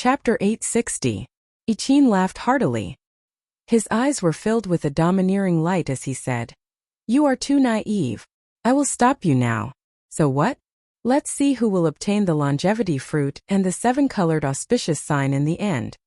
Chapter 860. Ichin laughed heartily. His eyes were filled with a domineering light as he said, "You are too naive. I will stop you now. So what? Let's see who will obtain the longevity fruit and the 7-colored auspicious sign in the end.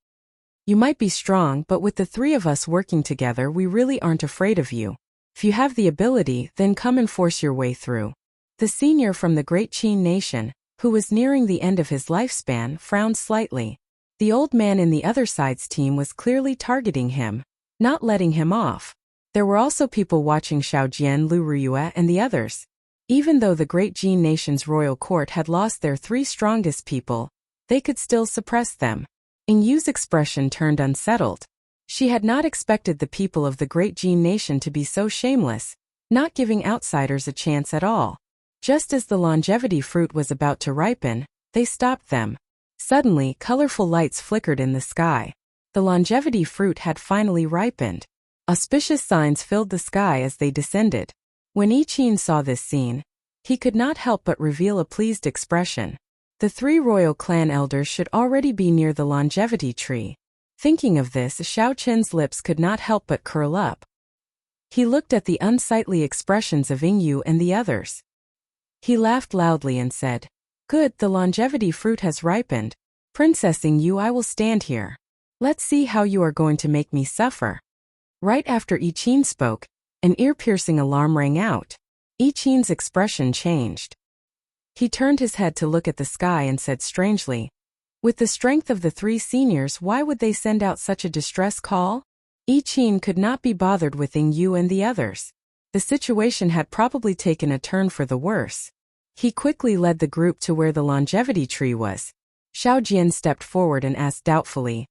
You might be strong, but with the 3 of us working together we really aren't afraid of you. If you have the ability, then come and force your way through." The senior from the Great Qin Nation, who was nearing the end of his lifespan, frowned slightly. The old man in the other side's team was clearly targeting him, not letting him off. There were also people watching Xiaojian, Lu Ruyue, and the others. Even though the Great Qin Nation's royal court had lost their 3 strongest people, they could still suppress them. Yu's expression turned unsettled. She had not expected the people of the Great Qin Nation to be so shameless, not giving outsiders a chance at all. Just as the longevity fruit was about to ripen, they stopped them. Suddenly, colorful lights flickered in the sky. The longevity fruit had finally ripened. Auspicious signs filled the sky as they descended. When Ichin saw this scene, he could not help but reveal a pleased expression. The 3 royal clan elders should already be near the longevity tree. Thinking of this, Xiao Chen's lips could not help but curl up. He looked at the unsightly expressions of Yu and the others. He laughed loudly and said, "Good, the longevity fruit has ripened. Princess Yu, I will stand here. Let's see how you are going to make me suffer." Right after Ichin spoke, an ear-piercing alarm rang out. Ichin's expression changed. He turned his head to look at the sky and said strangely, "With the strength of the 3 seniors, why would they send out such a distress call?" Ichin could not be bothered with Yu and the others. The situation had probably taken a turn for the worse. He quickly led the group to where the longevity tree was. Xiaojian stepped forward and asked doubtfully,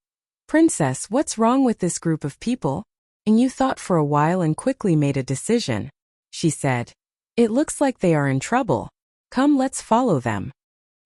"Princess, what's wrong with this group of people?" Yu thought for a while and quickly made a decision. She said, "It looks like they are in trouble. Come, let's follow them."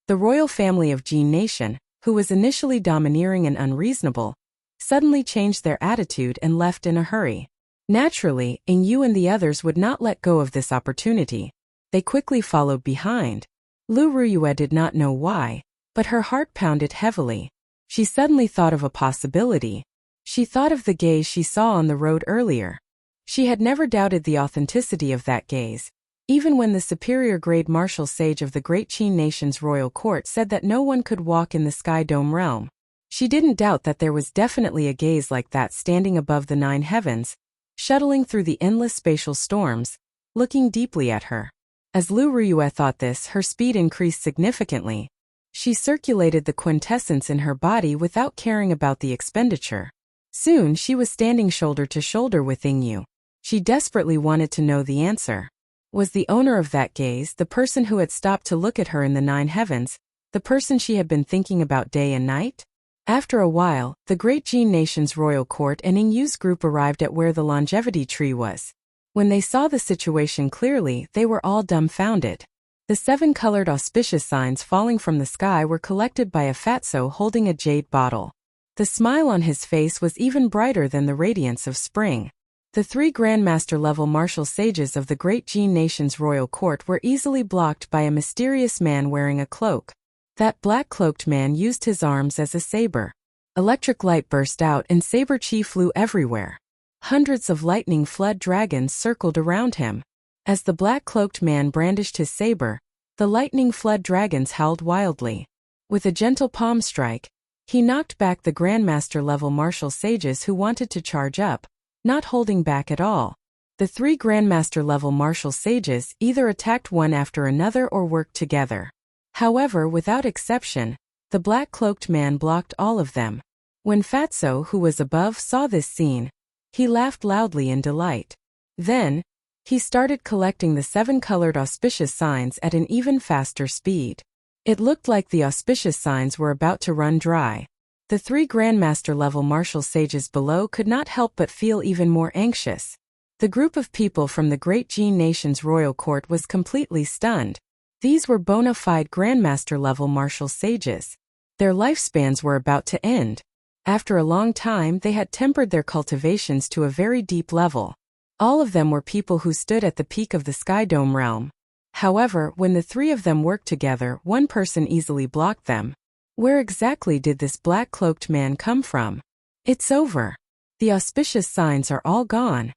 The royal family of Qin Nation, who was initially domineering and unreasonable, suddenly changed their attitude and left in a hurry. Naturally, Yu and the others would not let go of this opportunity. They quickly followed behind. Lu Ruyue did not know why, but her heart pounded heavily. She suddenly thought of a possibility. She thought of the gaze she saw on the road earlier. She had never doubted the authenticity of that gaze, even when the superior grade martial sage of the Great Qin Nation's royal court said that no one could walk in the Sky Dome realm. She didn't doubt that there was definitely a gaze like that standing above the 9 heavens, shuttling through the endless spatial storms, looking deeply at her. As Lu Ruyue thought this, her speed increased significantly. She circulated the quintessence in her body without caring about the expenditure. Soon she was standing shoulder to shoulder with Yu. She desperately wanted to know the answer. Was the owner of that gaze the person who had stopped to look at her in the 9 heavens, the person she had been thinking about day and night? After a while, the Great Qin Nation's royal court and Yu's group arrived at where the longevity tree was. When they saw the situation clearly, they were all dumbfounded. The 7-colored auspicious signs falling from the sky were collected by a fatso holding a jade bottle. The smile on his face was even brighter than the radiance of spring. The 3 Grandmaster-level martial sages of the Great Qin Nation's royal court were easily blocked by a mysterious man wearing a cloak. That black-cloaked man used his arms as a saber. Electric light burst out and saber chi flew everywhere. Hundreds of lightning-flood dragons circled around him. As the black-cloaked man brandished his saber, the lightning-flood dragons howled wildly. With a gentle palm strike, he knocked back the Grandmaster-level martial sages who wanted to charge up, not holding back at all. The 3 Grandmaster-level martial sages either attacked one after another or worked together. However, without exception, the black-cloaked man blocked all of them. When Fatso, who was above, saw this scene, he laughed loudly in delight. Then, he started collecting the 7-colored auspicious signs at an even faster speed. It looked like the auspicious signs were about to run dry. The 3 Grandmaster-level martial sages below could not help but feel even more anxious. The group of people from the Great Qin Nation's royal court was completely stunned. These were bona fide Grandmaster-level martial sages. Their lifespans were about to end. After a long time, they had tempered their cultivations to a very deep level. All of them were people who stood at the peak of the Sky Dome realm. However, when the 3 of them worked together, one person easily blocked them. Where exactly did this black-cloaked man come from? It's over. The auspicious signs are all gone.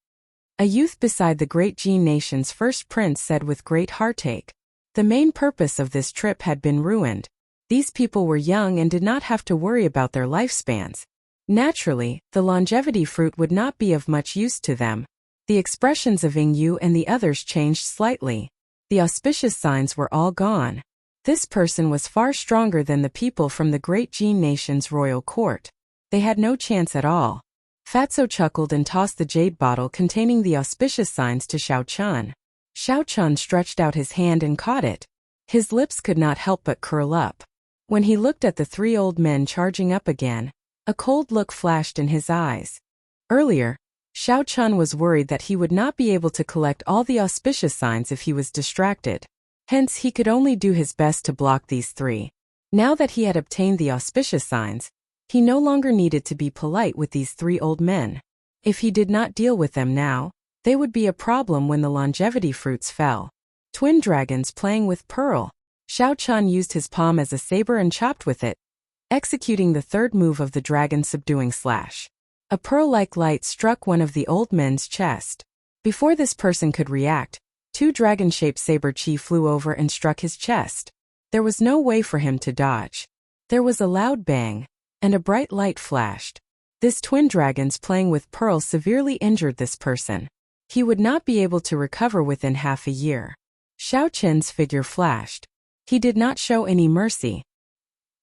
A youth beside the great Gene nation's first prince said with great heartache. The main purpose of this trip had been ruined. These people were young and did not have to worry about their lifespans. Naturally, the longevity fruit would not be of much use to them. The expressions of Ing Yu and the others changed slightly. The auspicious signs were all gone. This person was far stronger than the people from the great Gene nation's royal court. They had no chance at all. Fatso chuckled and tossed the jade bottle containing the auspicious signs to Xiao Chun. Xiao Chun stretched out his hand and caught it. His lips could not help but curl up. When he looked at the three old men charging up again, a cold look flashed in his eyes. Earlier, Xiao Chun was worried that he would not be able to collect all the auspicious signs if he was distracted. Hence, he could only do his best to block these three. Now that he had obtained the auspicious signs, he no longer needed to be polite with these three old men. If he did not deal with them now, they would be a problem when the longevity fruits fell. Twin dragons playing with pearl. Xiao Chun used his palm as a saber and chopped with it, executing the third move of the dragon subduing slash. A pearl-like light struck one of the old men's chest. Before this person could react, two dragon-shaped saber chi flew over and struck his chest. There was no way for him to dodge. There was a loud bang, and a bright light flashed. This twin dragons playing with pearl severely injured this person. He would not be able to recover within half a year. Xiao Chen's figure flashed. He did not show any mercy.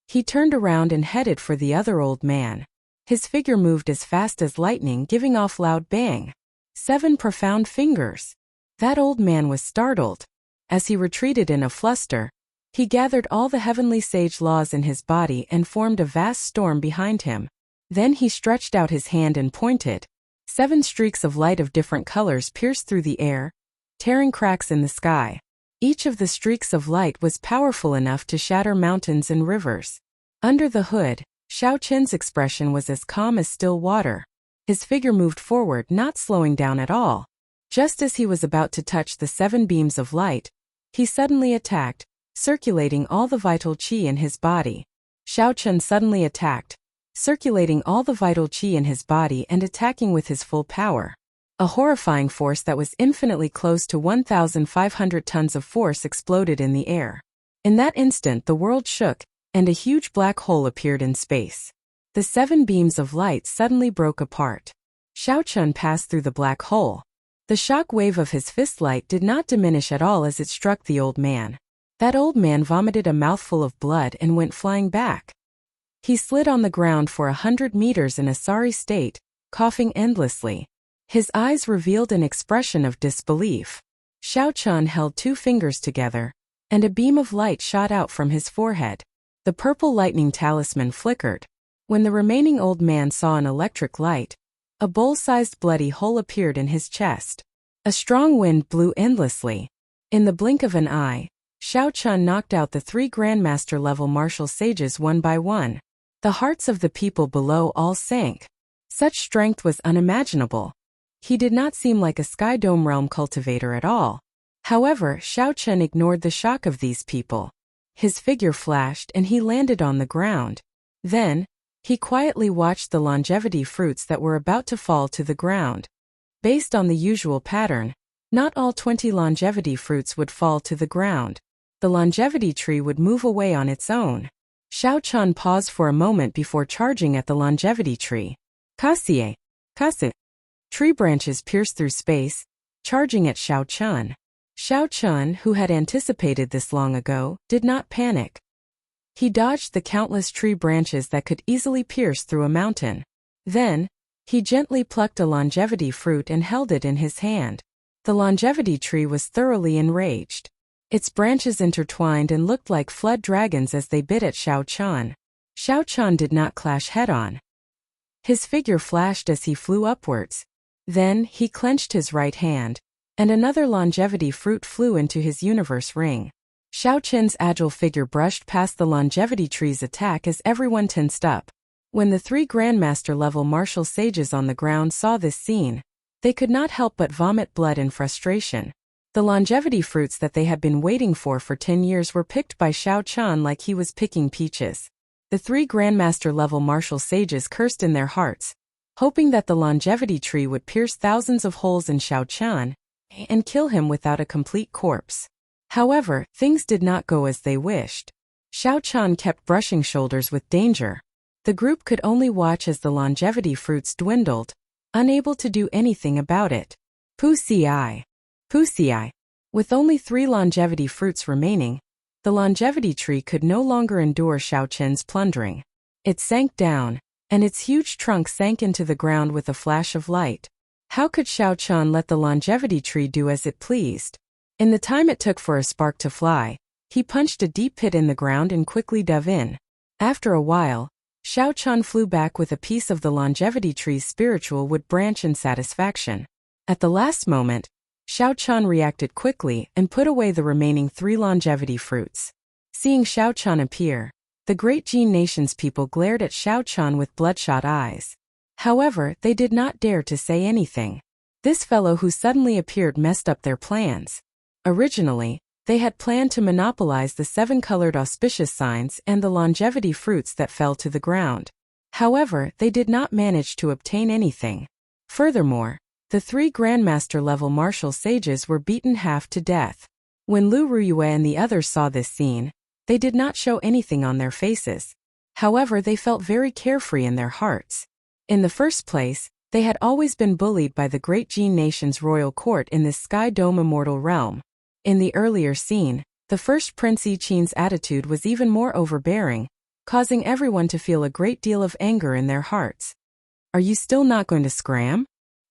He turned around and headed for the other old man. His figure moved as fast as lightning, giving off loud bang. 7 profound fingers. That old man was startled. As he retreated in a fluster, he gathered all the heavenly sage laws in his body and formed a vast storm behind him. Then he stretched out his hand and pointed. 7 streaks of light of different colors pierced through the air, tearing cracks in the sky. Each of the streaks of light was powerful enough to shatter mountains and rivers. Under the hood, Xiao Chen's expression was as calm as still water. His figure moved forward, not slowing down at all. Just as he was about to touch the 7 beams of light, he suddenly attacked, circulating all the vital qi in his body. Xiao Chen suddenly attacked, circulating all the vital qi in his body and attacking with his full power. A horrifying force that was infinitely close to 1,500 tons of force exploded in the air. In that instant the world shook, and a huge black hole appeared in space. The 7 beams of light suddenly broke apart. Xiao Chun passed through the black hole. The shock wave of his fist light did not diminish at all as it struck the old man. That old man vomited a mouthful of blood and went flying back. He slid on the ground for 100 meters in a sorry state, coughing endlessly. His eyes revealed an expression of disbelief. Xiao Chun held 2 fingers together, and a beam of light shot out from his forehead. The purple lightning talisman flickered. When the remaining old man saw an electric light, a bowl-sized bloody hole appeared in his chest. A strong wind blew endlessly. In the blink of an eye, Xiao Chun knocked out the 3 Grandmaster-level martial sages one by one. The hearts of the people below all sank. Such strength was unimaginable. He did not seem like a Sky Dome Realm cultivator at all. However, Xiao Chun ignored the shock of these people. His figure flashed and he landed on the ground. Then, he quietly watched the longevity fruits that were about to fall to the ground. Based on the usual pattern, not all 20 longevity fruits would fall to the ground. The longevity tree would move away on its own. Xiao Chun paused for a moment before charging at the longevity tree. Kasie, Kasu. Tree branches pierced through space, charging at Xiao Chun. Xiao Chun, who had anticipated this long ago, did not panic. He dodged the countless tree branches that could easily pierce through a mountain. Then, he gently plucked a longevity fruit and held it in his hand. The longevity tree was thoroughly enraged. Its branches intertwined and looked like flood dragons as they bit at Xiao Chun. Xiao Chun did not clash head-on. His figure flashed as he flew upwards. Then, he clenched his right hand, and another longevity fruit flew into his universe ring. Xiao Chen's agile figure brushed past the longevity tree's attack as everyone tensed up. When the 3 Grandmaster-level martial sages on the ground saw this scene, they could not help but vomit blood in frustration. The longevity fruits that they had been waiting for 10 years were picked by Xiao Chun like he was picking peaches. The 3 Grandmaster-level martial sages cursed in their hearts, hoping that the longevity tree would pierce thousands of holes in Xiao Qian and kill him without a complete corpse. However, things did not go as they wished. Xiao Qian kept brushing shoulders with danger. The group could only watch as the longevity fruits dwindled, unable to do anything about it. Pusi. With only 3 longevity fruits remaining, the longevity tree could no longer endure Xiao Qian's plundering. It sank down, and its huge trunk sank into the ground with a flash of light. How could Xiao Qian let the longevity tree do as it pleased? In the time it took for a spark to fly, he punched a deep pit in the ground and quickly dove in. After a while, Xiao Qian flew back with a piece of the longevity tree's spiritual wood branch in satisfaction. At the last moment, Xiao Qian reacted quickly and put away the remaining 3 longevity fruits. Seeing Xiao Qian appear, the great Jin nation's people glared at Xiao Qian with bloodshot eyes. However, they did not dare to say anything. This fellow who suddenly appeared messed up their plans. Originally, they had planned to monopolize the 7-colored auspicious signs and the longevity fruits that fell to the ground. However, they did not manage to obtain anything. Furthermore, the 3 Grandmaster-level martial sages were beaten half to death. When Lu Ruyue and the others saw this scene, they did not show anything on their faces. However, they felt very carefree in their hearts. In the first place, they had always been bullied by the great Jin nation's royal court in this Sky Dome immortal realm. In the earlier scene, the first Prince Yiqin's attitude was even more overbearing, causing everyone to feel a great deal of anger in their hearts. "Are you still not going to scram?"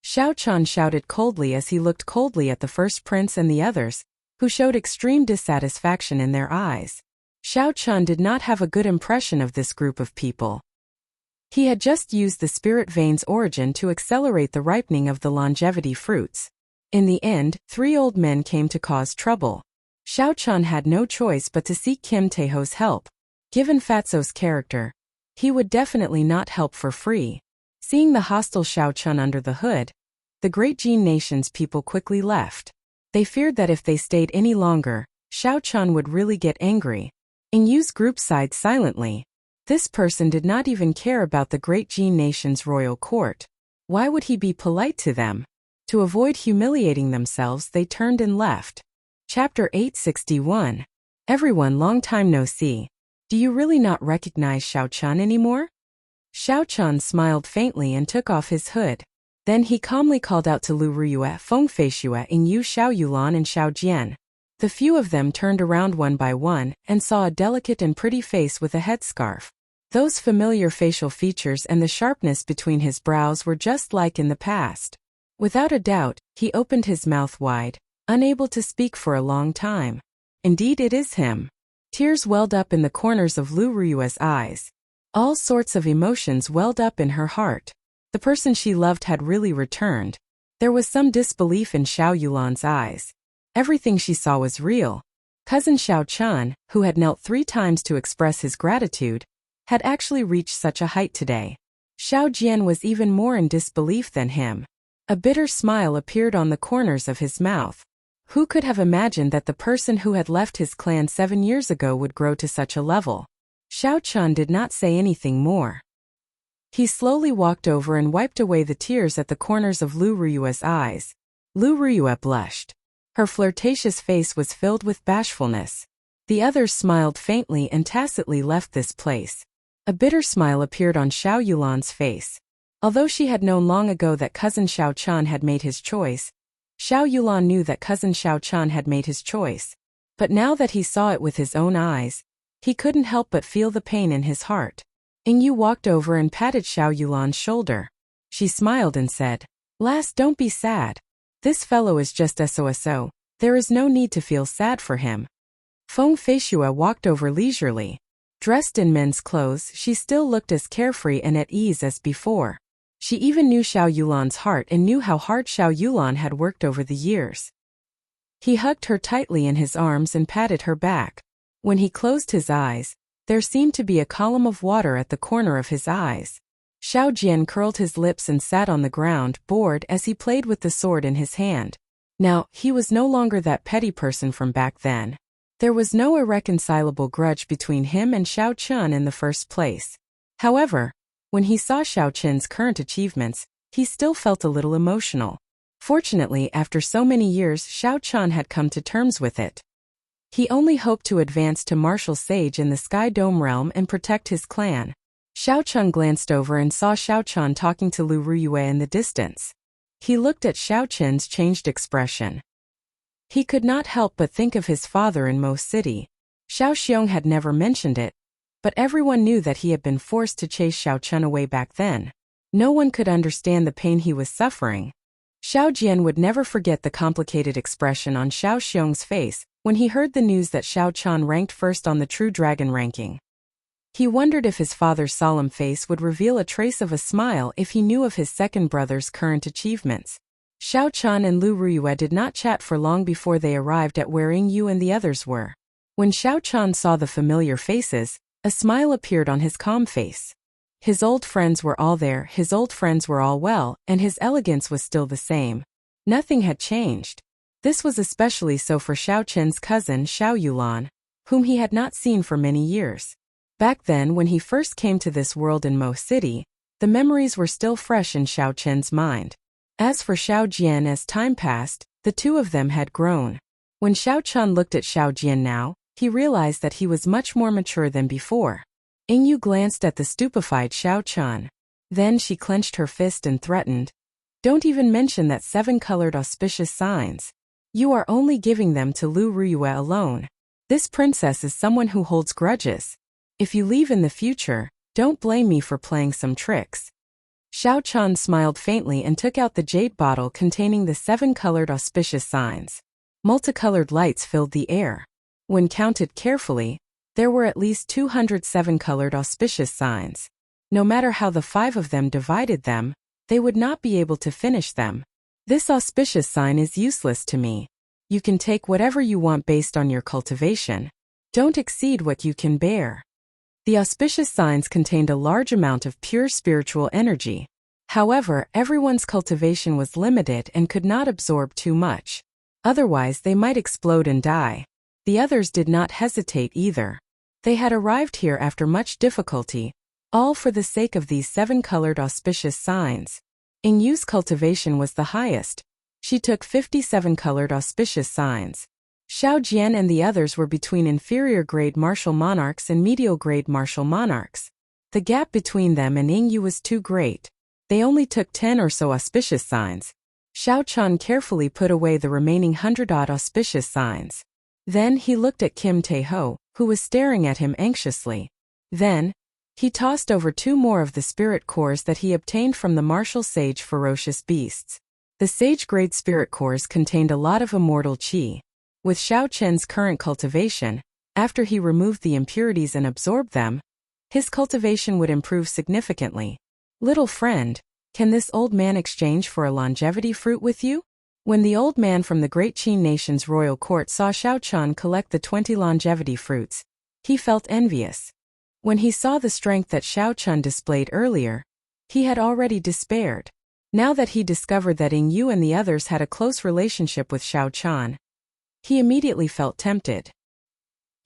Xiao Qian shouted coldly as he looked coldly at the first prince and the others, who showed extreme dissatisfaction in their eyes. Xiao Qian did not have a good impression of this group of people. He had just used the spirit vein's origin to accelerate the ripening of the longevity fruits. In the end, 3 old men came to cause trouble. Xiao Qian had no choice but to seek Kim Taeho's help. Given Fatso's character, he would definitely not help for free. Seeing the hostile Xiao Qian under the hood, the great Jin nation's people quickly left. They feared that if they stayed any longer, Xiao Qian would really get angry. Yu's group sighed silently. This person did not even care about the great Jin nation's royal court. Why would he be polite to them? To avoid humiliating themselves, they turned and left. Chapter 861. Everyone, long time no see. Do you really not recognize Xiao Qian anymore? Xiao Qian smiled faintly and took off his hood. Then he calmly called out to Lu Ruyue, Feng Feishue, Yu Xiao Yulan and Xiao Jian. The few of them turned around one by one and saw a delicate and pretty face with a headscarf. Those familiar facial features and the sharpness between his brows were just like in the past. Without a doubt, he opened his mouth wide, unable to speak for a long time. Indeed, it is him. Tears welled up in the corners of Lu Ruyue's eyes. All sorts of emotions welled up in her heart. The person she loved had really returned. There was some disbelief in Xiao Yulan's eyes. Everything she saw was real. Cousin Xiao Qian, who had knelt 3 times to express his gratitude, had actually reached such a height today. Xiao Jian was even more in disbelief than him. A bitter smile appeared on the corners of his mouth. Who could have imagined that the person who had left his clan 7 years ago would grow to such a level? Xiao Qian did not say anything more. He slowly walked over and wiped away the tears at the corners of Lu Ruyue's eyes. Lu Ruyue blushed. Her flirtatious face was filled with bashfulness. The others smiled faintly and tacitly left this place. A bitter smile appeared on Xiao Yulan's face. Although she had known long ago that cousin Xiao Qian had made his choice, Xiao Yulan knew that cousin Xiao Qian had made his choice. But now that he saw it with his own eyes, he couldn't help but feel the pain in his heart. Yu walked over and patted Xiao Yulan's shoulder. She smiled and said, "Lass, don't be sad. This fellow is just SOSO. There is no need to feel sad for him." Feng Feishue walked over leisurely. Dressed in men's clothes, she still looked as carefree and at ease as before. She even knew Xiao Yulan's heart and knew how hard Xiao Yulan had worked over the years. He hugged her tightly in his arms and patted her back. When he closed his eyes, there seemed to be a column of water at the corner of his eyes. Xiao Jian curled his lips and sat on the ground, bored as he played with the sword in his hand. Now, he was no longer that petty person from back then. There was no irreconcilable grudge between him and Xiao Chun in the first place. However, when he saw Xiao Chun's current achievements, he still felt a little emotional. Fortunately, after so many years, Xiao Chun had come to terms with it. He only hoped to advance to Martial Sage in the Sky Dome realm and protect his clan. Xiao Chun glanced over and saw Xiao Chun talking to Lu Ruyue in the distance. He looked at Xiao Chun's changed expression. He could not help but think of his father in Mo City. Xiao Xiong had never mentioned it, but everyone knew that he had been forced to chase Xiao Chun away back then. No one could understand the pain he was suffering. Xiao Jian would never forget the complicated expression on Xiao Xiong's face when he heard the news that Xiao Chun ranked first on the True Dragon ranking. He wondered if his father's solemn face would reveal a trace of a smile if he knew of his second brother's current achievements. Xiao Chun and Lu Ruyue did not chat for long before they arrived at where Ying Yu and the others were. When Xiao Chun saw the familiar faces, a smile appeared on his calm face. His old friends were all there, his old friends were all well, and his elegance was still the same. Nothing had changed. This was especially so for Xiao Chen's cousin Xiao Yulan, whom he had not seen for many years. Back then, when he first came to this world in Mo City, the memories were still fresh in Xiao Chen's mind. As for Xiao Jian, as time passed, the two of them had grown. When Xiao Chun looked at Xiao Jian now, he realized that he was much more mature than before. Ying Yu glanced at the stupefied Xiao Chun. Then she clenched her fist and threatened, "Don't even mention that 7-colored auspicious signs. You are only giving them to Lu Ruyue alone. This princess is someone who holds grudges. If you leave in the future, don't blame me for playing some tricks." Xiao Chun smiled faintly and took out the jade bottle containing the 7-colored auspicious signs. Multicolored lights filled the air. When counted carefully, there were at least 207 colored auspicious signs. No matter how the 5 of them divided them, they would not be able to finish them. This auspicious sign is useless to me. You can take whatever you want based on your cultivation. Don't exceed what you can bear. The auspicious signs contained a large amount of pure spiritual energy. However, everyone's cultivation was limited and could not absorb too much. Otherwise, they might explode and die. The others did not hesitate either. They had arrived here after much difficulty, all for the sake of these 7-colored auspicious signs. Ying Yu's cultivation was the highest. She took 57-colored auspicious signs. Xiao Jian and the others were between inferior-grade martial monarchs and medial-grade martial monarchs. The gap between them and Ying Yu was too great. They only took 10 or so auspicious signs. Xiao Chun carefully put away the remaining 100-odd auspicious signs. Then he looked at Kim Tae-ho, who was staring at him anxiously. Then, he tossed over 2 more of the spirit cores that he obtained from the martial sage ferocious beasts. The sage-grade spirit cores contained a lot of immortal qi. With Xiao Chen's current cultivation, after he removed the impurities and absorbed them, his cultivation would improve significantly. "Little friend, can this old man exchange for a longevity fruit with you?" When the old man from the Great Qin Nation's royal court saw Xiao Chun collect the 20 longevity fruits, he felt envious. When he saw the strength that Xiao Chun displayed earlier, he had already despaired. Now that he discovered that Ying Yu and the others had a close relationship with Xiao Chun, he immediately felt tempted.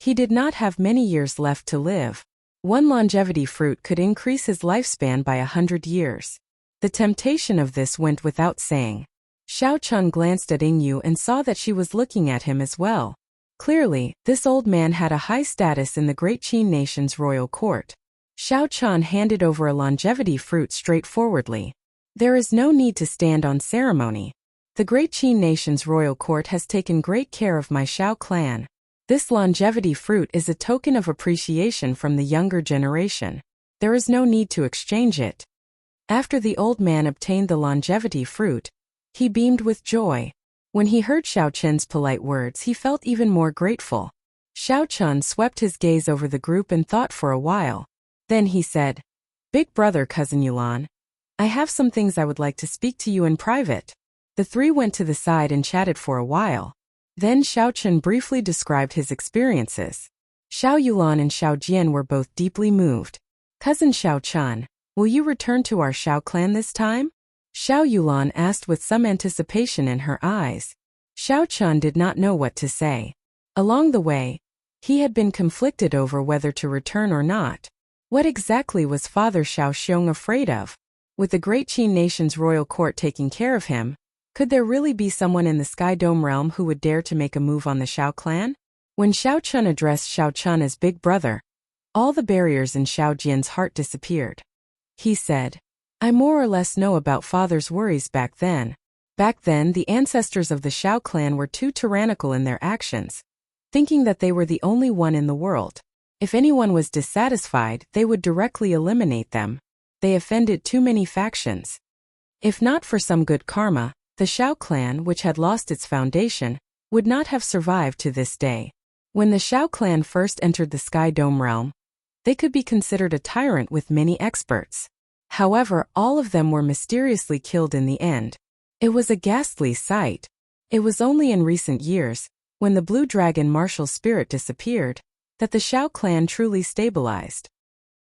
He did not have many years left to live. 1 longevity fruit could increase his lifespan by 100 years. The temptation of this went without saying. Xiao Chun glanced at Ying Yu and saw that she was looking at him as well. Clearly, this old man had a high status in the Great Qin Nation's royal court. Xiao Chun handed over a longevity fruit straightforwardly. "There is no need to stand on ceremony. The Great Qin Nation's royal court has taken great care of my Xiao clan. This longevity fruit is a token of appreciation from the younger generation. There is no need to exchange it." After the old man obtained the longevity fruit, he beamed with joy. When he heard Xiao Chen's polite words, he felt even more grateful. Xiao Chun swept his gaze over the group and thought for a while. Then he said, "Big brother cousin Yulan, I have some things I would like to speak to you in private." The 3 went to the side and chatted for a while. Then Xiao Chun briefly described his experiences. Xiao Yulan and Xiao Jian were both deeply moved. "Cousin Xiao Chun, will you return to our Xiao clan this time?" Xiao Yulan asked with some anticipation in her eyes. Xiao Chun did not know what to say. Along the way, he had been conflicted over whether to return or not. What exactly was Father Xiao Xiong afraid of? With the great Qin nation's royal court taking care of him, could there really be someone in the Sky Dome realm who would dare to make a move on the Xiao clan? When Xiao Chun addressed Xiao Chun as big brother, all the barriers in Xiao Jian's heart disappeared. He said, I more or less know about father's worries back then. Back then, the ancestors of the Xiao clan were too tyrannical in their actions, thinking that they were the only one in the world. If anyone was dissatisfied, they would directly eliminate them. They offended too many factions. If not for some good karma, the Xiao clan, which had lost its foundation, would not have survived to this day. When the Xiao clan first entered the Sky Dome realm, they could be considered a tyrant with many experts. However, all of them were mysteriously killed in the end. It was a ghastly sight. It was only in recent years, when the Blue Dragon martial spirit disappeared, that the Xiao clan truly stabilized.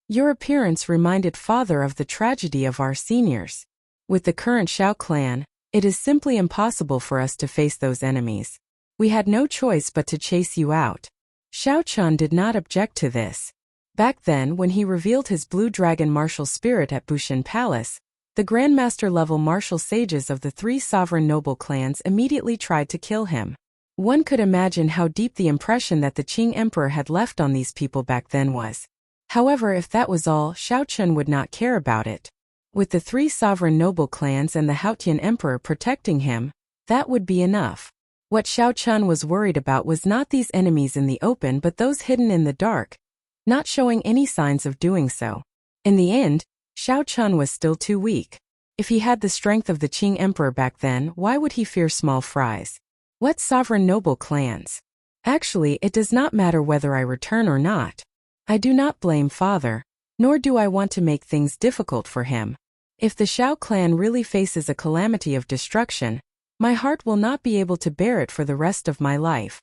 Your appearance reminded Father of the tragedy of our seniors. With the current Xiao clan, it is simply impossible for us to face those enemies. We had no choice but to chase you out. Xiao Chun did not object to this. Back then, when he revealed his Blue Dragon martial spirit at Bushin Palace, the Grandmaster-level martial sages of the three sovereign noble clans immediately tried to kill him. One could imagine how deep the impression that the Qing Emperor had left on these people back then was. However, if that was all, Xiao Chun would not care about it. With the three sovereign noble clans and the Haotian Emperor protecting him, that would be enough. What Xiao Chun was worried about was not these enemies in the open but those hidden in the dark, not showing any signs of doing so. In the end, Xiao Chun was still too weak. If he had the strength of the Qing Emperor back then, why would he fear small fries? What sovereign noble clans? Actually, it does not matter whether I return or not. I do not blame Father, nor do I want to make things difficult for him. If the Xiao clan really faces a calamity of destruction, my heart will not be able to bear it for the rest of my life.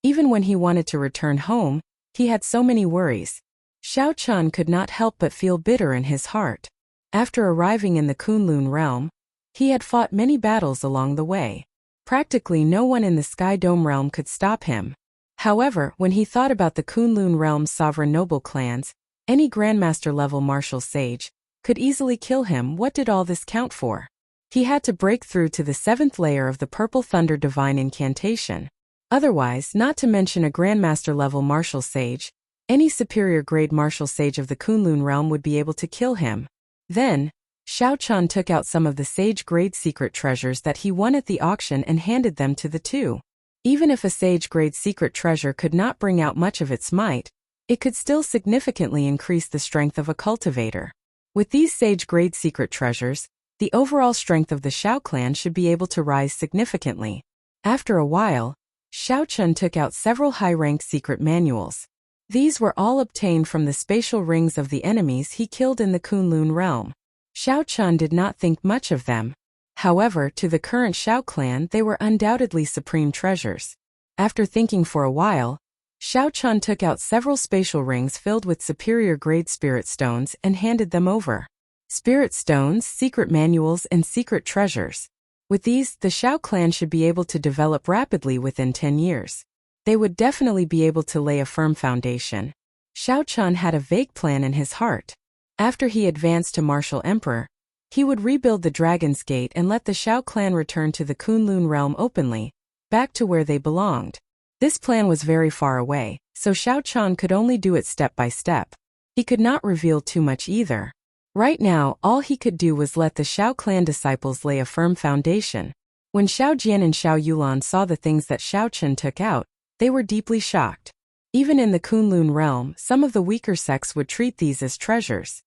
Even when he wanted to return home, he had so many worries. Xiao Chun could not help but feel bitter in his heart. After arriving in the Kunlun realm, he had fought many battles along the way. Practically no one in the Sky Dome realm could stop him. However, when he thought about the Kunlun realm's sovereign noble clans, any Grandmaster-level martial sage could easily kill him. What did all this count for? He had to break through to the 7th layer of the Purple Thunder Divine Incantation. Otherwise, not to mention a Grandmaster-level martial sage, any superior-grade martial sage of the Kunlun realm would be able to kill him. Then, Xiao Chun took out some of the sage-grade secret treasures that he won at the auction and handed them to the two. Even if a sage-grade secret treasure could not bring out much of its might, it could still significantly increase the strength of a cultivator. With these sage-grade secret treasures, the overall strength of the Xiao clan should be able to rise significantly. After a while, Xiao Chun took out several high-ranked secret manuals. These were all obtained from the spatial rings of the enemies he killed in the Kunlun realm. Xiao Chun did not think much of them. However, to the current Xiao clan they were undoubtedly supreme treasures. After thinking for a while, Xiao Chun took out several spatial rings filled with superior-grade spirit stones and handed them over. Spirit stones, secret manuals, and secret treasures. With these, the Xiao clan should be able to develop rapidly within 10 years. They would definitely be able to lay a firm foundation. Xiao Chun had a vague plan in his heart. After he advanced to Martial Emperor, he would rebuild the Dragon's Gate and let the Xiao clan return to the Kunlun realm openly, back to where they belonged. This plan was very far away, so Xiao Chun could only do it step by step. He could not reveal too much either. Right now, all he could do was let the Xiao clan disciples lay a firm foundation. When Xiao Jian and Xiao Yulan saw the things that Xiao Chun took out, they were deeply shocked. Even in the Kunlun realm, some of the weaker sects would treat these as treasures.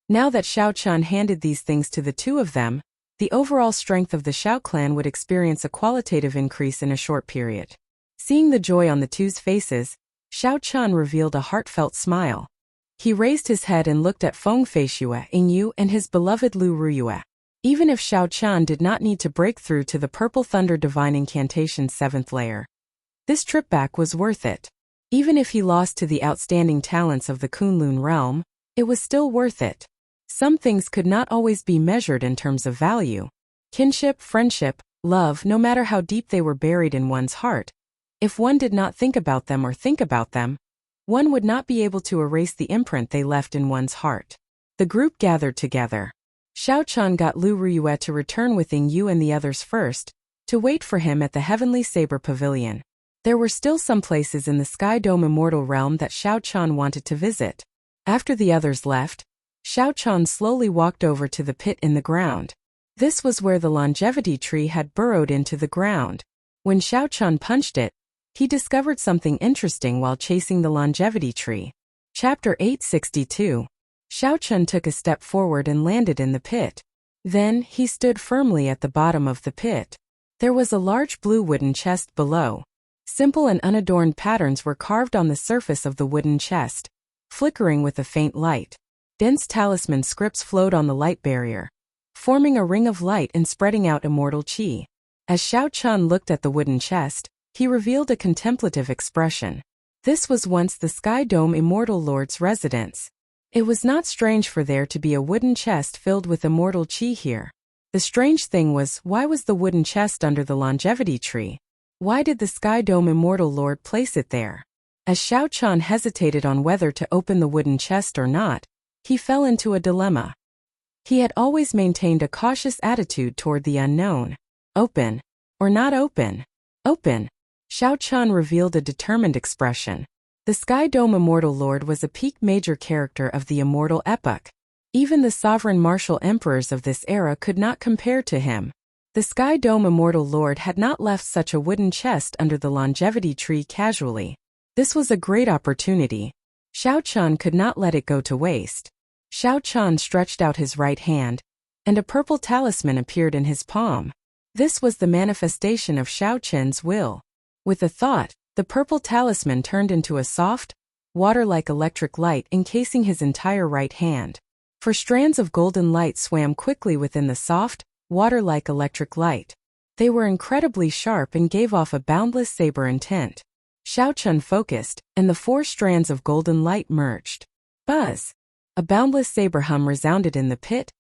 Now that Xiao Chun handed these things to the two of them, the overall strength of the Xiao clan would experience a qualitative increase in a short period. Seeing the joy on the two's faces, Xiao Chun revealed a heartfelt smile. He raised his head and looked at Feng Feishue, Yingyu, and his beloved Lu Ruyue. Even if Xiao Chun did not need to break through to the Purple Thunder Divine Incantation's 7th layer, this trip back was worth it. Even if he lost to the outstanding talents of the Kunlun realm, it was still worth it. Some things could not always be measured in terms of value. Kinship, friendship, love, no matter how deep they were buried in one's heart, If one did not think about them or think about them, one would not be able to erase the imprint they left in one's heart. The group gathered together. Xiao Qian got Lu Ruyue to return with Ying Yu and the others first, to wait for him at the Heavenly Saber Pavilion. There were still some places in the Sky Dome Immortal Realm that Xiao Qian wanted to visit. After the others left, Xiao Qian slowly walked over to the pit in the ground. This was where the longevity tree had burrowed into the ground. When Xiao Qian punched it, he discovered something interesting while chasing the longevity tree. Chapter 862. Xiao Qian took a step forward and landed in the pit. Then, he stood firmly at the bottom of the pit. There was a large blue wooden chest below. Simple and unadorned patterns were carved on the surface of the wooden chest, flickering with a faint light. Dense talisman scripts flowed on the light barrier, forming a ring of light and spreading out immortal qi. As Xiao Qian looked at the wooden chest, he revealed a contemplative expression. This was once the Sky Dome Immortal Lord's residence. It was not strange for there to be a wooden chest filled with immortal qi here. The strange thing was, why was the wooden chest under the longevity tree? Why did the Sky Dome Immortal Lord place it there? As Xiao Qian hesitated on whether to open the wooden chest or not, he fell into a dilemma. He had always maintained a cautious attitude toward the unknown. Open. Or not open? Open. Xiao Qian revealed a determined expression. The Sky Dome Immortal Lord was a peak major character of the immortal epoch. Even the sovereign martial emperors of this era could not compare to him. The Sky Dome Immortal Lord had not left such a wooden chest under the longevity tree casually. This was a great opportunity. Xiao Qian could not let it go to waste. Xiao Qian stretched out his right hand, and a purple talisman appeared in his palm. This was the manifestation of Xiao Qian's will. With a thought, the purple talisman turned into a soft, water-like electric light encasing his entire right hand. For strands of golden light swam quickly within the soft, water-like electric light. They were incredibly sharp and gave off a boundless saber intent. Xiao Qian focused, and the 4 strands of golden light merged. Buzz! A boundless saber hum resounded in the pit,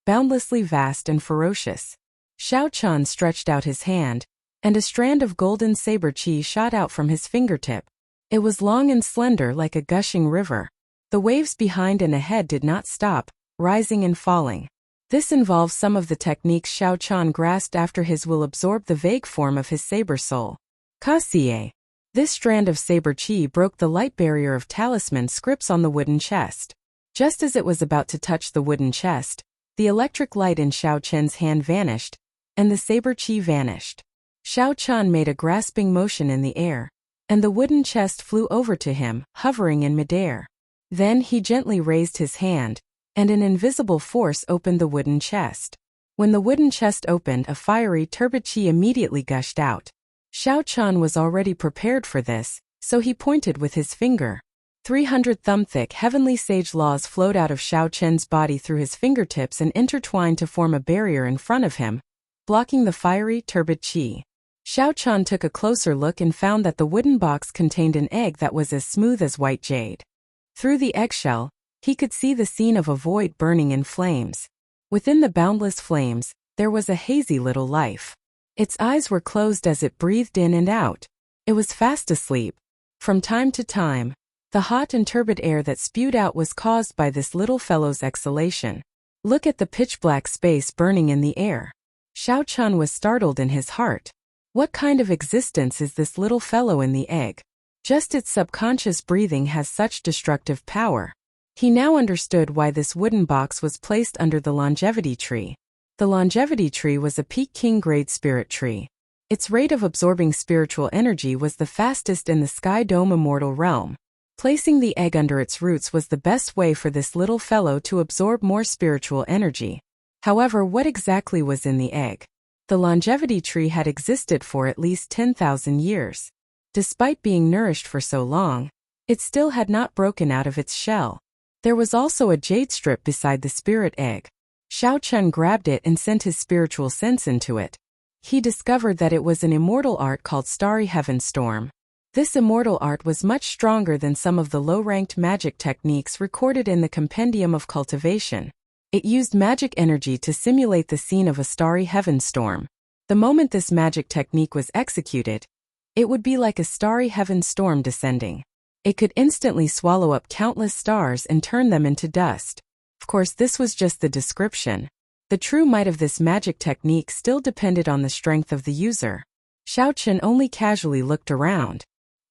boundlessly vast and ferocious. Xiao Qian stretched out his hand, and a strand of golden saber qi shot out from his fingertip. It was long and slender like a gushing river. The waves behind and ahead did not stop, rising and falling. This involves some of the techniques Xiao Qian grasped after his will absorbed the vague form of his saber soul. Kasie. This strand of saber qi broke the light barrier of talisman scripts on the wooden chest. Just as it was about to touch the wooden chest, the electric light in Xiao Qian's hand vanished, and the saber qi vanished. Xiao Qian made a grasping motion in the air, and the wooden chest flew over to him, hovering in midair. Then he gently raised his hand, and an invisible force opened the wooden chest. When the wooden chest opened, a fiery turbid qi immediately gushed out. Xiao Qian was already prepared for this, so he pointed with his finger. 300 thumb-thick heavenly sage laws flowed out of Xiao Qian's body through his fingertips and intertwined to form a barrier in front of him, blocking the fiery turbid qi. Xiao Qian took a closer look and found that the wooden box contained an egg that was as smooth as white jade. Through the eggshell, he could see the scene of a void burning in flames. Within the boundless flames, there was a hazy little life. Its eyes were closed as it breathed in and out. It was fast asleep. From time to time, the hot and turbid air that spewed out was caused by this little fellow's exhalation. Look at the pitch-black space burning in the air. Xiao Qian was startled in his heart. What kind of existence is this little fellow in the egg? Just its subconscious breathing has such destructive power. He now understood why this wooden box was placed under the longevity tree. The longevity tree was a peak king-grade spirit tree. Its rate of absorbing spiritual energy was the fastest in the Sky Dome Immortal Realm. Placing the egg under its roots was the best way for this little fellow to absorb more spiritual energy. However, what exactly was in the egg? The longevity tree had existed for at least 10,000 years. Despite being nourished for so long, it still had not broken out of its shell. There was also a jade strip beside the spirit egg. Xiao Qian grabbed it and sent his spiritual sense into it. He discovered that it was an immortal art called Starry Heaven Storm. This immortal art was much stronger than some of the low-ranked magic techniques recorded in the Compendium of Cultivation. It used magic energy to simulate the scene of a starry heaven storm. The moment this magic technique was executed, It would be like a starry heaven storm descending. It could instantly swallow up countless stars and turn them into dust. Of course, this was just the description. The true might of this magic technique still depended on the strength of the user. Xiao Chen only casually looked around.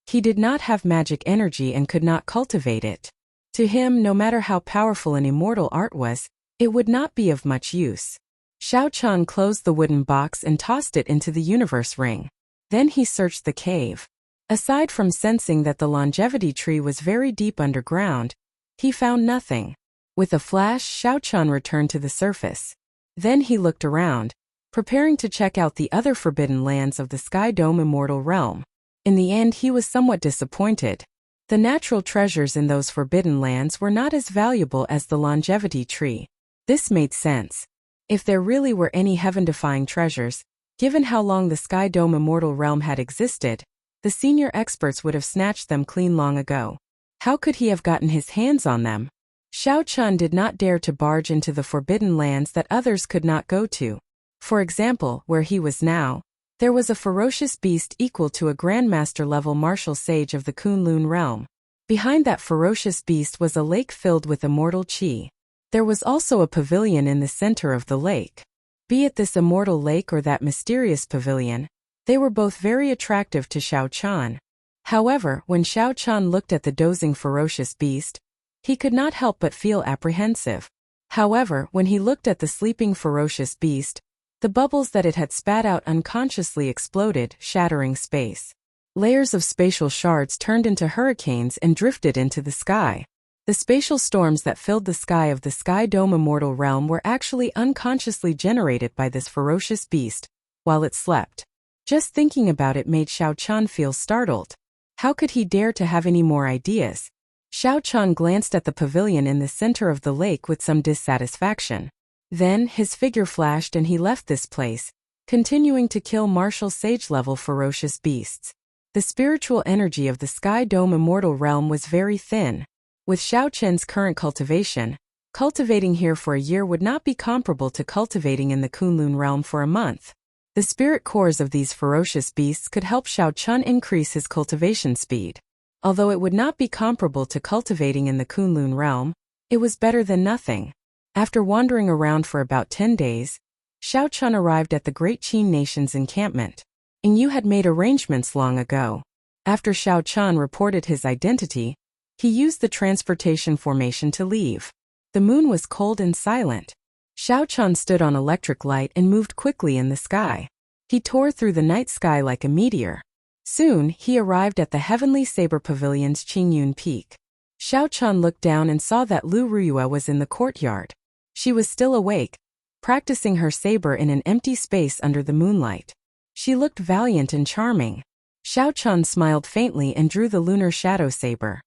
He did not have magic energy and could not cultivate it. To him, no matter how powerful an immortal art was, it would not be of much use. Xiao Chen closed the wooden box and tossed it into the universe ring. Then he searched the cave. Aside from sensing that the longevity tree was very deep underground, he found nothing. With a flash, Xiao Chen returned to the surface. Then he looked around, preparing to check out the other forbidden lands of the Sky Dome Immortal Realm. In the end, he was somewhat disappointed. The natural treasures in those forbidden lands were not as valuable as the longevity tree. This made sense. If there really were any heaven-defying treasures, given how long the Sky Dome Immortal Realm had existed, the senior experts would have snatched them clean long ago. How could he have gotten his hands on them? Xiao Chen did not dare to barge into the forbidden lands that others could not go to. For example, where he was now, there was a ferocious beast equal to a Grandmaster-level martial sage of the Kunlun realm. Behind that ferocious beast was a lake filled with immortal qi. There was also a pavilion in the center of the lake. Be it this immortal lake or that mysterious pavilion, they were both very attractive to Xiao Chen. However, when Xiao Chen looked at the dozing ferocious beast, he could not help but feel apprehensive. However, when he looked at the sleeping ferocious beast, the bubbles that it had spat out unconsciously exploded, shattering space. Layers of spatial shards turned into hurricanes and drifted into the sky. The spatial storms that filled the sky of the Sky Dome Immortal Realm were actually unconsciously generated by this ferocious beast, while it slept. Just thinking about it made Xiao Chen feel startled. How could he dare to have any more ideas? Xiao Chen glanced at the pavilion in the center of the lake with some dissatisfaction. Then, his figure flashed and he left this place, continuing to kill martial sage-level ferocious beasts. The spiritual energy of the Sky Dome Immortal Realm was very thin. With Xiao Chen's current cultivation, cultivating here for a year would not be comparable to cultivating in the Kunlun realm for a month. The spirit cores of these ferocious beasts could help Xiao Chen increase his cultivation speed. Although it would not be comparable to cultivating in the Kunlun realm, it was better than nothing. After wandering around for about 10 days, Xiao Chen arrived at the Great Qin Nation's encampment. Yu had made arrangements long ago. After Xiao Chen reported his identity, he used the transportation formation to leave. The moon was cold and silent. Xiao Chen stood on electric light and moved quickly in the sky. He tore through the night sky like a meteor. Soon, he arrived at the Heavenly Saber Pavilion's Qingyun Peak. Xiao Chen looked down and saw that Lu Ruyue was in the courtyard. She was still awake, practicing her saber in an empty space under the moonlight. She looked valiant and charming. Xiao Chen smiled faintly and drew the lunar shadow saber.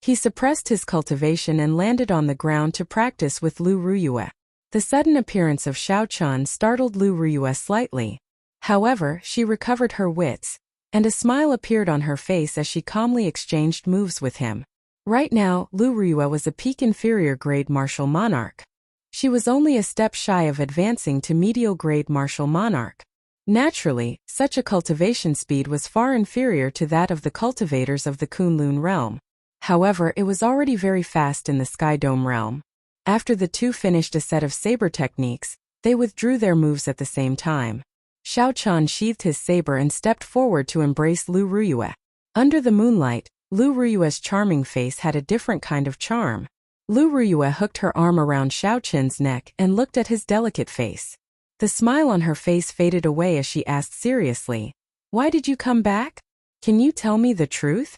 He suppressed his cultivation and landed on the ground to practice with Lu Ruyue. The sudden appearance of Xiao Chen startled Lu Ruyue slightly. However, she recovered her wits, and a smile appeared on her face as she calmly exchanged moves with him. Right now, Lu Ruyue was a peak inferior grade martial monarch. She was only a step shy of advancing to medial grade martial monarch. Naturally, such a cultivation speed was far inferior to that of the cultivators of the Kunlun realm. However, it was already very fast in the Sky Dome realm. After the two finished a set of saber techniques, they withdrew their moves at the same time. Xiao Chen sheathed his saber and stepped forward to embrace Lu Ruyue. Under the moonlight, Lu Ruyue's charming face had a different kind of charm. Lu Ruyue hooked her arm around Xiao Chen's neck and looked at his delicate face. The smile on her face faded away as she asked seriously, "Why did you come back? Can you tell me the truth?"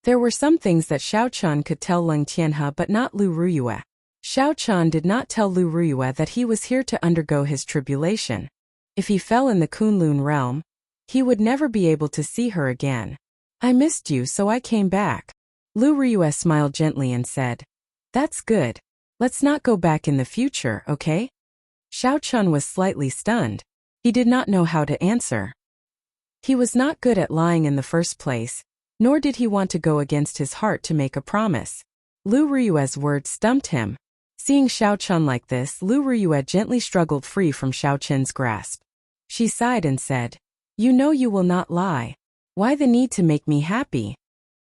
There were some things that Xiao Chen could tell Leng Tianhe but not Lu Ruyue. Xiao Chen did not tell Lu Ruyue that he was here to undergo his tribulation. If he fell in the Kunlun realm, he would never be able to see her again. "I missed you, so I came back." Lu Ruyue smiled gently and said, "That's good. Let's not go back in the future, okay?" Xiao Chen was slightly stunned. He did not know how to answer. He was not good at lying in the first place, nor did he want to go against his heart to make a promise. Lu Ruyue's words stumped him. Seeing Xiao Chen like this, Lu Ruyue gently struggled free from Xiao Chen's grasp. She sighed and said, "You know you will not lie. Why the need to make me happy?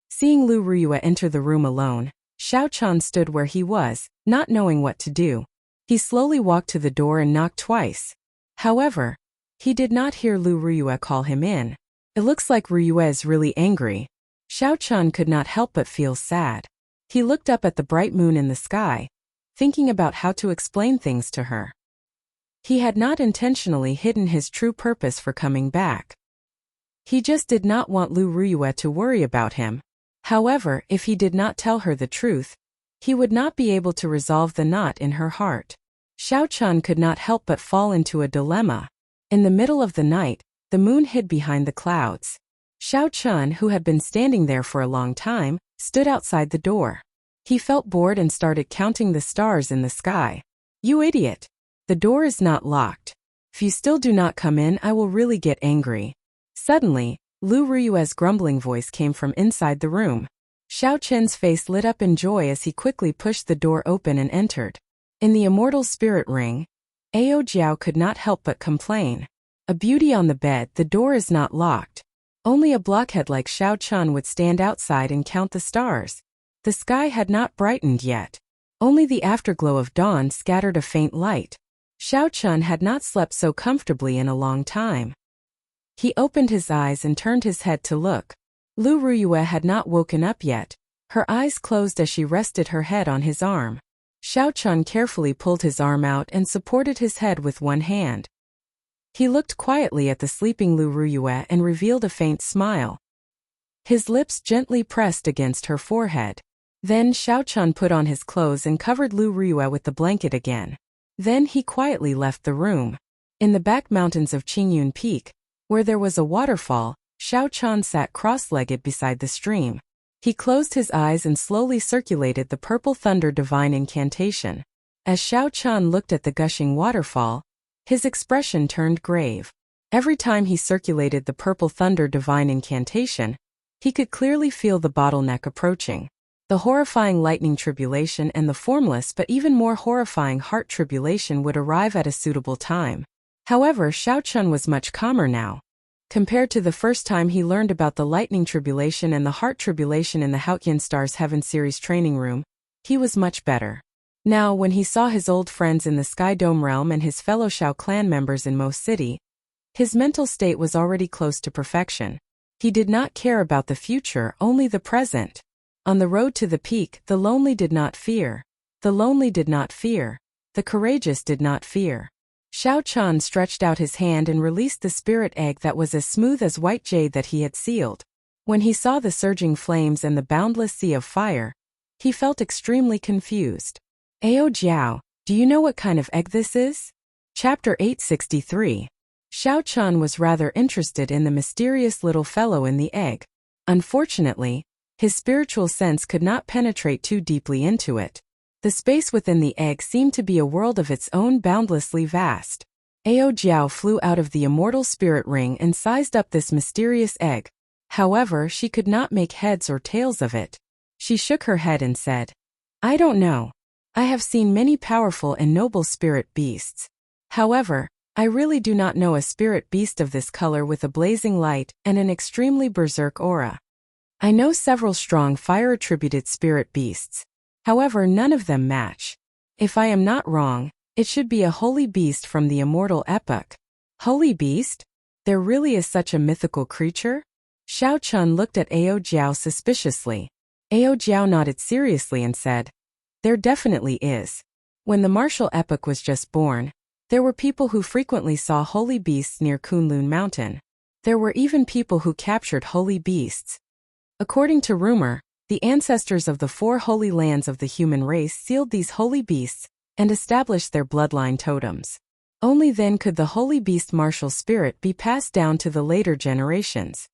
Seeing Lu Ruyue enter the room alone, Xiao Chan stood where he was, not knowing what to do. He slowly walked to the door and knocked twice. However, he did not hear Lu Ruyue call him in. It looks like Ruyue is really angry. Xiao Chan could not help but feel sad. He looked up at the bright moon in the sky, thinking about how to explain things to her. He had not intentionally hidden his true purpose for coming back. He just did not want Lu Ruyue to worry about him. However, if he did not tell her the truth, he would not be able to resolve the knot in her heart. Xiao Chan could not help but fall into a dilemma. In the middle of the night, the moon hid behind the clouds. Xiao Chan, who had been standing there for a long time, stood outside the door. He felt bored and started counting the stars in the sky. You idiot! The door is not locked. If you still do not come in, I will really get angry. Suddenly, Lu Ruyue's grumbling voice came from inside the room. Xiao Chen's face lit up in joy as he quickly pushed the door open and entered. In the immortal spirit ring, Ao Jiao could not help but complain. A beauty on the bed, the door is not locked. Only a blockhead like Xiao Chan would stand outside and count the stars. The sky had not brightened yet. Only the afterglow of dawn scattered a faint light. Xiao Chan had not slept so comfortably in a long time. He opened his eyes and turned his head to look. Lu Ruyue had not woken up yet. Her eyes closed as she rested her head on his arm. Xiao Chan carefully pulled his arm out and supported his head with one hand. He looked quietly at the sleeping Lu Ruyue and revealed a faint smile. His lips gently pressed against her forehead. Then Xiao Chan put on his clothes and covered Lu Ruyue with the blanket again. Then he quietly left the room. In the back mountains of Qingyun Peak, where there was a waterfall, Xiao Chan sat cross-legged beside the stream. He closed his eyes and slowly circulated the Purple Thunder divine incantation. As Xiao Chan looked at the gushing waterfall, his expression turned grave. Every time he circulated the Purple Thunder divine incantation, he could clearly feel the bottleneck approaching. The horrifying lightning tribulation and the formless but even more horrifying heart tribulation would arrive at a suitable time. However, Xiao Chun was much calmer now. Compared to the first time he learned about the lightning tribulation and the heart tribulation in the Haotian Stars Heaven series training room, he was much better. Now, when he saw his old friends in the Sky Dome realm and his fellow Shao clan members in Mo City, his mental state was already close to perfection. He did not care about the future, only the present. On the road to the peak, the lonely did not fear. The lonely did not fear. The courageous did not fear. Xiao Chan stretched out his hand and released the spirit egg that was as smooth as white jade that he had sealed. When he saw the surging flames and the boundless sea of fire, he felt extremely confused. Ao Jiao, do you know what kind of egg this is? Chapter 863. Xiao Chan was rather interested in the mysterious little fellow in the egg. Unfortunately, his spiritual sense could not penetrate too deeply into it. The space within the egg seemed to be a world of its own, boundlessly vast. Ao Jiao flew out of the immortal spirit ring and sized up this mysterious egg. However, she could not make heads or tails of it. She shook her head and said, I don't know. I have seen many powerful and noble spirit beasts. However, I really do not know a spirit beast of this color with a blazing light and an extremely berserk aura. I know several strong fire-attributed spirit beasts. However, none of them match. If I am not wrong, it should be a holy beast from the immortal epoch. Holy beast? There really is such a mythical creature? Xiao Chun looked at Ao Jiao suspiciously. Ao Jiao nodded seriously and said, There definitely is. When the martial epoch was just born, there were people who frequently saw holy beasts near Kunlun Mountain. There were even people who captured holy beasts. According to rumor, the ancestors of the 4 holy lands of the human race sealed these holy beasts and established their bloodline totems. Only then could the holy beast martial spirit be passed down to the later generations.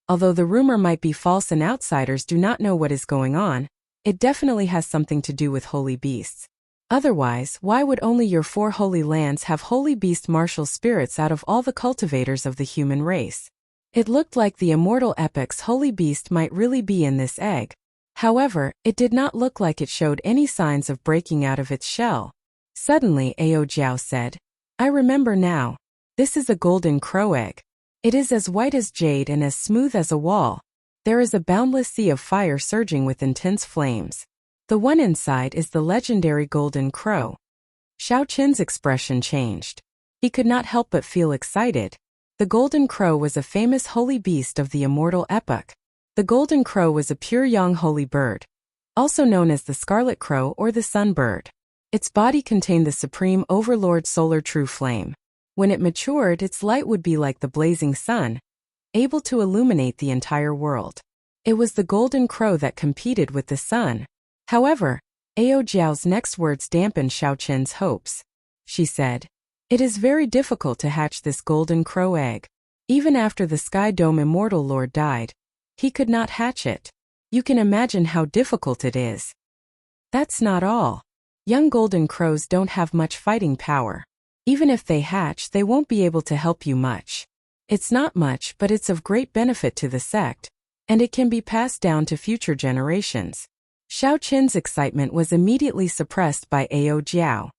Although the rumor might be false and outsiders do not know what is going on, it definitely has something to do with holy beasts. Otherwise, why would only your 4 holy lands have holy beast martial spirits out of all the cultivators of the human race? It looked like the immortal epoch's holy beast might really be in this egg. However, it did not look like it showed any signs of breaking out of its shell. Suddenly Ao Jiao said, I remember now. This is a golden crow egg. It is as white as jade and as smooth as a wall. There is a boundless sea of fire surging with intense flames. The one inside is the legendary Golden Crow. Xiao Qin's expression changed. He could not help but feel excited. The Golden Crow was a famous holy beast of the immortal epoch. The Golden Crow was a pure young holy bird, also known as the Scarlet Crow or the Sun Bird. Its body contained the supreme overlord solar true flame. When it matured, its light would be like the blazing sun, able to illuminate the entire world. It was the Golden Crow that competed with the sun. However, Ao Jiao's next words dampened Xiao Qin's hopes. She said, "It is very difficult to hatch this Golden Crow egg. Even after the Sky Dome Immortal Lord died, he could not hatch it. You can imagine how difficult it is." That's not all. Young Golden Crows don't have much fighting power. Even if they hatch, they won't be able to help you much. It's not much, but it's of great benefit to the sect, and it can be passed down to future generations. Xiao Qin's excitement was immediately suppressed by Ao Jiao.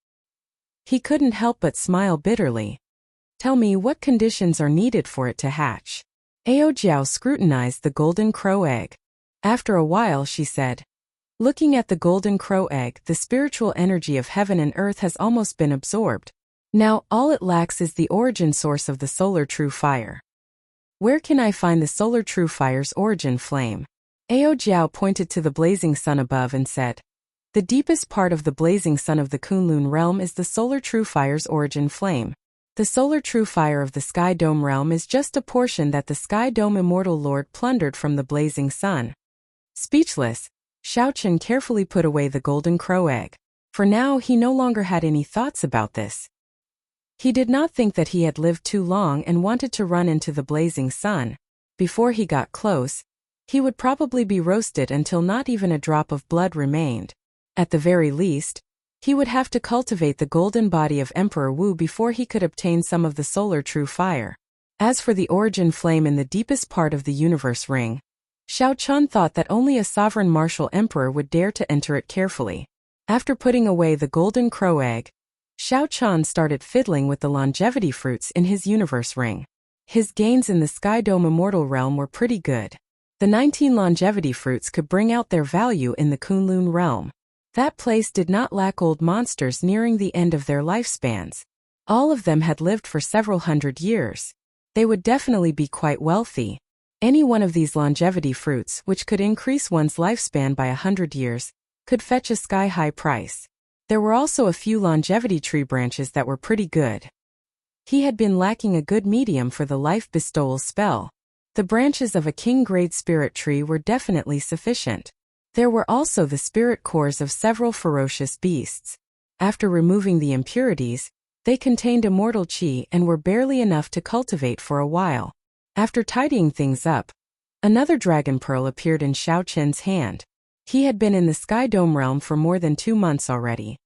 He couldn't help but smile bitterly. "Tell me what conditions are needed for it to hatch." Ao Jiao scrutinized the Golden Crow egg. After a while she said, "Looking at the Golden Crow egg, the spiritual energy of heaven and earth has almost been absorbed. Now, all it lacks is the origin source of the solar true fire. Where can I find the solar true fire's origin flame?" Ao Jiao pointed to the blazing sun above and said, "The deepest part of the blazing sun of the Kunlun realm is the solar true fire's origin flame. The solar true fire of the Sky Dome realm is just a portion that the Sky Dome Immortal Lord plundered from the blazing sun." Speechless, Xiao Qin carefully put away the Golden Crow egg. For now, he no longer had any thoughts about this. He did not think that he had lived too long and wanted to run into the blazing sun. Before he got close, he would probably be roasted until not even a drop of blood remained. At the very least, he would have to cultivate the golden body of Emperor Wu before he could obtain some of the solar true fire. As for the origin flame in the deepest part of the universe ring, Xiao Qin thought that only a sovereign martial emperor would dare to enter it carefully. After putting away the Golden Crow egg, Xiao Qin started fiddling with the longevity fruits in his universe ring. His gains in the Sky Dome Immortal realm were pretty good. The 19 longevity fruits could bring out their value in the Kunlun realm. That place did not lack old monsters nearing the end of their lifespans. All of them had lived for several hundred years. They would definitely be quite wealthy. Any one of these longevity fruits, which could increase one's lifespan by 100 years, could fetch a sky-high price. There were also a few longevity tree branches that were pretty good. He had been lacking a good medium for the life bestowal spell. The branches of a king-grade spirit tree were definitely sufficient. There were also the spirit cores of several ferocious beasts. After removing the impurities, they contained immortal chi and were barely enough to cultivate for a while. After tidying things up, another dragon pearl appeared in Xiao Qin's hand. He had been in the Sky Dome realm for more than 2 months already.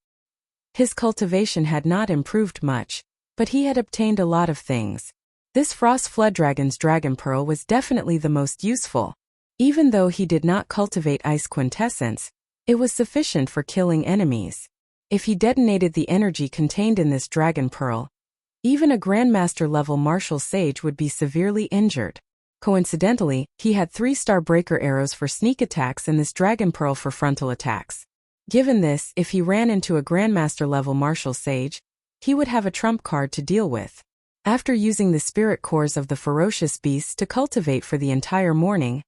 His cultivation had not improved much, but he had obtained a lot of things. This Frost Flood Dragon's dragon pearl was definitely the most useful. Even though he did not cultivate ice quintessence, it was sufficient for killing enemies. If he detonated the energy contained in this dragon pearl, even a Grandmaster level martial sage would be severely injured. Coincidentally, he had 3-star breaker arrows for sneak attacks and this dragon pearl for frontal attacks. Given this, if he ran into a Grandmaster level martial sage, he would have a trump card to deal with. After using the spirit cores of the ferocious beasts to cultivate for the entire morning,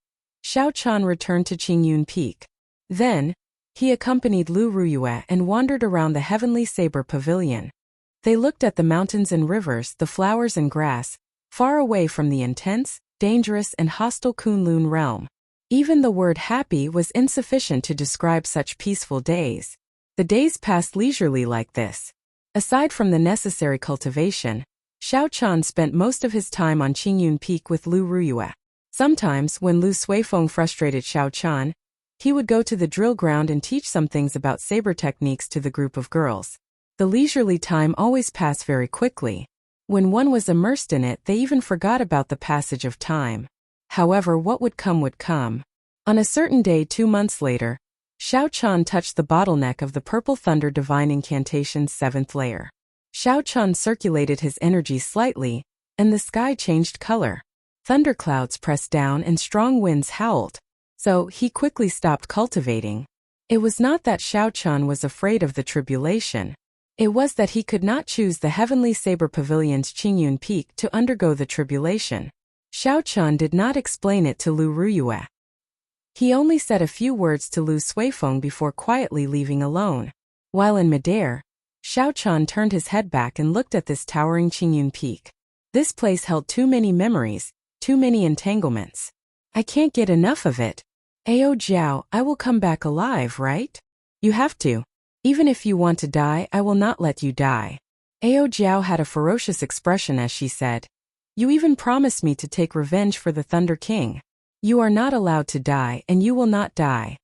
Xiao Qin returned to Qingyun Peak. Then, he accompanied Lu Ruyue and wandered around the Heavenly Saber Pavilion. They looked at the mountains and rivers, the flowers and grass, far away from the intense, dangerous and hostile Kunlun realm. Even the word happy was insufficient to describe such peaceful days. The days passed leisurely like this. Aside from the necessary cultivation, Xiao Qin spent most of his time on Qingyun Peak with Lu Ruyue. Sometimes, when Lu Suifeng frustrated Xiao Qin, he would go to the drill ground and teach some things about saber techniques to the group of girls. The leisurely time always passed very quickly. When one was immersed in it, they even forgot about the passage of time. However, what would come would come. On a certain day 2 months later, Xiao Qin touched the bottleneck of the Purple Thunder Divine Incantation's 7th layer. Xiao Qin circulated his energy slightly, and the sky changed color. Thunderclouds pressed down and strong winds howled. So, he quickly stopped cultivating. It was not that Xiao Chan was afraid of the tribulation. It was that he could not choose the heavenly saber pavilion's Qingyun Peak to undergo the tribulation. Xiao Chan did not explain it to Lu Ruyue. He only said a few words to Lu Suifeng before quietly leaving alone. While in midair, Xiao Chan turned his head back and looked at this towering Qingyun Peak. This place held too many memories, too many entanglements. I can't get enough of it. Ao Jiao, I will come back alive, right? You have to. Even if you want to die, I will not let you die. Ao Jiao had a ferocious expression as she said, You even promised me to take revenge for the Thunder King. You are not allowed to die and you will not die.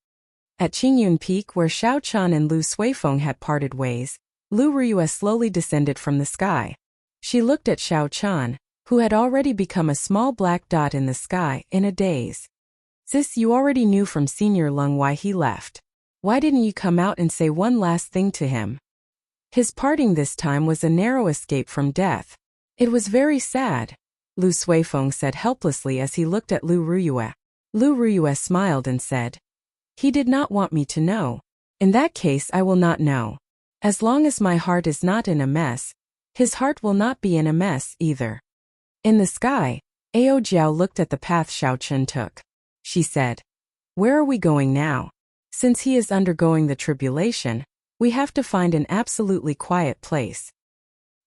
At Qingyun Peak where Xiao Chan and Lu Suifeng had parted ways, Lu Ruyue slowly descended from the sky. She looked at Xiao Chan, who had already become a small black dot in the sky, in a daze. Sis, you already knew from Senior Lung why he left. Why didn't you come out and say one last thing to him? His parting this time was a narrow escape from death. It was very sad, Lu Suifeng said helplessly as he looked at Lu Ruyue. Lu Ruyue smiled and said, He did not want me to know. In that case I will not know. As long as my heart is not in a mess, his heart will not be in a mess either. In the sky, Ao Jiao looked at the path Xiao Chen took. She said, Where are we going now? Since he is undergoing the tribulation, we have to find an absolutely quiet place.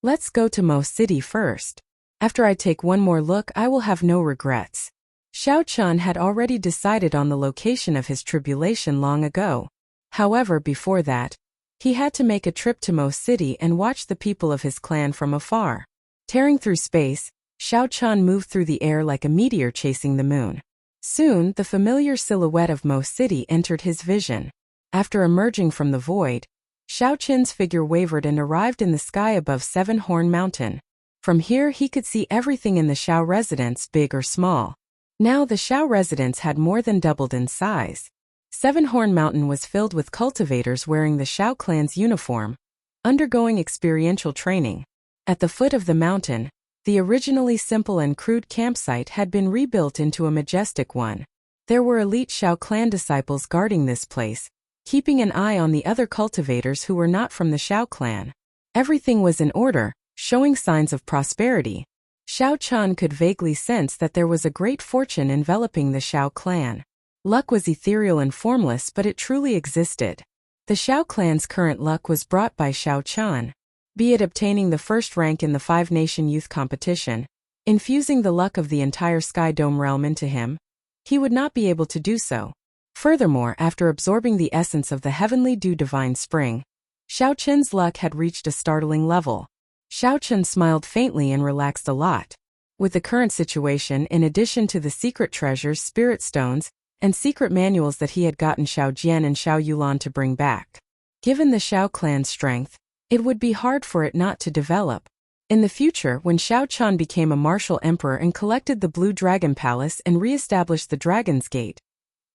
Let's go to Mo City first. After I take one more look, I will have no regrets. Xiao Chan had already decided on the location of his tribulation long ago. However, before that, he had to make a trip to Mo City and watch the people of his clan from afar. Tearing through space, Xiao Chan moved through the air like a meteor chasing the moon. Soon, the familiar silhouette of Mo City entered his vision. After emerging from the void, Xiao Chen's figure wavered and arrived in the sky above Seven Horn Mountain. From here he could see everything in the Xiao residence, big or small. Now the Xiao residence had more than doubled in size. Seven Horn Mountain was filled with cultivators wearing the Xiao clan's uniform, undergoing experiential training. At the foot of the mountain, the originally simple and crude campsite had been rebuilt into a majestic one. There were elite Xiao clan disciples guarding this place, keeping an eye on the other cultivators who were not from the Xiao clan. Everything was in order, showing signs of prosperity. Xiao Chan could vaguely sense that there was a great fortune enveloping the Xiao clan. Luck was ethereal and formless, but it truly existed. The Xiao clan's current luck was brought by Xiao Chan. Be it obtaining the first rank in the five-nation youth competition, infusing the luck of the entire Sky Dome realm into him, he would not be able to do so. Furthermore, after absorbing the essence of the heavenly dew divine spring, Xiao Chen's luck had reached a startling level. Xiao Chen smiled faintly and relaxed a lot. With the current situation, in addition to the secret treasures, spirit stones, and secret manuals that he had gotten Xiao Jian and Xiao Yulan to bring back, given the Xiao clan's strength, it would be hard for it not to develop. In the future, when Xiao Chan became a martial emperor and collected the Blue Dragon Palace and re-established the Dragon's Gate,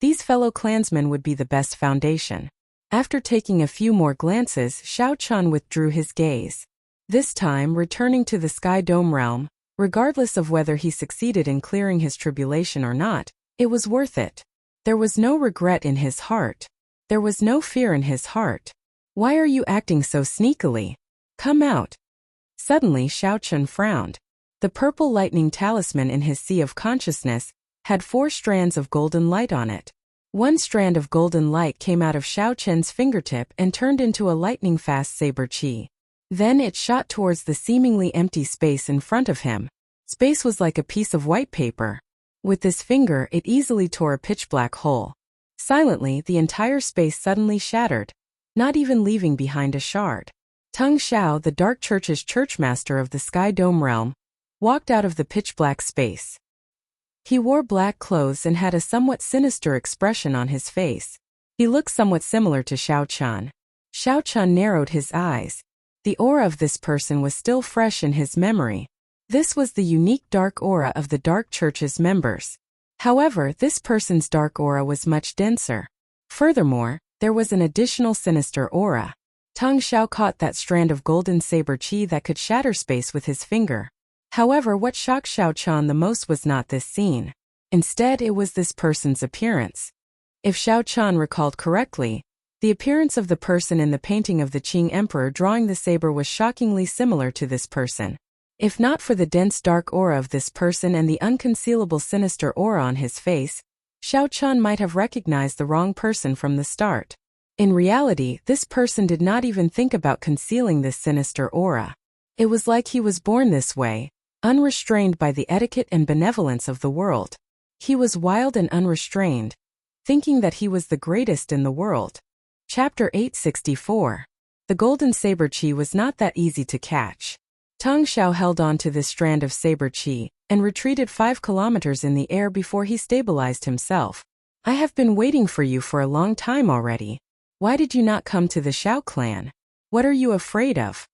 these fellow clansmen would be the best foundation. After taking a few more glances, Xiao Chan withdrew his gaze. This time, returning to the Sky Dome realm, regardless of whether he succeeded in clearing his tribulation or not, it was worth it. There was no regret in his heart. There was no fear in his heart. Why are you acting so sneakily? Come out. Suddenly Xiao Chen frowned. The purple lightning talisman in his sea of consciousness had 4 strands of golden light on it. One strand of golden light came out of Xiao Chen's fingertip and turned into a lightning-fast saber qi. Then it shot towards the seemingly empty space in front of him. Space was like a piece of white paper. With this finger it easily tore a pitch-black hole. Silently, the entire space suddenly shattered, not even leaving behind a shard. Tung Xiao, the Dark Church's churchmaster of the Sky Dome realm, walked out of the pitch-black space. He wore black clothes and had a somewhat sinister expression on his face. He looked somewhat similar to Xiao Chan. Xiao Chan narrowed his eyes. The aura of this person was still fresh in his memory. This was the unique dark aura of the Dark Church's members. However, this person's dark aura was much denser. Furthermore, there was an additional sinister aura. Tung Xiao caught that strand of golden saber qi that could shatter space with his finger. However, what shocked Xiao Chan the most was not this scene. Instead, it was this person's appearance. If Xiao Chan recalled correctly, the appearance of the person in the painting of the Qing Emperor drawing the saber was shockingly similar to this person. If not for the dense dark aura of this person and the unconcealable sinister aura on his face, Xiao Chan might have recognized the wrong person from the start. In reality, this person did not even think about concealing this sinister aura. It was like he was born this way, unrestrained by the etiquette and benevolence of the world. He was wild and unrestrained, thinking that he was the greatest in the world. Chapter 864. The golden saber qi was not that easy to catch. Tang Xiao held on to this strand of saber qi and retreated 5 kilometers in the air before he stabilized himself. I have been waiting for you for a long time already. Why did you not come to the Xiao clan? What are you afraid of?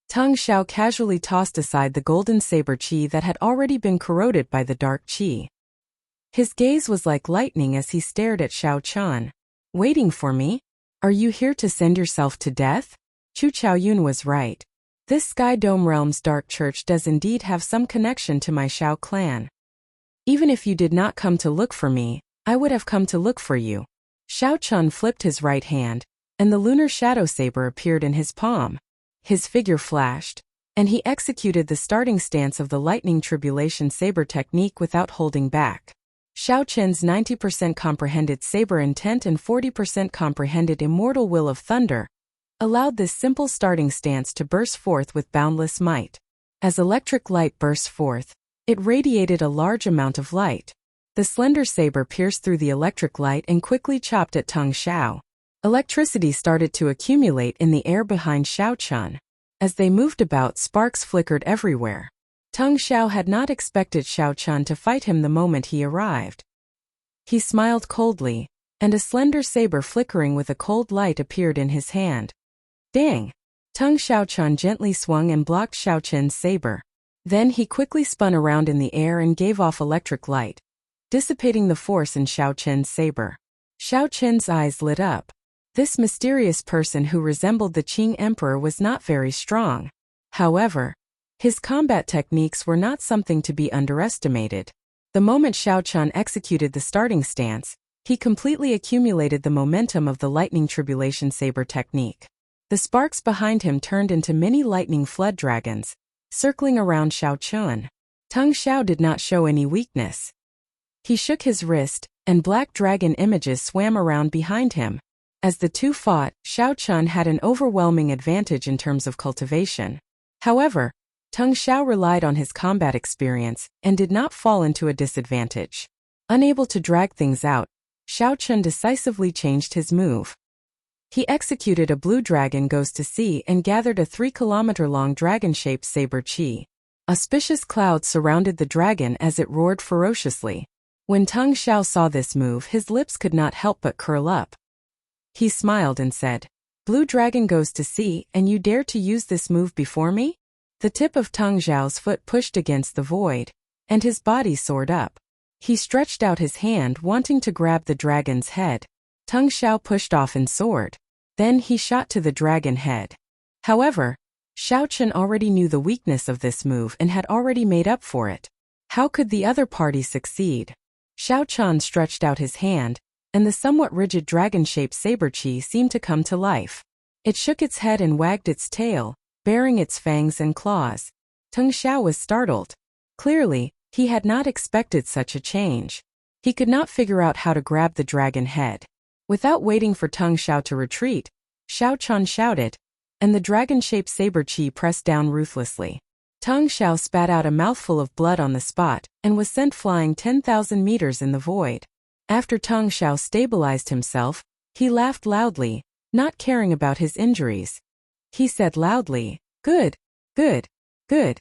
Tang Xiao casually tossed aside the golden saber qi that had already been corroded by the dark qi. His gaze was like lightning as he stared at Xiao Chan. Waiting for me? Are you here to send yourself to death? Chu Chaoyun was right. This Sky Dome Realm's dark church does indeed have some connection to my Xiao clan. Even if you did not come to look for me, I would have come to look for you. Xiao Chan flipped his right hand, and the lunar shadow saber appeared in his palm. His figure flashed, and he executed the starting stance of the lightning tribulation saber technique without holding back. Xiao Chen's 90% comprehended saber intent and 40% comprehended immortal will of thunder allowed this simple starting stance to burst forth with boundless might. As electric light burst forth, it radiated a large amount of light. The slender saber pierced through the electric light and quickly chopped at Tang Xiao. Electricity started to accumulate in the air behind Xiao Chan. As they moved about, sparks flickered everywhere. Tang Xiao had not expected Xiao Chan to fight him the moment he arrived. He smiled coldly, and a slender saber flickering with a cold light appeared in his hand. Dang! Tang Xiao Chan gently swung and blocked Xiao Chen's saber. Then he quickly spun around in the air and gave off electric light, dissipating the force in Xiao Chen's saber. Xiao Chen's eyes lit up. This mysterious person who resembled the Qing Emperor was not very strong. However, his combat techniques were not something to be underestimated. The moment Xiao Chan executed the starting stance, he completely accumulated the momentum of the lightning tribulation saber technique. The sparks behind him turned into many lightning flood dragons, circling around Xiao Chan. Tang Xiao did not show any weakness. He shook his wrist, and black dragon images swam around behind him. As the two fought, Xiao Chan had an overwhelming advantage in terms of cultivation. However, Tang Xiao relied on his combat experience and did not fall into a disadvantage. Unable to drag things out, Xiao Chan decisively changed his move. He executed a blue dragon goes to sea and gathered a 3-kilometer-long dragon-shaped saber qi. Auspicious clouds surrounded the dragon as it roared ferociously. When Tang Xiao saw this move, his lips could not help but curl up. He smiled and said, "Blue dragon goes to sea, and you dare to use this move before me?" The tip of Tang Xiao's foot pushed against the void, and his body soared up. He stretched out his hand, wanting to grab the dragon's head. Tang Xiao pushed off and soared. Then he shot to the dragon head. However, Xiao Chen already knew the weakness of this move and had already made up for it. How could the other party succeed? Xiao Chan stretched out his hand, and the somewhat rigid dragon-shaped saber qi seemed to come to life. It shook its head and wagged its tail, baring its fangs and claws. Tang Xiao was startled. Clearly, he had not expected such a change. He could not figure out how to grab the dragon head. Without waiting for Tang Xiao to retreat, Xiao Chan shouted, and the dragon-shaped saber qi pressed down ruthlessly. Tang Xiao spat out a mouthful of blood on the spot and was sent flying 10,000 meters in the void. After Tang Xiao stabilized himself, he laughed loudly, not caring about his injuries. He said loudly, "Good, good, good."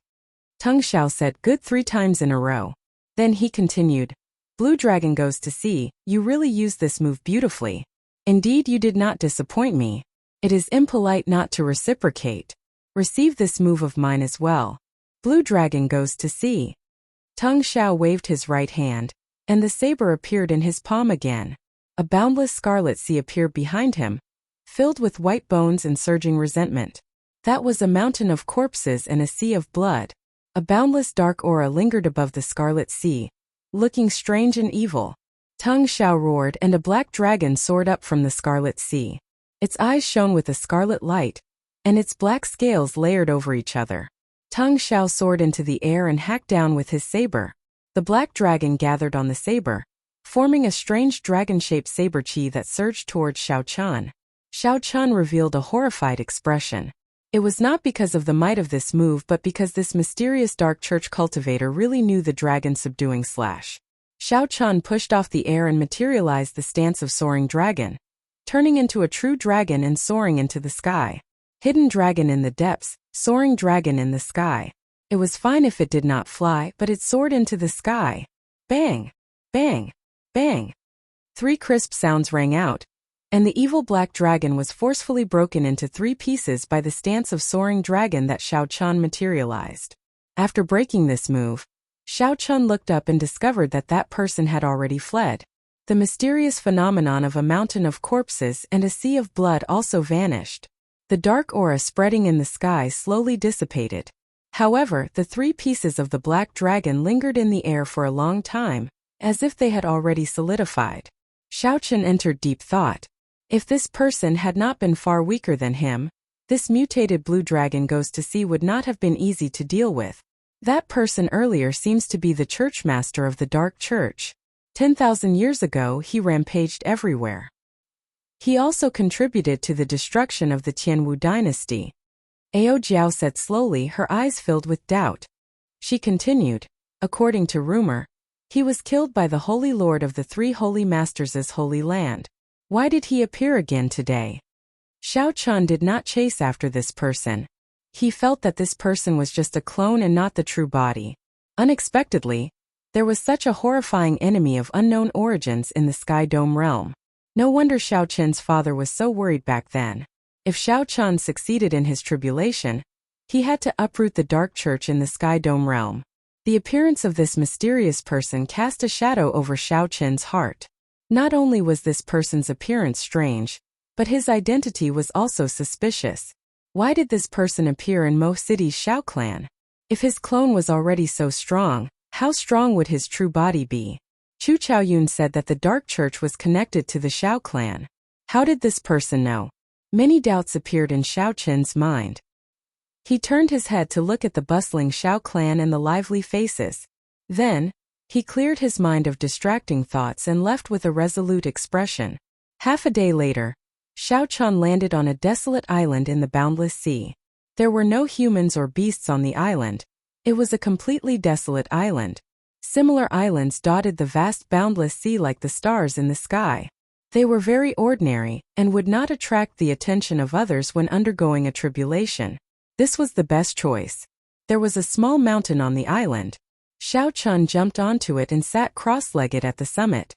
Tang Xiao said good 3 times in a row. Then he continued, "Blue dragon goes to sea, you really used this move beautifully. Indeed, you did not disappoint me. It is impolite not to reciprocate. Receive this move of mine as well. Blue dragon goes to sea." Tang Xiao waved his right hand, and the saber appeared in his palm again. A boundless scarlet sea appeared behind him, filled with white bones and surging resentment. That was a mountain of corpses and a sea of blood. A boundless dark aura lingered above the scarlet sea, looking strange and evil. Tung Xiao roared, and a black dragon soared up from the scarlet sea. Its eyes shone with a scarlet light, and its black scales layered over each other. Tung Xiao soared into the air and hacked down with his saber. The black dragon gathered on the saber, forming a strange dragon-shaped saber chi that surged towards Xiao Chun. Xiao Chun revealed a horrified expression. It was not because of the might of this move but because this mysterious dark church cultivator really knew the dragon subduing slash. Xiao Chun pushed off the air and materialized the stance of soaring dragon, turning into a true dragon and soaring into the sky. Hidden dragon in the depths, soaring dragon in the sky. It was fine if it did not fly, but it soared into the sky. Bang! Bang! Bang! 3 crisp sounds rang out, and the evil black dragon was forcefully broken into 3 pieces by the stance of soaring dragon that Xiao Chun materialized. After breaking this move, Xiao Chun looked up and discovered that that person had already fled. The mysterious phenomenon of a mountain of corpses and a sea of blood also vanished. The dark aura spreading in the sky slowly dissipated. However, the 3 pieces of the black dragon lingered in the air for a long time, as if they had already solidified. Xiao Chun entered deep thought. If this person had not been far weaker than him, this mutated blue dragon goes to sea would not have been easy to deal with. That person earlier seems to be the churchmaster of the Dark Church. 10,000 years ago he rampaged everywhere. He also contributed to the destruction of the Tianwu dynasty. Ao Jiao said slowly, her eyes filled with doubt. She continued, according to rumor, he was killed by the Holy Lord of the 3 Holy Masters' Holy Land. Why did he appear again today? Xiao Chun did not chase after this person. He felt that this person was just a clone and not the true body. Unexpectedly, there was such a horrifying enemy of unknown origins in the Sky Dome realm. No wonder Xiao Chun's father was so worried back then. If Xiao Chun succeeded in his tribulation, he had to uproot the Dark Church in the Sky Dome realm. The appearance of this mysterious person cast a shadow over Xiao Chun's heart. Not only was this person's appearance strange, but his identity was also suspicious. Why did this person appear in Mo City's Xiao clan? If his clone was already so strong, how strong would his true body be? Chu Chaoyun said that the Dark Church was connected to the Xiao clan. How did this person know? Many doubts appeared in Xiao Chun's mind. He turned his head to look at the bustling Xiao clan and the lively faces. Then, he cleared his mind of distracting thoughts and left with a resolute expression. Half a day later, Xiao Chun landed on a desolate island in the boundless sea. There were no humans or beasts on the island. It was a completely desolate island. Similar islands dotted the vast boundless sea like the stars in the sky. They were very ordinary, and would not attract the attention of others when undergoing a tribulation. This was the best choice. There was a small mountain on the island. Xiao Chun jumped onto it and sat cross-legged at the summit.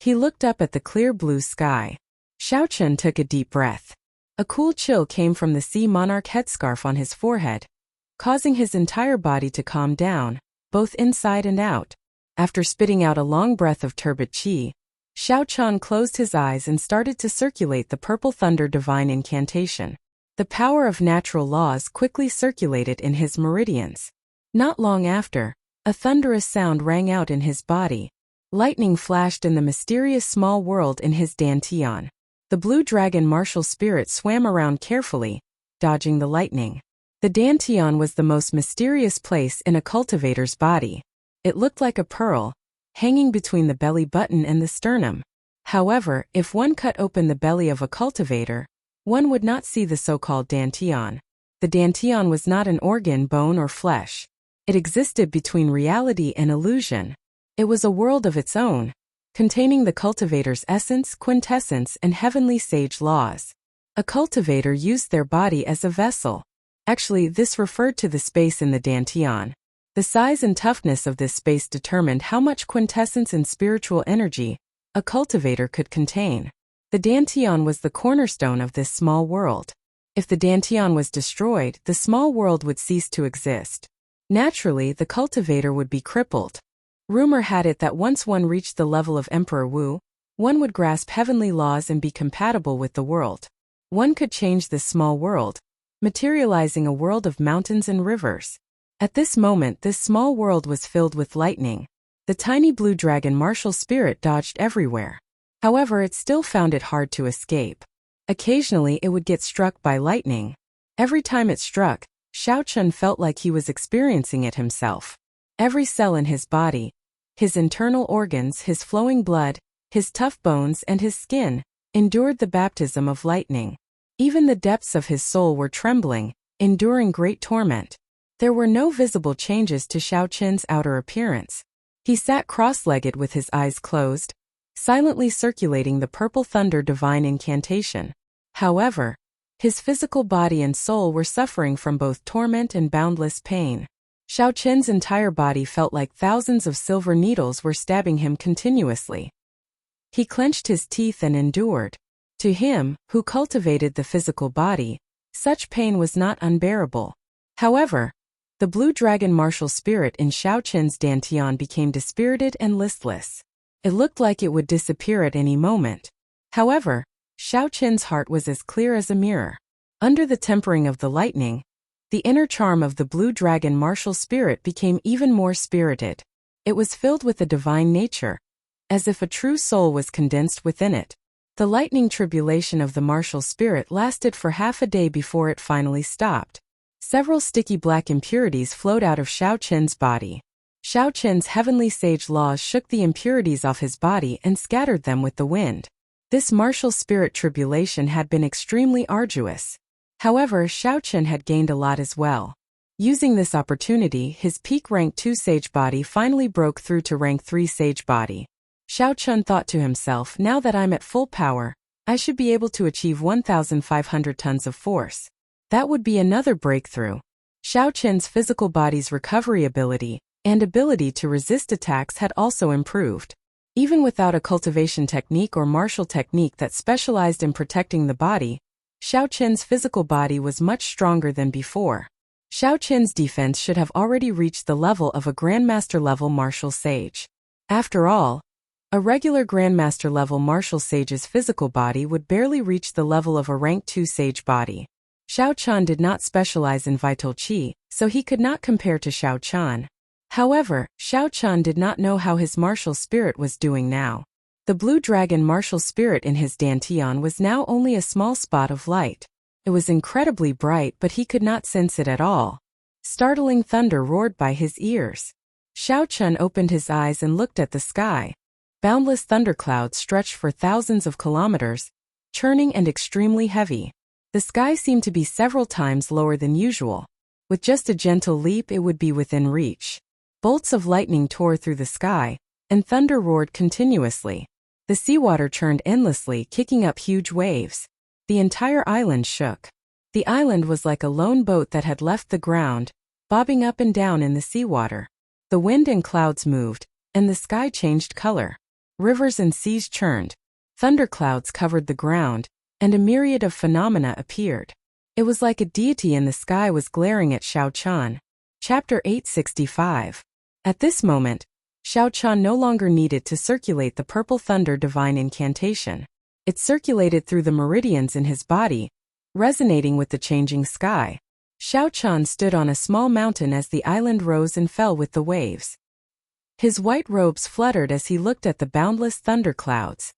He looked up at the clear blue sky. Xiao Chun took a deep breath. A cool chill came from the sea monarch headscarf on his forehead, causing his entire body to calm down, both inside and out. After spitting out a long breath of turbid qi, Xiao Chun closed his eyes and started to circulate the purple thunder divine incantation. The power of natural laws quickly circulated in his meridians. Not long after, a thunderous sound rang out in his body. Lightning flashed in the mysterious small world in his dantian. The blue dragon martial spirit swam around carefully, dodging the lightning. The dantian was the most mysterious place in a cultivator's body. It looked like a pearl, hanging between the belly button and the sternum. However, if one cut open the belly of a cultivator, one would not see the so-called dantian. The dantian was not an organ, bone or flesh. It existed between reality and illusion. It was a world of its own, containing the cultivator's essence, quintessence, and heavenly sage laws. A cultivator used their body as a vessel. Actually, this referred to the space in the dantian. The size and toughness of this space determined how much quintessence and spiritual energy a cultivator could contain. The dantian was the cornerstone of this small world. If the dantian was destroyed, the small world would cease to exist. Naturally, the cultivator would be crippled. Rumor had it that once one reached the level of Emperor Wu, one would grasp heavenly laws and be compatible with the world. One could change this small world, materializing a world of mountains and rivers. At this moment, this small world was filled with lightning. The tiny blue dragon martial spirit dodged everywhere. However, it still found it hard to escape. Occasionally, it would get struck by lightning. Every time it struck, Xiao Chun felt like he was experiencing it himself. Every cell in his body, his internal organs, his flowing blood, his tough bones, and his skin, endured the baptism of lightning. Even the depths of his soul were trembling, enduring great torment. There were no visible changes to Xiao Chun's outer appearance. He sat cross-legged with his eyes closed, silently circulating the purple thunder divine incantation. However, his physical body and soul were suffering from both torment and boundless pain. Xiao Chun's entire body felt like thousands of silver needles were stabbing him continuously. He clenched his teeth and endured. To him, who cultivated the physical body, such pain was not unbearable. However, the blue dragon martial spirit in Xiao Chun's dantian became dispirited and listless. It looked like it would disappear at any moment. However, Xiao Chun's heart was as clear as a mirror. Under the tempering of the lightning, the inner charm of the blue dragon martial spirit became even more spirited. It was filled with a divine nature, as if a true soul was condensed within it. The lightning tribulation of the martial spirit lasted for half a day before it finally stopped. Several sticky black impurities flowed out of Xiao Chun's body. Xiao Chun's heavenly sage laws shook the impurities off his body and scattered them with the wind. This martial spirit tribulation had been extremely arduous. However, Xiao Chun had gained a lot as well. Using this opportunity, his peak rank 2 sage body finally broke through to rank 3 sage body. Xiao Chun thought to himself, now that I'm at full power, I should be able to achieve 1,500 tons of force. That would be another breakthrough. Xiao Chun's physical body's recovery ability and ability to resist attacks had also improved. Even without a cultivation technique or martial technique that specialized in protecting the body, Xiao Chun's physical body was much stronger than before. Xiao Chun's defense should have already reached the level of a Grandmaster level martial sage. After all, a regular Grandmaster level martial sage's physical body would barely reach the level of a rank 2 sage body. Xiao Chun did not specialize in vital qi, so he could not compare to Xiao Chun. However, Xiao Chun did not know how his martial spirit was doing now. The blue dragon martial spirit in his dantian was now only a small spot of light. It was incredibly bright, but he could not sense it at all. Startling thunder roared by his ears. Xiao Chun opened his eyes and looked at the sky. Boundless thunderclouds stretched for thousands of kilometers, churning and extremely heavy. The sky seemed to be several times lower than usual. With just a gentle leap, it would be within reach. Bolts of lightning tore through the sky, and thunder roared continuously. The seawater churned endlessly, kicking up huge waves. The entire island shook. The island was like a lone boat that had left the ground, bobbing up and down in the seawater. The wind and clouds moved, and the sky changed color. Rivers and seas churned. Thunderclouds covered the ground, and a myriad of phenomena appeared. It was like a deity in the sky was glaring at Xiao Chun. Chapter 865. At this moment, Xiao Chun no longer needed to circulate the purple thunder divine incantation. It circulated through the meridians in his body, resonating with the changing sky. Xiao Chun stood on a small mountain as the island rose and fell with the waves. His white robes fluttered as he looked at the boundless thunderclouds.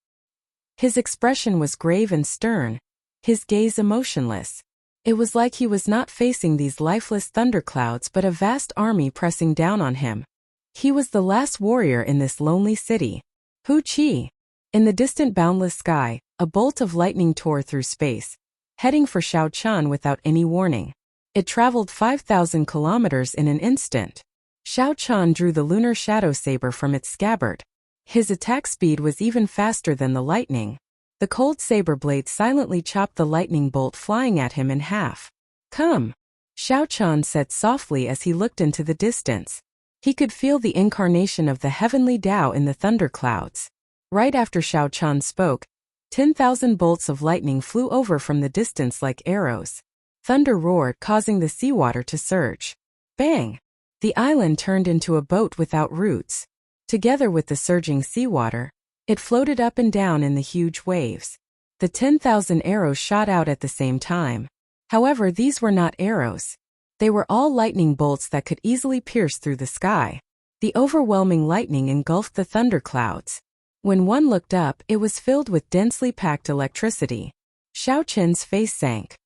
His expression was grave and stern, his gaze emotionless. It was like he was not facing these lifeless thunderclouds but a vast army pressing down on him. He was the last warrior in this lonely city. Hu Qi. In the distant boundless sky, a bolt of lightning tore through space, heading for Xiao Chun without any warning. It traveled 5,000 kilometers in an instant. Xiao Chun drew the lunar shadow saber from its scabbard. His attack speed was even faster than the lightning. The cold saber blade silently chopped the lightning bolt flying at him in half. Come! Xiao Chun said softly as he looked into the distance. He could feel the incarnation of the heavenly Tao in the thunderclouds. Right after Xiao Chun spoke, 10,000 bolts of lightning flew over from the distance like arrows. Thunder roared, causing the seawater to surge. Bang! The island turned into a boat without roots. Together with the surging seawater, it floated up and down in the huge waves. The 10,000 arrows shot out at the same time. However, these were not arrows. They were all lightning bolts that could easily pierce through the sky. The overwhelming lightning engulfed the thunderclouds. When one looked up, it was filled with densely packed electricity. Xiao Qin's face sank.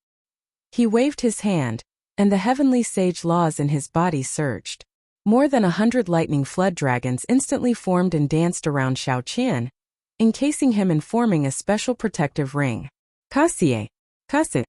He waved his hand, and the heavenly sage laws in his body surged. More than 100 lightning flood dragons instantly formed and danced around Xiao Qin, encasing him and forming a special protective ring. Kasie, Kasie.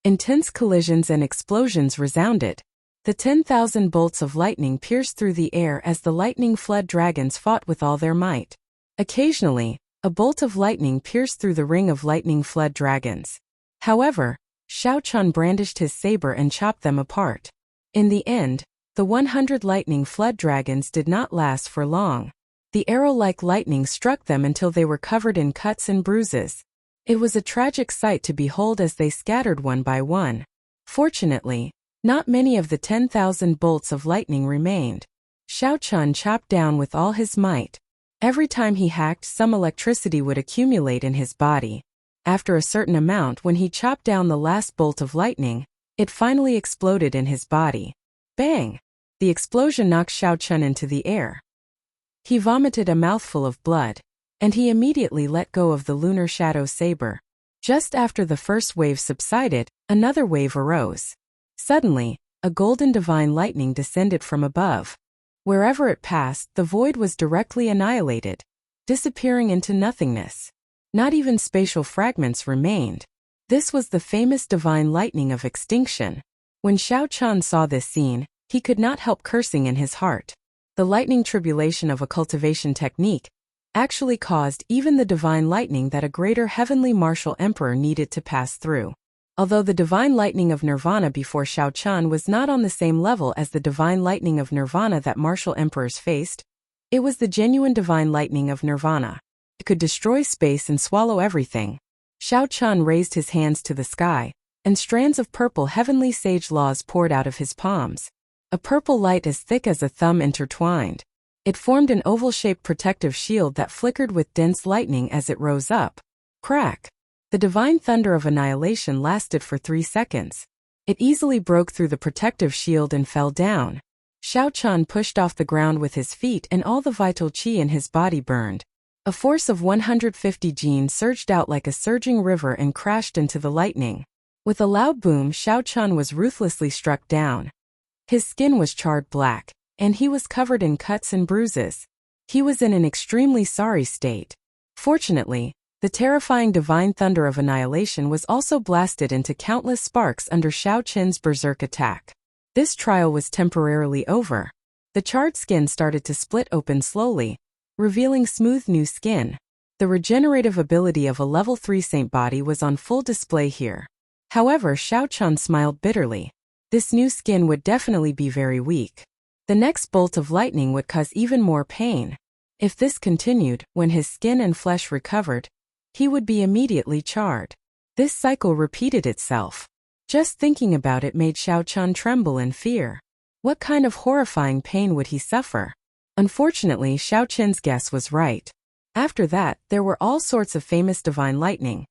Intense collisions and explosions resounded. The 10,000 bolts of lightning pierced through the air as the lightning flood dragons fought with all their might. Occasionally, a bolt of lightning pierced through the ring of lightning flood dragons. However, Xiao Qin brandished his saber and chopped them apart. In the end, the 100 lightning flood dragons did not last for long. The arrow-like lightning struck them until they were covered in cuts and bruises. It was a tragic sight to behold as they scattered one by one. Fortunately, not many of the 10,000 bolts of lightning remained. Xiao Qin chopped down with all his might. Every time he hacked, some electricity would accumulate in his body. After a certain amount, when he chopped down the last bolt of lightning, it finally exploded in his body. Bang! The explosion knocked Xiao Qin into the air. He vomited a mouthful of blood, and he immediately let go of the lunar shadow saber. Just after the first wave subsided, another wave arose. Suddenly, a golden divine lightning descended from above. Wherever it passed, the void was directly annihilated, disappearing into nothingness. Not even spatial fragments remained. This was the famous divine lightning of extinction. When Xiao Qin saw this scene, he could not help cursing in his heart. The lightning tribulation of a cultivation technique actually caused even the divine lightning that a greater heavenly martial emperor needed to pass through. Although the divine lightning of nirvana before Xiao Qin was not on the same level as the divine lightning of nirvana that martial emperors faced, it was the genuine divine lightning of nirvana. It could destroy space and swallow everything. Xiao Qin raised his hands to the sky, and strands of purple heavenly sage laws poured out of his palms. A purple light as thick as a thumb intertwined. It formed an oval-shaped protective shield that flickered with dense lightning as it rose up. Crack! The divine thunder of annihilation lasted for 3 seconds. It easily broke through the protective shield and fell down. Xiao Qin pushed off the ground with his feet and all the vital qi in his body burned. A force of 150 jin surged out like a surging river and crashed into the lightning. With a loud boom, Xiao Qin was ruthlessly struck down. His skin was charred black, and he was covered in cuts and bruises. He was in an extremely sorry state. Fortunately, the terrifying divine thunder of annihilation was also blasted into countless sparks under Xiao Qin's berserk attack. This trial was temporarily over. The charred skin started to split open slowly, revealing smooth new skin. The regenerative ability of a level 3 saint body was on full display here. However, Xiao Qin smiled bitterly. This new skin would definitely be very weak. The next bolt of lightning would cause even more pain. If this continued, when his skin and flesh recovered, he would be immediately charred. This cycle repeated itself. Just thinking about it made Xiao Qin tremble in fear. What kind of horrifying pain would he suffer? Unfortunately, Xiao Qin's guess was right. After that, there were all sorts of famous divine lightning.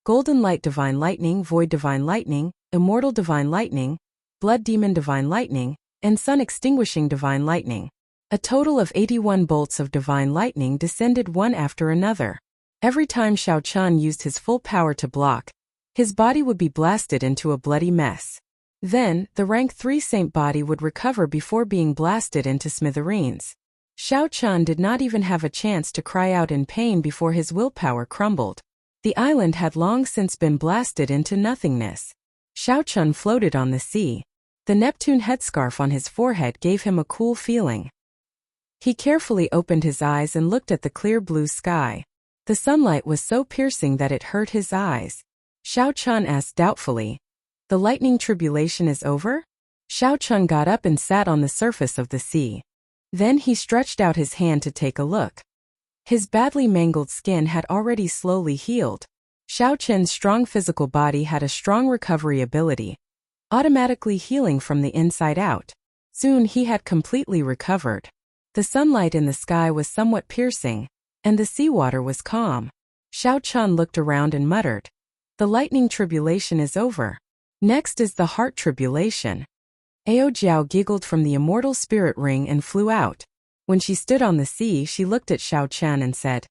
Golden light divine lightning, void divine lightning, immortal divine lightning, blood demon divine lightning, and sun extinguishing divine lightning. A total of 81 bolts of divine lightning descended one after another. Every time Xiao Qin used his full power to block, his body would be blasted into a bloody mess. Then, the rank 3 saint body would recover before being blasted into smithereens. Xiao Qin did not even have a chance to cry out in pain before his willpower crumbled. The island had long since been blasted into nothingness. Xiao Qin floated on the sea. The Neptune headscarf on his forehead gave him a cool feeling. He carefully opened his eyes and looked at the clear blue sky. The sunlight was so piercing that it hurt his eyes. Xiao Qin asked doubtfully, "The lightning tribulation is over?" Xiao Qin got up and sat on the surface of the sea. Then he stretched out his hand to take a look. His badly mangled skin had already slowly healed. Xiao Qin's strong physical body had a strong recovery ability, automatically healing from the inside out. Soon he had completely recovered. The sunlight in the sky was somewhat piercing, and the seawater was calm. Xiao Qin looked around and muttered, "The lightning tribulation is over. Next is the heart tribulation." Ao Jiao giggled from the immortal spirit ring and flew out. When she stood on the sea, she looked at Xiao Chen and said,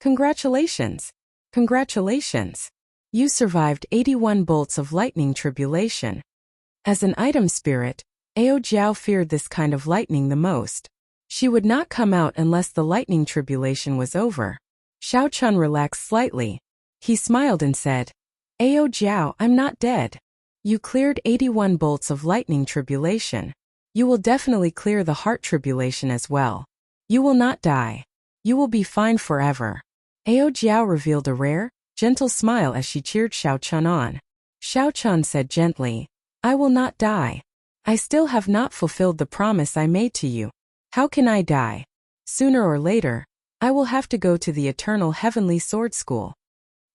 "Congratulations! Congratulations! You survived 81 bolts of lightning tribulation." As an item spirit, Ao Jiao feared this kind of lightning the most. She would not come out unless the lightning tribulation was over. Xiao Chen relaxed slightly. He smiled and said, "Ao Jiao, I'm not dead. You cleared 81 bolts of lightning tribulation. You will definitely clear the heart tribulation as well. You will not die. You will be fine forever." Ao Jiao revealed a rare, gentle smile as she cheered Xiao Chen on. Xiao Chen said gently, "I will not die. I still have not fulfilled the promise I made to you. How can I die? Sooner or later, I will have to go to the eternal heavenly sword school."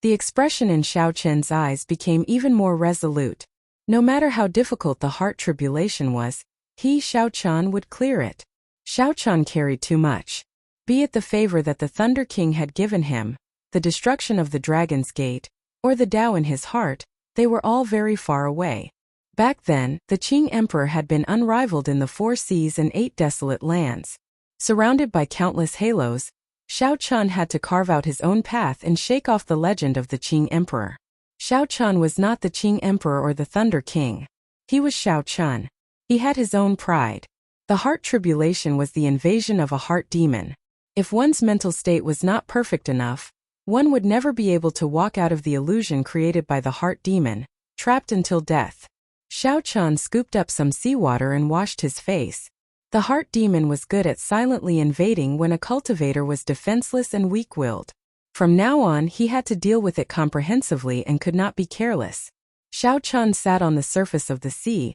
The expression in Xiao Chen's eyes became even more resolute. No matter how difficult the heart tribulation was, he, Xiao Chen, would clear it. Xiao Chen carried too much. Be it the favor that the Thunder King had given him, the destruction of the Dragon's Gate, or the Tao in his heart, they were all very far away. Back then, the Qing Emperor had been unrivaled in the 4 seas and 8 desolate lands. Surrounded by countless halos, Xiao Chen had to carve out his own path and shake off the legend of the Qing Emperor. Xiao Chen was not the Qing Emperor or the Thunder King. He was Xiao Chen. He had his own pride. The heart tribulation was the invasion of a heart demon. If one's mental state was not perfect enough, one would never be able to walk out of the illusion created by the heart demon, trapped until death. Xiao Chen scooped up some seawater and washed his face. The heart demon was good at silently invading when a cultivator was defenseless and weak-willed. From now on, he had to deal with it comprehensively and could not be careless. Xiao Chen sat on the surface of the sea,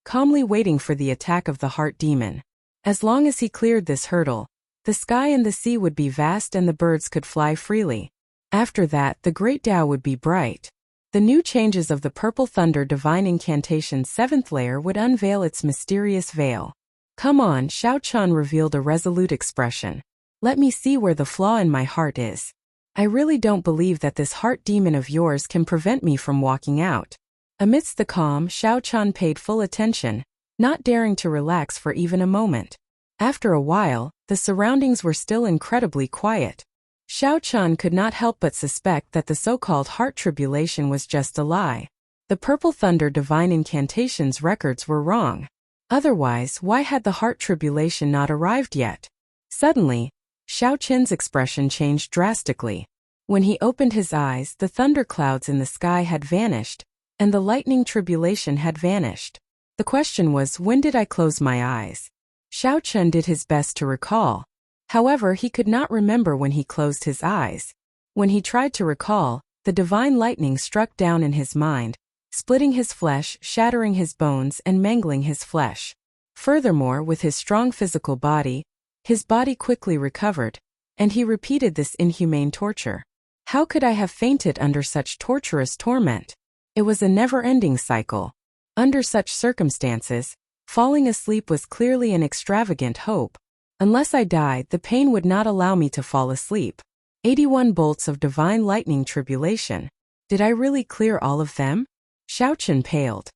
calmly waiting for the attack of the heart demon. As long as he cleared this hurdle, the sky and the sea would be vast and the birds could fly freely. After that, the great Tao would be bright. The new changes of the Purple Thunder Divine Incantation's 7th layer would unveil its mysterious veil. "Come on," Xiao Chen revealed a resolute expression. "Let me see where the flaw in my heart is. I really don't believe that this heart demon of yours can prevent me from walking out." Amidst the calm, Xiao Chen paid full attention, not daring to relax for even a moment. After a while, the surroundings were still incredibly quiet. Xiao Chen could not help but suspect that the so-called heart tribulation was just a lie. The Purple Thunder Divine Incantation's records were wrong. Otherwise, why had the heart tribulation not arrived yet? Suddenly, Xiao Chen's expression changed drastically. When he opened his eyes, the thunderclouds in the sky had vanished, and the lightning tribulation had vanished. The question was, when did I close my eyes? Xiao Chen did his best to recall. However, he could not remember when he closed his eyes. When he tried to recall, the divine lightning struck down in his mind, splitting his flesh, shattering his bones, and mangling his flesh. Furthermore, with his strong physical body, his body quickly recovered, and he repeated this inhumane torture. How could I have fainted under such torturous torment? It was a never-ending cycle. Under such circumstances, falling asleep was clearly an extravagant hope. Unless I died, the pain would not allow me to fall asleep. 81 bolts of divine lightning tribulation. Did I really clear all of them? Xiao Chen paled.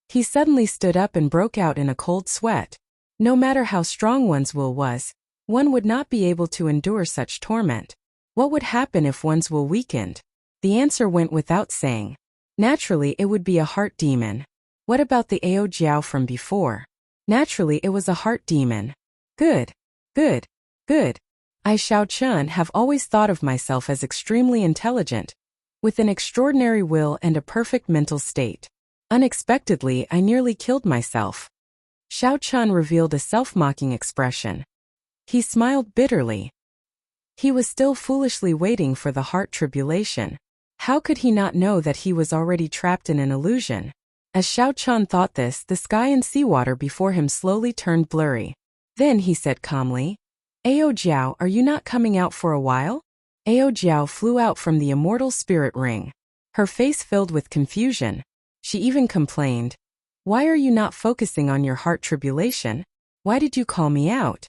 He suddenly stood up and broke out in a cold sweat. No matter how strong one's will was, one would not be able to endure such torment. What would happen if one's will weakened? The answer went without saying. Naturally, it would be a heart demon. What about the Ao Jiao from before? Naturally, it was a heart demon. Good. Good. Good. I, Xiao Chen, have always thought of myself as extremely intelligent, with an extraordinary will and a perfect mental state. Unexpectedly, I nearly killed myself. Xiao Chen revealed a self-mocking expression. He smiled bitterly. He was still foolishly waiting for the heart tribulation. How could he not know that he was already trapped in an illusion? As Xiao Chen thought this, the sky and seawater before him slowly turned blurry. Then he said calmly, "Ao Jiao, are you not coming out for a while?" Ao Jiao flew out from the immortal spirit ring. Her face filled with confusion. She even complained, "Why are you not focusing on your heart tribulation? Why did you call me out?"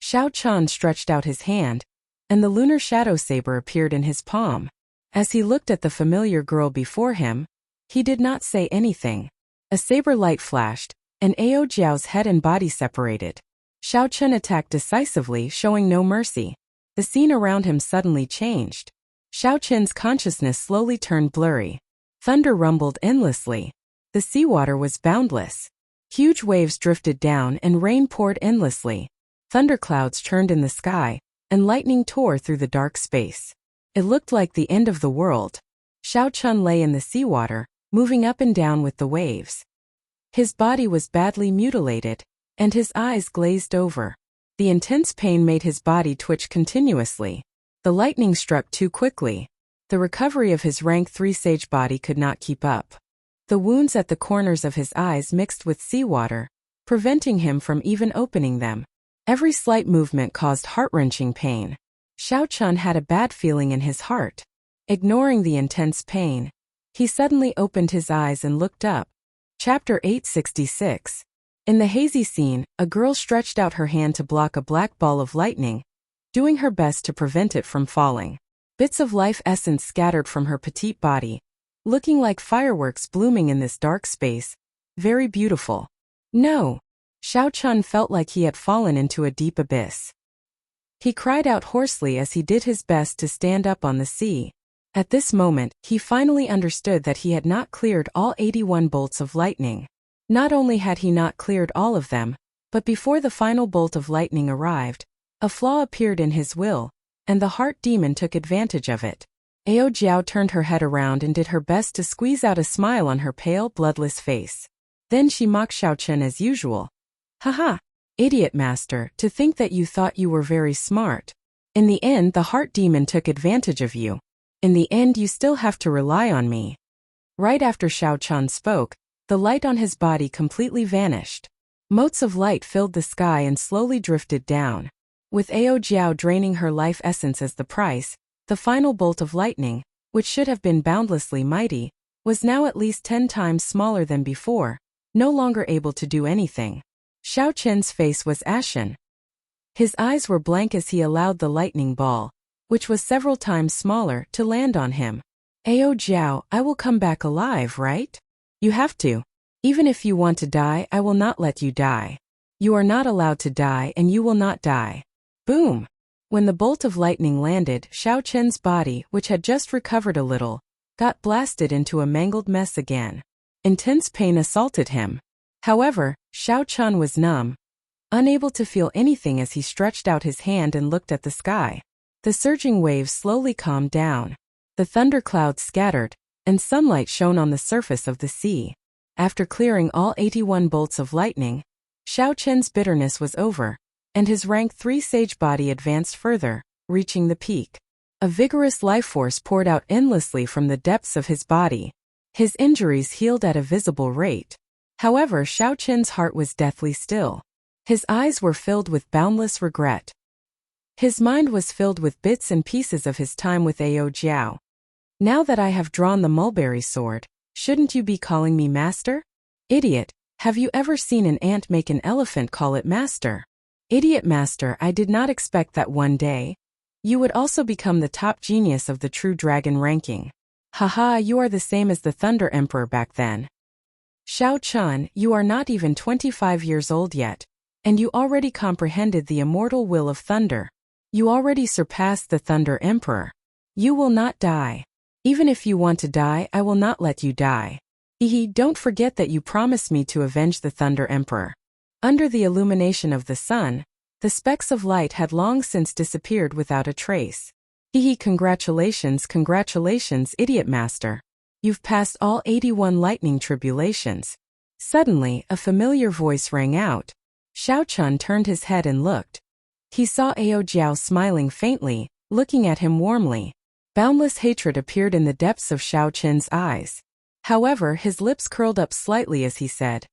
Xiao Chen stretched out his hand, and the lunar shadow saber appeared in his palm. As he looked at the familiar girl before him, he did not say anything. A saber light flashed, and Ao Jiao's head and body separated. Xiao Chun attacked decisively, showing no mercy. The scene around him suddenly changed. Xiao Chun's consciousness slowly turned blurry. Thunder rumbled endlessly. The seawater was boundless. Huge waves drifted down and rain poured endlessly. Thunderclouds churned in the sky, and lightning tore through the dark space. It looked like the end of the world. Xiao Chun lay in the seawater, moving up and down with the waves. His body was badly mutilated, and his eyes glazed over. The intense pain made his body twitch continuously. The lightning struck too quickly. The recovery of his rank 3 sage body could not keep up. The wounds at the corners of his eyes mixed with seawater, preventing him from even opening them. Every slight movement caused heart-wrenching pain. Xiao Chun had a bad feeling in his heart. Ignoring the intense pain, he suddenly opened his eyes and looked up. Chapter 866. In the hazy scene, a girl stretched out her hand to block a black ball of lightning, doing her best to prevent it from falling. Bits of life essence scattered from her petite body, looking like fireworks blooming in this dark space. Very beautiful. No! Xiao Chun felt like he had fallen into a deep abyss. He cried out hoarsely as he did his best to stand up on the sea. At this moment, he finally understood that he had not cleared all 81 bolts of lightning. Not only had he not cleared all of them, but before the final bolt of lightning arrived, a flaw appeared in his will, and the heart demon took advantage of it. Ao Jiao turned her head around and did her best to squeeze out a smile on her pale, bloodless face. Then she mocked Xiao Chun as usual. Haha! Idiot master, to think that you thought you were very smart. In the end, the heart demon took advantage of you. In the end, you still have to rely on me. Right after Xiao Chun spoke, the light on his body completely vanished. Motes of light filled the sky and slowly drifted down. With Ao Jiao draining her life essence as the price, the final bolt of lightning, which should have been boundlessly mighty, was now at least 10 times smaller than before, no longer able to do anything. Xiao Chun's face was ashen. His eyes were blank as he allowed the lightning ball, which was several times smaller, to land on him. Ao Jiao, I will come back alive, right? You have to. Even if you want to die, I will not let you die. You are not allowed to die and you will not die. Boom! When the bolt of lightning landed, Xiao Chun's body, which had just recovered a little, got blasted into a mangled mess again. Intense pain assaulted him. However, Xiao Chun was numb, unable to feel anything as he stretched out his hand and looked at the sky. The surging waves slowly calmed down. The thunderclouds scattered, and sunlight shone on the surface of the sea. After clearing all 81 bolts of lightning, Xiao Chun's bitterness was over, and his rank 3 sage body advanced further, reaching the peak. A vigorous life force poured out endlessly from the depths of his body. His injuries healed at a visible rate. However, Xiao Chun's heart was deathly still. His eyes were filled with boundless regret. His mind was filled with bits and pieces of his time with Ao Jiao. Now that I have drawn the mulberry sword, shouldn't you be calling me master? Idiot, have you ever seen an ant make an elephant call it master? Idiot master, I did not expect that one day you would also become the top genius of the true dragon ranking. Haha, you are the same as the Thunder Emperor back then. Xiao Chun, you are not even 25 years old yet, and you already comprehended the immortal will of thunder. You already surpassed the Thunder Emperor. You will not die. Even if you want to die, I will not let you die. Hehe, don't forget that you promised me to avenge the Thunder Emperor. Under the illumination of the sun, the specks of light had long since disappeared without a trace. Hehe, congratulations, congratulations, idiot master. You've passed all 81 lightning tribulations. Suddenly, a familiar voice rang out. Xiao Chun turned his head and looked. He saw Ao Jiao smiling faintly, looking at him warmly. Boundless hatred appeared in the depths of Xiao Chun's eyes. However, his lips curled up slightly as he said,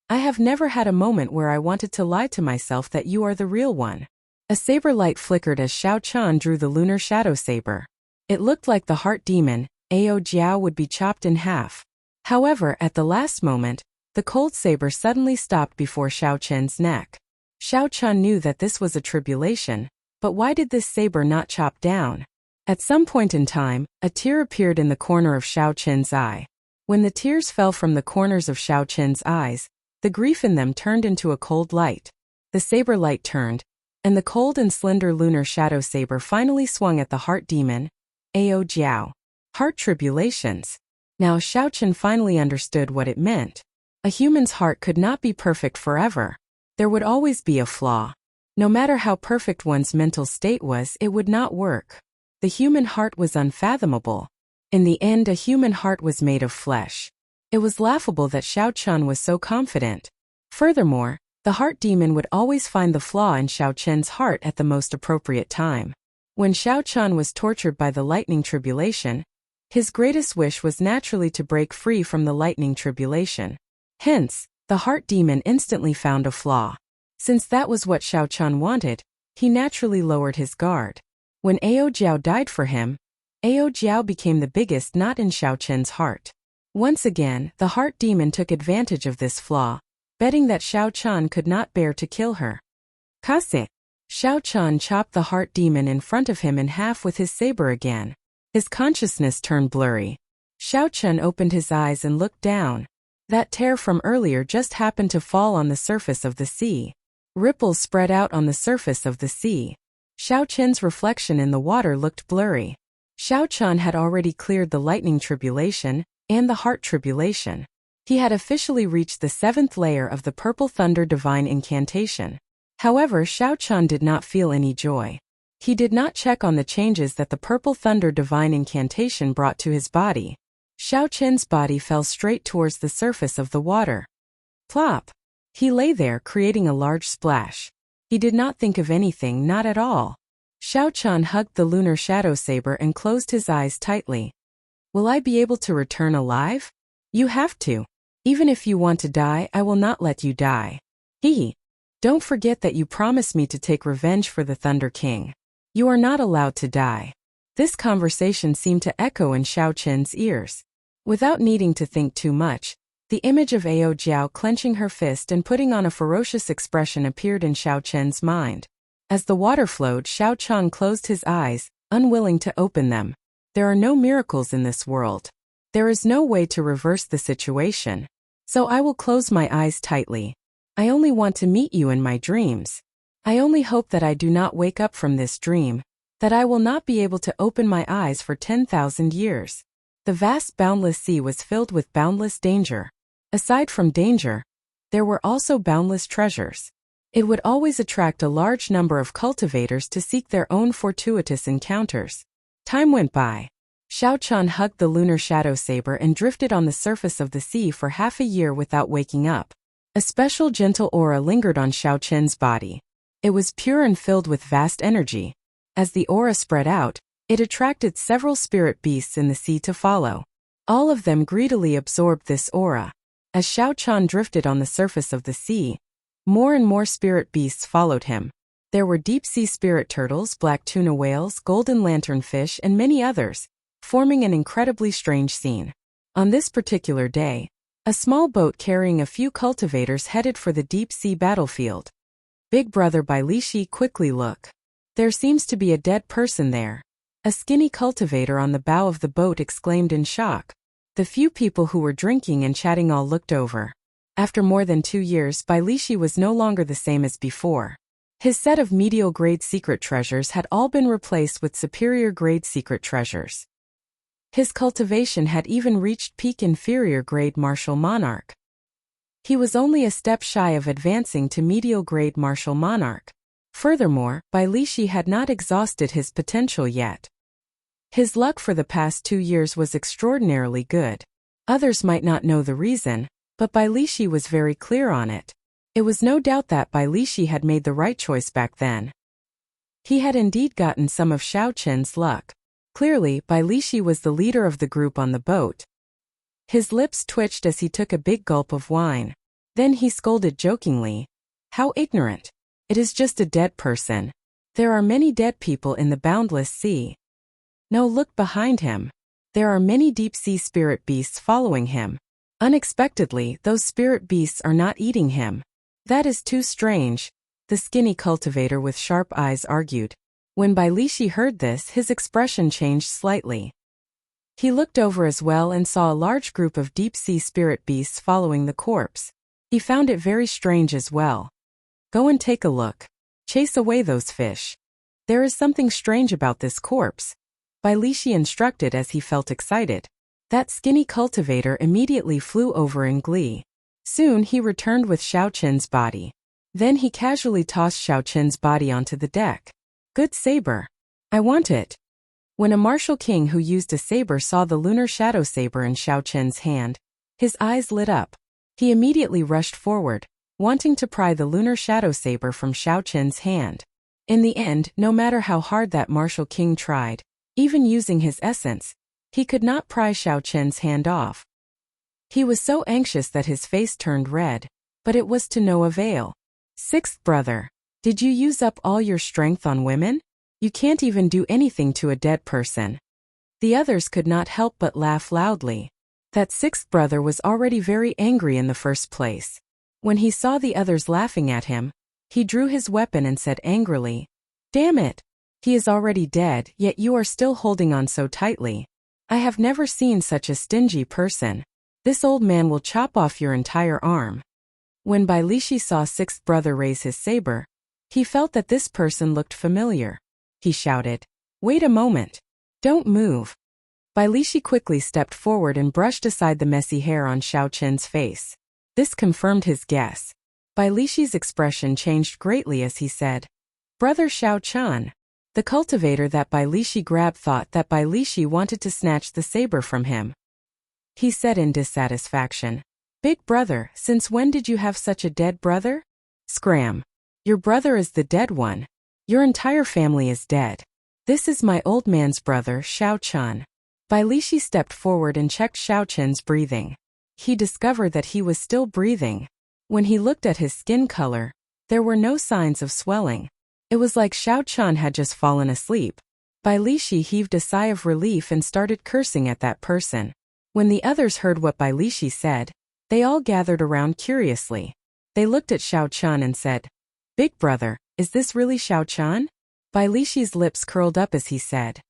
I have never had a moment where I wanted to lie to myself that you are the real one. A saber light flickered as Xiao Chun drew the lunar shadow saber. It looked like the heart demon, Ao Jiao, would be chopped in half. However, at the last moment, the cold saber suddenly stopped before Xiao Chun's neck. Xiao Chun knew that this was a tribulation, but why did this saber not chop down? At some point in time, a tear appeared in the corner of Xiao Chun's eye. When the tears fell from the corners of Xiao Chun's eyes, The grief in them turned into a cold light. The saber light turned, and the cold and slender lunar shadow saber finally swung at the heart demon, Ao Jiao. Heart tribulations. Now Xiao Chen finally understood what it meant. A human's heart could not be perfect forever. There would always be a flaw. No matter how perfect one's mental state was, it would not work. The human heart was unfathomable. In the end, a human heart was made of flesh. It was laughable that Xiao Chen was so confident. Furthermore, the heart demon would always find the flaw in Xiao Chen's heart at the most appropriate time. When Xiao Chen was tortured by the lightning tribulation, his greatest wish was naturally to break free from the lightning tribulation. Hence, the heart demon instantly found a flaw. Since that was what Xiao Chen wanted, he naturally lowered his guard. When Ao Jiao died for him, Ao Jiao became the biggest knot in Xiao Chen's heart. Once again, the heart demon took advantage of this flaw, betting that Xiao Chen could not bear to kill her. Kase. Xiao Chen chopped the heart demon in front of him in half with his saber again. His consciousness turned blurry. Xiao Chen opened his eyes and looked down. That tear from earlier just happened to fall on the surface of the sea. Ripples spread out on the surface of the sea. Xiao Chen's reflection in the water looked blurry. Xiao Chen had already cleared the lightning tribulation and the heart tribulation. He had officially reached the 7th layer of the Purple Thunder Divine Incantation. However, Xiao Chen did not feel any joy. He did not check on the changes that the Purple Thunder Divine Incantation brought to his body. Xiao Chen's body fell straight towards the surface of the water. Plop! He lay there, creating a large splash. He did not think of anything, not at all. Xiao Chen hugged the lunar shadow saber and closed his eyes tightly. Will I be able to return alive? You have to. Even if you want to die, I will not let you die. Hee. Don't forget that you promised me to take revenge for the Thunder King. You are not allowed to die. This conversation seemed to echo in Xiao Chen's ears. Without needing to think too much, the image of Ao Jiao clenching her fist and putting on a ferocious expression appeared in Xiao Chen's mind. As the water flowed, Xiao Chen closed his eyes, unwilling to open them. There are no miracles in this world. There is no way to reverse the situation. So I will close my eyes tightly. I only want to meet you in my dreams. I only hope that I do not wake up from this dream, that I will not be able to open my eyes for 10,000 years. The vast boundless sea was filled with boundless danger. Aside from danger, there were also boundless treasures. It would always attract a large number of cultivators to seek their own fortuitous encounters. Time went by. Xiao Chen hugged the lunar shadow saber and drifted on the surface of the sea for half a year without waking up. A special gentle aura lingered on Xiao Chen's body. It was pure and filled with vast energy. As the aura spread out, it attracted several spirit beasts in the sea to follow. All of them greedily absorbed this aura. As Xiao Chen drifted on the surface of the sea, more and more spirit beasts followed him. There were deep-sea spirit turtles, black tuna whales, golden lanternfish, and many others, forming an incredibly strange scene. On this particular day, a small boat carrying a few cultivators headed for the deep-sea battlefield. Big Brother Bai Lishi, quickly look. There seems to be a dead person there. A skinny cultivator on the bow of the boat exclaimed in shock. The few people who were drinking and chatting all looked over. After more than 2 years, Bai Lishi was no longer the same as before. His set of medial-grade secret treasures had all been replaced with superior-grade secret treasures. His cultivation had even reached peak inferior-grade martial monarch. He was only a step shy of advancing to medial-grade martial monarch. Furthermore, Bai Lishi had not exhausted his potential yet. His luck for the past 2 years was extraordinarily good. Others might not know the reason, but Bai Lishi was very clear on it. It was no doubt that Bai Lishi had made the right choice back then. He had indeed gotten some of Xiao Chen's luck. Clearly, Bai Lishi was the leader of the group on the boat. His lips twitched as he took a big gulp of wine. Then he scolded jokingly. How ignorant. It is just a dead person. There are many dead people in the boundless sea. No, look behind him. There are many deep-sea spirit beasts following him. Unexpectedly, those spirit beasts are not eating him. That is too strange, the skinny cultivator with sharp eyes argued. When Bai Lishi heard this, his expression changed slightly. He looked over as well and saw a large group of deep-sea spirit beasts following the corpse. He found it very strange as well. Go and take a look. Chase away those fish. There is something strange about this corpse. Bai Lishi instructed as he felt excited. That skinny cultivator immediately flew over in glee. Soon he returned with Xiao Qin's body. Then he casually tossed Xiao Qin's body onto the deck. Good saber. I want it. When a martial king who used a saber saw the lunar shadow saber in Xiao Qin's hand, his eyes lit up. He immediately rushed forward, wanting to pry the lunar shadow saber from Xiao Qin's hand. In the end, no matter how hard that martial king tried, even using his essence, he could not pry Xiao Qin's hand off. He was so anxious that his face turned red, but it was to no avail. Sixth brother, did you use up all your strength on women? You can't even do anything to a dead person. The others could not help but laugh loudly. That sixth brother was already very angry in the first place. When he saw the others laughing at him, he drew his weapon and said angrily, "Damn it! He is already dead, yet you are still holding on so tightly. I have never seen such a stingy person. This old man will chop off your entire arm." When Bai Lishi saw sixth brother raise his saber, he felt that this person looked familiar. He shouted, "Wait a moment. Don't move." Bai Lishi quickly stepped forward and brushed aside the messy hair on Xiao Qin's face. This confirmed his guess. Bai Lishi's expression changed greatly as he said, "Brother Xiao Qin." The cultivator that Bai Lishi grabbed thought that Bai Lishi wanted to snatch the saber from him. He said in dissatisfaction, "Big brother, since when did you have such a dead brother?" "Scram. Your brother is the dead one. Your entire family is dead. This is my old man's brother, Xiao Qin." Bai Lishi stepped forward and checked Xiao Qin's breathing. He discovered that he was still breathing. When he looked at his skin color, there were no signs of swelling. It was like Xiao Qin had just fallen asleep. Bai Lishi heaved a sigh of relief and started cursing at that person. When the others heard what Bai Lishi said, they all gathered around curiously. They looked at Xiao Qin and said, "Big brother, is this really Xiao Qin?" Bai Lishi's lips curled up as he said,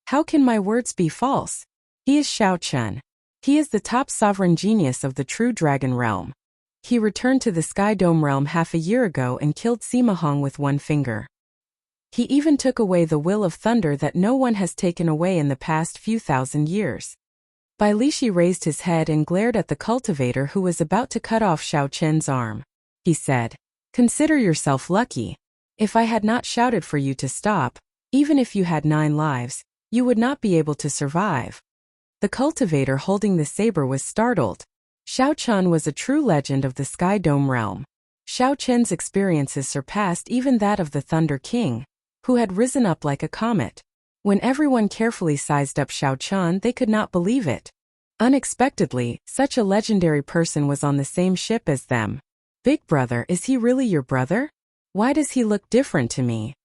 "How can my words be false? He is Xiao Qin. He is the top sovereign genius of the true dragon realm. He returned to the Sky Dome realm half a year ago and killed Sima Hong with one finger. He even took away the will of thunder that no one has taken away in the past few thousand years." Bai Lishi raised his head and glared at the cultivator who was about to cut off Xiao Qin's arm. He said, "Consider yourself lucky. If I had not shouted for you to stop, even if you had 9 lives, you would not be able to survive." The cultivator holding the saber was startled. Xiao Qin was a true legend of the Sky Dome realm. Xiao Qin's experiences surpassed even that of the Thunder King, who had risen up like a comet. When everyone carefully sized up Xiao Qin, they could not believe it. Unexpectedly, such a legendary person was on the same ship as them. "Big brother, is he really your brother? Why does he look different to me?"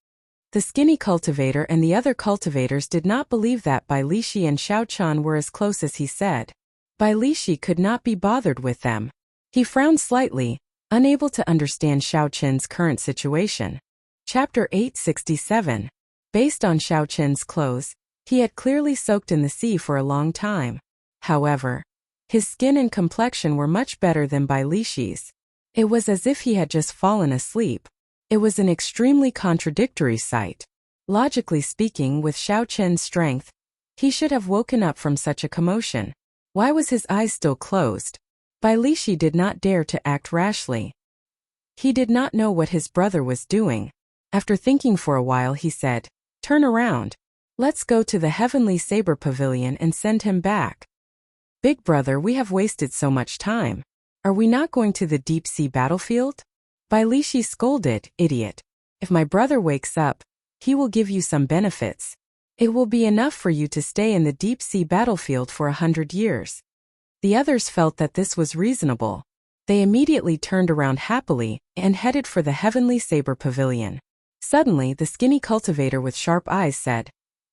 The skinny cultivator and the other cultivators did not believe that Bai Lishi and Xiao Qin were as close as he said. Bai Lishi could not be bothered with them. He frowned slightly, unable to understand Xiao Qin's current situation. Chapter 867. Based on Xiao Qin's clothes, he had clearly soaked in the sea for a long time. However, his skin and complexion were much better than Bai Lishi's. It was as if he had just fallen asleep. It was an extremely contradictory sight. Logically speaking, with Xiao Qin's strength, he should have woken up from such a commotion. Why was his eyes still closed? Bai Lishi did not dare to act rashly. He did not know what his brother was doing. After thinking for a while, he said, "Turn around. Let's go to the Heavenly Saber Pavilion and send him back." "Big brother, we have wasted so much time. Are we not going to the deep sea battlefield?" Bai Lishi scolded, "Idiot. If my brother wakes up, he will give you some benefits. It will be enough for you to stay in the deep sea battlefield for 100 years. The others felt that this was reasonable. They immediately turned around happily and headed for the Heavenly Saber Pavilion. Suddenly, the skinny cultivator with sharp eyes said,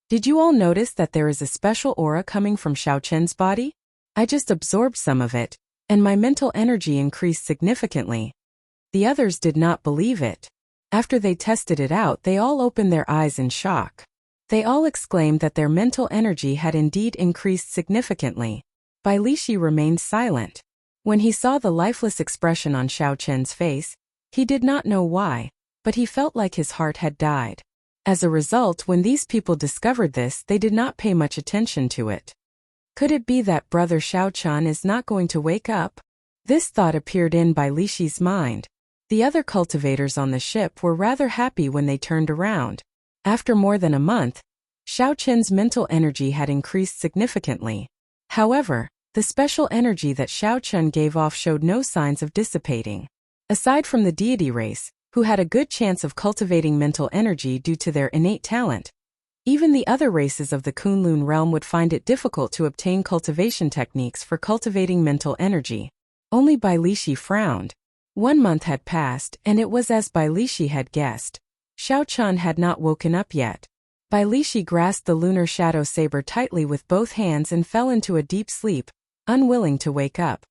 "Did you all notice that there is a special aura coming from Xiao Qin's body? I just absorbed some of it, and my mental energy increased significantly." The others did not believe it. After they tested it out, they all opened their eyes in shock. They all exclaimed that their mental energy had indeed increased significantly. Bai Lishi remained silent. When he saw the lifeless expression on Xiao Chen's face, he did not know why, but he felt like his heart had died. As a result, when these people discovered this, they did not pay much attention to it. Could it be that Brother Xiao Chan is not going to wake up? This thought appeared in Bai Lixi's mind. The other cultivators on the ship were rather happy when they turned around. After more than a month, Xiao Chen's mental energy had increased significantly. However, the special energy that Xiao Chen gave off showed no signs of dissipating. Aside from the deity race, who had a good chance of cultivating mental energy due to their innate talent, even the other races of the Kunlun realm would find it difficult to obtain cultivation techniques for cultivating mental energy. Only Bai Lixi frowned. 1 month had passed, and it was as Bai Lixi had guessed. Xiao Chan had not woken up yet. Bai Lixi grasped the lunar shadow saber tightly with both hands and fell into a deep sleep, unwilling to wake up.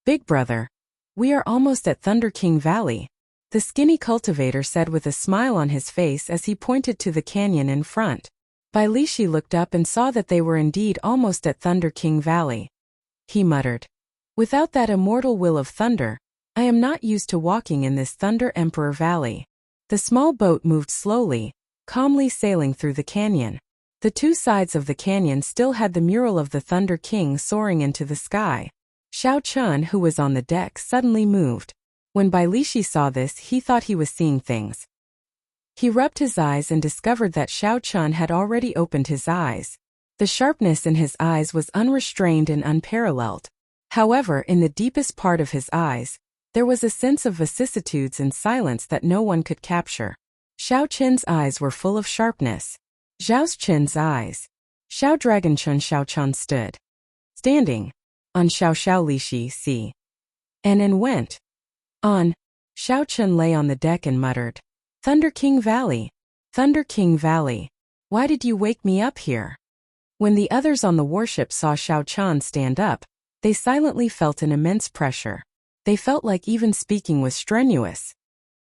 Big brother, we are almost at Thunder King Valley, the skinny cultivator said with a smile on his face as he pointed to the canyon in front. Bai Lixi looked up and saw that they were indeed almost at Thunder King Valley. He muttered, "Without that immortal will of thunder, I am not used to walking in this Thunder Emperor Valley." The small boat moved slowly, calmly sailing through the canyon. The two sides of the canyon still had the mural of the Thunder King soaring into the sky. Xiao Chun, who was on the deck, suddenly moved. When Bai Lixi saw this, he thought he was seeing things. He rubbed his eyes and discovered that Xiao Chun had already opened his eyes. The sharpness in his eyes was unrestrained and unparalleled. However, in the deepest part of his eyes, there was a sense of vicissitudes and silence that no one could capture. Xiao Chen's eyes were full of sharpness. Zhao Chen's eyes. Xiao Dragon Chun Xiao Chan stood. Standing. On Xiao Lixi see. And went. On. Xiao Chen lay on the deck and muttered, "Thunder King Valley. Thunder King Valley. Why did you wake me up here?" When the others on the warship saw Xiao Chan stand up, they silently felt an immense pressure. They felt like even speaking was strenuous.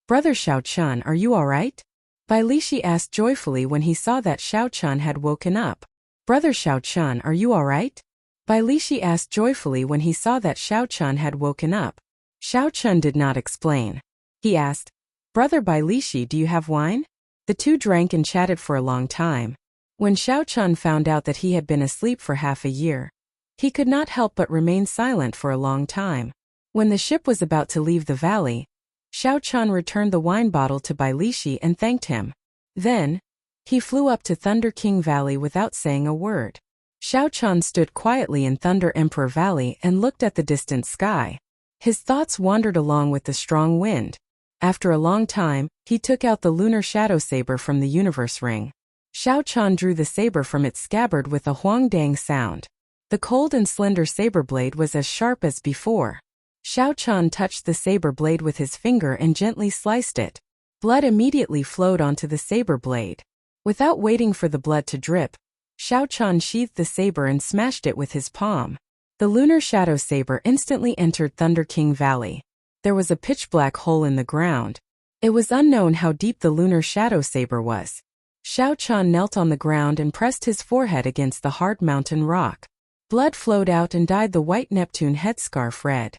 "Brother Xiao Chan, are you all right?" Bai Lixi asked joyfully when he saw that Xiao Chan had woken up. "Brother Xiao Chan, are you all right?" Bai Lixi asked joyfully when he saw that Xiao Chan had woken up. Xiao Chun did not explain. He asked, "Brother Bai Lixi, do you have wine?" The two drank and chatted for a long time. When Xiao Chun found out that he had been asleep for half a year, he could not help but remain silent for a long time. When the ship was about to leave the valley, Xiao Chun returned the wine bottle to Bai Lixi and thanked him. Then, he flew up to Thunder King Valley without saying a word. Xiao Chun stood quietly in Thunder Emperor Valley and looked at the distant sky. His thoughts wandered along with the strong wind. After a long time, he took out the lunar shadow saber from the universe ring. Xiao Chan drew the saber from its scabbard with a huang-dang sound. The cold and slender saber blade was as sharp as before. Xiao Chan touched the saber blade with his finger and gently sliced it. Blood immediately flowed onto the saber blade. Without waiting for the blood to drip, Xiao Chan sheathed the saber and smashed it with his palm. The lunar shadow saber instantly entered Thunder King Valley. There was a pitch-black hole in the ground. It was unknown how deep the lunar shadow saber was. Xiao Chan knelt on the ground and pressed his forehead against the hard mountain rock. Blood flowed out and dyed the white Neptune headscarf red.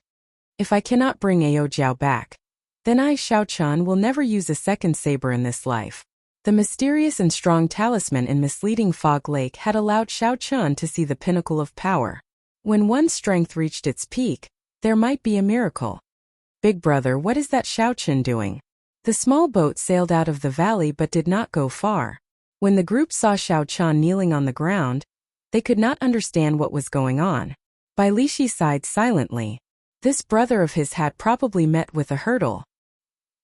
"If I cannot bring Ao Jiao back, then I, Xiao Chan, will never use a second saber in this life." The mysterious and strong talisman in misleading Fog Lake had allowed Xiao Chan to see the pinnacle of power. When one's strength reached its peak, there might be a miracle. "Big brother, what is that Xiao Chen doing?" The small boat sailed out of the valley but did not go far. When the group saw Xiao Chan kneeling on the ground, they could not understand what was going on. Bai Lixi sighed silently. This brother of his had probably met with a hurdle.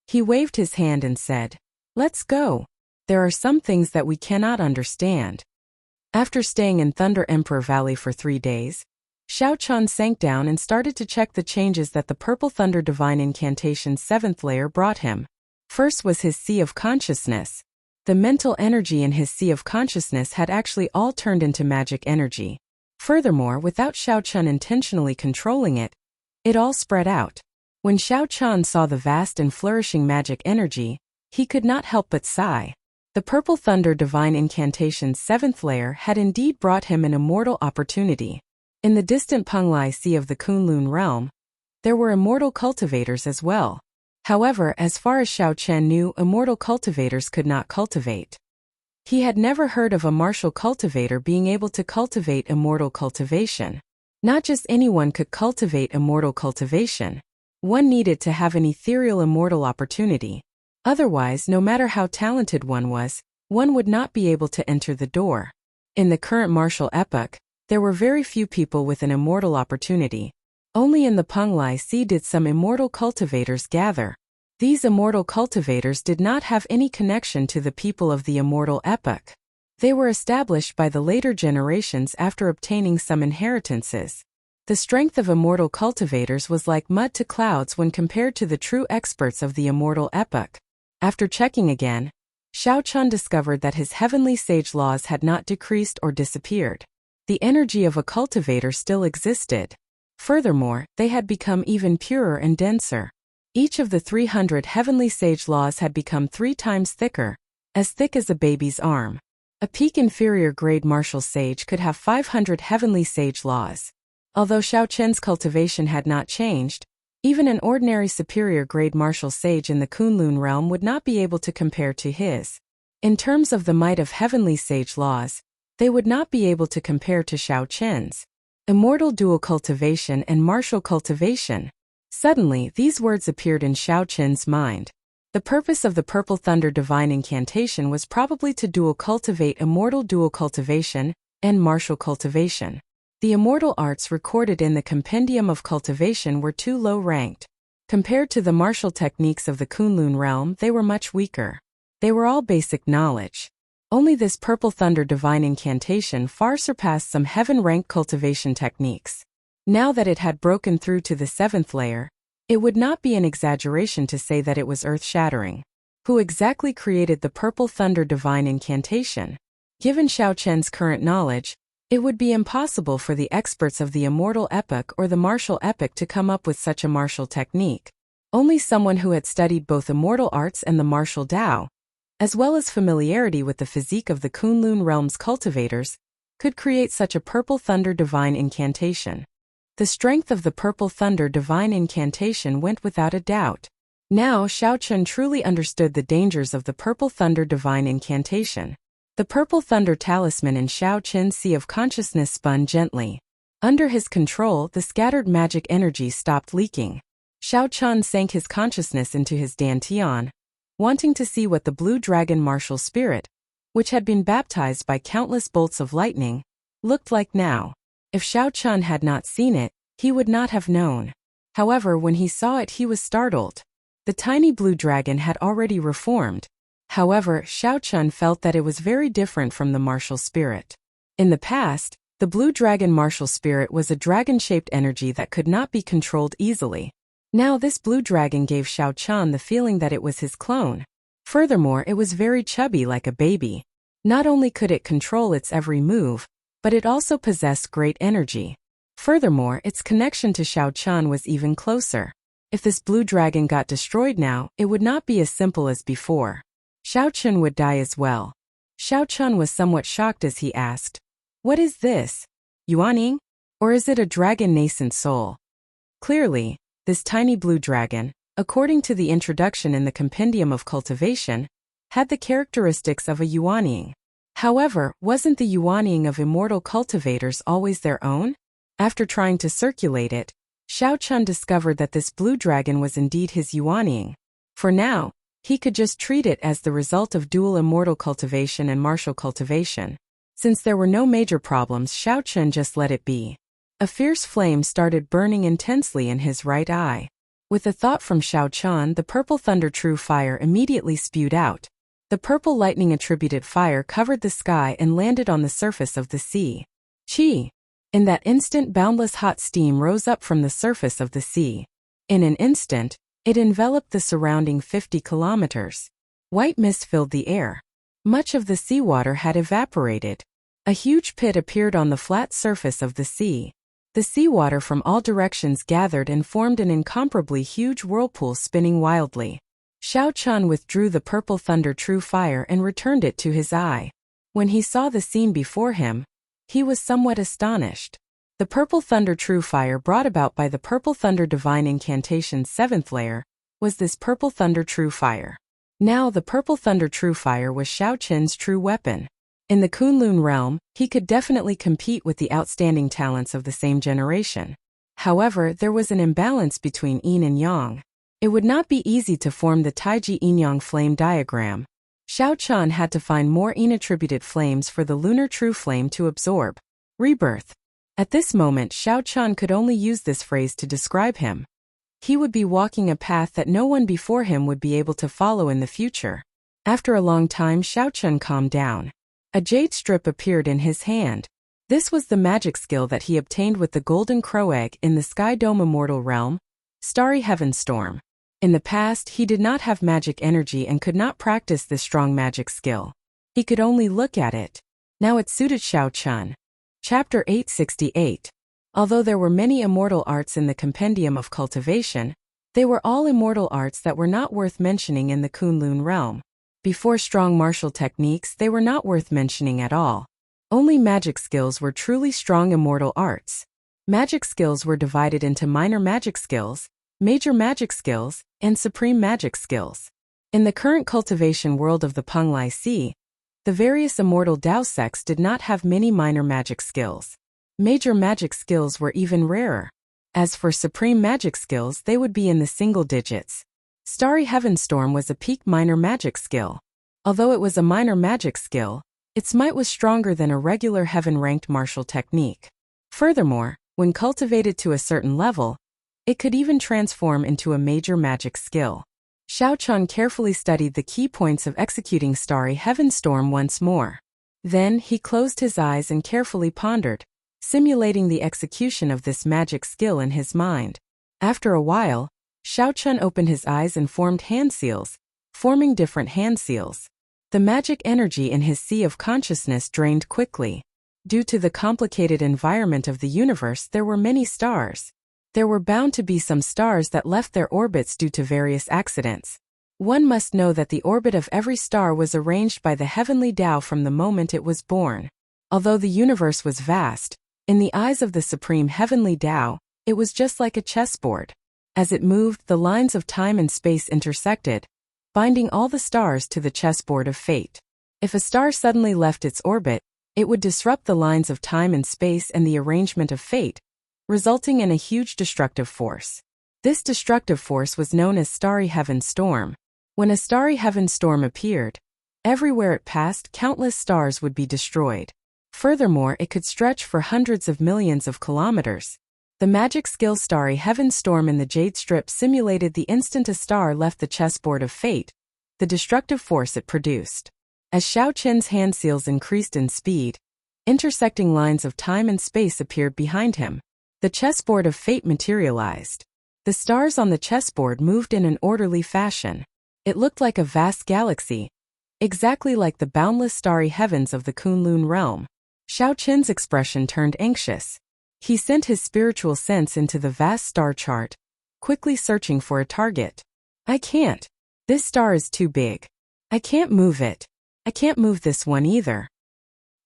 He waved his hand and said, "Let's go. There are some things that we cannot understand." After staying in Thunder Emperor Valley for 3 days, Xiao Chan sank down and started to check the changes that the Purple Thunder Divine Incantation's 7th layer brought him. First was his Sea of Consciousness. The mental energy in his Sea of Consciousness had actually all turned into magic energy. Furthermore, without Xiao Chan intentionally controlling it, it all spread out. When Xiao Chan saw the vast and flourishing magic energy, he could not help but sigh. The Purple Thunder Divine Incantation's 7th layer had indeed brought him an immortal opportunity. In the distant Penglai Sea of the Kunlun realm, There were immortal cultivators as well. However, as far as Xiao Chen knew, immortal cultivators could not cultivate. He had never heard of a martial cultivator being able to cultivate immortal cultivation. Not just anyone could cultivate immortal cultivation. One needed to have an ethereal immortal opportunity. Otherwise, no matter how talented one was, one would not be able to enter the door. In the current martial epoch, there were very few people with an immortal opportunity. Only in the Penglai Sea did some immortal cultivators gather. These immortal cultivators did not have any connection to the people of the immortal epoch. They were established by the later generations after obtaining some inheritances. The strength of immortal cultivators was like mud to clouds when compared to the true experts of the immortal epoch. After checking again, Xiao Chen discovered that his heavenly sage laws had not decreased or disappeared. The energy of a cultivator still existed. Furthermore, they had become even purer and denser. Each of the 300 heavenly sage laws had become 3 times thicker, as thick as a baby's arm. A peak inferior grade martial sage could have 500 heavenly sage laws. Although Xiao Chen's cultivation had not changed, even an ordinary superior grade martial sage in the Kunlun realm would not be able to compare to his. In terms of the might of heavenly sage laws, they would not be able to compare to Xiao Chen's. Immortal dual cultivation and martial cultivation. Suddenly, these words appeared in Xiao Chen's mind. The purpose of the Purple Thunder Divine Incantation was probably to dual cultivate immortal dual cultivation and martial cultivation. The immortal arts recorded in the Compendium of Cultivation were too low-ranked. Compared to the martial techniques of the Kunlun realm, they were much weaker. They were all basic knowledge. Only this Purple Thunder Divine Incantation far surpassed some heaven-ranked cultivation techniques. Now that it had broken through to the 7th layer, it would not be an exaggeration to say that it was earth-shattering. Who exactly created the Purple Thunder Divine Incantation? Given Xiao Chen's current knowledge, it would be impossible for the experts of the immortal epoch or the martial epoch to come up with such a martial technique. Only someone who had studied both immortal arts and the martial Tao, as well as familiarity with the physique of the Kunlun realm's cultivators, could create such a Purple Thunder Divine Incantation. The strength of the Purple Thunder Divine Incantation went without a doubt. Now Xiao Chen truly understood the dangers of the Purple Thunder Divine Incantation. The Purple Thunder Talisman in Xiao Chen's Sea of Consciousness spun gently. Under his control, the scattered magic energy stopped leaking. Xiao Chen sank his consciousness into his dantian, wanting to see what the blue dragon martial spirit, which had been baptized by countless bolts of lightning, looked like now. If Xiao Chen had not seen it, he would not have known. However, when he saw it, he was startled. The tiny blue dragon had already reformed. However, Xiao Chen felt that it was very different from the martial spirit. In the past, the blue dragon martial spirit was a dragon-shaped energy that could not be controlled easily. Now this blue dragon gave Xiao Chen the feeling that it was his clone. Furthermore, it was very chubby like a baby. Not only could it control its every move, but it also possessed great energy. Furthermore, its connection to Xiao Chen was even closer. If this blue dragon got destroyed now, it would not be as simple as before. Xiao Chen would die as well. Xiao Chen was somewhat shocked as he asked, "What is this? Yuaning? Or is it a dragon nascent soul?" Clearly, this tiny blue dragon, according to the introduction in the Compendium of Cultivation, had the characteristics of a Yuaning. However, wasn't the Yuaning of immortal cultivators always their own? After trying to circulate it, Xiao Chen discovered that this blue dragon was indeed his Yuaning. For now, he could just treat it as the result of dual immortal cultivation and martial cultivation. Since there were no major problems, Xiao Chen just let it be. A fierce flame started burning intensely in his right eye. With a thought from Xiao Chen, the purple thunder true fire immediately spewed out. The purple lightning attributed fire covered the sky and landed on the surface of the sea. Chi! In that instant, boundless hot steam rose up from the surface of the sea. In an instant, it enveloped the surrounding 50 kilometers. White mist filled the air. Much of the seawater had evaporated. A huge pit appeared on the flat surface of the sea. The seawater from all directions gathered and formed an incomparably huge whirlpool spinning wildly. Xiao Chen withdrew the purple thunder true fire and returned it to his eye. When he saw the scene before him, he was somewhat astonished. The Purple Thunder True Fire brought about by the Purple Thunder Divine Incantation's 7th layer was this Purple Thunder True Fire. Now the Purple Thunder True Fire was Shao Qin's true weapon. In the Kunlun realm, he could definitely compete with the outstanding talents of the same generation. However, there was an imbalance between yin and yang. It would not be easy to form the Taiji yin-yang flame diagram. Shao Qin had to find more yin-attributed flames for the lunar true flame to absorb. Rebirth. At this moment, Shao Qin could only use this phrase to describe him. He would be walking a path that no one before him would be able to follow in the future. After a long time, Shao Qin calmed down. A jade strip appeared in his hand. This was the magic skill that he obtained with the Golden Crow Egg in the Sky Dome Immortal Realm, Starry Heaven Storm. In the past, he did not have magic energy and could not practice this strong magic skill. He could only look at it. Now it suited Shao Qin. Chapter 868. Although there were many immortal arts in the Compendium of Cultivation, they were all immortal arts that were not worth mentioning in the Kunlun realm. Before strong martial techniques, they were not worth mentioning at all. Only magic skills were truly strong immortal arts. Magic skills were divided into minor magic skills, major magic skills, and supreme magic skills. In the current cultivation world of the Penglai Sea, the various immortal Dao sects did not have many minor magic skills. Major magic skills were even rarer. As for supreme magic skills, they would be in the single digits. Starry Heaven Storm was a peak minor magic skill. Although it was a minor magic skill, its might was stronger than a regular heaven-ranked martial technique. Furthermore, when cultivated to a certain level, it could even transform into a major magic skill. Shao Qin carefully studied the key points of executing Starry Heaven Storm once more. Then he closed his eyes and carefully pondered, simulating the execution of this magic skill in his mind. After a while, Shao Qin opened his eyes and formed hand seals, forming different hand seals. The magic energy in his sea of consciousness drained quickly. Due to the complicated environment of the universe, there were many stars. There were bound to be some stars that left their orbits due to various accidents. One must know that the orbit of every star was arranged by the heavenly Tao from the moment it was born. Although the universe was vast, in the eyes of the supreme heavenly Tao, it was just like a chessboard. As it moved, the lines of time and space intersected, binding all the stars to the chessboard of fate. If a star suddenly left its orbit, it would disrupt the lines of time and space and the arrangement of fate, resulting in a huge destructive force. This destructive force was known as Starry Heaven Storm. When a Starry Heaven Storm appeared, everywhere it passed, countless stars would be destroyed. Furthermore, it could stretch for hundreds of millions of kilometers. The magic skill Starry Heaven Storm in the Jade Strip simulated the instant a star left the chessboard of fate, the destructive force it produced. As Shao Qin's hand seals increased in speed, intersecting lines of time and space appeared behind him. The chessboard of fate materialized. The stars on the chessboard moved in an orderly fashion. It looked like a vast galaxy, exactly like the boundless starry heavens of the Kunlun realm. Shao Qin's expression turned anxious. He sent his spiritual sense into the vast star chart, quickly searching for a target. I can't. This star is too big. I can't move it. I can't move this one either.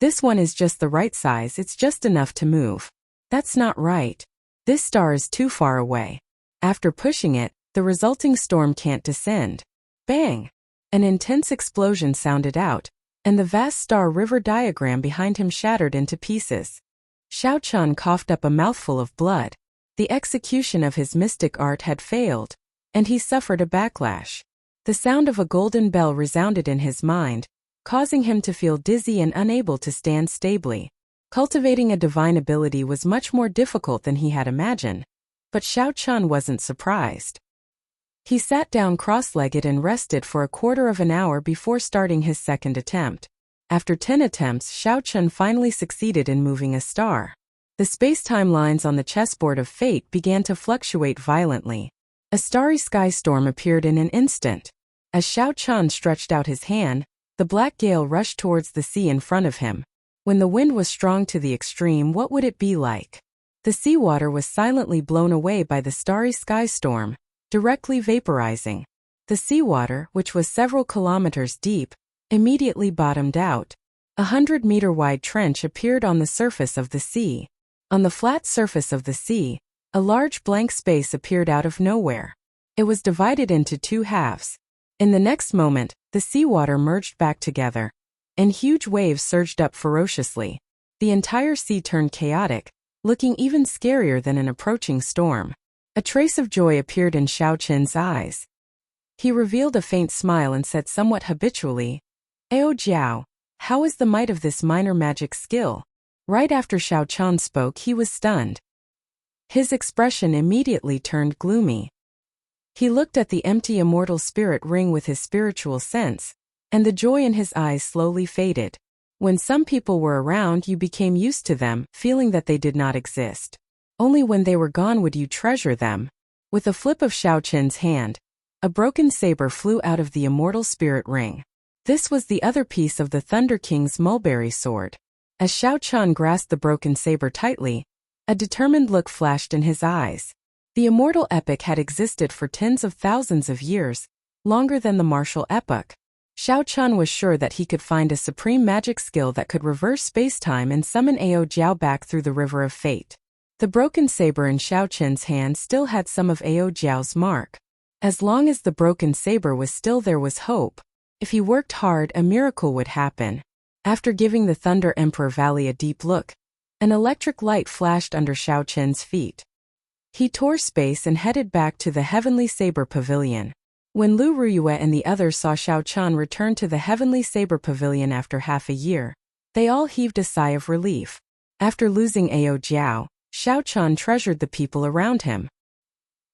This one is just the right size, it's just enough to move. That's not right. This star is too far away. After pushing it, the resulting storm can't descend. Bang! An intense explosion sounded out, and the vast star river diagram behind him shattered into pieces. Shao Qin coughed up a mouthful of blood. The execution of his mystic art had failed, and he suffered a backlash. The sound of a golden bell resounded in his mind, causing him to feel dizzy and unable to stand stably. Cultivating a divine ability was much more difficult than he had imagined, but Shao Qin wasn't surprised. He sat down cross-legged and rested for a quarter of an hour before starting his second attempt. After 10 attempts, Shao Qin finally succeeded in moving a star. The space-time lines on the chessboard of fate began to fluctuate violently. A starry sky storm appeared in an instant. As Shao Qin stretched out his hand, the black gale rushed towards the sea in front of him. When the wind was strong to the extreme, what would it be like? The seawater was silently blown away by the starry sky storm, directly vaporizing. The seawater, which was several kilometers deep, immediately bottomed out. A 100-meter-wide trench appeared on the surface of the sea. On the flat surface of the sea, a large blank space appeared out of nowhere. It was divided into two halves. In the next moment, the seawater merged back together, and huge waves surged up ferociously. The entire sea turned chaotic, looking even scarier than an approaching storm. A trace of joy appeared in Xiao Qin's eyes. He revealed a faint smile and said somewhat habitually, "Ao Jiao, how is the might of this minor magic skill?" Right after Xiao Qian spoke, he was stunned. His expression immediately turned gloomy. He looked at the empty immortal spirit ring with his spiritual sense, and the joy in his eyes slowly faded. When some people were around, you became used to them, feeling that they did not exist. Only when they were gone would you treasure them. With a flip of Xiao Qin's hand, a broken saber flew out of the immortal spirit ring. This was the other piece of the Thunder King's mulberry sword. As Xiao Qian grasped the broken saber tightly, a determined look flashed in his eyes. The immortal epic had existed for tens of thousands of years, longer than the martial epoch. Xiao Qian was sure that he could find a supreme magic skill that could reverse space-time and summon Ao Jiao back through the river of fate. The broken saber in Xiao Qin's hand still had some of Ao Jiao's mark. As long as the broken saber was still there was hope. If he worked hard, a miracle would happen. After giving the Thunder Emperor Valley a deep look, an electric light flashed under Xiao Qin's feet. He tore space and headed back to the Heavenly Saber Pavilion. When Lu Ruyue and the others saw Xiao Qian return to the Heavenly Saber Pavilion after half a year, they all heaved a sigh of relief. After losing Ao Jiao, Xiao Qian treasured the people around him.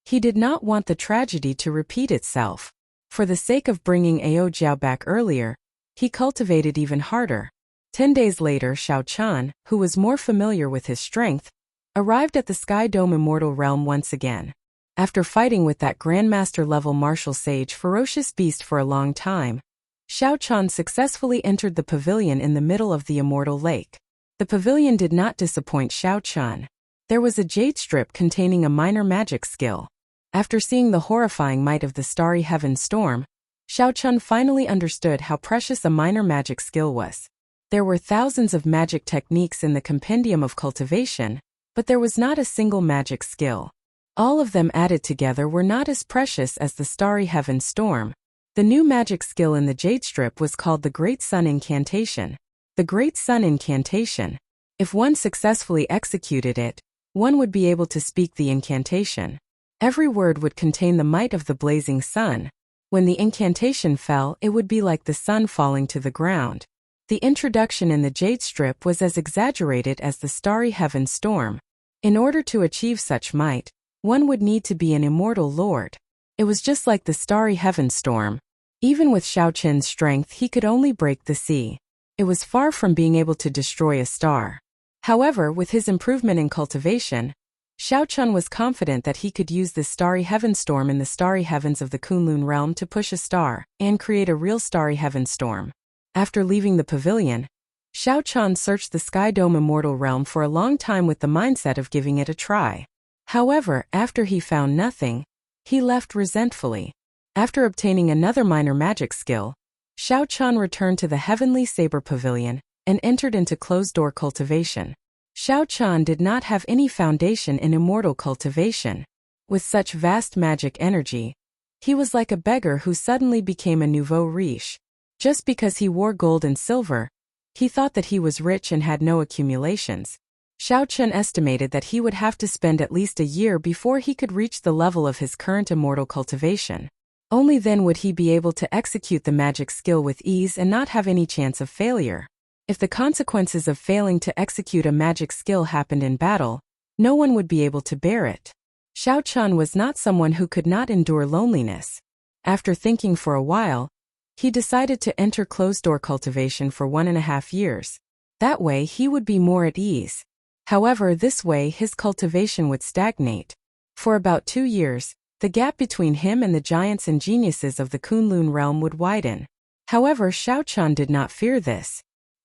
He did not want the tragedy to repeat itself. For the sake of bringing Ao Jiao back earlier, he cultivated even harder. 10 days later, Xiao Qian, who was more familiar with his strength, arrived at the Sky Dome Immortal Realm once again. After fighting with that Grandmaster-level martial sage ferocious beast for a long time, Xiao Qian successfully entered the pavilion in the middle of the Immortal Lake. The pavilion did not disappoint Xiao Qian. There was a jade strip containing a minor magic skill. After seeing the horrifying might of the Starry Heaven Storm, Xiao Qian finally understood how precious a minor magic skill was. There were thousands of magic techniques in the Compendium of Cultivation, but there was not a single magic skill. All of them added together were not as precious as the Starry Heaven Storm. The new magic skill in the jade strip was called the Great Sun Incantation. The Great Sun Incantation. If one successfully executed it, one would be able to speak the incantation. Every word would contain the might of the blazing sun. When the incantation fell, it would be like the sun falling to the ground. The introduction in the jade strip was as exaggerated as the Starry Heaven Storm. In order to achieve such might, one would need to be an immortal lord. It was just like the Starry Heaven Storm. Even with Xiao Qin's strength, he could only break the sea. It was far from being able to destroy a star. However, with his improvement in cultivation, Xiao Qian was confident that he could use this Starry Heaven Storm in the starry heavens of the Kunlun realm to push a star and create a real Starry Heaven Storm. After leaving the pavilion, Xiao Qian searched the Sky Dome Immortal Realm for a long time with the mindset of giving it a try. However, after he found nothing, he left resentfully. After obtaining another minor magic skill, Xiao Qian returned to the Heavenly Saber Pavilion and entered into closed-door cultivation. Xiao Qian did not have any foundation in immortal cultivation. With such vast magic energy, he was like a beggar who suddenly became a nouveau riche. Just because he wore gold and silver, he thought that he was rich and had no accumulations. Xiao Qian estimated that he would have to spend at least a year before he could reach the level of his current immortal cultivation. Only then would he be able to execute the magic skill with ease and not have any chance of failure. If the consequences of failing to execute a magic skill happened in battle, no one would be able to bear it. Xiao Qian was not someone who could not endure loneliness. After thinking for a while, he decided to enter closed-door cultivation for 1.5 years. That way he would be more at ease. However, this way his cultivation would stagnate. For about 2 years, the gap between him and the giants and geniuses of the Kunlun realm would widen. However, Xiao Qian did not fear this.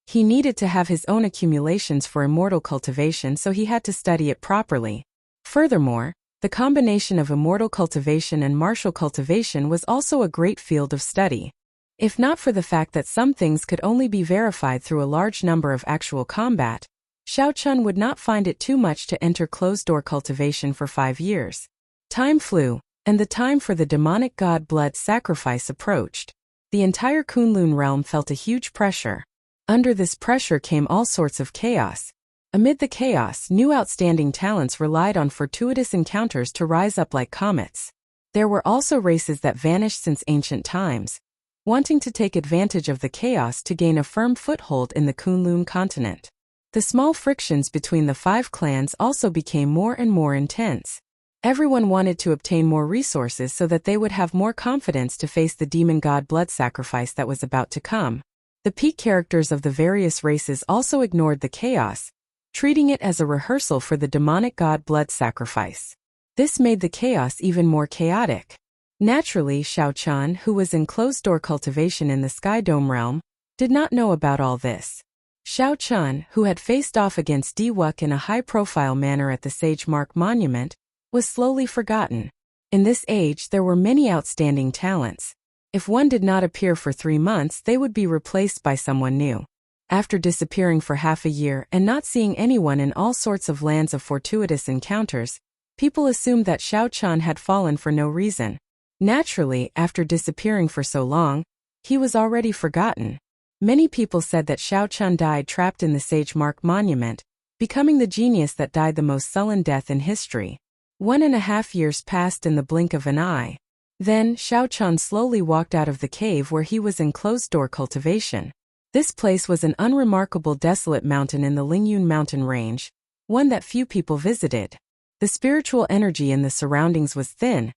He needed to have his own accumulations for immortal cultivation, so he had to study it properly. Furthermore, the combination of immortal cultivation and martial cultivation was also a great field of study. If not for the fact that some things could only be verified through a large number of actual combat, Xiao Chun would not find it too much to enter closed-door cultivation for 5 years. Time flew, and the time for the demonic god blood sacrifice approached. The entire Kunlun realm felt a huge pressure. Under this pressure came all sorts of chaos. Amid the chaos, new outstanding talents relied on fortuitous encounters to rise up like comets. There were also races that vanished since ancient times, wanting to take advantage of the chaos to gain a firm foothold in the Kunlun continent. The small frictions between the 5 clans also became more and more intense. Everyone wanted to obtain more resources so that they would have more confidence to face the demon god blood sacrifice that was about to come. The peak characters of the various races also ignored the chaos, treating it as a rehearsal for the demonic god blood sacrifice. This made the chaos even more chaotic. Naturally, Xiao Chun, who was in closed-door cultivation in the Sky Dome realm, did not know about all this. Xiao Chun, who had faced off against Diwuk in a high-profile manner at the Sage Mark Monument, was slowly forgotten. In this age there were many outstanding talents. If one did not appear for 3 months, they would be replaced by someone new. After disappearing for half a year and not seeing anyone in all sorts of lands of fortuitous encounters, people assumed that Xiao Chun had fallen for no reason. Naturally, after disappearing for so long, he was already forgotten. Many people said that Xiao Chun died trapped in the Sage Mark Monument, becoming the genius that died the most sullen death in history. 1.5 years passed in the blink of an eye. Then, Xiao Chun slowly walked out of the cave where he was in closed-door cultivation. This place was an unremarkable desolate mountain in the Lingyun mountain range, one that few people visited. The spiritual energy in the surroundings was thin,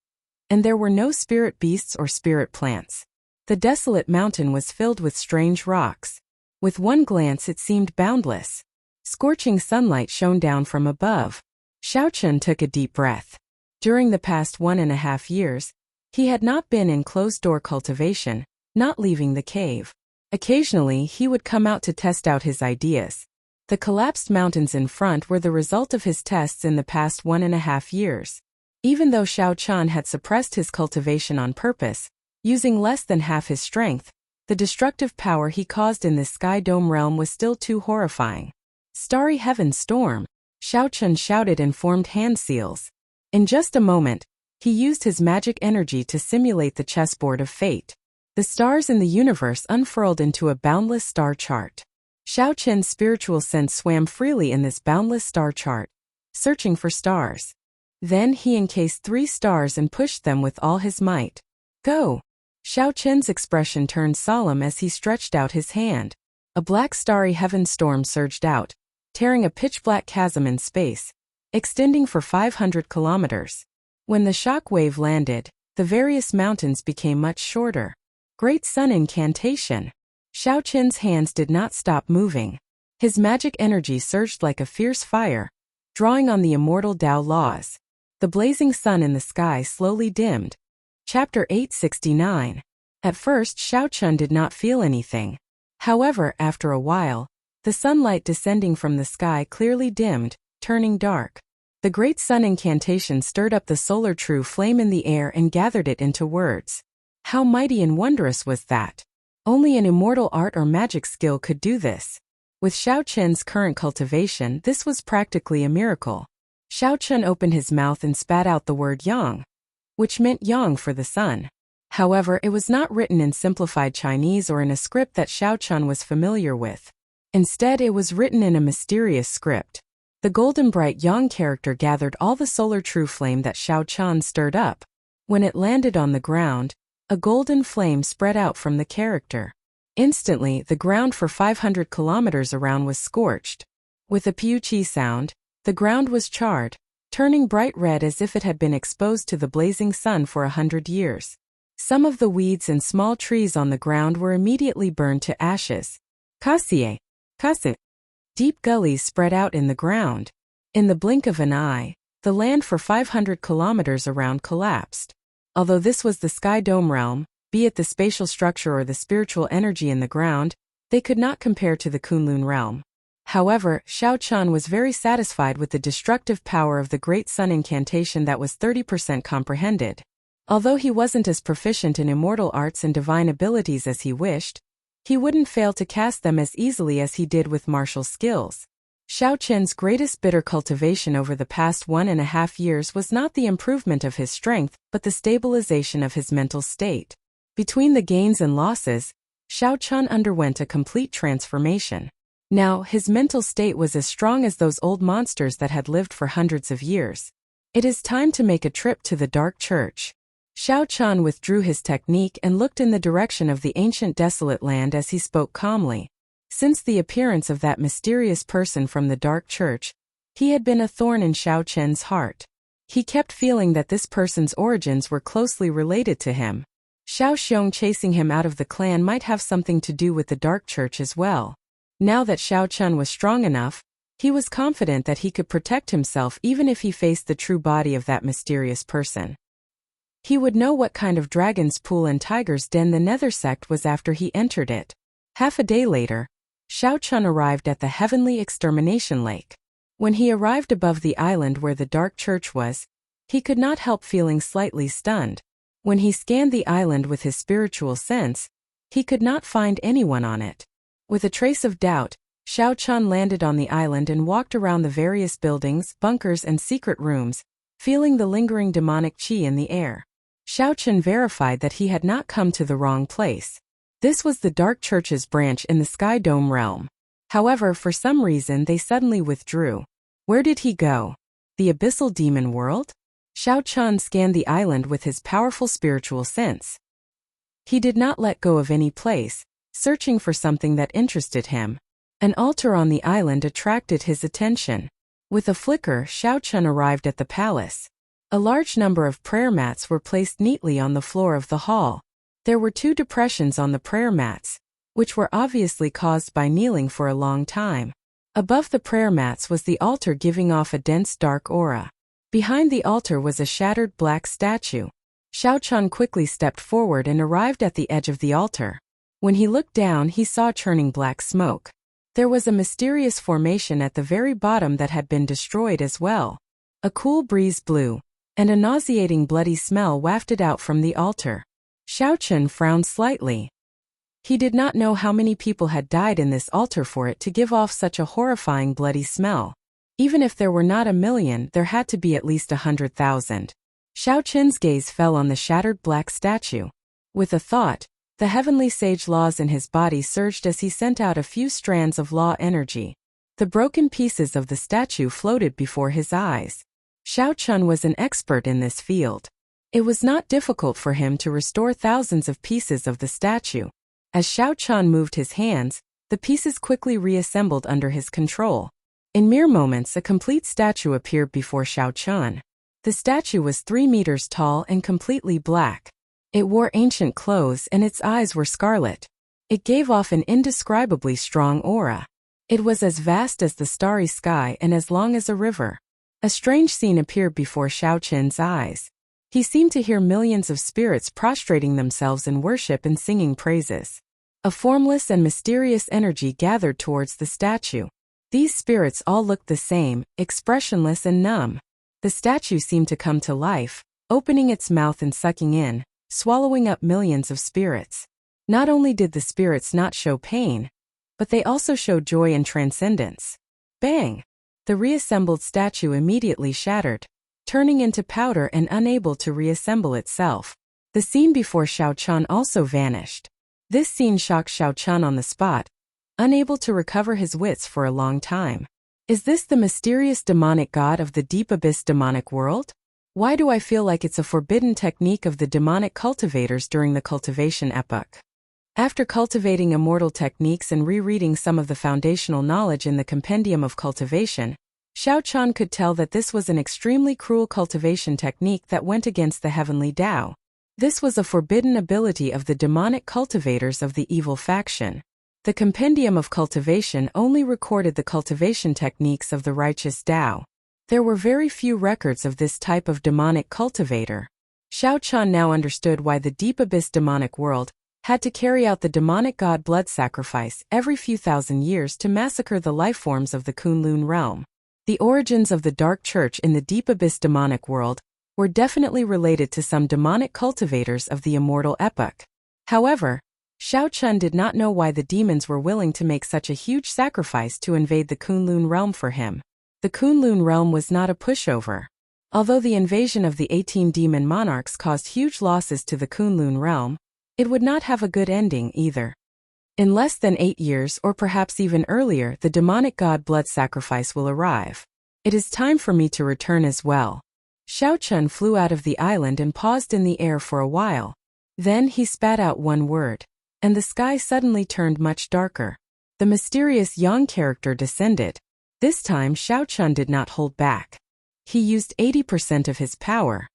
and there were no spirit beasts or spirit plants. The desolate mountain was filled with strange rocks. With one glance it seemed boundless. Scorching sunlight shone down from above. Xiao Chun took a deep breath. During the past 1.5 years, he had not been in closed-door cultivation, not leaving the cave. Occasionally he would come out to test out his ideas. The collapsed mountains in front were the result of his tests in the past 1.5 years. Even though Xiao Chun had suppressed his cultivation on purpose, using less than half his strength, the destructive power he caused in this Sky Dome realm was still too horrifying. Starry heaven storm! Xiao Chun shouted and formed hand seals. In just a moment, he used his magic energy to simulate the chessboard of fate. The stars in the universe unfurled into a boundless star chart. Xiao Chun's spiritual sense swam freely in this boundless star chart, searching for stars. Then he encased 3 stars and pushed them with all his might. Go! Xiao Chun's expression turned solemn as he stretched out his hand. A black starry heaven storm surged out, tearing a pitch-black chasm in space, extending for 500 kilometers. When the shock wave landed, the various mountains became much shorter. Great Sun Incantation! Xiao Chun's hands did not stop moving. His magic energy surged like a fierce fire, drawing on the immortal Tao laws. The blazing sun in the sky slowly dimmed. Chapter 869. At first Xiao Chun did not feel anything. However, after a while, the sunlight descending from the sky clearly dimmed, turning dark. The great sun incantation stirred up the solar true flame in the air and gathered it into words. How mighty and wondrous was that! Only an immortal art or magic skill could do this. With Xiao Chun's current cultivation, this was practically a miracle. Xiao Chun opened his mouth and spat out the word yang, which meant yang for the sun. However, it was not written in simplified Chinese or in a script that Xiao Chun was familiar with. Instead, it was written in a mysterious script. The golden bright yang character gathered all the solar true flame that Xiao Chun stirred up. When it landed on the ground, a golden flame spread out from the character. Instantly, the ground for 500 kilometers around was scorched. With a piu-chi sound, the ground was charred, turning bright red as if it had been exposed to the blazing sun for 100 years. Some of the weeds and small trees on the ground were immediately burned to ashes. Kasie, Kasu. Deep gullies spread out in the ground. In the blink of an eye, the land for 500 kilometers around collapsed. Although this was the Sky Dome realm, be it the spatial structure or the spiritual energy in the ground, they could not compare to the Kunlun realm. However, Xiao Chun was very satisfied with the destructive power of the Great Sun Incantation that was 30% comprehended. Although he wasn't as proficient in immortal arts and divine abilities as he wished, he wouldn't fail to cast them as easily as he did with martial skills. Xiao Chen's greatest bitter cultivation over the past 1.5 years was not the improvement of his strength, but the stabilization of his mental state. Between the gains and losses, Xiao Chen underwent a complete transformation. Now, his mental state was as strong as those old monsters that had lived for hundreds of years. It is time to make a trip to the dark church. Xiao Chen withdrew his technique and looked in the direction of the ancient desolate land as he spoke calmly. Since the appearance of that mysterious person from the dark church, he had been a thorn in Xiao Chen's heart. He kept feeling that this person's origins were closely related to him. Xiao Xiong chasing him out of the clan might have something to do with the dark church as well. Now that Xiao Chen was strong enough, he was confident that he could protect himself even if he faced the true body of that mysterious person. He would know what kind of dragon's pool and tiger's den the Nether sect was after he entered it. Half a day later, Xiao Chen arrived at the heavenly extermination lake. When he arrived above the island where the dark church was, he could not help feeling slightly stunned. When he scanned the island with his spiritual sense, he could not find anyone on it. With a trace of doubt, Xiao Chen landed on the island and walked around the various buildings, bunkers and secret rooms, feeling the lingering demonic qi in the air. Xiao Chen verified that he had not come to the wrong place. This was the Dark Church's branch in the Sky Dome realm. However, for some reason they suddenly withdrew. Where did he go? The abyssal demon world? Xiao Chen scanned the island with his powerful spiritual sense. He did not let go of any place, searching for something that interested him. An altar on the island attracted his attention. With a flicker, Xiao Chen arrived at the palace. A large number of prayer mats were placed neatly on the floor of the hall. There were 2 depressions on the prayer mats, which were obviously caused by kneeling for a long time. Above the prayer mats was the altar giving off a dense dark aura. Behind the altar was a shattered black statue. Xiao Chen quickly stepped forward and arrived at the edge of the altar. When he looked down, he saw churning black smoke. There was a mysterious formation at the very bottom that had been destroyed as well. A cool breeze blew, and a nauseating bloody smell wafted out from the altar. Xiao Chen frowned slightly. He did not know how many people had died in this altar for it to give off such a horrifying bloody smell. Even if there were not 1,000,000, there had to be at least 100,000. Xiao Chen's gaze fell on the shattered black statue. With a thought, the heavenly sage laws in his body surged as he sent out a few strands of law energy. The broken pieces of the statue floated before his eyes. Xiao Chen was an expert in this field. It was not difficult for him to restore thousands of pieces of the statue. As Xiao Chen moved his hands, the pieces quickly reassembled under his control. In mere moments, a complete statue appeared before Xiao Chen. The statue was 3 meters tall and completely black. It wore ancient clothes and its eyes were scarlet. It gave off an indescribably strong aura. It was as vast as the starry sky and as long as a river. A strange scene appeared before Xiao Chen's eyes. He seemed to hear millions of spirits prostrating themselves in worship and singing praises. A formless and mysterious energy gathered towards the statue. These spirits all looked the same, expressionless and numb. The statue seemed to come to life, opening its mouth and sucking in, swallowing up millions of spirits. Not only did the spirits not show pain, but they also showed joy and transcendence. Bang! The reassembled statue immediately shattered, turning into powder and unable to reassemble itself. The scene before Xiao Chen also vanished. This scene shocked Xiao Chen on the spot, unable to recover his wits for a long time. Is this the mysterious demonic god of the deep abyss demonic world? Why do I feel like it's a forbidden technique of the demonic cultivators during the cultivation epoch? After cultivating immortal techniques and rereading some of the foundational knowledge in the Compendium of Cultivation, Xiao Chen could tell that this was an extremely cruel cultivation technique that went against the heavenly Tao. This was a forbidden ability of the demonic cultivators of the evil faction. The Compendium of Cultivation only recorded the cultivation techniques of the righteous Tao. There were very few records of this type of demonic cultivator. Xiao Chen now understood why the deep abyss demonic world had to carry out the demonic god blood sacrifice every few thousand years to massacre the lifeforms of the Kunlun realm. The origins of the dark church in the deep abyss demonic world were definitely related to some demonic cultivators of the immortal epoch. However, Xiao Chun did not know why the demons were willing to make such a huge sacrifice to invade the Kunlun realm for him. The Kunlun realm was not a pushover. Although the invasion of the 18 demon monarchs caused huge losses to the Kunlun realm, it would not have a good ending either. In less than 8 years or perhaps even earlier, the demonic god blood sacrifice will arrive. It is time for me to return as well. Xiao Chun flew out of the island and paused in the air for a while. Then he spat out one word, and the sky suddenly turned much darker. The mysterious Yang character descended. This time Xiao Chun did not hold back. He used 80% of his power.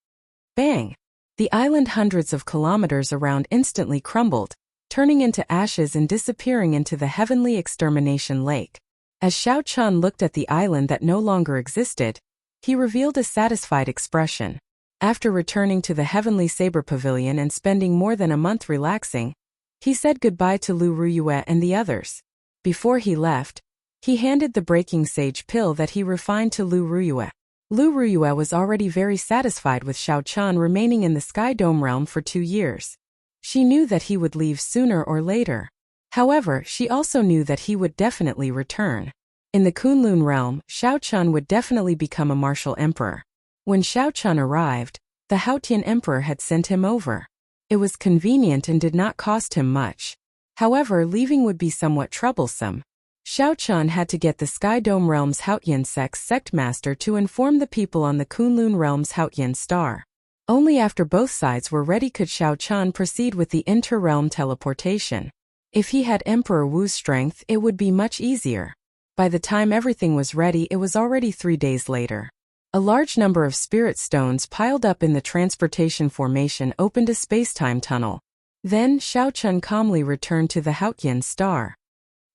Bang! The island hundreds of kilometers around instantly crumbled, turning into ashes and disappearing into the heavenly extermination lake. As Xiao Chun looked at the island that no longer existed, he revealed a satisfied expression. After returning to the Heavenly Saber Pavilion and spending more than a month relaxing, he said goodbye to Lu Ruyue and the others. Before he left, he handed the Breaking Sage pill that he refined to Lu Ruyue. Lu Ruyue was already very satisfied with Xiao Chun remaining in the Sky Dome realm for 2 years. She knew that he would leave sooner or later. However, she also knew that he would definitely return. In the Kunlun realm, Xiao Chun would definitely become a martial emperor. When Xiao Chun arrived, the Haotian emperor had sent him over. It was convenient and did not cost him much. However, leaving would be somewhat troublesome. Xiao Chun had to get the Sky Dome realm's Haotian sect master to inform the people on the Kunlun realm's Haotian star. Only after both sides were ready could Xiao Chun proceed with the inter-realm teleportation. If he had Emperor Wu's strength, it would be much easier. By the time everything was ready, it was already 3 days later. A large number of spirit stones piled up in the transportation formation opened a space-time tunnel. Then Xiao Chun calmly returned to the Haotian star.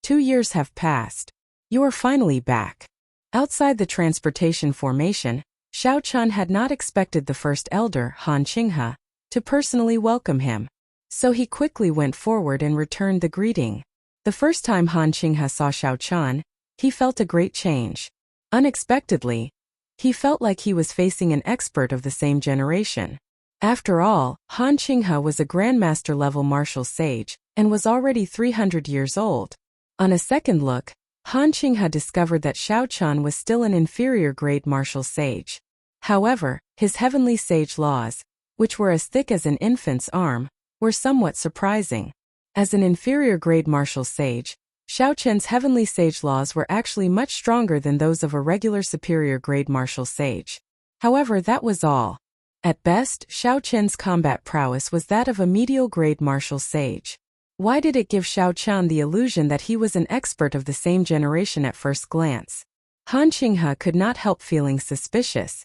2 years have passed. You are finally back. Outside the transportation formation, Xiao Chun had not expected the first elder, Han Qinghe, to personally welcome him. So he quickly went forward and returned the greeting. The first time Han Qinghe saw Xiao Chun, he felt a great change. Unexpectedly, he felt like he was facing an expert of the same generation. After all, Han Qinghe was a Grandmaster-level martial sage, and was already 300 years old. On a second look, Han Qinghe discovered that Xiao Chun was still an inferior-grade martial sage. However, his heavenly sage laws, which were as thick as an infant's arm, were somewhat surprising. As an inferior-grade martial sage, Xiao Chun's heavenly sage laws were actually much stronger than those of a regular superior-grade martial sage. However, that was all. At best, Xiao Chun's combat prowess was that of a medial-grade martial sage. Why did it give Xiao Chun the illusion that he was an expert of the same generation at first glance? Han Qinghe could not help feeling suspicious.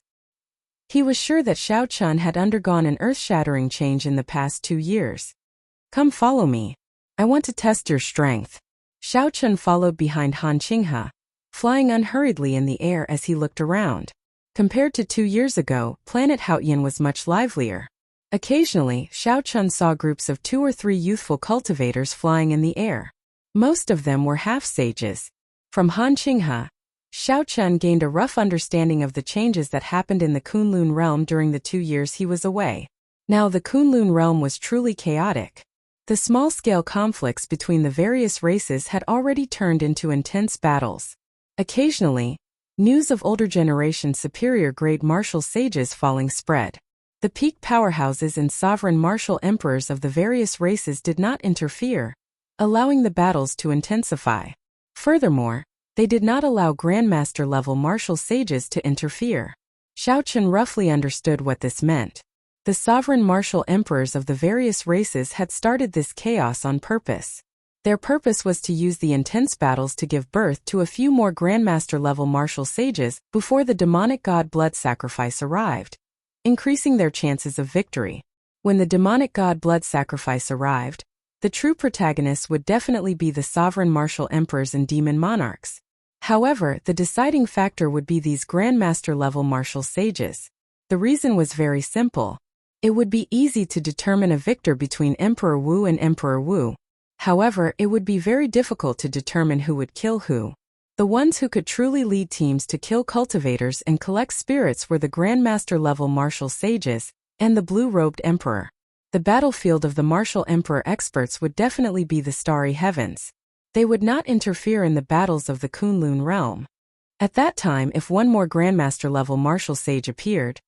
He was sure that Xiao Chun had undergone an earth-shattering change in the past 2 years. Come follow me. I want to test your strength. Xiao Chun followed behind Han Qinghe, flying unhurriedly in the air as he looked around. Compared to 2 years ago, planet Haotian was much livelier. Occasionally, Xiao Chun saw groups of 2 or 3 youthful cultivators flying in the air. Most of them were half-sages. From Han Qinghe, Xiao Chun gained a rough understanding of the changes that happened in the Kunlun realm during the 2 years he was away. Now the Kunlun realm was truly chaotic. The small-scale conflicts between the various races had already turned into intense battles. Occasionally, news of older generation superior-grade martial sages falling spread. The peak powerhouses and sovereign martial emperors of the various races did not interfere, allowing the battles to intensify. Furthermore, they did not allow Grandmaster-level martial sages to interfere. Xiao Chun roughly understood what this meant. The sovereign martial emperors of the various races had started this chaos on purpose. Their purpose was to use the intense battles to give birth to a few more Grandmaster-level martial sages before the demonic god blood sacrifice arrived, increasing their chances of victory. When the demonic god blood sacrifice arrived, the true protagonists would definitely be the sovereign martial emperors and demon monarchs. However, the deciding factor would be these Grandmaster-level martial sages. The reason was very simple. It would be easy to determine a victor between Emperor Wu and Emperor Wu. However, it would be very difficult to determine who would kill who. The ones who could truly lead teams to kill cultivators and collect spirits were the Grandmaster-level martial sages and the blue-robed emperor. The battlefield of the martial emperor experts would definitely be the starry heavens. They would not interfere in the battles of the Kunlun realm. At that time, if one more Grandmaster-level martial sage appeared,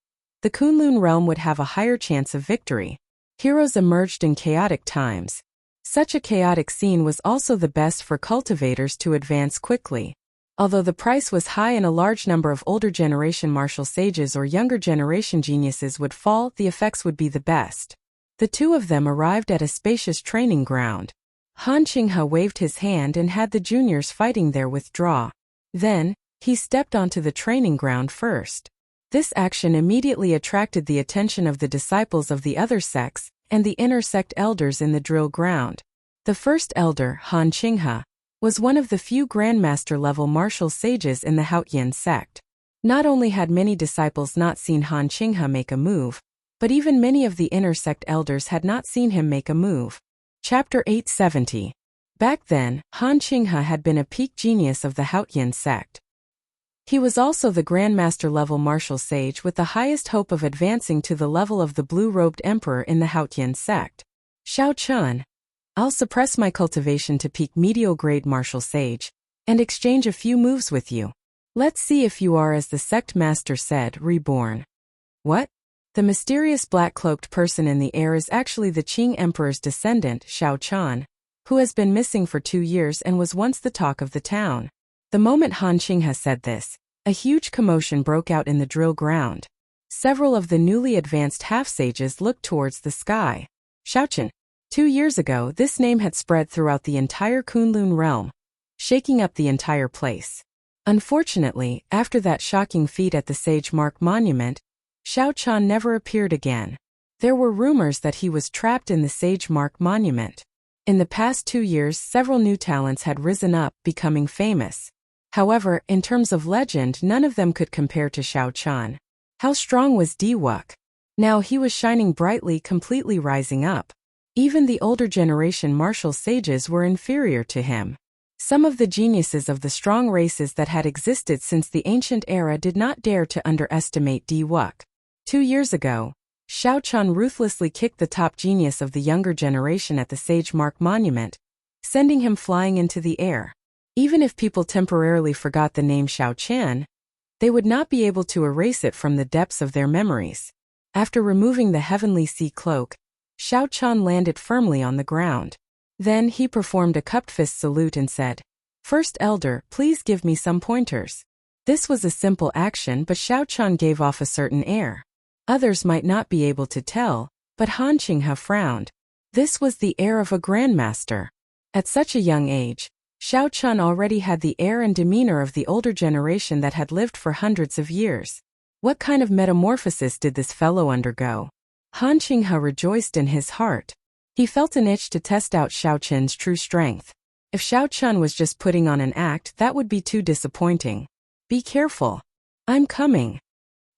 the Kunlun realm would have a higher chance of victory. Heroes emerged in chaotic times. Such a chaotic scene was also the best for cultivators to advance quickly. Although the price was high and a large number of older generation martial sages or younger generation geniuses would fall, the effects would be the best. The two of them arrived at a spacious training ground. Han Qinghe waved his hand and had the juniors fighting there withdraw. Then, he stepped onto the training ground first. This action immediately attracted the attention of the disciples of the other sects and the inner sect elders in the drill ground. The first elder, Han Qinghe, was one of the few Grandmaster-level martial sages in the Haotian sect. Not only had many disciples not seen Han Qinghe make a move, but even many of the inner sect elders had not seen him make a move. Chapter 870. Back then, Han Qinghe had been a peak genius of the Haotian sect. He was also the Grandmaster-level martial sage with the highest hope of advancing to the level of the blue-robed emperor in the Haotian sect. Xiao Chun, I'll suppress my cultivation to peak medial-grade martial sage, and exchange a few moves with you. Let's see if you are, as the sect master said, reborn. What? The mysterious black-cloaked person in the air is actually the Qing emperor's descendant, Xiao Chun, who has been missing for 2 years and was once the talk of the town. The moment Han Qinghe said this, a huge commotion broke out in the drill ground. Several of the newly advanced half-sages looked towards the sky. Xiaochen. 2 years ago, this name had spread throughout the entire Kunlun realm, shaking up the entire place. Unfortunately, after that shocking feat at the Sage Mark Monument, Xiao Chun never appeared again. There were rumors that he was trapped in the Sage Mark Monument. In the past 2 years, several new talents had risen up, becoming famous. However, in terms of legend, none of them could compare to Xiao Chun. How strong was Diwuk? Now he was shining brightly, completely rising up. Even the older generation martial sages were inferior to him. Some of the geniuses of the strong races that had existed since the ancient era did not dare to underestimate Diwuk. 2 years ago, Xiao Chun ruthlessly kicked the top genius of the younger generation at the Sage Mark Monument, sending him flying into the air. Even if people temporarily forgot the name Xiao Qian, they would not be able to erase it from the depths of their memories. After removing the heavenly sea cloak, Xiao Chun landed firmly on the ground. Then he performed a cupped fist salute and said, "First Elder, please give me some pointers." This was a simple action, but Xiao Chun gave off a certain air. Others might not be able to tell, but Han Qinghe frowned. This was the air of a grandmaster. At such a young age, Xiao Chun already had the air and demeanor of the older generation that had lived for hundreds of years. What kind of metamorphosis did this fellow undergo? Han Qinghe rejoiced in his heart. He felt an itch to test out Xiao Chun's true strength. If Xiao Chun was just putting on an act, that would be too disappointing. Be careful. I'm coming.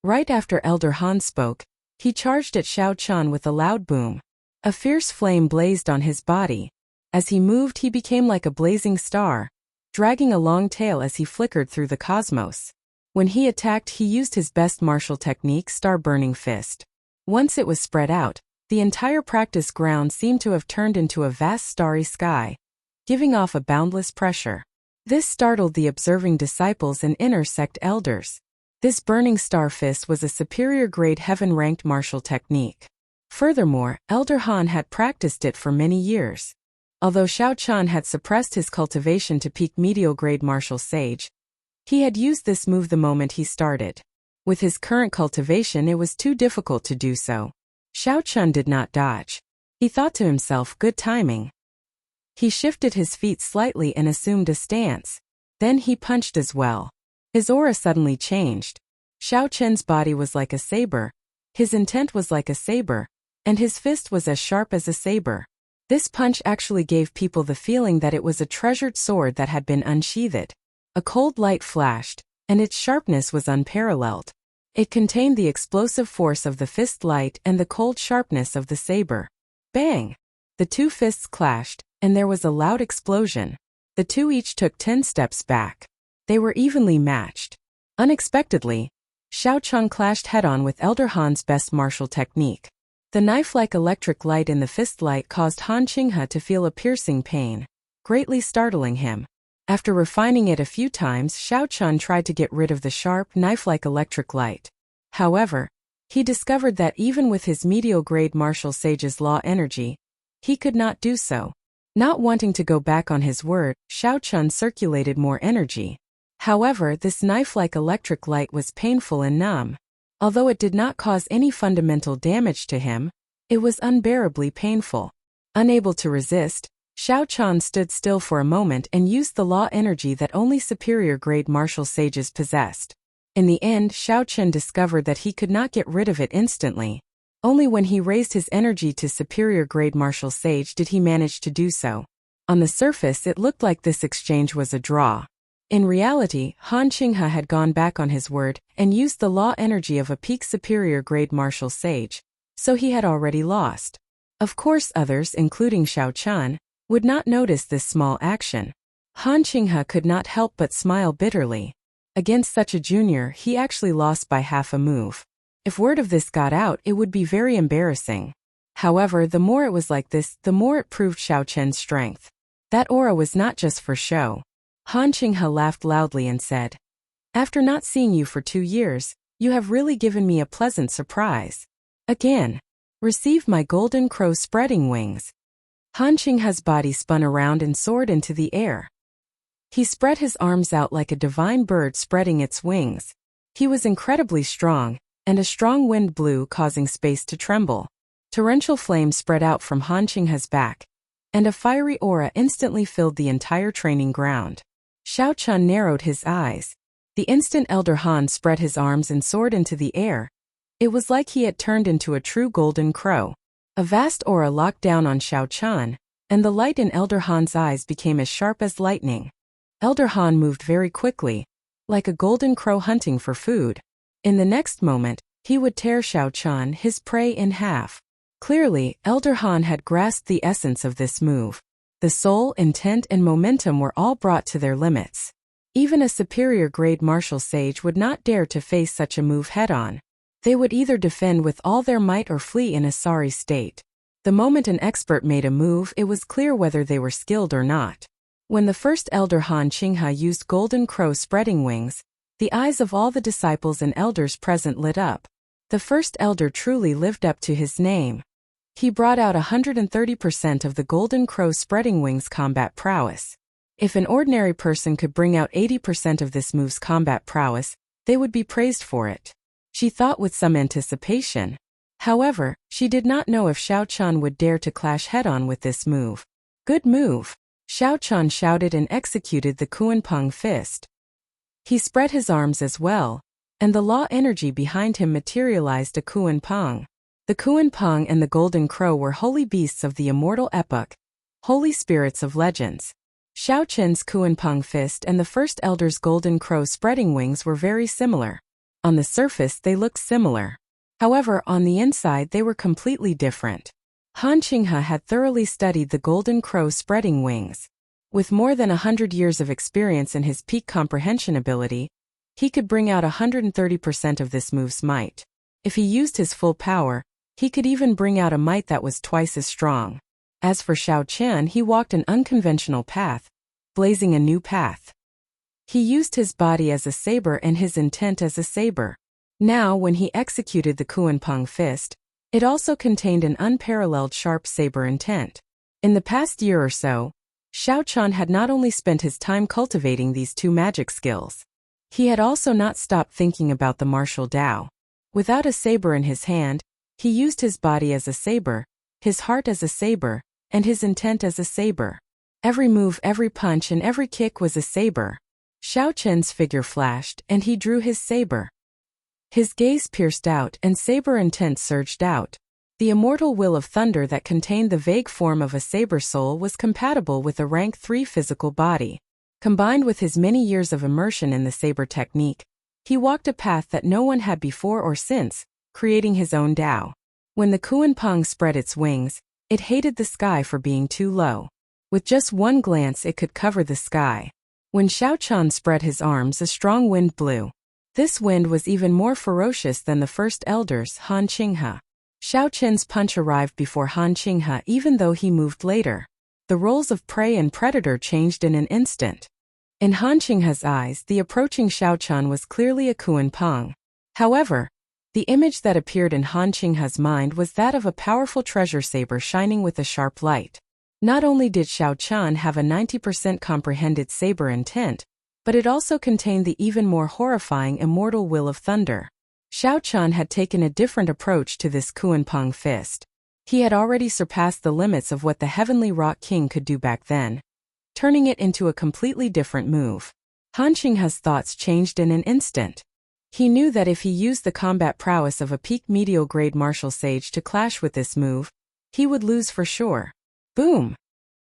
Right after Elder Han spoke, he charged at Xiao Chun with a loud boom. A fierce flame blazed on his body. As he moved, he became like a blazing star, dragging a long tail as he flickered through the cosmos. When he attacked, he used his best martial technique, Star Burning Fist. Once it was spread out, the entire practice ground seemed to have turned into a vast starry sky, giving off a boundless pressure. This startled the observing disciples and inner sect elders. This burning star fist was a superior grade heaven-ranked martial technique. Furthermore, Elder Han had practiced it for many years. Although Xiao Chun had suppressed his cultivation to peak medial grade martial sage, he had used this move the moment he started. With his current cultivation, it was too difficult to do so. Xiao Chun did not dodge. He thought to himself, good timing. He shifted his feet slightly and assumed a stance. Then he punched as well. His aura suddenly changed. Xiao Chun's body was like a saber, his intent was like a saber, and his fist was as sharp as a saber. This punch actually gave people the feeling that it was a treasured sword that had been unsheathed. A cold light flashed, and its sharpness was unparalleled. It contained the explosive force of the fist light and the cold sharpness of the saber. Bang! The two fists clashed, and there was a loud explosion. The two each took 10 steps back. They were evenly matched. Unexpectedly, Xiao Chun clashed head-on with Elder Han's best martial technique. The knife-like electric light in the fist light caused Han Qinghe to feel a piercing pain, greatly startling him. After refining it a few times, Xiao Chun tried to get rid of the sharp, knife-like electric light. However, he discovered that even with his medial-grade martial sage's law energy, he could not do so. Not wanting to go back on his word, Xiao Chun circulated more energy. However, this knife-like electric light was painful and numb. Although it did not cause any fundamental damage to him, it was unbearably painful. Unable to resist, Xiao Chun stood still for a moment and used the law energy that only superior-grade martial sages possessed. In the end, Xiao Chun discovered that he could not get rid of it instantly. Only when he raised his energy to superior-grade martial sage did he manage to do so. On the surface, it looked like this exchange was a draw. In reality, Han Qinghe had gone back on his word and used the law energy of a peak superior-grade martial sage, so he had already lost. Of course, others, including Xiao Chun, would not notice this small action. Han Qinghe could not help but smile bitterly. Against such a junior, he actually lost by half a move. If word of this got out, it would be very embarrassing. However, the more it was like this, the more it proved Xiao Chen's strength. That aura was not just for show. Han Qinghe laughed loudly and said, "After not seeing you for 2 years, you have really given me a pleasant surprise. Again, receive my golden crow spreading wings." Han Qinghe's body spun around and soared into the air. He spread his arms out like a divine bird spreading its wings. He was incredibly strong, and a strong wind blew, causing space to tremble. Torrential flames spread out from Han Qinghe's back, and a fiery aura instantly filled the entire training ground. Xiao Chun narrowed his eyes. The instant Elder Han spread his arms and soared into the air, it was like he had turned into a true golden crow. A vast aura locked down on Xiao Chun, and the light in Elder Han's eyes became as sharp as lightning. Elder Han moved very quickly, like a golden crow hunting for food. In the next moment, he would tear Xiao Chun, his prey, in half. Clearly, Elder Han had grasped the essence of this move. The soul, intent, and momentum were all brought to their limits. Even a superior-grade martial sage would not dare to face such a move head-on. They would either defend with all their might or flee in a sorry state. The moment an expert made a move, it was clear whether they were skilled or not. When the first elder Han Qinghe used golden crow spreading wings, the eyes of all the disciples and elders present lit up. The first elder truly lived up to his name. He brought out 130% of the golden crow spreading wings combat prowess. If an ordinary person could bring out 80% of this move's combat prowess, they would be praised for it. She thought with some anticipation. However, she did not know if Xiao Chun would dare to clash head-on with this move. "Good move!" Xiao Chun shouted and executed the Kuan-Peng fist. He spread his arms as well, and the law energy behind him materialized a Kuan-Peng. The Kuan-Peng and the Golden Crow were holy beasts of the immortal epoch, holy spirits of legends. Xiao Chen's Kuan-Peng fist and the first elder's Golden Crow spreading wings were very similar. On the surface, they looked similar. However, on the inside, they were completely different. Han Qinghe had thoroughly studied the Golden Crow spreading wings. With more than 100 years of experience in his peak comprehension ability, he could bring out 130% of this move's might. If he used his full power, he could even bring out a might that was twice as strong. As for Xiao Chen, he walked an unconventional path, blazing a new path. He used his body as a saber and his intent as a saber. Now, when he executed the Kuan-Peng fist, it also contained an unparalleled sharp saber intent. In the past year or so, Xiao Chen had not only spent his time cultivating these two magic skills, he had also not stopped thinking about the martial Tao. Without a saber in his hand, he used his body as a saber, his heart as a saber, and his intent as a saber. Every move, every punch, and every kick was a saber. Xiao Chen's figure flashed, and he drew his saber. His gaze pierced out, and saber intent surged out. The immortal will of thunder that contained the vague form of a saber soul was compatible with a rank 3 physical body. Combined with his many years of immersion in the saber technique, he walked a path that no one had before or since, creating his own Tao. When the Kuan-Peng spread its wings, it hated the sky for being too low. With just one glance, it could cover the sky. When Xiao Chen spread his arms, a strong wind blew. This wind was even more ferocious than the first elder's, Han Qinghe. Xiao Qin's punch arrived before Han Qinghe even though he moved later. The roles of prey and predator changed in an instant. In Han Qinghe's eyes, the approaching Xiao Qin was clearly a Kuan Peng. However, the image that appeared in Han Qinghe's mind was that of a powerful treasure saber shining with a sharp light. Not only did Xiao Qin have a 90% comprehended saber intent, but it also contained the even more horrifying immortal will of thunder. Xiao Qin had taken a different approach to this Kuan Peng fist. He had already surpassed the limits of what the Heavenly Rock King could do back then, turning it into a completely different move. Han Qinghe's thoughts changed in an instant. He knew that if he used the combat prowess of a peak medial grade martial sage to clash with this move, he would lose for sure. Boom!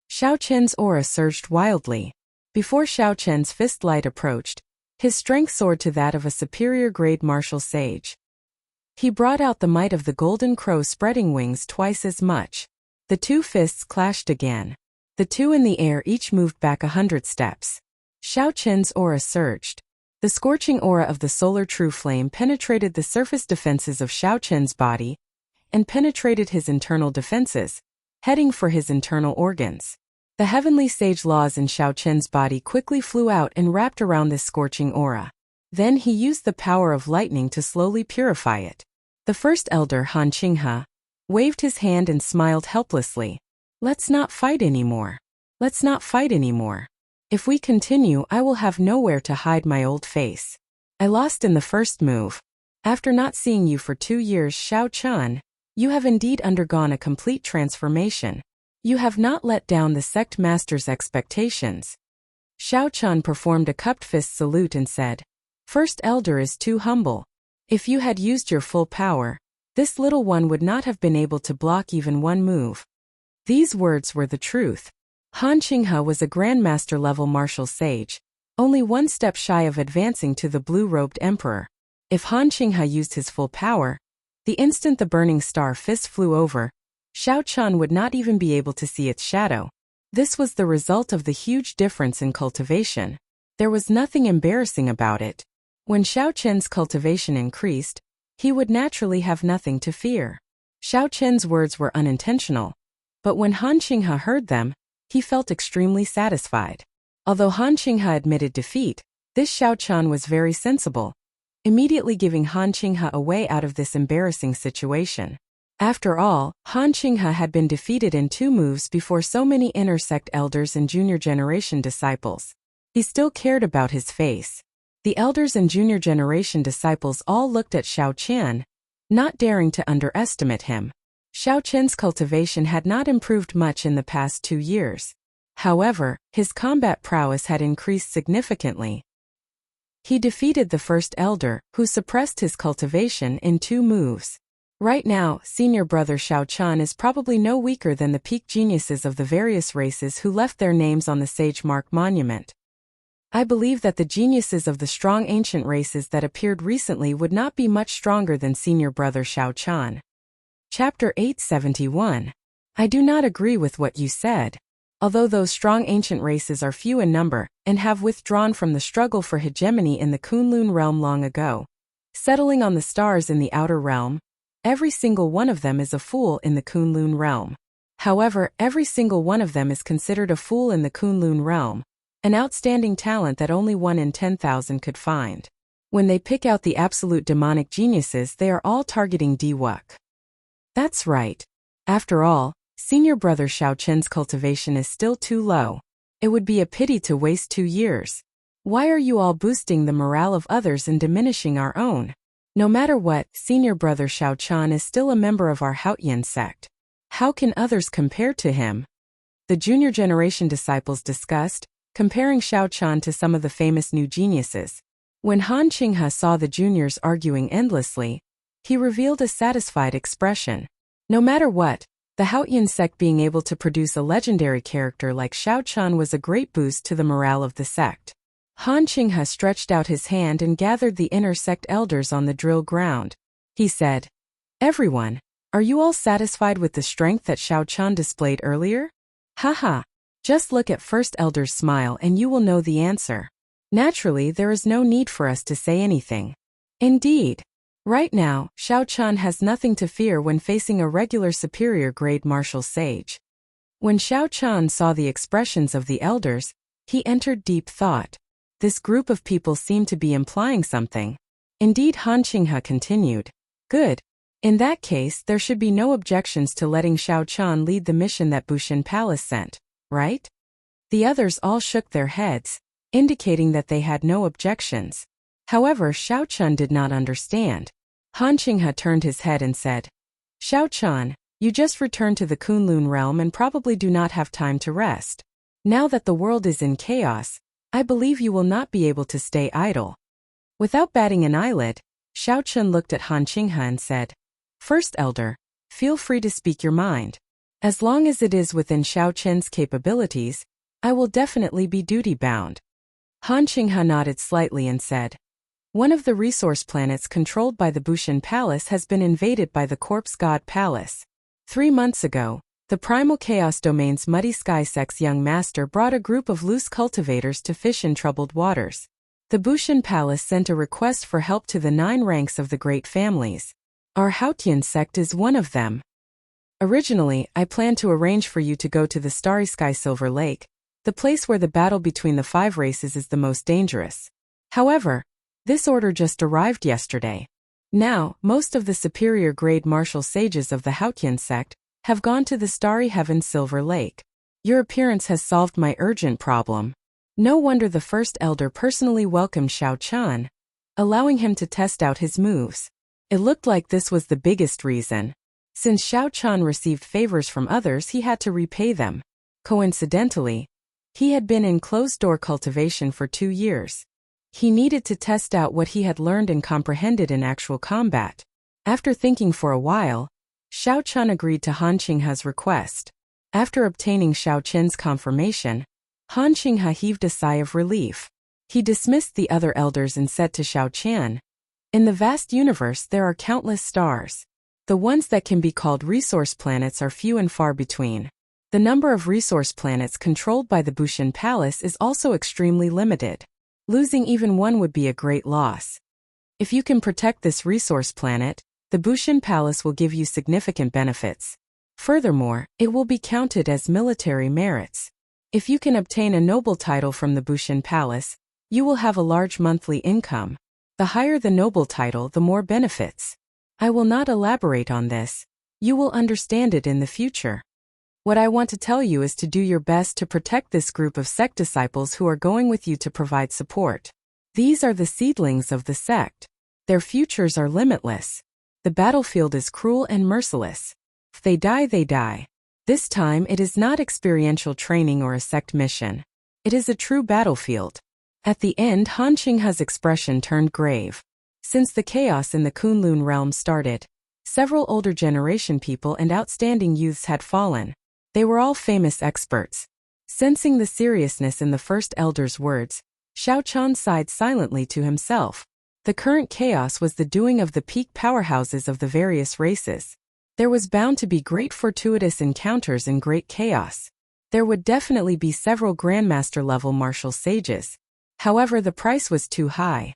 Xiao Qin's aura surged wildly. Before Xiao Qin's fist light approached, his strength soared to that of a superior grade martial sage. He brought out the might of the golden crow spreading wings twice as much. The two fists clashed again. The two in the air each moved back 100 steps. Xiao Qin's aura surged. The scorching aura of the solar true flame penetrated the surface defenses of Xiao Qin's body and penetrated his internal defenses, heading for his internal organs. The heavenly sage laws in Xiao Qin's body quickly flew out and wrapped around this scorching aura. Then he used the power of lightning to slowly purify it. The first elder, Han Qinghe, waved his hand and smiled helplessly. Let's not fight anymore. Let's not fight anymore. If we continue, I will have nowhere to hide my old face. I lost in the first move. After not seeing you for 2 years, Xiao Qin, you have indeed undergone a complete transformation. You have not let down the sect master's expectations. Xiao Qin performed a cupped fist salute and said, First elder is too humble. If you had used your full power, this little one would not have been able to block even one move. These words were the truth. Han Qinghe was a grandmaster-level martial sage, only one step shy of advancing to the blue-robed emperor. If Han Qinghe used his full power, the instant the burning star fist flew over, Xiao Qin would not even be able to see its shadow. This was the result of the huge difference in cultivation. There was nothing embarrassing about it. When Xiao Qin's cultivation increased, he would naturally have nothing to fear. Xiao Qin's words were unintentional, but when Han Qinghe heard them, he felt extremely satisfied. Although Han Qinghe admitted defeat, this Xiao Qin was very sensible, immediately giving Han Qinghe a way out of this embarrassing situation. After all, Han Qinghe had been defeated in 2 moves before so many inner sect elders and junior generation disciples. He still cared about his face. The elders and junior generation disciples all looked at Xiao Qin, not daring to underestimate him. Xiao Qin's cultivation had not improved much in the past 2 years. However, his combat prowess had increased significantly. He defeated the first elder, who suppressed his cultivation in 2 moves. Right now, senior brother Xiao Qin is probably no weaker than the peak geniuses of the various races who left their names on the Sage Mark monument. I believe that the geniuses of the strong ancient races that appeared recently would not be much stronger than senior brother Xiao Qin. Chapter 871. I do not agree with what you said. Although those strong ancient races are few in number, and have withdrawn from the struggle for hegemony in the Kunlun realm long ago, settling on the stars in the outer realm, every single one of them is a fool in the Kunlun realm. However, every single one of them is considered a fool in the Kunlun realm, an outstanding talent that only 1 in 10,000 could find. When they pick out the absolute demonic geniuses, they are all targeting Diwuk. That's right. After all, senior brother Xiao Qin's cultivation is still too low. It would be a pity to waste 2 years. Why are you all boosting the morale of others and diminishing our own? No matter what, senior brother Xiao Qin is still a member of our Haotian sect. How can others compare to him? The junior generation disciples discussed, comparing Xiao Qin to some of the famous new geniuses. When Han Qinghe saw the juniors arguing endlessly, he revealed a satisfied expression. No matter what, the Haotian sect being able to produce a legendary character like Xiao Qin was a great boost to the morale of the sect. Han Qinghe stretched out his hand and gathered the inner sect elders on the drill ground. He said, Everyone, are you all satisfied with the strength that Xiao Qin displayed earlier? Haha. Just look at First Elder's smile and you will know the answer. Naturally, there is no need for us to say anything. Indeed. Right now, Xiao Chun has nothing to fear when facing a regular superior-grade martial sage. When Xiao Chun saw the expressions of the elders, he entered deep thought. This group of people seemed to be implying something. Indeed, Han Qinghe continued. Good. In that case, there should be no objections to letting Xiao Chun lead the mission that Bushin Palace sent, right? The others all shook their heads, indicating that they had no objections. However, Xiao Chun did not understand. Han Qinghe turned his head and said, Xiao Chun, you just returned to the Kunlun realm and probably do not have time to rest. Now that the world is in chaos, I believe you will not be able to stay idle. Without batting an eyelid, Xiao Chun looked at Han Qinghe and said, First Elder, feel free to speak your mind. As long as it is within Xiao Chen's capabilities, I will definitely be duty-bound. Han Qinghe nodded slightly and said, One of the resource planets controlled by the Bushin Palace has been invaded by the Corpse God Palace. 3 months ago, the Primal Chaos Domain's Muddy Sky Sect's young master brought a group of loose cultivators to fish in troubled waters. The Bushin Palace sent a request for help to the 9 ranks of the great families. Our Haotian sect is one of them. Originally, I planned to arrange for you to go to the Starry Sky Silver Lake, the place where the battle between the 5 races is the most dangerous. However, this order just arrived yesterday. Now, most of the superior-grade martial sages of the Haotian sect have gone to the Starry Heaven Silver Lake. Your appearance has solved my urgent problem. No wonder the First Elder personally welcomed Xiao Chun, allowing him to test out his moves. It looked like this was the biggest reason. Since Xiao Chun received favors from others, he had to repay them. Coincidentally, he had been in closed-door cultivation for 2 years. He needed to test out what he had learned and comprehended in actual combat. After thinking for a while, Xiao Chun agreed to Han Qinghe's request. After obtaining Xiao Chen's confirmation, Han Qinghe heaved a sigh of relief. He dismissed the other elders and said to Xiao Chen, In the vast universe there are countless stars. The ones that can be called resource planets are few and far between. The number of resource planets controlled by the Bushin Palace is also extremely limited. Losing even one would be a great loss. If you can protect this resource planet, the Bushin Palace will give you significant benefits. Furthermore, it will be counted as military merits. If you can obtain a noble title from the Bushin Palace, you will have a large monthly income. The higher the noble title, the more benefits. I will not elaborate on this. You will understand it in the future. What I want to tell you is to do your best to protect this group of sect disciples who are going with you to provide support. These are the seedlings of the sect. Their futures are limitless. The battlefield is cruel and merciless. If they die, they die. This time it is not experiential training or a sect mission. It is a true battlefield. At the end, Han Qinghe's expression turned grave. Since the chaos in the Kunlun realm started, several older generation people and outstanding youths had fallen. They were all famous experts. Sensing the seriousness in the First Elder's words, Xiao Chun sighed silently to himself. The current chaos was the doing of the peak powerhouses of the various races. There was bound to be great fortuitous encounters in great chaos. There would definitely be several Grandmaster-level martial sages. However, the price was too high.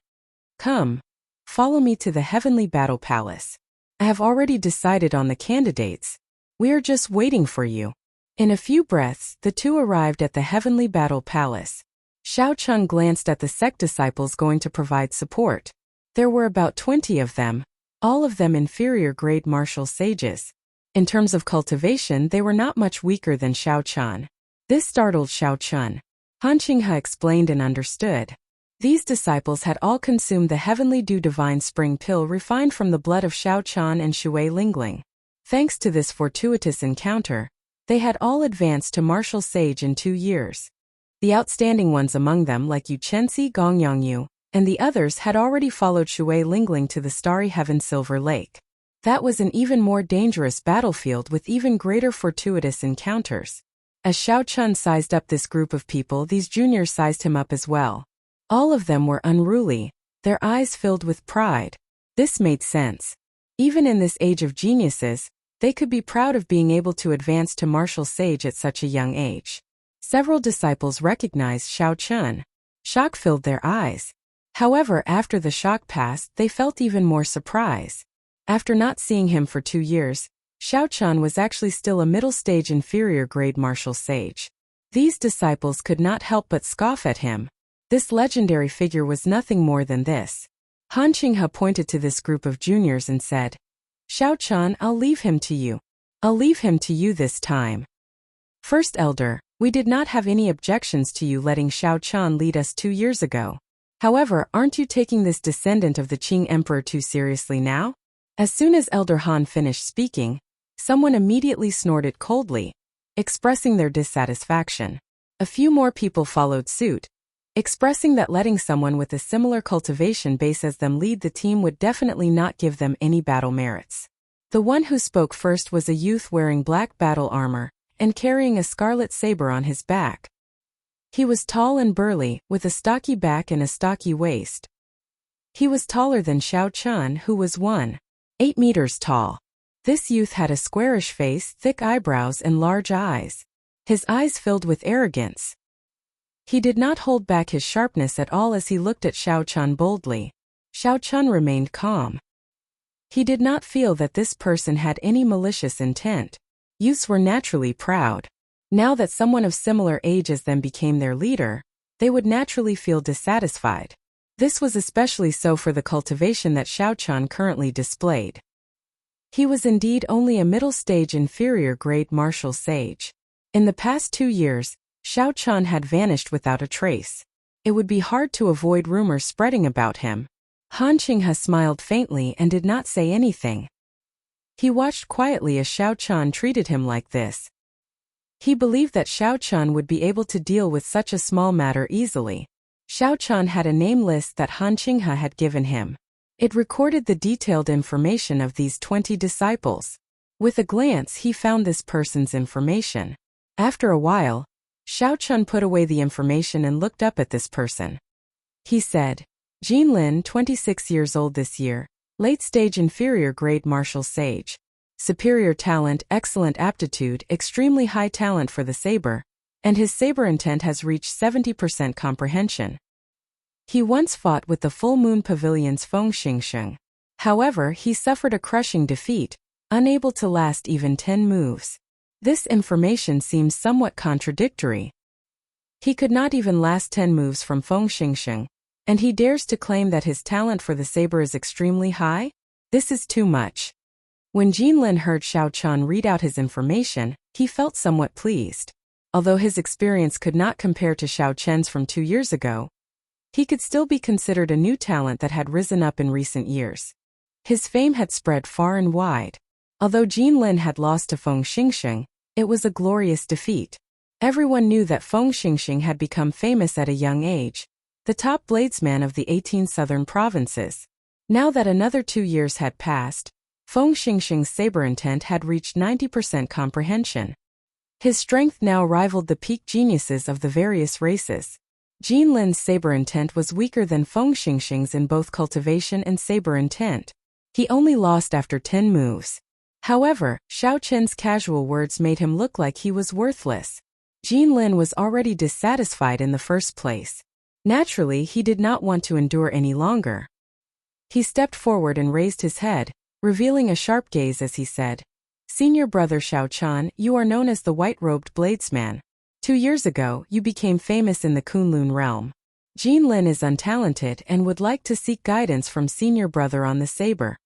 Come. Follow me to the Heavenly Battle Palace. I have already decided on the candidates. We are just waiting for you. In a few breaths, the two arrived at the Heavenly Battle Palace. Xiao Chun glanced at the sect disciples going to provide support. There were about 20 of them, all of them inferior-grade martial sages. In terms of cultivation, they were not much weaker than Xiao Chun. This startled Xiao Chun. Han Qinghe explained and understood. These disciples had all consumed the Heavenly Dew Divine Spring Pill refined from the blood of Xiao Chun and Shui Lingling. Thanks to this fortuitous encounter, they had all advanced to martial sage in 2 years. The outstanding ones among them, like Yu Chenxi Gongyangyu, and the others had already followed Shui Lingling to the Starry Heaven Silver Lake. That was an even more dangerous battlefield with even greater fortuitous encounters. As Xiao Chun sized up this group of people, these juniors sized him up as well. All of them were unruly, their eyes filled with pride. This made sense. Even in this age of geniuses, they could be proud of being able to advance to martial sage at such a young age. Several disciples recognized Xiao Chun. Shock filled their eyes. However, after the shock passed, they felt even more surprise. After not seeing him for 2 years, Xiao Chan was actually still a middle-stage inferior-grade martial sage. These disciples could not help but scoff at him. This legendary figure was nothing more than this. Han Qinghe pointed to this group of juniors and said, "Xiao Chan, I'll leave him to you. I'll leave him to you this time. First Elder, we did not have any objections to you letting Xiao Chan lead us 2 years ago. However, aren't you taking this descendant of the Qing Emperor too seriously now?" As soon as Elder Han finished speaking, someone immediately snorted coldly, expressing their dissatisfaction. A few more people followed suit, expressing that letting someone with a similar cultivation base as them lead the team would definitely not give them any battle merits. The one who spoke first was a youth wearing black battle armor and carrying a scarlet saber on his back. He was tall and burly, with a stocky back and a stocky waist. He was taller than Xiao Chan, who was 1.8 meters tall. This youth had a squarish face, thick eyebrows and large eyes. His eyes filled with arrogance. He did not hold back his sharpness at all as he looked at Xiao Chan boldly. Xiao Chan remained calm. He did not feel that this person had any malicious intent. Youths were naturally proud. Now that someone of similar age as them became their leader, they would naturally feel dissatisfied. This was especially so for the cultivation that Xiao Chan currently displayed. He was indeed only a middle-stage inferior-grade martial sage. In the past 2 years, Xiao Chan had vanished without a trace. It would be hard to avoid rumors spreading about him. Han Qinghe smiled faintly and did not say anything. He watched quietly as Xiao Chan treated him like this. He believed that Xiao Chan would be able to deal with such a small matter easily. Xiao Chan had a name list that Han Qinghe had given him. It recorded the detailed information of these 20 disciples. With a glance, he found this person's information. After a while, Xiao Chan put away the information and looked up at this person. He said, "Jin Lin, 26 years old this year, late-stage inferior-grade martial sage. Superior talent, excellent aptitude, extremely high talent for the saber, and his saber intent has reached 70% comprehension. He once fought with the Full Moon Pavilion's Feng Xingsheng. However, he suffered a crushing defeat, unable to last even 10 moves. This information seems somewhat contradictory. He could not even last 10 moves from Feng Xingsheng, and he dares to claim that his talent for the saber is extremely high? This is too much." When Jin Lin heard Xiao Chan read out his information, he felt somewhat pleased. Although his experience could not compare to Xiao Chen's from 2 years ago, he could still be considered a new talent that had risen up in recent years. His fame had spread far and wide. Although Jin Lin had lost to Feng Xingsheng, it was a glorious defeat. Everyone knew that Feng Xingsheng had become famous at a young age, the top bladesman of the 18 southern provinces. Now that another 2 years had passed, Feng Xingsheng's saber intent had reached 90% comprehension. His strength now rivaled the peak geniuses of the various races. Jin Lin's saber intent was weaker than Feng Xingsheng's in both cultivation and saber intent. He only lost after 10 moves. However, Xiao Chen's casual words made him look like he was worthless. Jin Lin was already dissatisfied in the first place. Naturally, he did not want to endure any longer. He stepped forward and raised his head, revealing a sharp gaze as he said, "Senior brother Xiao Chan, you are known as the white-robed bladesman. 2 years ago, you became famous in the Kunlun realm. Jin Lin is untalented and would like to seek guidance from senior brother on the saber."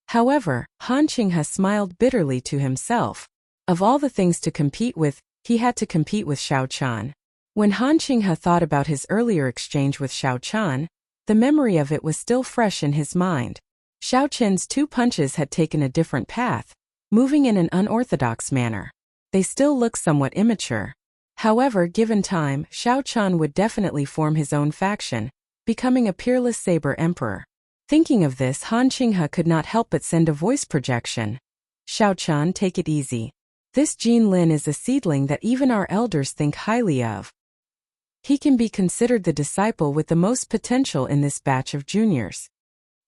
However, Han Qinghe smiled bitterly to himself. Of all the things to compete with, he had to compete with Xiao Chan. When Han Qinghe thought about his earlier exchange with Xiao Chan, the memory of it was still fresh in his mind. Xiao Chen's 2 punches had taken a different path, moving in an unorthodox manner. They still look somewhat immature. However, given time, Xiao Chan would definitely form his own faction, becoming a peerless saber emperor. Thinking of this, Han Qinghe could not help but send a voice projection. "Xiao Chan, take it easy. This Jin Lin is a seedling that even our elders think highly of. He can be considered the disciple with the most potential in this batch of juniors.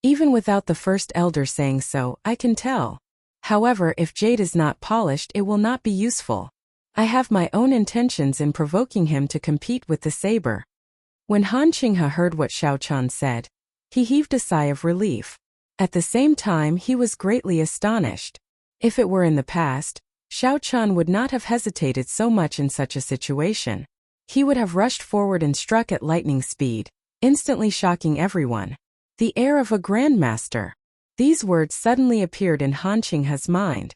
Even without the first elder saying so, I can tell. However, if jade is not polished, it will not be useful. I have my own intentions in provoking him to compete with the saber." When Han Qinghe heard what Xiao Qian said, he heaved a sigh of relief. At the same time, he was greatly astonished. If it were in the past, Xiao Qian would not have hesitated so much in such a situation. He would have rushed forward and struck at lightning speed, instantly shocking everyone. The air of a grandmaster. These words suddenly appeared in Han Qinghe's mind.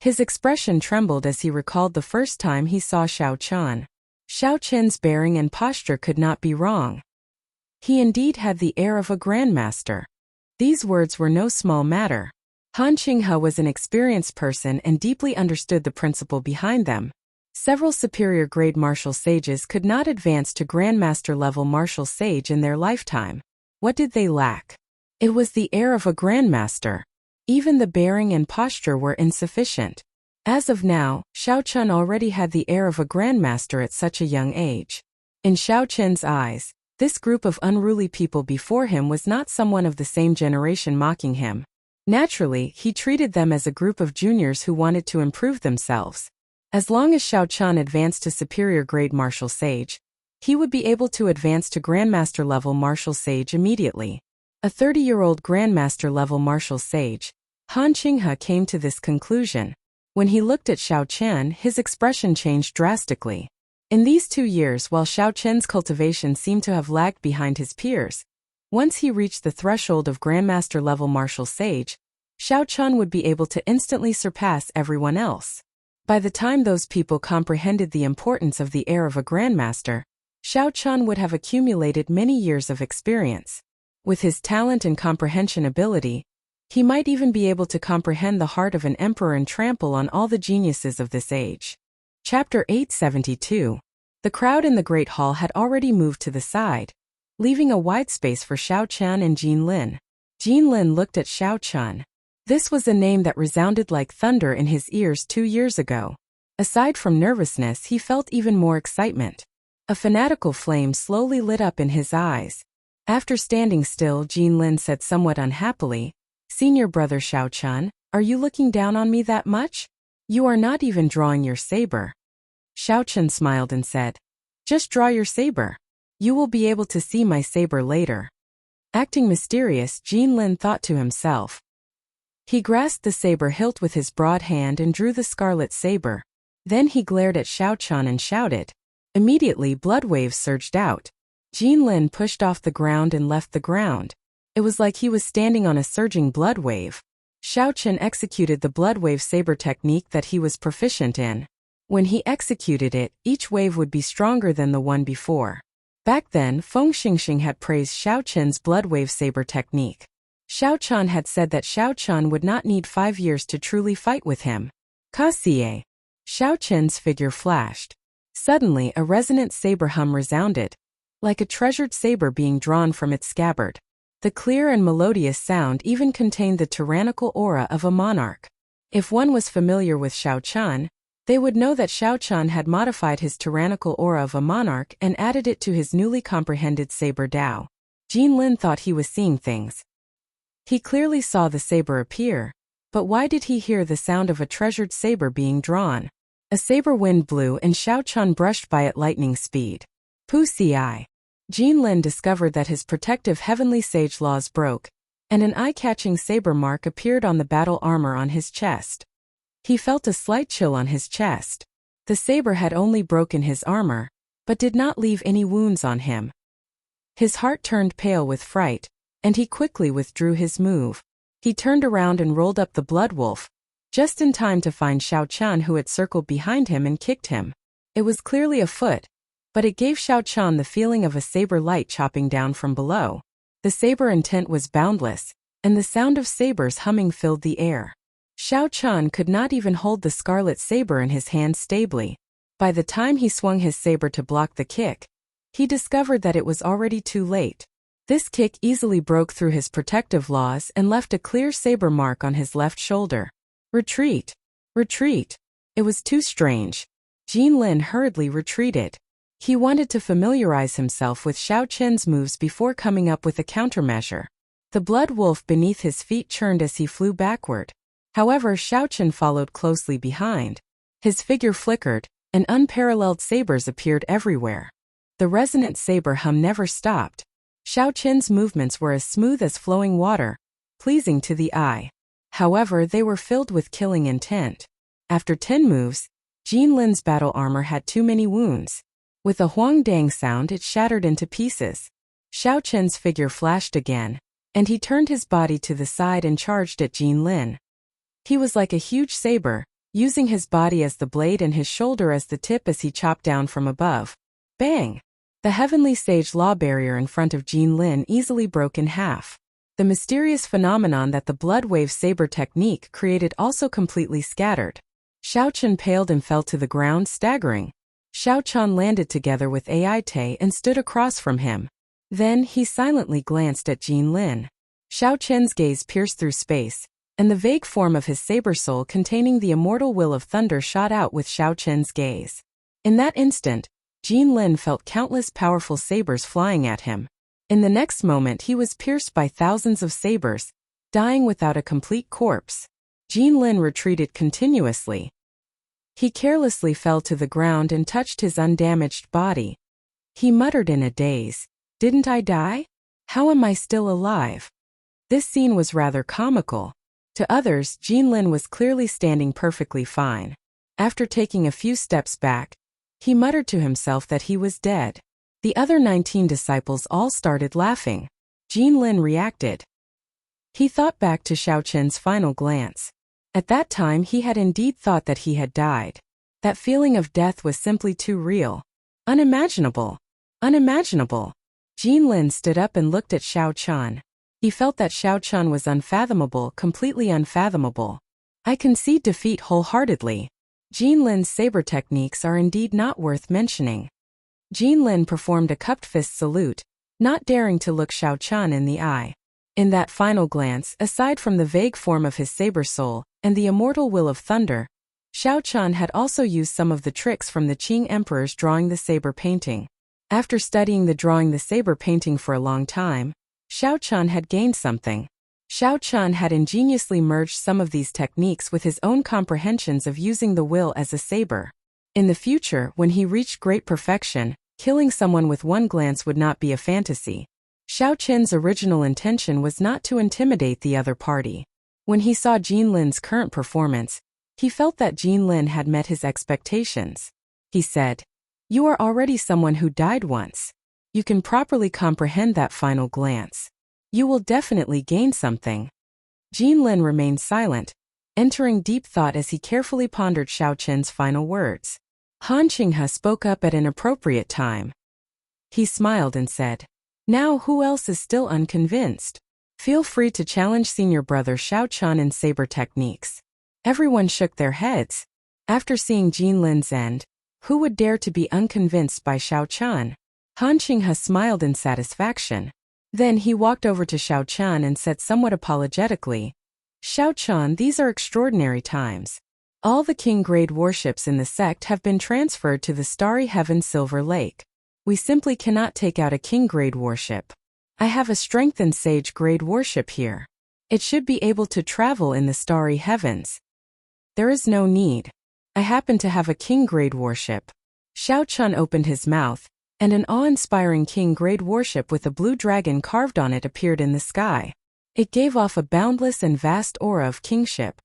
His expression trembled as he recalled the first time he saw Xiao Qian. Xiao Qian's bearing and posture could not be wrong. He indeed had the air of a grandmaster. These words were no small matter. Han Qinghe was an experienced person and deeply understood the principle behind them. Several superior-grade martial sages could not advance to grandmaster-level martial sage in their lifetime. What did they lack? It was the air of a grandmaster. Even the bearing and posture were insufficient. As of now, Xiao Qian already had the air of a grandmaster at such a young age. In Xiao Qian's eyes, this group of unruly people before him was not someone of the same generation mocking him. Naturally, he treated them as a group of juniors who wanted to improve themselves. As long as Xiao Qian advanced to superior-grade martial sage, he would be able to advance to grandmaster-level martial sage immediately. A 30-year-old grandmaster-level martial sage, Han Qinghe came to this conclusion. When he looked at Xiao Qian, his expression changed drastically. In these 2 years, while Xiao Qian's cultivation seemed to have lagged behind his peers, once he reached the threshold of grandmaster-level martial sage, Xiao Qian would be able to instantly surpass everyone else. By the time those people comprehended the importance of the air of a grandmaster, Xiao Qian would have accumulated many years of experience. With his talent and comprehension ability, he might even be able to comprehend the heart of an emperor and trample on all the geniuses of this age. Chapter 872. The crowd in the Great Hall had already moved to the side, leaving a wide space for Xiao Qian and Jin Lin. Jin Lin looked at Xiao Qian. This was a name that resounded like thunder in his ears 2 years ago. Aside from nervousness, he felt even more excitement. A fanatical flame slowly lit up in his eyes. After standing still, Jin Lin said somewhat unhappily, "Senior brother Xiao Qian, are you looking down on me that much? You are not even drawing your saber." Xiao Qian smiled and said, "Just draw your saber. You will be able to see my saber later." Acting mysterious, Jin Lin thought to himself. He grasped the saber hilt with his broad hand and drew the scarlet saber. Then he glared at Xiao Qian and shouted. Immediately, blood waves surged out. Jin Lin pushed off the ground and left the ground. It was like he was standing on a surging blood wave. Xiao Qian executed the blood wave saber technique that he was proficient in. When he executed it, each wave would be stronger than the one before. Back then, Feng Xingxing had praised Xiao Qian's blood wave saber technique. Xiao Qian had said that Xiao Qian would not need 5 years to truly fight with him. Kasie. Xiao Qian's figure flashed. Suddenly, a resonant saber hum resounded, like a treasured saber being drawn from its scabbard. The clear and melodious sound even contained the tyrannical aura of a monarch. If one was familiar with Xiao Qian, they would know that Xiao Qian had modified his tyrannical aura of a monarch and added it to his newly comprehended saber Dao. Jin Lin thought he was seeing things. He clearly saw the saber appear, but why did he hear the sound of a treasured saber being drawn? A saber wind blew and Xiao Qian brushed by at lightning speed. Pusi. Jin Lin discovered that his protective heavenly sage laws broke, and an eye-catching saber mark appeared on the battle armor on his chest. He felt a slight chill on his chest. The saber had only broken his armor, but did not leave any wounds on him. His heart turned pale with fright, and he quickly withdrew his move. He turned around and rolled up the blood wolf, just in time to find Xiao Qian, who had circled behind him and kicked him. It was clearly a foot, but it gave Xiao Qian the feeling of a saber light chopping down from below. The saber intent was boundless, and the sound of sabers humming filled the air. Xiao Qian could not even hold the scarlet saber in his hand stably. By the time he swung his saber to block the kick, he discovered that it was already too late. This kick easily broke through his protective laws and left a clear saber mark on his left shoulder. Retreat! Retreat! It was too strange. Jin Lin hurriedly retreated. He wanted to familiarize himself with Xiao Qian's moves before coming up with a countermeasure. The blood wolf beneath his feet churned as he flew backward. However, Xiao Qian followed closely behind. His figure flickered, and unparalleled sabers appeared everywhere. The resonant saber hum never stopped. Xiao Qin's movements were as smooth as flowing water, pleasing to the eye. However, they were filled with killing intent. After 10 moves, Jin Lin's battle armor had too many wounds. With a huang-dang sound, it shattered into pieces. Xiao Qin's figure flashed again, and he turned his body to the side and charged at Jin Lin. He was like a huge saber, using his body as the blade and his shoulder as the tip as he chopped down from above. Bang! The heavenly sage law barrier in front of Jin Lin easily broke in half. The mysterious phenomenon that the blood wave saber technique created also completely scattered. Xiao Qin paled and fell to the ground, staggering. Xiao Qan landed together with Aite and stood across from him. Then he silently glanced at Jin Lin. Xiao Qin's gaze pierced through space, and the vague form of his saber soul containing the immortal will of thunder shot out with Xiao Qin's gaze. In that instant, Jin Lin felt countless powerful sabers flying at him. In the next moment he was pierced by thousands of sabers, dying without a complete corpse. Jin Lin retreated continuously. He carelessly fell to the ground and touched his undamaged body. He muttered in a daze, "Didn't I die? How am I still alive?" This scene was rather comical. To others, Jin Lin was clearly standing perfectly fine. After taking a few steps back, he muttered to himself that he was dead. The other 19 disciples all started laughing. Jin Lin reacted. He thought back to Xiao Qin's final glance. At that time he had indeed thought that he had died. That feeling of death was simply too real. Unimaginable. Unimaginable. Jin Lin stood up and looked at Xiao Qan. He felt that Xiao Qan was unfathomable, completely unfathomable. I concede defeat wholeheartedly. Jin Lin's saber techniques are indeed not worth mentioning. Jin Lin performed a cupped fist salute, not daring to look Xiao Qan in the eye. In that final glance, aside from the vague form of his saber soul and the immortal will of thunder, Xiao Qan had also used some of the tricks from the Qing emperor's drawing the saber painting. After studying the drawing the saber painting for a long time, Xiao Qan had gained something. Xiao Qan had ingeniously merged some of these techniques with his own comprehensions of using the will as a saber. In the future, when he reached great perfection, killing someone with one glance would not be a fantasy. Xiao Qin's original intention was not to intimidate the other party. When he saw Jin Lin's current performance, he felt that Jin Lin had met his expectations. He said, "You are already someone who died once. You can properly comprehend that final glance. You will definitely gain something." Jin Lin remained silent, entering deep thought as he carefully pondered Xiao Qin's final words. Han Qinghe spoke up at an appropriate time. He smiled and said, "Now who else is still unconvinced? Feel free to challenge senior brother Xiao Qan in saber techniques." Everyone shook their heads. After seeing Jin Lin's end, who would dare to be unconvinced by Xiao Qan? Han Qinghe smiled in satisfaction. Then he walked over to Xiao Qan and said somewhat apologetically, "Xiao Qan, these are extraordinary times. All the king grade warships in the sect have been transferred to the Starry Heaven Silver Lake. We simply cannot take out a king grade warship. I have a strengthened sage grade warship here. It should be able to travel in the Starry Heavens. There is no need. I happen to have a king grade warship." Xiao Qan opened his mouth, and an awe-inspiring king-grade warship with a blue dragon carved on it appeared in the sky. It gave off a boundless and vast aura of kingship.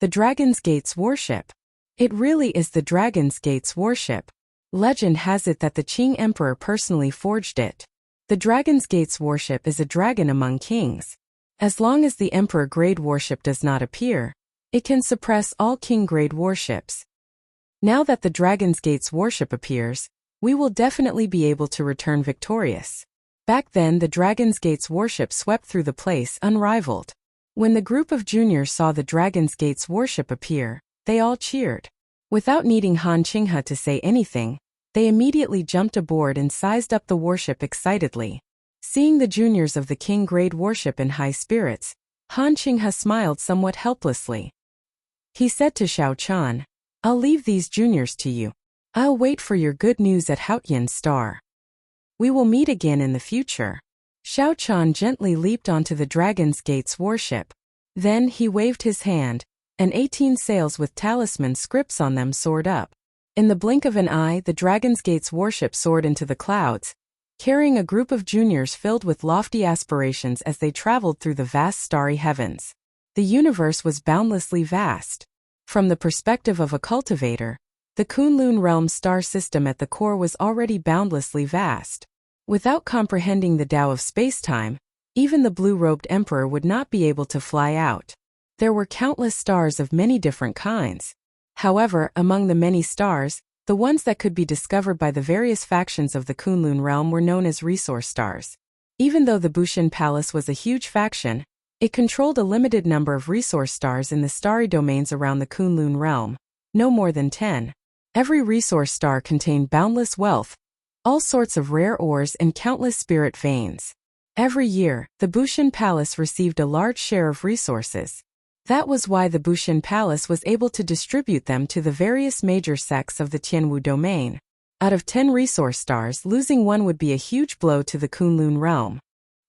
The Dragon's Gate's warship. It really is the Dragon's Gate's warship. Legend has it that the Qing Emperor personally forged it. The Dragon's Gate's warship is a dragon among kings. As long as the Emperor-grade warship does not appear, it can suppress all king-grade warships. Now that the Dragon's Gate's warship appears, we will definitely be able to return victorious. Back then the Dragon's Gate's warship swept through the place unrivaled. When the group of juniors saw the Dragon's Gate's warship appear, they all cheered. Without needing Han Qinghe to say anything, they immediately jumped aboard and sized up the warship excitedly. Seeing the juniors of the king-grade warship in high spirits, Han Qinghe smiled somewhat helplessly. He said to Xiao Qan, "I'll leave these juniors to you. I'll wait for your good news at Haotian Star. We will meet again in the future." Xiao Qan gently leaped onto the Dragon's Gate's warship. Then he waved his hand, and 18 sails with talisman scripts on them soared up. In the blink of an eye, the Dragon's Gate's warship soared into the clouds, carrying a group of juniors filled with lofty aspirations as they traveled through the vast starry heavens. The universe was boundlessly vast. From the perspective of a cultivator, the Kunlun realm star system at the core was already boundlessly vast. Without comprehending the Tao of space-time, even the blue-robed emperor would not be able to fly out. There were countless stars of many different kinds. However, among the many stars, the ones that could be discovered by the various factions of the Kunlun realm were known as resource stars. Even though the Bushin Palace was a huge faction, it controlled a limited number of resource stars in the starry domains around the Kunlun realm, no more than 10. Every resource star contained boundless wealth, all sorts of rare ores and countless spirit veins. Every year, the Bushin Palace received a large share of resources. That was why the Bushin Palace was able to distribute them to the various major sects of the Tianwu domain. Out of 10 resource stars, losing one would be a huge blow to the Kunlun realm.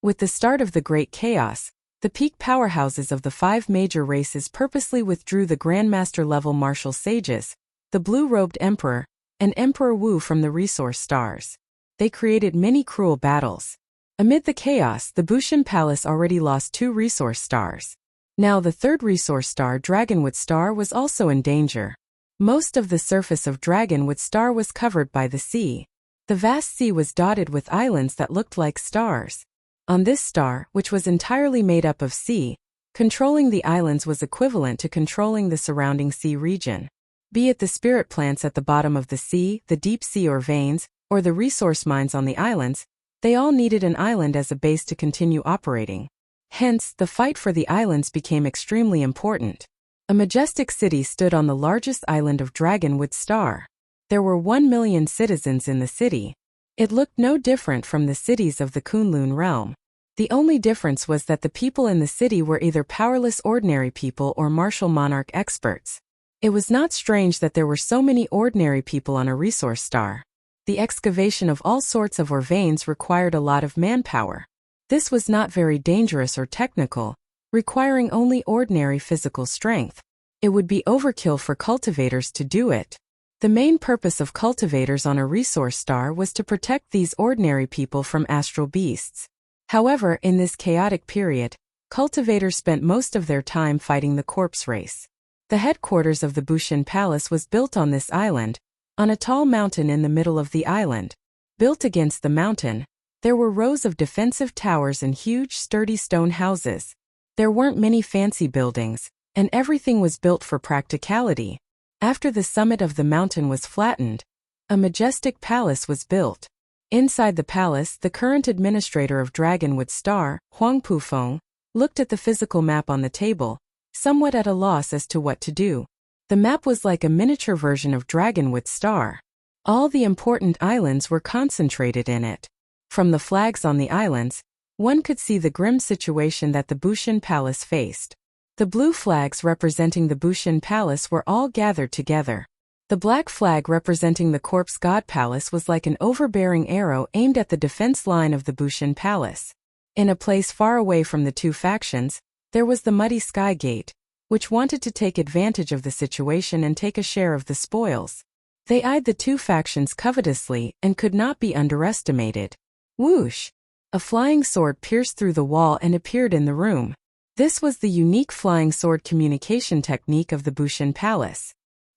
With the start of the Great Chaos, the peak powerhouses of the 5 major races purposely withdrew the Grandmaster-level martial sages, the blue-robed emperor, and Emperor Wu from the resource stars. They created many cruel battles. Amid the chaos, the Bushin Palace already lost 2 resource stars. Now the 3rd resource star, Dragonwood Star, was also in danger. Most of the surface of Dragonwood Star was covered by the sea. The vast sea was dotted with islands that looked like stars. On this star, which was entirely made up of sea, controlling the islands was equivalent to controlling the surrounding sea region. Be it the spirit plants at the bottom of the sea, the deep sea or veins, or the resource mines on the islands, they all needed an island as a base to continue operating. Hence, the fight for the islands became extremely important. A majestic city stood on the largest island of Dragonwood Star. There were 1 million citizens in the city. It looked no different from the cities of the Kunlun realm. The only difference was that the people in the city were either powerless ordinary people or martial monarch experts. It was not strange that there were so many ordinary people on a resource star. The excavation of all sorts of ore veins required a lot of manpower. This was not very dangerous or technical, requiring only ordinary physical strength. It would be overkill for cultivators to do it. The main purpose of cultivators on a resource star was to protect these ordinary people from astral beasts. However, in this chaotic period, cultivators spent most of their time fighting the corpse race. The headquarters of the Bushin Palace was built on this island, on a tall mountain in the middle of the island. Built against the mountain, there were rows of defensive towers and huge, sturdy stone houses. There weren't many fancy buildings, and everything was built for practicality. After the summit of the mountain was flattened, a majestic palace was built. Inside the palace, the current administrator of Dragonwood Star, Huang Pufeng, looked at the physical map on the table, somewhat at a loss as to what to do. The map was like a miniature version of Dragonwood Star. All the important islands were concentrated in it. From the flags on the islands, one could see the grim situation that the Bushin Palace faced. The blue flags representing the Bushin Palace were all gathered together. The black flag representing the Corpse God Palace was like an overbearing arrow aimed at the defense line of the Bushin Palace. In a place far away from the 2 factions, there was the Muddy Sky Gate, which wanted to take advantage of the situation and take a share of the spoils. They eyed the 2 factions covetously and could not be underestimated. Whoosh! A flying sword pierced through the wall and appeared in the room. This was the unique flying sword communication technique of the Bushin Palace.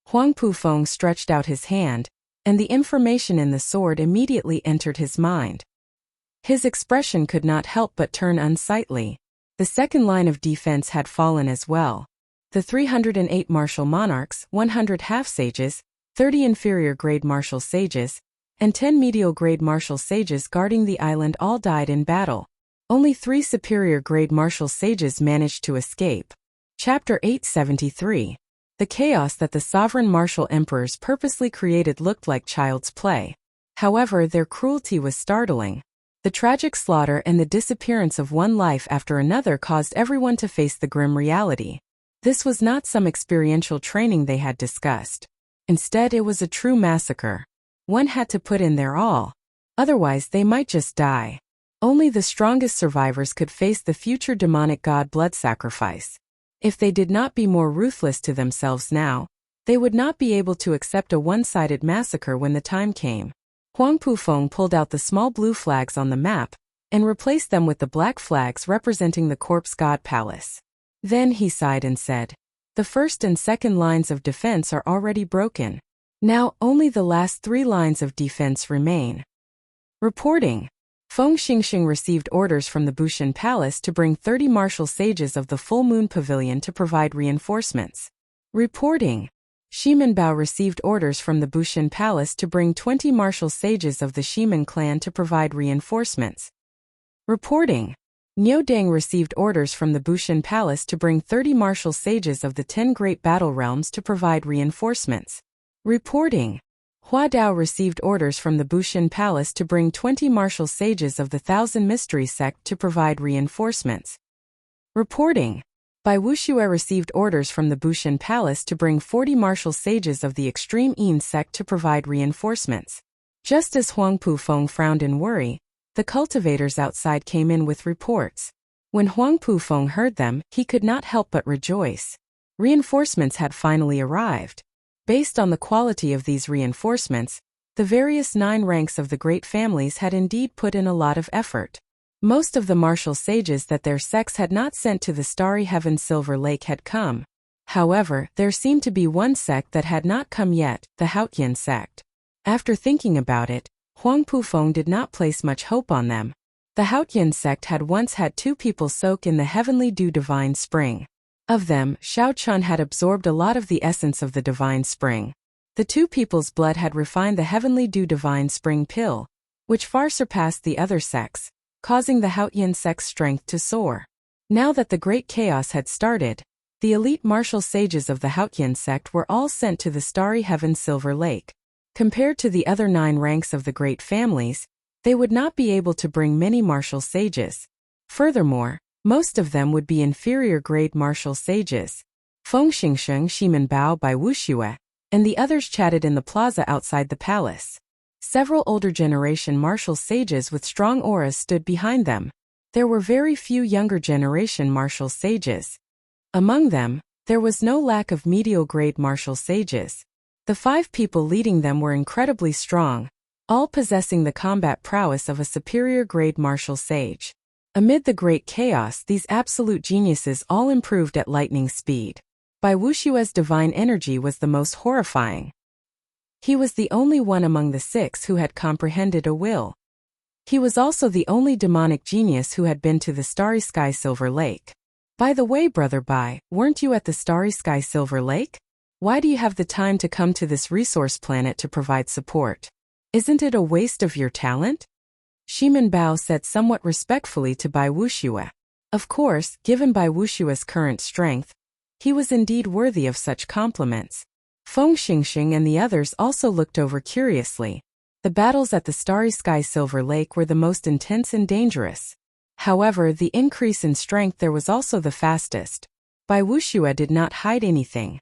Huang Pufeng stretched out his hand, and the information in the sword immediately entered his mind. His expression could not help but turn unsightly. The second line of defense had fallen as well. The 308 martial monarchs, 100 half-sages, 30 inferior-grade martial sages, and 10 medial-grade martial sages guarding the island all died in battle. Only 3 superior-grade martial sages managed to escape. Chapter 873. The chaos that the sovereign martial emperors purposely created looked like child's play. However, their cruelty was startling. The tragic slaughter and the disappearance of one life after another caused everyone to face the grim reality. This was not some experiential training they had discussed. Instead, it was a true massacre. One had to put in their all. Otherwise, they might just die. Only the strongest survivors could face the future demonic god blood sacrifice. If they did not be more ruthless to themselves now, They would not be able to accept a one-sided massacre when the time came. Huang Pufeng pulled out the small blue flags on the map and replaced them with the black flags representing the corpse god palace. Then he sighed and said, "The first and second lines of defense are already broken. Now only the last 3 lines of defense remain." Reporting. Feng Xingxing received orders from the Bushan Palace to bring 30 martial sages of the Full Moon Pavilion to provide reinforcements. Reporting. Shimen Bao received orders from the Bushan Palace to bring 20 martial sages of the Shimen clan to provide reinforcements. Reporting. Niu Deng received orders from the Bushan Palace to bring 30 martial sages of the 10 great battle realms to provide reinforcements. Reporting. Hua Dao received orders from the Bushan Palace to bring 20 martial sages of the Thousand Mystery Sect to provide reinforcements. Reporting. Bai Wuxue received orders from the Bushan Palace to bring 40 martial sages of the Extreme Yin Sect to provide reinforcements. Just as Huang Pufeng frowned in worry, the cultivators outside came in with reports. When Huang Pufeng heard them, he could not help but rejoice. Reinforcements had finally arrived. Based on the quality of these reinforcements, the various 9 ranks of the great families had indeed put in a lot of effort. Most of the martial sages that their sects had not sent to the Starry Heaven Silver Lake had come. However, there seemed to be one sect that had not come yet, the Haotian sect. After thinking about it, Huang Pufeng did not place much hope on them. The Haotian sect had once had 2 people soak in the heavenly dew divine spring. Of them, Shao Chun had absorbed a lot of the essence of the divine spring. The 2 people's blood had refined the heavenly dew divine spring pill, which far surpassed the other sects, causing the Haotian sect's strength to soar. Now that the great chaos had started, the elite martial sages of the Haotian sect were all sent to the Starry Heaven Silver Lake. Compared to the other 9 ranks of the great families, they would not be able to bring many martial sages. Furthermore, most of them would be inferior grade martial sages. Feng Xingxing, Shimen Bao, Bai Wuxue, and the others chatted in the plaza outside the palace. Several older generation martial sages with strong auras stood behind them. There were very few younger generation martial sages. Among them, there was no lack of medial grade martial sages. The 5 people leading them were incredibly strong, all possessing the combat prowess of a superior grade martial sage. Amid the great chaos, these absolute geniuses all improved at lightning speed. Bai Wuxue's divine energy was the most horrifying. He was the only one among the 6 who had comprehended a will. He was also the only demonic genius who had been to the Starry Sky Silver Lake. By the way, Brother Bai, weren't you at the Starry Sky Silver Lake? Why do you have the time to come to this resource planet to provide support? Isn't it a waste of your talent? Shimen Bao said somewhat respectfully to Bai Wuxue. Of course, given Bai Wuxue's current strength, he was indeed worthy of such compliments. Feng Xingxing and the others also looked over curiously. The battles at the Starry Sky Silver Lake were the most intense and dangerous. However, the increase in strength there was also the fastest. Bai Wuxue did not hide anything.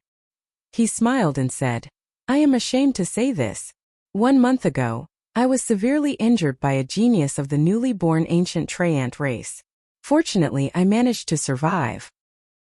He smiled and said, "I am ashamed to say this. 1 month ago, I was severely injured by a genius of the newly born ancient Treant race. Fortunately, I managed to survive.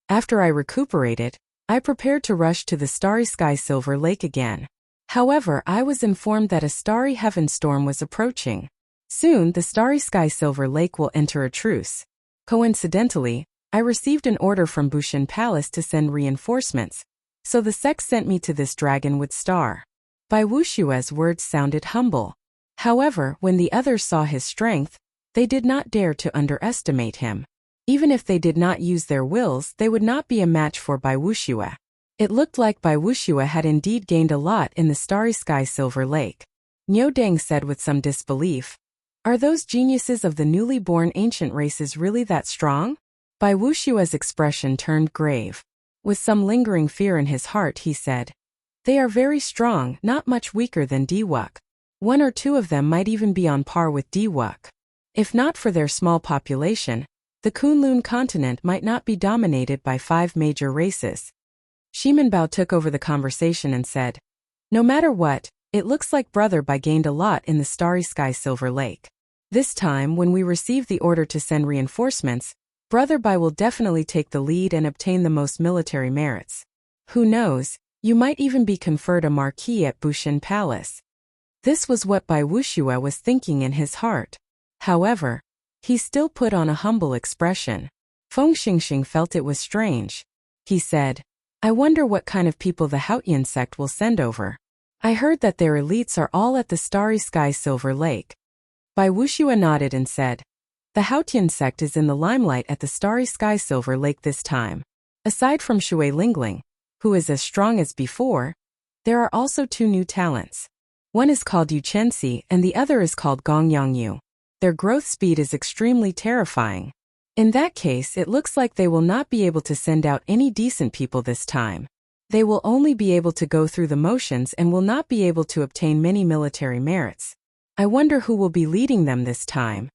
After I recuperated, I prepared to rush to the Starry Sky Silver Lake again. However, I was informed that a starry heaven storm was approaching. Soon, the Starry Sky Silver Lake will enter a truce. Coincidentally, I received an order from Bushan Palace to send reinforcements, so the sect sent me to this dragonwood star." Bai Wuxue's words sounded humble. However, when the others saw his strength, they did not dare to underestimate him. Even if they did not use their wills, they would not be a match for Bai Wuxue. It looked like Bai Wuxue had indeed gained a lot in the Starry Sky Silver Lake. Niu Deng said with some disbelief, "Are those geniuses of the newly born ancient races really that strong?" Bai Wuxue's expression turned grave. With some lingering fear in his heart, he said, "They are very strong, not much weaker than Diwuk. 1 or 2 of them might even be on par with Diwuk. If not for their small population, the Kunlun continent might not be dominated by 5 major races." Shimen Bao took over the conversation and said, "No matter what, it looks like Brother Bai gained a lot in the Starry Sky Silver Lake. This time, when we receive the order to send reinforcements, Brother Bai will definitely take the lead and obtain the most military merits. Who knows, You might even be conferred a marquee at Bushin Palace. This was what Bai Wuxue was thinking in his heart. However, he still put on a humble expression. Feng Xingxing felt it was strange. He said, I wonder what kind of people the Haotian sect will send over. I heard that their elites are all at the Starry Sky Silver Lake. Bai Wuxue nodded and said, the Haotian sect is in the limelight at the Starry Sky Silver Lake this time. Aside from Shui Lingling, who is as strong as before, there are also two new talents. One is called Yu Chenxi and the other is called Gong Yangyu. Their growth speed is extremely terrifying. In that case, it looks like they will not be able to send out any decent people this time. They will only be able to go through the motions and will not be able to obtain many military merits. I wonder who will be leading them this time.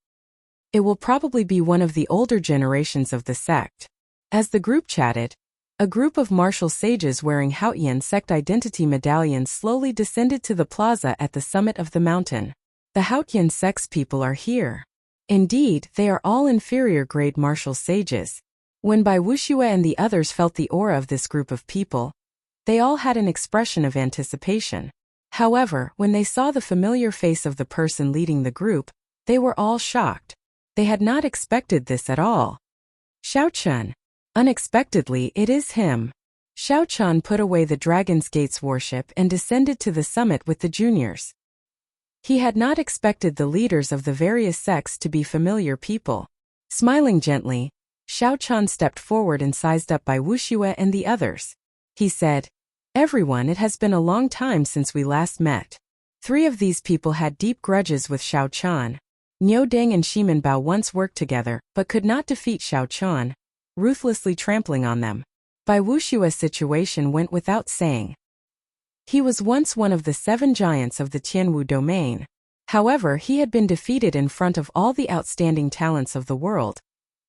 It will probably be one of the older generations of the sect. As the group chatted, a group of martial sages wearing Haotian sect identity medallions slowly descended to the plaza at the summit of the mountain. The Haotian sect's people are here. Indeed, they are all inferior-grade martial sages. When Bai Wuxue and the others felt the aura of this group of people, they all had an expression of anticipation. However, when they saw the familiar face of the person leading the group, they were all shocked. They had not expected this at all. Xiao Chun. Unexpectedly, it is him. Xiao Chun put away the Dragon's Gates worship and descended to the summit with the juniors. He had not expected the leaders of the various sects to be familiar people. Smiling gently, Xiao Chun stepped forward and sized up Bai Wuxue and the others. He said, everyone, it has been a long time since we last met. 3 of these people had deep grudges with Xiao Chun. Niu Deng and Shimin Bao once worked together but could not defeat Xiao Chun, ruthlessly trampling on them. Bai Wuxue's situation went without saying. He was once one of the 7 giants of the Tianwu domain. However, he had been defeated in front of all the outstanding talents of the world,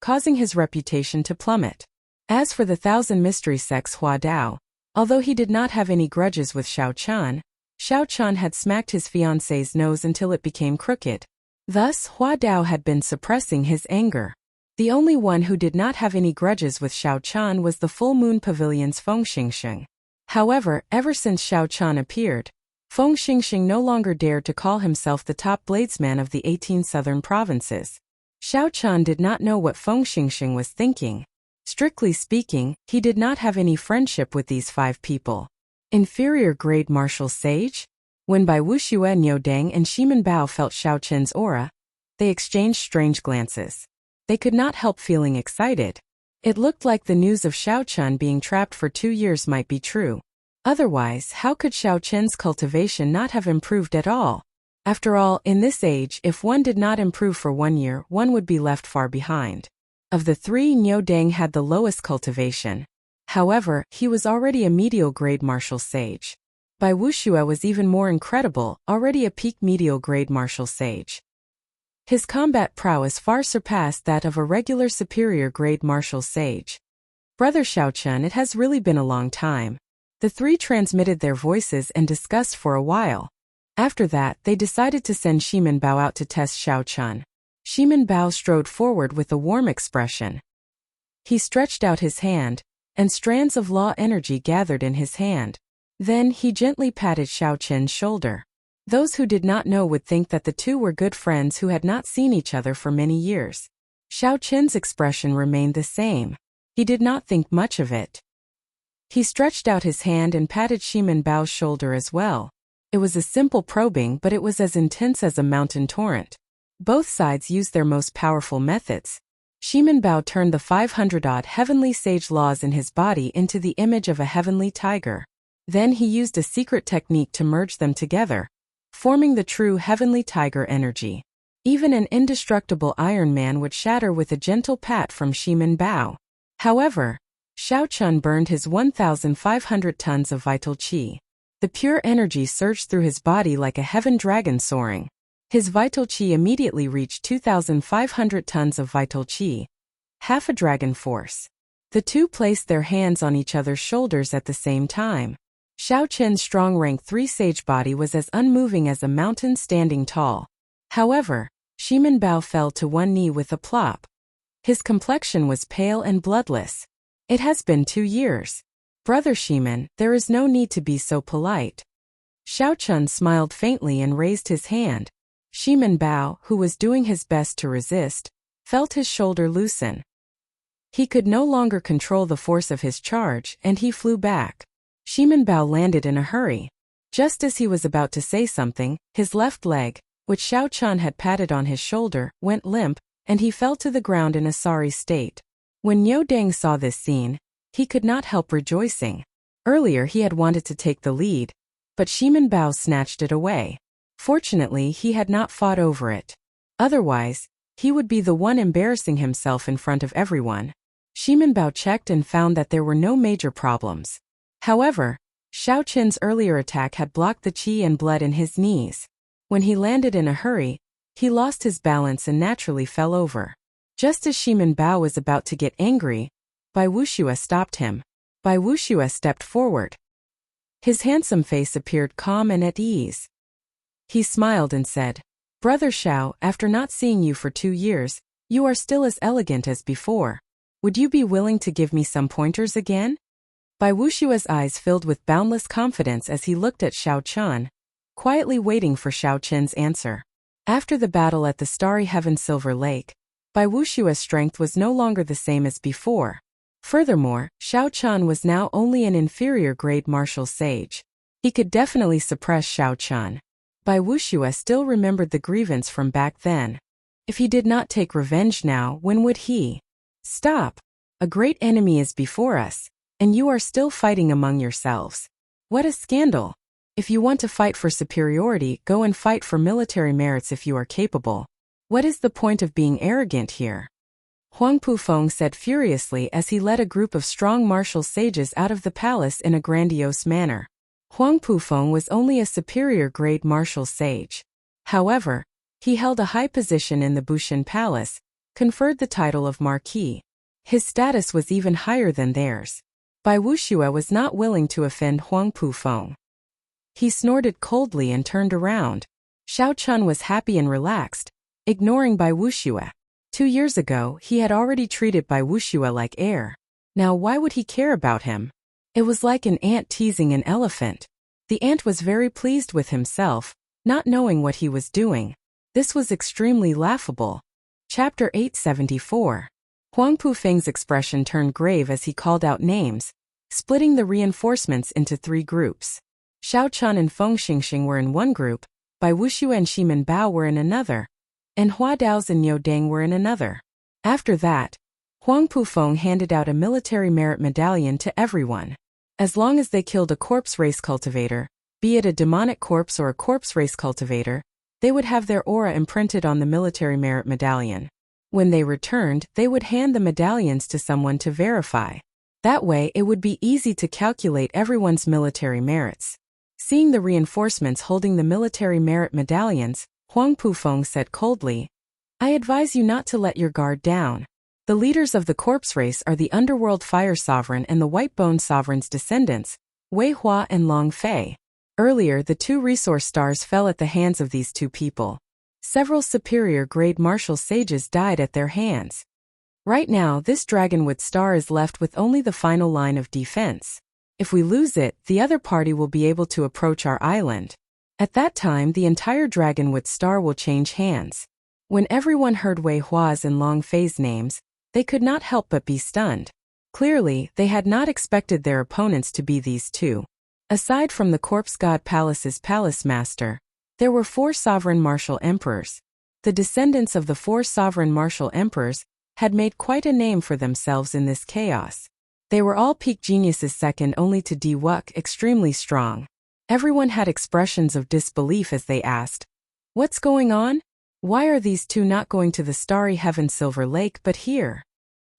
causing his reputation to plummet. As for the 1,000 mystery sects Hua Dao, although he did not have any grudges with Xiao Chun had smacked his fiancée's nose until it became crooked. Thus, Hua Dao had been suppressing his anger. The only one who did not have any grudges with Xiao Chun was the Full Moon Pavilion's Feng Xingxing. However, ever since Xiao Chun appeared, Feng Xingxing no longer dared to call himself the top bladesman of the 18 southern provinces. Xiao Chun did not know what Feng Xingxing was thinking. Strictly speaking, he did not have any friendship with these 5 people. Inferior grade martial sage? When Bai Wuxue, Niu Deng and Shimin Bao felt Xiao Chun's aura, they exchanged strange glances. They could not help feeling excited. It looked like the news of Xiao Chun being trapped for 2 years might be true. Otherwise, how could Xiao Chun's cultivation not have improved at all? After all, in this age, if one did not improve for 1 year, one would be left far behind. Of the 3, Niu Deng had the lowest cultivation. However, he was already a medial grade martial sage. Bai Wuxue was even more incredible, already a peak medial grade martial sage. His combat prowess far surpassed that of a regular superior grade martial sage. Brother Xiao Chun, it has really been a long time. The 3 transmitted their voices and discussed for a while. After that, they decided to send Shimin Bao out to test Xiao Chun. Shimin Bao strode forward with a warm expression. He stretched out his hand, and strands of law energy gathered in his hand. Then he gently patted Xiao Chun's shoulder. Those who did not know would think that the 2 were good friends who had not seen each other for many years. Xiao Chun's expression remained the same. He did not think much of it. He stretched out his hand and patted Shimin Bao's shoulder as well. It was a simple probing, but it was as intense as a mountain torrent. Both sides used their most powerful methods. Shimin Bao turned the 500-odd heavenly sage laws in his body into the image of a heavenly tiger. Then he used a secret technique to merge them together, forming the true heavenly tiger energy. Even an indestructible Iron Man would shatter with a gentle pat from Shimin Bao. However, Xiao Chun burned his 1,500 tons of vital qi. The pure energy surged through his body like a heaven dragon soaring. His vital qi immediately reached 2,500 tons of vital qi, half a dragon force. The 2 placed their hands on each other's shoulders at the same time. Xiao Chun's strong rank 3 sage body was as unmoving as a mountain standing tall. However, Shimin Bao fell to one knee with a plop. His complexion was pale and bloodless. It has been 2 years. Brother Shimin, there is no need to be so polite. Xiao Chun smiled faintly and raised his hand. Shimin Bao, who was doing his best to resist, felt his shoulder loosen. He could no longer control the force of his charge, and he flew back. Shimin Bao landed in a hurry. Just as he was about to say something, his left leg, which Xiao Chun had patted on his shoulder, went limp, and he fell to the ground in a sorry state. When Niu Deng saw this scene, he could not help rejoicing. Earlier he had wanted to take the lead, but Shimin Bao snatched it away. Fortunately, he had not fought over it. Otherwise, he would be the one embarrassing himself in front of everyone. Shimin Bao checked and found that there were no major problems. However, Xiao Qin's earlier attack had blocked the qi and blood in his knees. When he landed in a hurry, he lost his balance and naturally fell over. Just as Shimin Bao was about to get angry, Bai Wuxue stopped him. Bai Wuxue stepped forward. His handsome face appeared calm and at ease. He smiled and said, "Brother Xiao, after not seeing you for 2 years, you are still as elegant as before. Would you be willing to give me some pointers again?" Bai Wuxue's eyes filled with boundless confidence as he looked at Xiao Chun, quietly waiting for Xiao Qin's answer. After the battle at the Starry Heaven Silver Lake, Bai Wuxue's strength was no longer the same as before. Furthermore, Xiao Chun was now only an inferior grade martial sage. He could definitely suppress Xiao Chun. Bai Wuxue still remembered the grievance from back then. If he did not take revenge now, when would he? Stop! A great enemy is before us, and you are still fighting among yourselves. What a scandal! If you want to fight for superiority, go and fight for military merits if you are capable. What is the point of being arrogant here? Huang Pufeng said furiously as he led a group of strong martial sages out of the palace in a grandiose manner. Huang Pufeng was only a superior grade martial sage. However, he held a high position in the Bushan Palace, conferred the title of Marquis. His status was even higher than theirs. Bai Wuxue was not willing to offend Huang Pufeng. He snorted coldly and turned around. Xiao Chun was happy and relaxed, ignoring Bai Wuxue. 2 years ago, he had already treated Bai Wuxue like air. Now why would he care about him? It was like an ant teasing an elephant. The ant was very pleased with himself, not knowing what he was doing. This was extremely laughable. Chapter 874. Huang Pufeng's expression turned grave as he called out names, splitting the reinforcements into 3 groups. Xiao Chun and Feng Xingxing were in one group, Bai Wuxue and Shimin Bao were in another, and Hua Dao's and Niu Deng were in another. After that, Huang Pufeng handed out a military merit medallion to everyone. As long as they killed a corpse race cultivator, be it a demonic corpse or a corpse race cultivator, they would have their aura imprinted on the military merit medallion. When they returned, they would hand the medallions to someone to verify. That way it would be easy to calculate everyone's military merits. Seeing the reinforcements holding the military merit medallions, Huang Pufeng said coldly, "I advise you not to let your guard down. The leaders of the corpse race are the Underworld Fire Sovereign and the White Bone Sovereign's descendants, Wei Hua and Long Fei. Earlier, the 2 resource stars fell at the hands of these 2 people. Several superior grade martial sages died at their hands. Right now, this Dragonwood star is left with only the final line of defense. If we lose it, the other party will be able to approach our island. At that time, the entire Dragonwood star will change hands." When everyone heard Wei Hua's and Long Fei's names, they could not help but be stunned. Clearly, they had not expected their opponents to be these 2. Aside from the Corpse God Palace's palace master, there were 4 sovereign martial emperors. The descendants of the 4 sovereign martial emperors had made quite a name for themselves in this chaos. They were all peak geniuses second only to Di Wuk, extremely strong. Everyone had expressions of disbelief as they asked, "What's going on? Why are these 2 not going to the Starry Heaven Silver Lake but here?"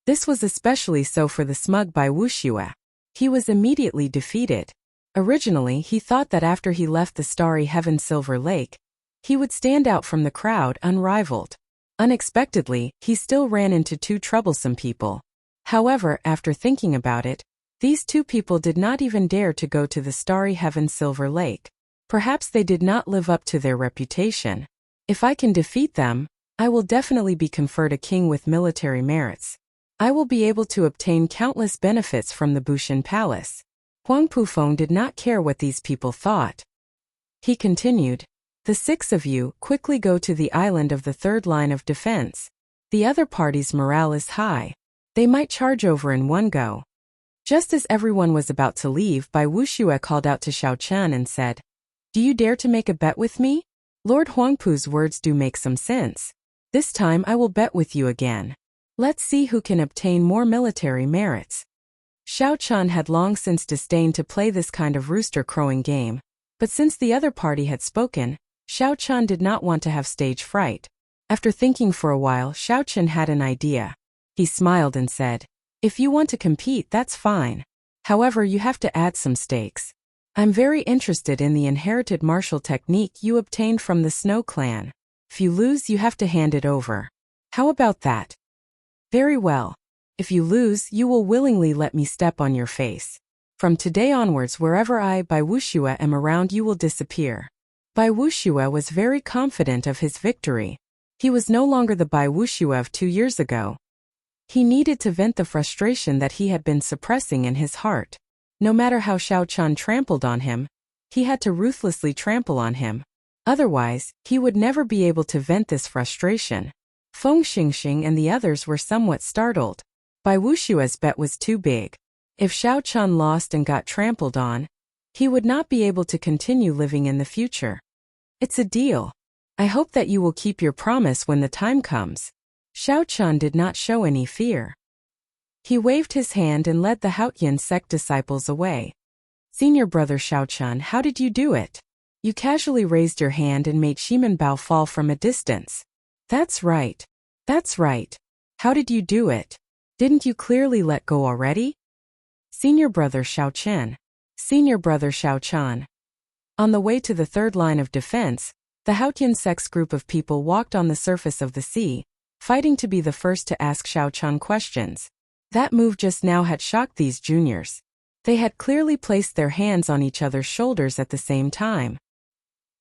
This was especially so for the smug Bai Wuxue. He was immediately defeated. Originally, he thought that after he left the Starry Heaven Silver Lake, he would stand out from the crowd unrivaled. Unexpectedly, he still ran into 2 troublesome people. However, after thinking about it, these 2 people did not even dare to go to the Starry Heaven Silver Lake. Perhaps they did not live up to their reputation. If I can defeat them, I will definitely be conferred a king with military merits. I will be able to obtain countless benefits from the Bushan Palace. Huang Pufeng did not care what these people thought. He continued, "The 6 of you quickly go to the island of the third line of defense. The other party's morale is high. They might charge over in one go." Just as everyone was about to leave, Bai Wuxue called out to Xiao Chen and said, "Do you dare to make a bet with me? Lord Huangpu's words do make some sense. This time I will bet with you again. Let's see who can obtain more military merits." Xiao Chen had long since disdained to play this kind of rooster crowing game, but since the other party had spoken, Xiao Chen did not want to have stage fright. After thinking for a while, Xiao Chen had an idea. He smiled and said, "If you want to compete, that's fine. However, you have to add some stakes. I'm very interested in the inherited martial technique you obtained from the Snow Clan. If you lose, you have to hand it over. How about that?" "Very well. If you lose, you will willingly let me step on your face. From today onwards, wherever I, Bai Wuxue, am around, you will disappear." Bai Wuxue was very confident of his victory. He was no longer the Bai Wuxue of 2 years ago. He needed to vent the frustration that he had been suppressing in his heart. No matter how Xiao Chen trampled on him, he had to ruthlessly trample on him. Otherwise, he would never be able to vent this frustration. Feng Xingxing and the others were somewhat startled. Bai Wuxue's bet was too big. If Xiao Chen lost and got trampled on, he would not be able to continue living in the future. "It's a deal. I hope that you will keep your promise when the time comes." Xiao Chen did not show any fear. He waved his hand and led the Haotian sect disciples away. "Senior brother Xiao Chen, how did you do it? You casually raised your hand and made Ximen Bao fall from a distance." That's right. That's right. How did you do it? Didn't you clearly let go already?" Senior brother Xiao Chen. Senior brother Xiao Chen. On the way to the third line of defense, the Haotian sect's group of people walked on the surface of the sea, fighting to be the first to ask Xiao Chen questions. That move just now had shocked these juniors. They had clearly placed their hands on each other's shoulders at the same time.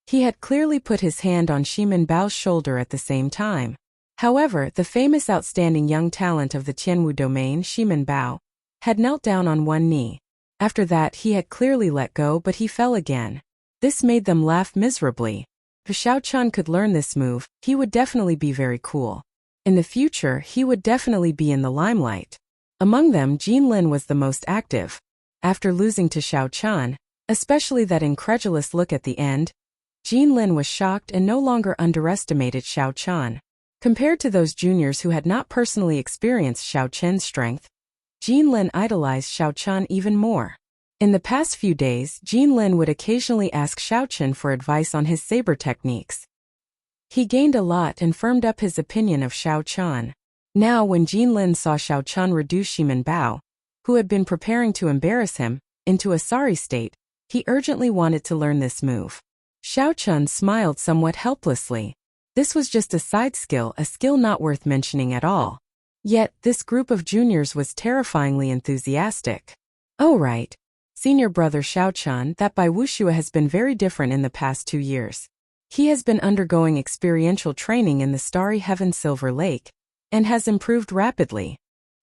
He had clearly put his hand on Ximen Bao's shoulder at the same time. However, the famous outstanding young talent of the Tianwu domain, Ximen Bao, had knelt down on one knee. After that, he had clearly let go, but he fell again. This made them laugh miserably. If Xiao Chen could learn this move, he would definitely be very cool. In the future, he would definitely be in the limelight. Among them, Jin Lin was the most active. After losing to Xiao Chen, especially that incredulous look at the end, Jin Lin was shocked and no longer underestimated Xiao Chen. Compared to those juniors who had not personally experienced Xiao Chen's strength, Jin Lin idolized Xiao Chen even more. In the past few days, Jin Lin would occasionally ask Xiao Chen for advice on his saber techniques. He gained a lot and firmed up his opinion of Xiao Chen. Now when Jin Lin saw Xiao Chen reduce Ximen Bao, who had been preparing to embarrass him, into a sorry state, he urgently wanted to learn this move. Xiao Chen smiled somewhat helplessly. This was just a side skill, a skill not worth mentioning at all. Yet, this group of juniors was terrifyingly enthusiastic. "Oh right. Senior brother Xiao Chen, that Bai Wuxue has been very different in the past 2 years. He has been undergoing experiential training in the Starry Heaven Silver Lake, and has improved rapidly.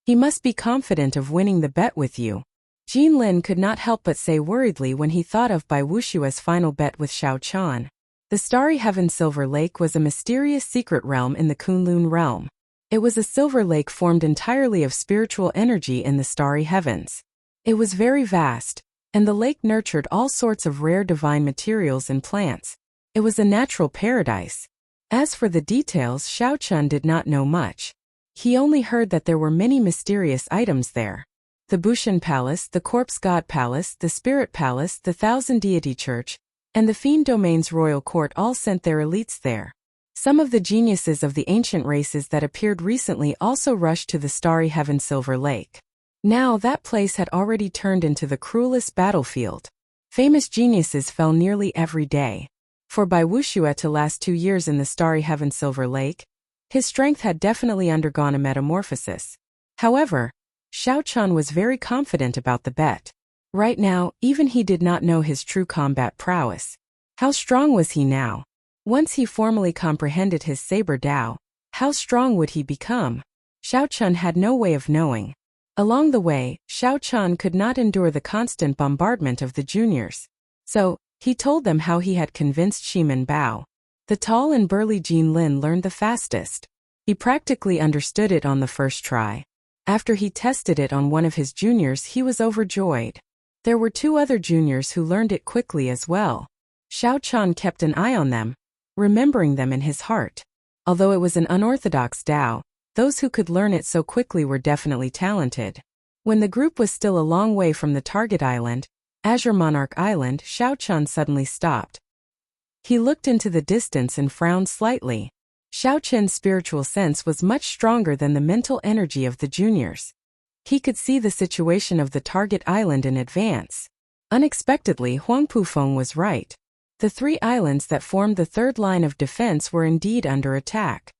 He must be confident of winning the bet with you." Jin Lin could not help but say worriedly when he thought of Bai Wuxue's final bet with Xiao Chen. The Starry Heaven Silver Lake was a mysterious secret realm in the Kunlun realm. It was a silver lake formed entirely of spiritual energy in the starry heavens. It was very vast, and the lake nurtured all sorts of rare divine materials and plants. It was a natural paradise. As for the details, Xiao Chen did not know much. He only heard that there were many mysterious items there. The Bushan Palace, the Corpse God Palace, the Spirit Palace, the Thousand Deity Church, and the Fiend Domain's royal court all sent their elites there. Some of the geniuses of the ancient races that appeared recently also rushed to the Starry Heaven Silver Lake. Now that place had already turned into the cruelest battlefield. Famous geniuses fell nearly every day. For Bai Wuxue to last 2 years in the Starry Heaven Silver Lake, his strength had definitely undergone a metamorphosis. However, Xiao Chen was very confident about the bet. Right now, even he did not know his true combat prowess. How strong was he now? Once he formally comprehended his saber Dao, how strong would he become? Xiao Chen had no way of knowing. Along the way, Xiao Chan could not endure the constant bombardment of the juniors. So, he told them how he had convinced Shimin Bao. The tall and burly Jin Lin learned the fastest. He practically understood it on the first try. After he tested it on one of his juniors, he was overjoyed. There were 2 other juniors who learned it quickly as well. Xiao Chan kept an eye on them, remembering them in his heart. Although it was an unorthodox Tao, those who could learn it so quickly were definitely talented. When the group was still a long way from the target island, Azure Monarch Island, Xiao Chan suddenly stopped. He looked into the distance and frowned slightly. Xiao Chen's spiritual sense was much stronger than the mental energy of the juniors. He could see the situation of the target island in advance. Unexpectedly, Huang Pufeng was right. The 3 islands that formed the third line of defense were indeed under attack.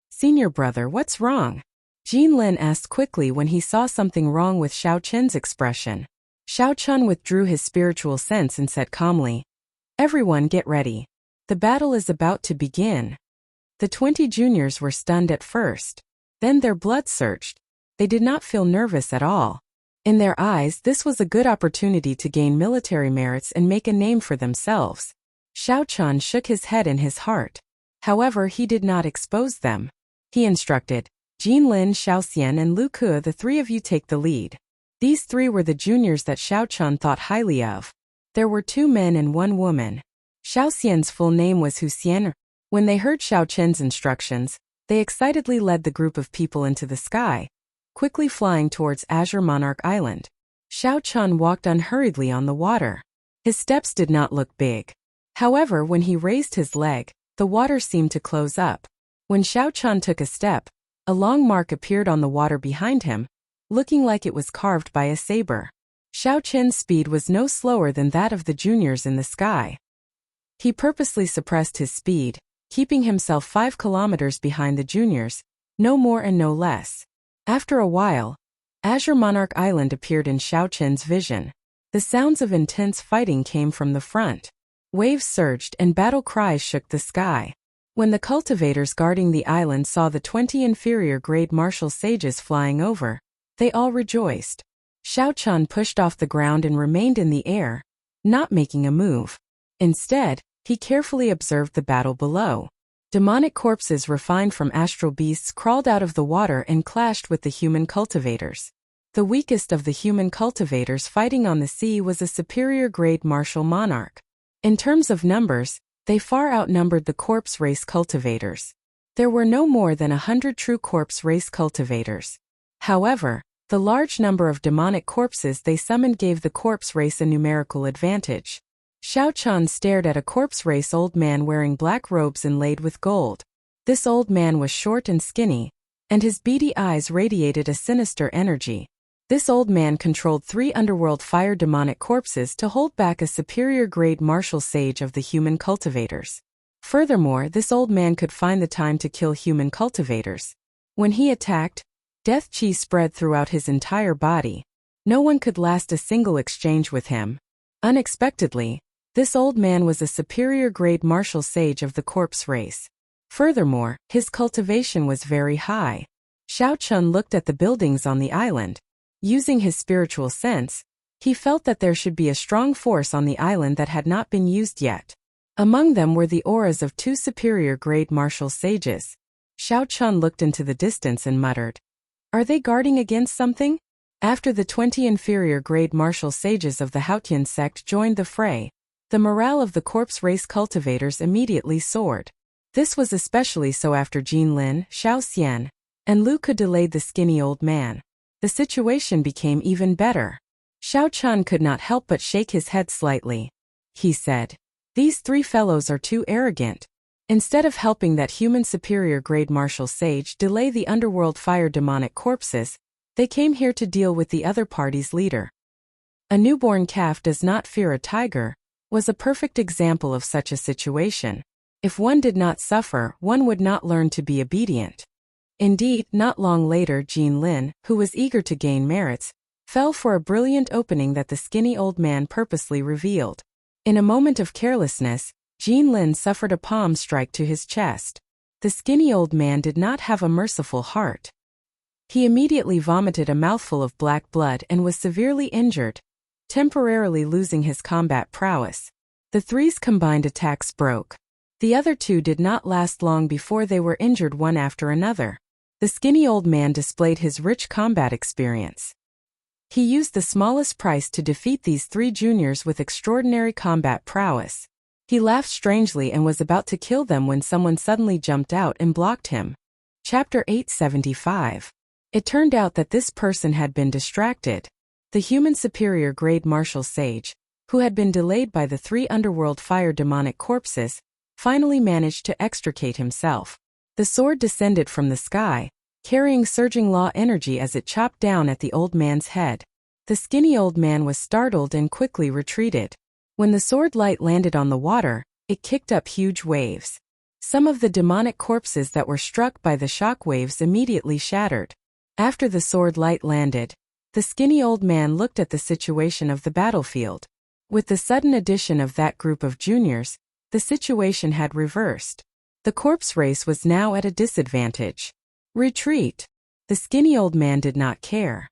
"Senior brother, what's wrong?" Jin Lin asked quickly when he saw something wrong with Xiao Chen's expression. Xiao Chen withdrew his spiritual sense and said calmly, "Everyone get ready. The battle is about to begin." The 20 juniors were stunned at first. Then their blood surged. They did not feel nervous at all. In their eyes, this was a good opportunity to gain military merits and make a name for themselves. Xiao Chan shook his head in his heart. However, he did not expose them. He instructed, "Jin Lin, Xiao Xian and Lu Ke, the 3 of you take the lead." These 3 were the juniors that Xiao Chan thought highly of. There were 2 men and 1 woman. Xiao Xian's full name was Hu Xian. When they heard Xiao Chen's instructions, they excitedly led the group of people into the sky, quickly flying towards Azure Monarch Island. Xiao Chan walked unhurriedly on the water. His steps did not look big. However, when he raised his leg, the water seemed to close up. When Xiao Chan took a step, a long mark appeared on the water behind him, looking like it was carved by a saber. Xiao Chen's speed was no slower than that of the juniors in the sky. He purposely suppressed his speed, keeping himself 5 kilometers behind the juniors, no more and no less. After a while, Azure Monarch Island appeared in Xiao Chen's vision. The sounds of intense fighting came from the front. Waves surged and battle cries shook the sky. When the cultivators guarding the island saw the 20 inferior grade martial sages flying over, they all rejoiced. Xiao Chan pushed off the ground and remained in the air, not making a move. Instead, he carefully observed the battle below. Demonic corpses refined from astral beasts crawled out of the water and clashed with the human cultivators. The weakest of the human cultivators fighting on the sea was a superior grade martial monarch. In terms of numbers, they far outnumbered the corpse race cultivators. There were no more than 100 true corpse race cultivators. However, the large number of demonic corpses they summoned gave the corpse race a numerical advantage. Xiao Chan stared at a corpse race old man wearing black robes inlaid with gold. This old man was short and skinny, and his beady eyes radiated a sinister energy. This old man controlled 3 underworld fire demonic corpses to hold back a superior grade martial sage of the human cultivators. Furthermore, this old man could find the time to kill human cultivators. When he attacked, death chi spread throughout his entire body. No one could last a single exchange with him. Unexpectedly, this old man was a superior grade martial sage of the corpse race. Furthermore, his cultivation was very high. Xiao Chun looked at the buildings on the island. Using his spiritual sense, he felt that there should be a strong force on the island that had not been used yet. Among them were the auras of 2 superior grade martial sages. Xiao Chun looked into the distance and muttered, "Are they guarding against something?" After the 20 inferior grade martial sages of the Haotian sect joined the fray, the morale of the corpse race cultivators immediately soared. This was especially so after Jin Lin, Xiao Xian, and Lu Ke delayed the skinny old man. The situation became even better. Xiao Chun could not help but shake his head slightly. He said, "These 3 fellows are too arrogant. Instead of helping that human superior grade martial sage delay the underworld fire demonic corpses, they came here to deal with the other party's leader." A newborn calf does not fear a tiger was a perfect example of such a situation. If one did not suffer, one would not learn to be obedient. Indeed, not long later Jin Lin, who was eager to gain merits, fell for a brilliant opening that the skinny old man purposely revealed. In a moment of carelessness, Jin Lin suffered a palm strike to his chest. The skinny old man did not have a merciful heart. He immediately vomited a mouthful of black blood and was severely injured, temporarily losing his combat prowess. The three's combined attacks broke. The other two did not last long before they were injured one after another. The skinny old man displayed his rich combat experience. He used the smallest price to defeat these three juniors with extraordinary combat prowess. He laughed strangely and was about to kill them when someone suddenly jumped out and blocked him. Chapter 875. It turned out that this person had been distracted. The human superior grade martial sage, who had been delayed by the three underworld fire demonic corpses, finally managed to extricate himself. The sword descended from the sky, carrying surging law energy as it chopped down at the old man's head. The skinny old man was startled and quickly retreated. When the sword light landed on the water, it kicked up huge waves. Some of the demonic corpses that were struck by the shock waves immediately shattered. After the sword light landed, the skinny old man looked at the situation of the battlefield. With the sudden addition of that group of juniors, the situation had reversed. The corpse race was now at a disadvantage. Retreat. The skinny old man did not care.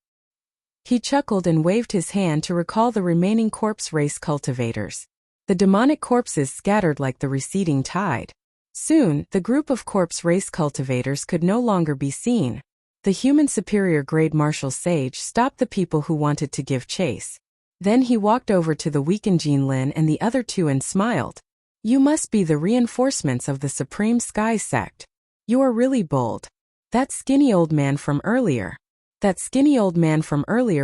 He chuckled and waved his hand to recall the remaining corpse race cultivators. The demonic corpses scattered like the receding tide. Soon, the group of corpse race cultivators could no longer be seen. The human superior grade martial sage stopped the people who wanted to give chase. Then he walked over to the weakened Jinlin and the other two and smiled. You must be the reinforcements of the Supreme Sky Sect. You are really bold. That skinny old man from earlier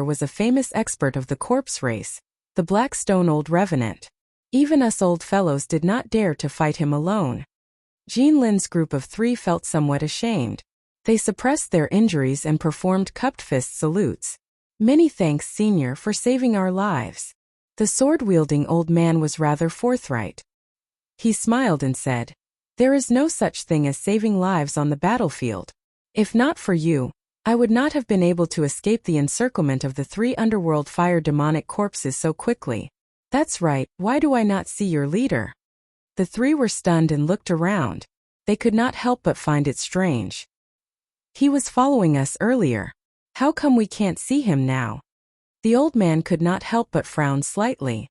was a famous expert of the corpse race, the Black Stone Old Revenant. Even us old fellows did not dare to fight him alone. Jinlin's group of three felt somewhat ashamed. They suppressed their injuries and performed cupped fist salutes. Many thanks, Senior, for saving our lives. The sword-wielding old man was rather forthright. He smiled and said, There is no such thing as saving lives on the battlefield. If not for you, I would not have been able to escape the encirclement of the three underworld fire demonic corpses so quickly. That's right, why do I not see your leader? The three were stunned and looked around. They could not help but find it strange. He was following us earlier. How come we can't see him now? The old man could not help but frown slightly.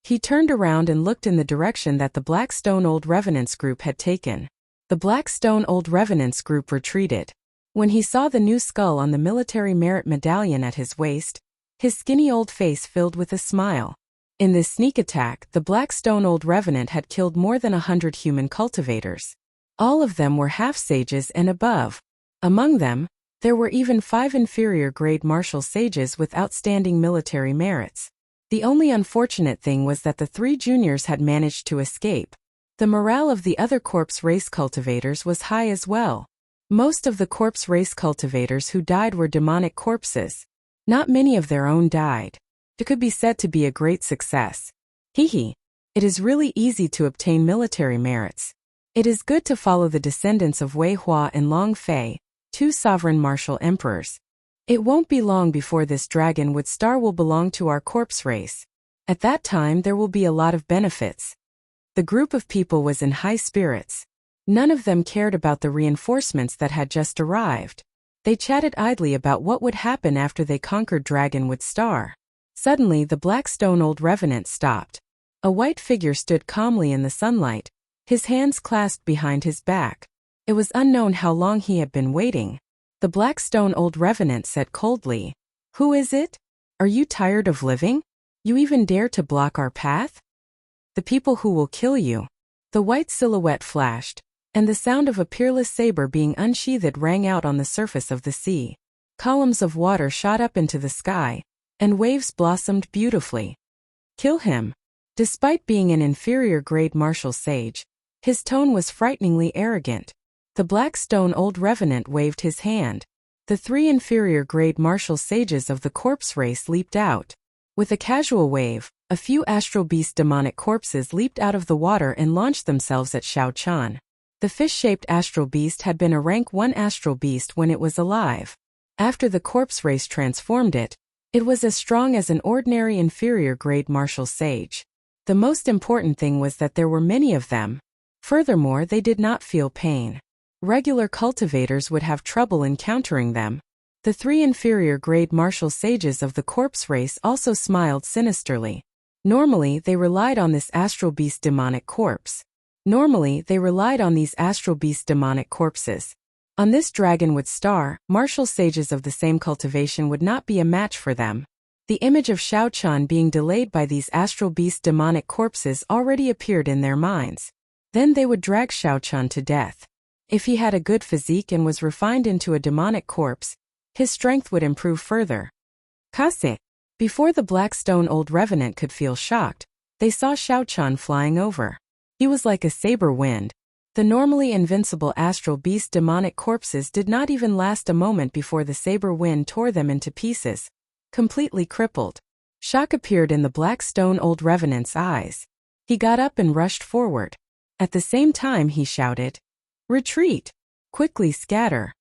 He turned around and looked in the direction that the Black Stone Old Revenants group had taken. The Black Stone Old Revenants group retreated. When he saw the new skull on the military merit medallion at his waist, his skinny old face filled with a smile. In this sneak attack, the Black Stone Old Revenant had killed more than 100 human cultivators. All of them were half-sages and above. Among them, there were even 5 inferior-grade martial sages with outstanding military merits. The only unfortunate thing was that the 3 juniors had managed to escape. The morale of the other corpse race cultivators was high as well. Most of the corpse race cultivators who died were demonic corpses. Not many of their own died. It could be said to be a great success. It is really easy to obtain military merits. It is good to follow the descendants of Wei Hua and Long Fei, 2 sovereign martial emperors. It won't be long before this dragonwood star will belong to our corpse race. At that time there will be a lot of benefits. The group of people was in high spirits. None of them cared about the reinforcements that had just arrived. They chatted idly about what would happen after they conquered Dragonwood Star. Suddenly the Black Stone Old Revenant stopped. A white figure stood calmly in the sunlight, his hands clasped behind his back. It was unknown how long he had been waiting. The Black Stone Old Revenant said coldly, "Who is it? Are you tired of living? You even dare to block our path? The people who will kill you." The white silhouette flashed, and the sound of a peerless saber being unsheathed rang out on the surface of the sea. Columns of water shot up into the sky, and waves blossomed beautifully. Kill him. Despite being an inferior-grade martial sage, his tone was frighteningly arrogant. The Black Stone Old Revenant waved his hand. The 3 inferior-grade martial sages of the corpse race leaped out. With a casual wave, a few astral beast demonic corpses leaped out of the water and launched themselves at Xiao Chan. The fish-shaped astral beast had been a rank 1 astral beast when it was alive. After the corpse race transformed it, it was as strong as an ordinary inferior-grade martial sage. The most important thing was that there were many of them. Furthermore, they did not feel pain. Regular cultivators would have trouble encountering them. The three inferior-grade martial sages of the corpse race also smiled sinisterly. Normally, they relied on this astral beast demonic corpse. Normally, they relied on these astral beast demonic corpses. On this dragonwood star, martial sages of the same cultivation would not be a match for them. The image of Xiao Chan being delayed by these astral beast demonic corpses already appeared in their minds. Then they would drag Xiao Chan to death. If he had a good physique and was refined into a demonic corpse, his strength would improve further. Kase. Before the Black Stone Old Revenant could feel shocked, they saw Xiao Chan flying over. He was like a saber wind. The normally invincible astral beast demonic corpses did not even last a moment before the saber wind tore them into pieces, completely crippled. Shock appeared in the Black Stone Old Revenant's eyes. He got up and rushed forward. At the same time he shouted, "Retreat! Quickly scatter!"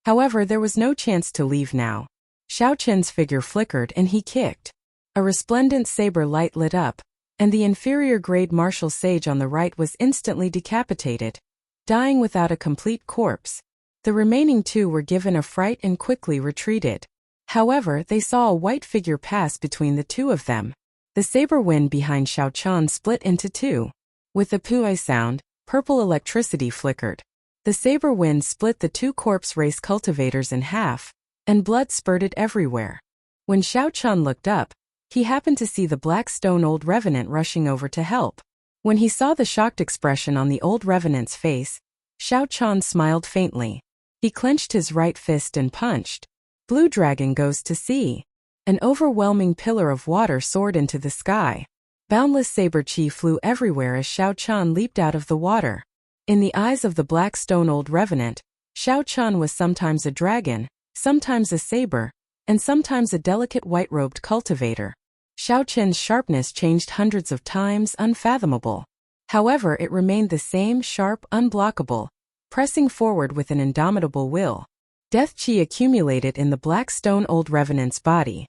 However, there was no chance to leave now. Xiao Chen's figure flickered and he kicked. A resplendent saber light lit up, and the inferior-grade martial sage on the right was instantly decapitated, dying without a complete corpse. The remaining two were given a fright and quickly retreated. However, they saw a white figure pass between the two of them. The saber wind behind Xiao Chan split into two. With a pui sound, purple electricity flickered. The saber wind split the two corpse race cultivators in half, and blood spurted everywhere. When Xiao Chan looked up, he happened to see the Black Stone Old Revenant rushing over to help. When he saw the shocked expression on the Old Revenant's face, Xiao Chan smiled faintly. He clenched his right fist and punched. Blue Dragon goes to sea. An overwhelming pillar of water soared into the sky. Boundless saber chi flew everywhere as Xiao Chan leaped out of the water. In the eyes of the Black Stone Old Revenant, Xiao Chan was sometimes a dragon, sometimes a saber, and sometimes a delicate white-robed cultivator. Xiao Chen's sharpness changed hundreds of times, unfathomable. However, it remained the same, sharp, unblockable, pressing forward with an indomitable will. Death chi accumulated in the Black Stone Old Revenant's body.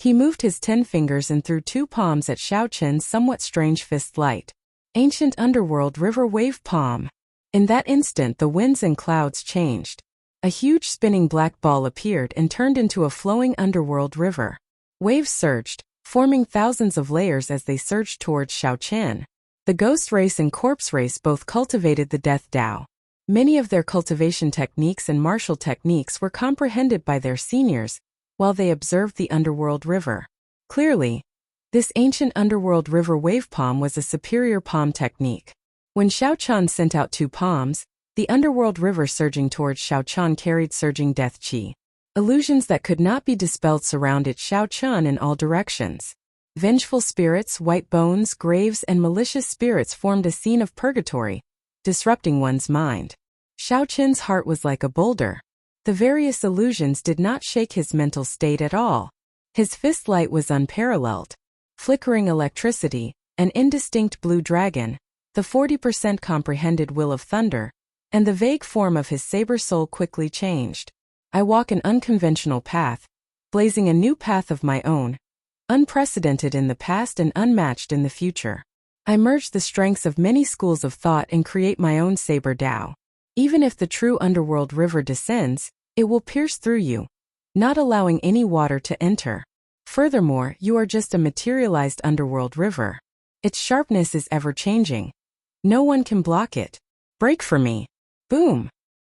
He moved his 10 fingers and threw 2 palms at Xiao Chen's somewhat strange fist light. Ancient underworld river wave palm. In that instant the winds and clouds changed. A huge spinning black ball appeared and turned into a flowing underworld river. Waves surged, forming thousands of layers as they surged towards Xiao Chen. The ghost race and corpse race both cultivated the death Dao. Many of their cultivation techniques and martial techniques were comprehended by their seniors, while they observed the underworld river. Clearly, this ancient underworld river wave palm was a superior palm technique. When Xiao Chan sent out 2 palms, the underworld river surging towards Xiao Chan carried surging death chi. Illusions that could not be dispelled surrounded Xiao Chan in all directions. Vengeful spirits, white bones, graves, and malicious spirits formed a scene of purgatory, disrupting one's mind. Xiao Chen's heart was like a boulder. The various illusions did not shake his mental state at all. His fist light was unparalleled. Flickering electricity, an indistinct blue dragon, the 40% comprehended will of thunder, and the vague form of his saber soul quickly changed. I walk an unconventional path, blazing a new path of my own, unprecedented in the past and unmatched in the future. I merge the strengths of many schools of thought and create my own saber Dao. Even if the true underworld river descends, it will pierce through you, not allowing any water to enter. Furthermore, you are just a materialized underworld river. Its sharpness is ever-changing. No one can block it. Break for me. Boom!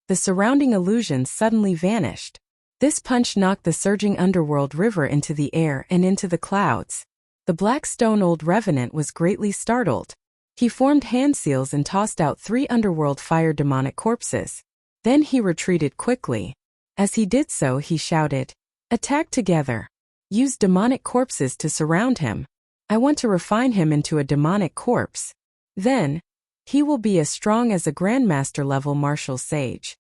The surrounding illusions suddenly vanished. This punch knocked the surging underworld river into the air and into the clouds. The Black Stone Old Revenant was greatly startled. He formed hand seals and tossed out 3 underworld fire demonic corpses. Then he retreated quickly. As he did so, he shouted, "Attack together! Use demonic corpses to surround him. I want to refine him into a demonic corpse. Then, he will be as strong as a grandmaster level martial sage."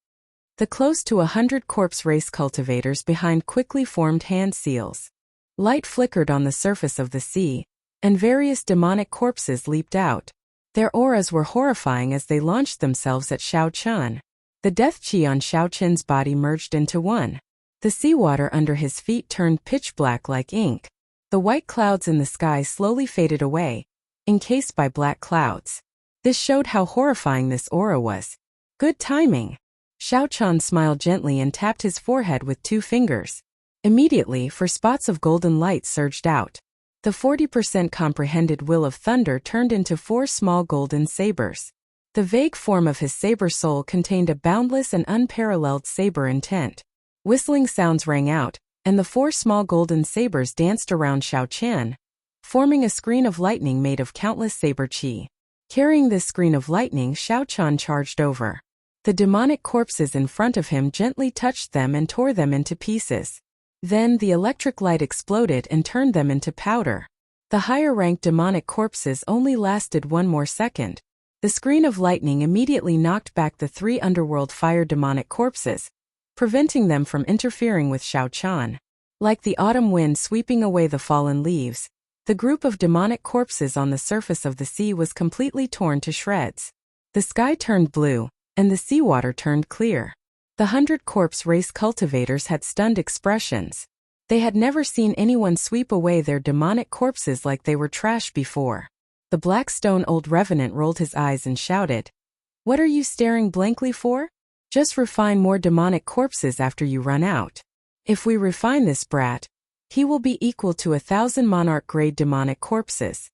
The close to 100 corpse race cultivators behind quickly formed hand seals. Light flickered on the surface of the sea, and various demonic corpses leaped out. Their auras were horrifying as they launched themselves at Xiao Chen. The death chi on Xiao Chen's body merged into one. The seawater under his feet turned pitch black like ink. The white clouds in the sky slowly faded away, encased by black clouds. This showed how horrifying this aura was. Good timing. Xiao Chan smiled gently and tapped his forehead with 2 fingers. Immediately, 4 spots of golden light surged out. The 40% comprehended will of thunder turned into 4 small golden sabers. The vague form of his saber soul contained a boundless and unparalleled saber intent. Whistling sounds rang out, and the 4 small golden sabers danced around Xiao Chan, forming a screen of lightning made of countless saber chi. Carrying this screen of lightning, Xiao Chan charged over. The demonic corpses in front of him gently touched them and tore them into pieces. Then the electric light exploded and turned them into powder. The higher-ranked demonic corpses only lasted 1 more second. The screen of lightning immediately knocked back the 3 underworld fire demonic corpses, preventing them from interfering with Xiao Chan. Like the autumn wind sweeping away the fallen leaves, the group of demonic corpses on the surface of the sea was completely torn to shreds. The sky turned blue, and the seawater turned clear. The 100 corpse race cultivators had stunned expressions. They had never seen anyone sweep away their demonic corpses like they were trash before. The black stone old revenant rolled his eyes and shouted, "What are you staring blankly for? Just refine more demonic corpses after you run out. If we refine this brat, he will be equal to 1,000 monarch-grade demonic corpses."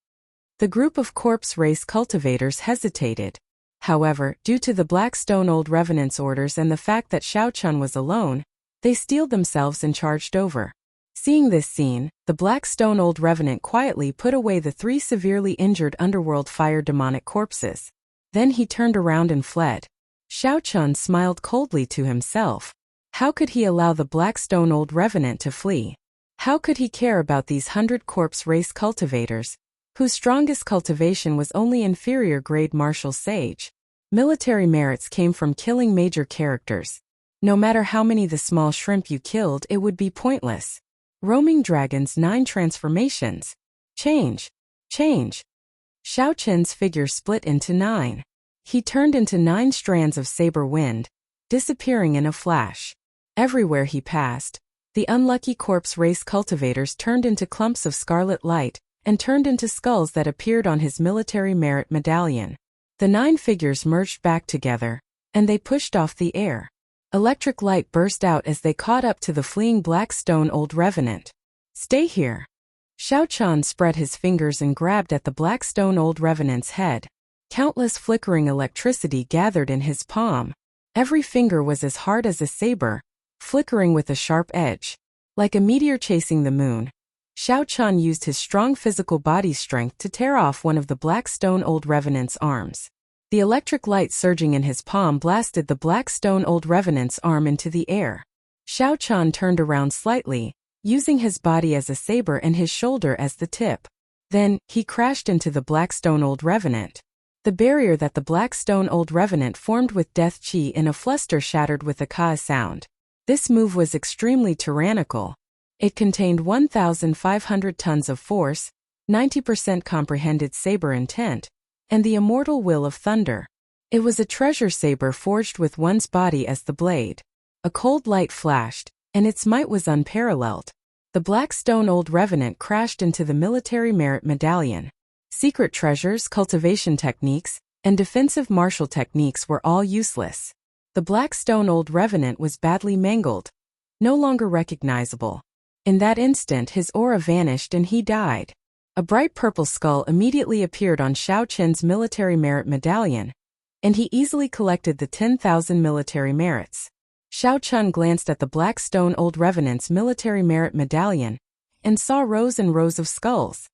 The group of corpse race cultivators hesitated. However, due to the black stone old revenant's orders and the fact that Xiao Chan was alone, they steeled themselves and charged over. Seeing this scene, the black stone old revenant quietly put away the 3 severely injured underworld fire demonic corpses. Then he turned around and fled. Xiao Chan smiled coldly to himself. How could he allow the black stone old revenant to flee? How could he care about these 100 corpse race cultivators, whose strongest cultivation was only inferior grade martial sage? Military merits came from killing major characters. No matter how many the small shrimp you killed, it would be pointless. Roaming Dragon's 9 transformations. Change. Change. Xiao Chen's figure split into 9. He turned into 9 strands of saber wind, disappearing in a flash. Everywhere he passed, the unlucky corpse race cultivators turned into clumps of scarlet light, and turned into skulls that appeared on his military merit medallion. The 9 figures merged back together, and they pushed off the air. Electric light burst out as they caught up to the fleeing black stone old revenant. "Stay here." Xiao Chan spread his fingers and grabbed at the black stone old revenant's head. Countless flickering electricity gathered in his palm. Every finger was as hard as a saber, flickering with a sharp edge. Like a meteor chasing the moon, Xiao Chan used his strong physical body strength to tear off one of the black stone old revenant's arms. The electric light surging in his palm blasted the black stone old revenant's arm into the air. Xiao Chan turned around slightly, using his body as a saber and his shoulder as the tip. Then, he crashed into the black stone old revenant. The barrier that the black stone old revenant formed with death chi in a fluster shattered with a ka sound. This move was extremely tyrannical. It contained 1,500 tons of force, 90% comprehended saber intent, and the immortal will of thunder. It was a treasure saber forged with one's body as the blade. A cold light flashed, and its might was unparalleled. The black stone old revenant crashed into the military merit medallion. Secret treasures, cultivation techniques, and defensive martial techniques were all useless. The black stone old revenant was badly mangled, no longer recognizable. In that instant his aura vanished and he died. A bright purple skull immediately appeared on Xiao Chen's military merit medallion, and he easily collected the 10,000 military merits. Xiao Chen glanced at the black stone old revenant's military merit medallion, and saw rows and rows of skulls.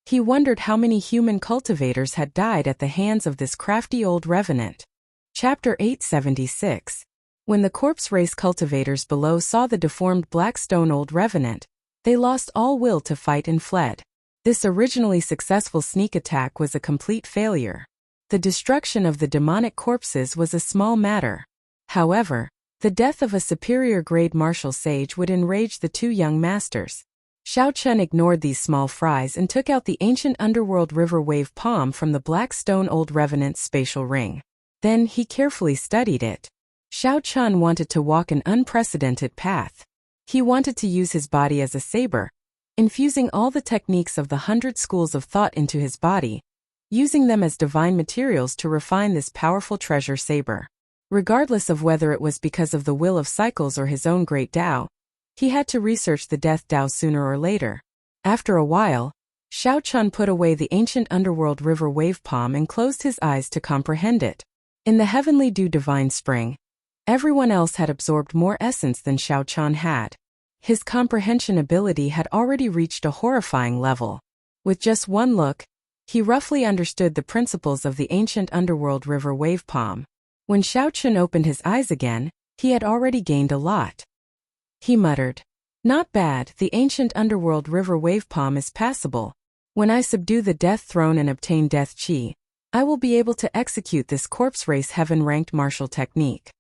He wondered how many human cultivators had died at the hands of this crafty old revenant. Chapter 876. When the corpse race cultivators below saw the deformed black stone old revenant, they lost all will to fight and fled. This originally successful sneak attack was a complete failure. The destruction of the demonic corpses was a small matter. However, the death of a superior grade martial sage would enrage the 2 young masters. Xiao Chen ignored these small fries and took out the ancient underworld river wave palm from the black stone old revenant's spatial ring. Then he carefully studied it. Xiao Chen wanted to walk an unprecedented path. He wanted to use his body as a saber, infusing all the techniques of the 100 schools of thought into his body, using them as divine materials to refine this powerful treasure saber. Regardless of whether it was because of the will of cycles or his own great Tao, he had to research the death Tao sooner or later. After a while, Xiao Chun put away the ancient underworld river wave palm and closed his eyes to comprehend it. In the heavenly dew divine spring, everyone else had absorbed more essence than Xiao Chun had. His comprehension ability had already reached a horrifying level. With just one look, he roughly understood the principles of the ancient underworld river wave palm. When Xiao Chun opened his eyes again, he had already gained a lot. He muttered, "Not bad, the ancient underworld river wave palm is passable. When I subdue the death throne and obtain death chi, I will be able to execute this corpse race heaven-ranked martial technique."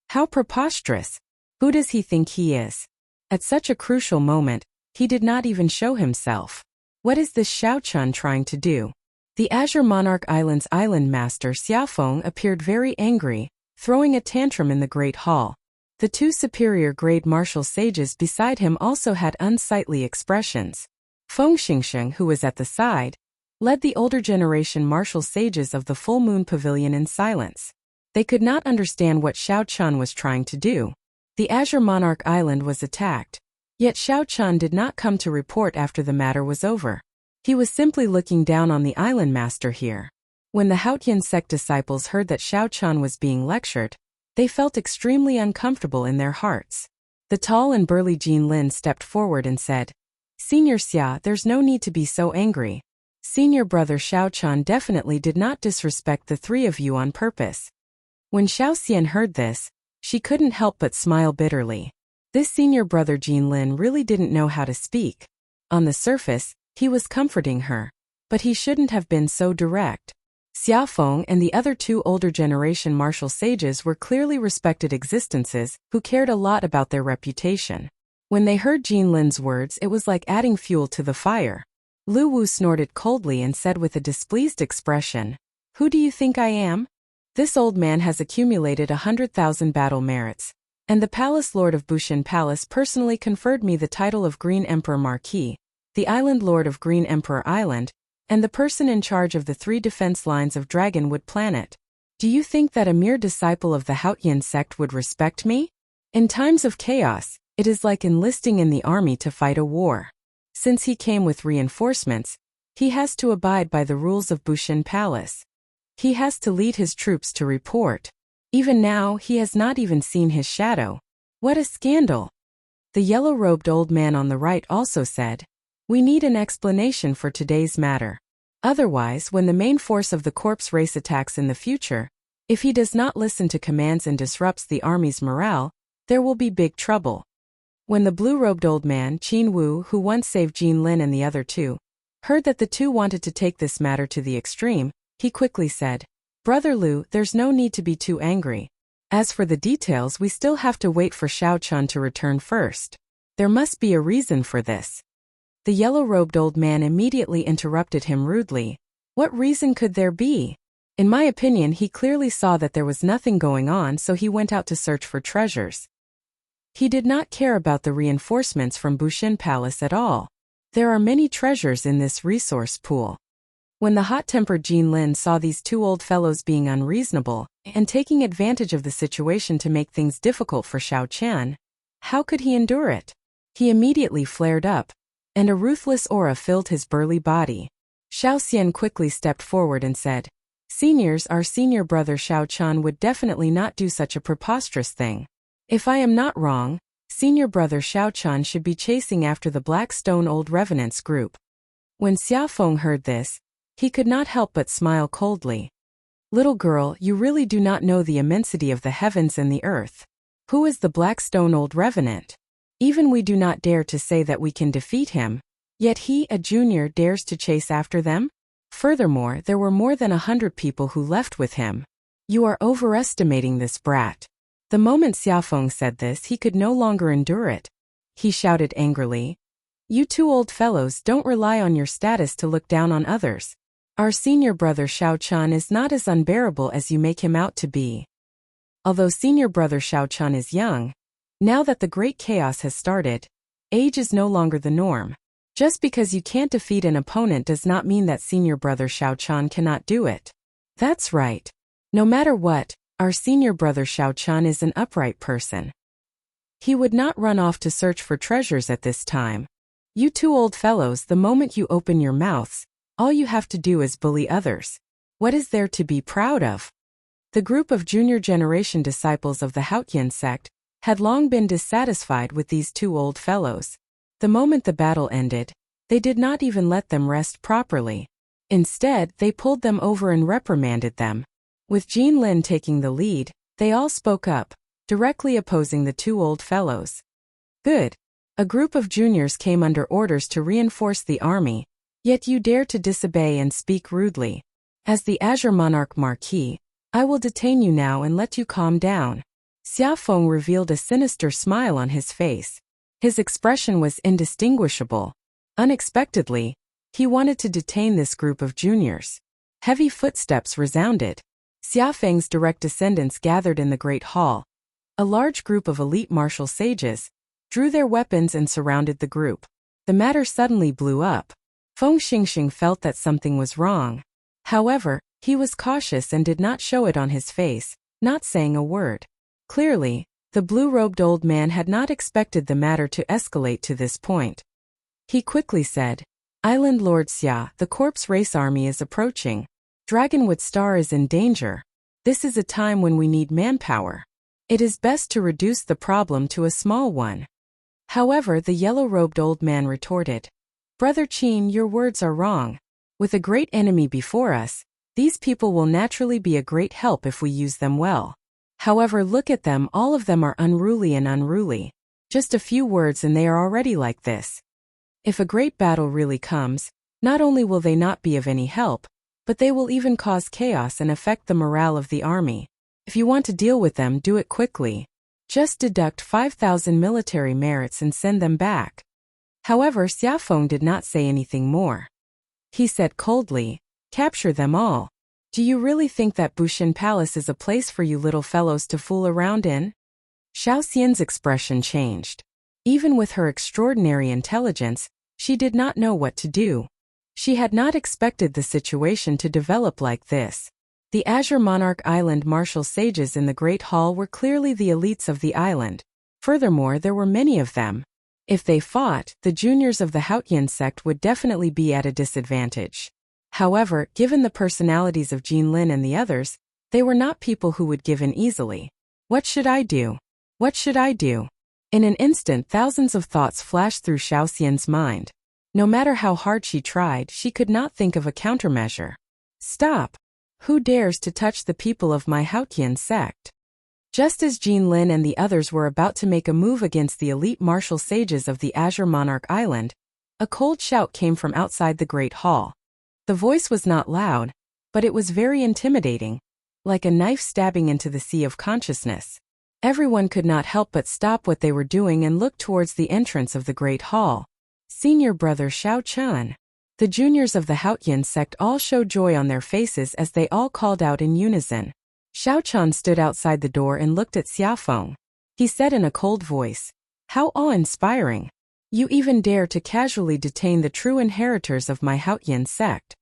How preposterous! Who does he think he is? At such a crucial moment, he did not even show himself. What is this Xiao Chun trying to do? The Azure Monarch Island's island master Xiaofeng appeared very angry, throwing a tantrum in the Great Hall. The two superior grade martial sages beside him also had unsightly expressions. Feng Xingsheng, who was at the side, led the older generation martial sages of the Full Moon Pavilion in silence. They could not understand what Xiao Chun was trying to do. The Azure Monarch Island was attacked, yet Xiao Chun did not come to report after the matter was over. He was simply looking down on the island master here. When the Haotian sect disciples heard that Xiao Chun was being lectured, they felt extremely uncomfortable in their hearts. The tall and burly Jin Lin stepped forward and said, "Senior Xia, there's no need to be so angry. Senior brother Xiao Chun definitely did not disrespect the three of you on purpose." When Xiao Xian heard this, she couldn't help but smile bitterly. This senior brother Jin Lin really didn't know how to speak. On the surface, he was comforting her, but he shouldn't have been so direct. Xiaofeng and the other two older generation martial sages were clearly respected existences who cared a lot about their reputation. When they heard Jin Lin's words, it was like adding fuel to the fire. Lu Wu snorted coldly and said with a displeased expression, "Who do you think I am? This old man has accumulated 100,000 battle merits, and the Palace Lord of Bushin Palace personally conferred me the title of Green Emperor Marquis, the Island Lord of Green Emperor Island, and the person in charge of the 3 defense lines of Dragonwood Planet. Do you think that a mere disciple of the Haotian sect would respect me? In times of chaos, it is like enlisting in the army to fight a war. Since he came with reinforcements, he has to abide by the rules of Bushin Palace. He has to lead his troops to report. Even now, he has not even seen his shadow. What a scandal!" The yellow-robed old man on the right also said, "We need an explanation for today's matter. Otherwise, when the main force of the corpse race attacks in the future, if he does not listen to commands and disrupts the army's morale, there will be big trouble." When the blue-robed old man, Qin Wu, who once saved Jin Lin and the other two, heard that the two wanted to take this matter to the extreme, he quickly said, "Brother Lu, there's no need to be too angry. As for the details, we still have to wait for Xiao Chun to return first. There must be a reason for this." The yellow-robed old man immediately interrupted him rudely. "What reason could there be? In my opinion, he clearly saw that there was nothing going on, so he went out to search for treasures. He did not care about the reinforcements from Bushin Palace at all. There are many treasures in this resource pool." When the hot-tempered Jin Lin saw these two old fellows being unreasonable and taking advantage of the situation to make things difficult for Xiao Qian, how could he endure it? He immediately flared up, and a ruthless aura filled his burly body. Xiao Xian quickly stepped forward and said, "Seniors, our senior brother Xiao Chun would definitely not do such a preposterous thing. If I am not wrong, senior brother Xiao Chun should be chasing after the Blackstone Old Revenants group." When Xiaofeng heard this, he could not help but smile coldly. "Little girl, you really do not know the immensity of the heavens and the earth. Who is the Blackstone Old Revenant? Even we do not dare to say that we can defeat him, yet he, a junior, dares to chase after them? Furthermore, there were more than 100 people who left with him. You are overestimating this brat." The moment Xiaofeng said this, he could no longer endure it. He shouted angrily, "You two old fellows, don't rely on your status to look down on others. Our senior brother Xiao Chun is not as unbearable as you make him out to be." Although senior brother Xiao Chun is young, now that the great chaos has started, age is no longer the norm. Just because you can't defeat an opponent does not mean that senior brother Xiao Chun cannot do it. That's right. No matter what, Our senior brother Xiao Chun is an upright person. He would not run off to search for treasures at this time. You two old fellows, the moment you open your mouths, all you have to do is bully others. What is there to be proud of? The group of junior generation disciples of the Haotian sect had long been dissatisfied with these two old fellows. The moment the battle ended, they did not even let them rest properly. Instead, they pulled them over and reprimanded them. With Jean Lin taking the lead, they all spoke up, directly opposing the two old fellows. Good. A group of juniors came under orders to reinforce the army, yet you dare to disobey and speak rudely. As the Azure Monarch Marquis, I will detain you now and let you calm down. Xia Feng revealed a sinister smile on his face. His expression was indistinguishable. Unexpectedly, he wanted to detain this group of juniors. Heavy footsteps resounded. Xia Feng's direct descendants gathered in the Great Hall. A large group of elite martial sages drew their weapons and surrounded the group. The matter suddenly blew up. Feng Xingxing felt that something was wrong. However, he was cautious and did not show it on his face, not saying a word. Clearly, the blue-robed old man had not expected the matter to escalate to this point. He quickly said, Island Lord Xia, the corpse race army is approaching. Dragonwood Star is in danger. This is a time when we need manpower. It is best to reduce the problem to a small one. However, the yellow-robed old man retorted, Brother Qin, your words are wrong. With a great enemy before us, these people will naturally be a great help if we use them well. However, look at them, all of them are unruly. Just a few words and they are already like this. If a great battle really comes, not only will they not be of any help, but they will even cause chaos and affect the morale of the army. If you want to deal with them, do it quickly. Just deduct 5,000 military merits and send them back. However, Xia Feng did not say anything more. He said coldly, capture them all. Do you really think that Bushin Palace is a place for you little fellows to fool around in? Xiao Xian's expression changed. Even with her extraordinary intelligence, she did not know what to do. She had not expected the situation to develop like this. The Azure Monarch Island martial sages in the Great Hall were clearly the elites of the island. Furthermore, there were many of them. If they fought, the juniors of the Haotian sect would definitely be at a disadvantage. However, given the personalities of Jean Lin and the others, they were not people who would give in easily. What should I do? What should I do? In an instant, thousands of thoughts flashed through Xiao Xian's mind. No matter how hard she tried, she could not think of a countermeasure. Stop! Who dares to touch the people of my Haotian sect? Just as Jean Lin and the others were about to make a move against the elite martial sages of the Azure Monarch Island, a cold shout came from outside the Great Hall. The voice was not loud, but it was very intimidating, like a knife stabbing into the sea of consciousness. Everyone could not help but stop what they were doing and look towards the entrance of the Great Hall. Senior brother Xiao Chun. The juniors of the Haotian sect all showed joy on their faces as they all called out in unison. Xiao Chun stood outside the door and looked at Xia Feng. He said in a cold voice, How awe-inspiring! You even dare to casually detain the true inheritors of my Haotian sect.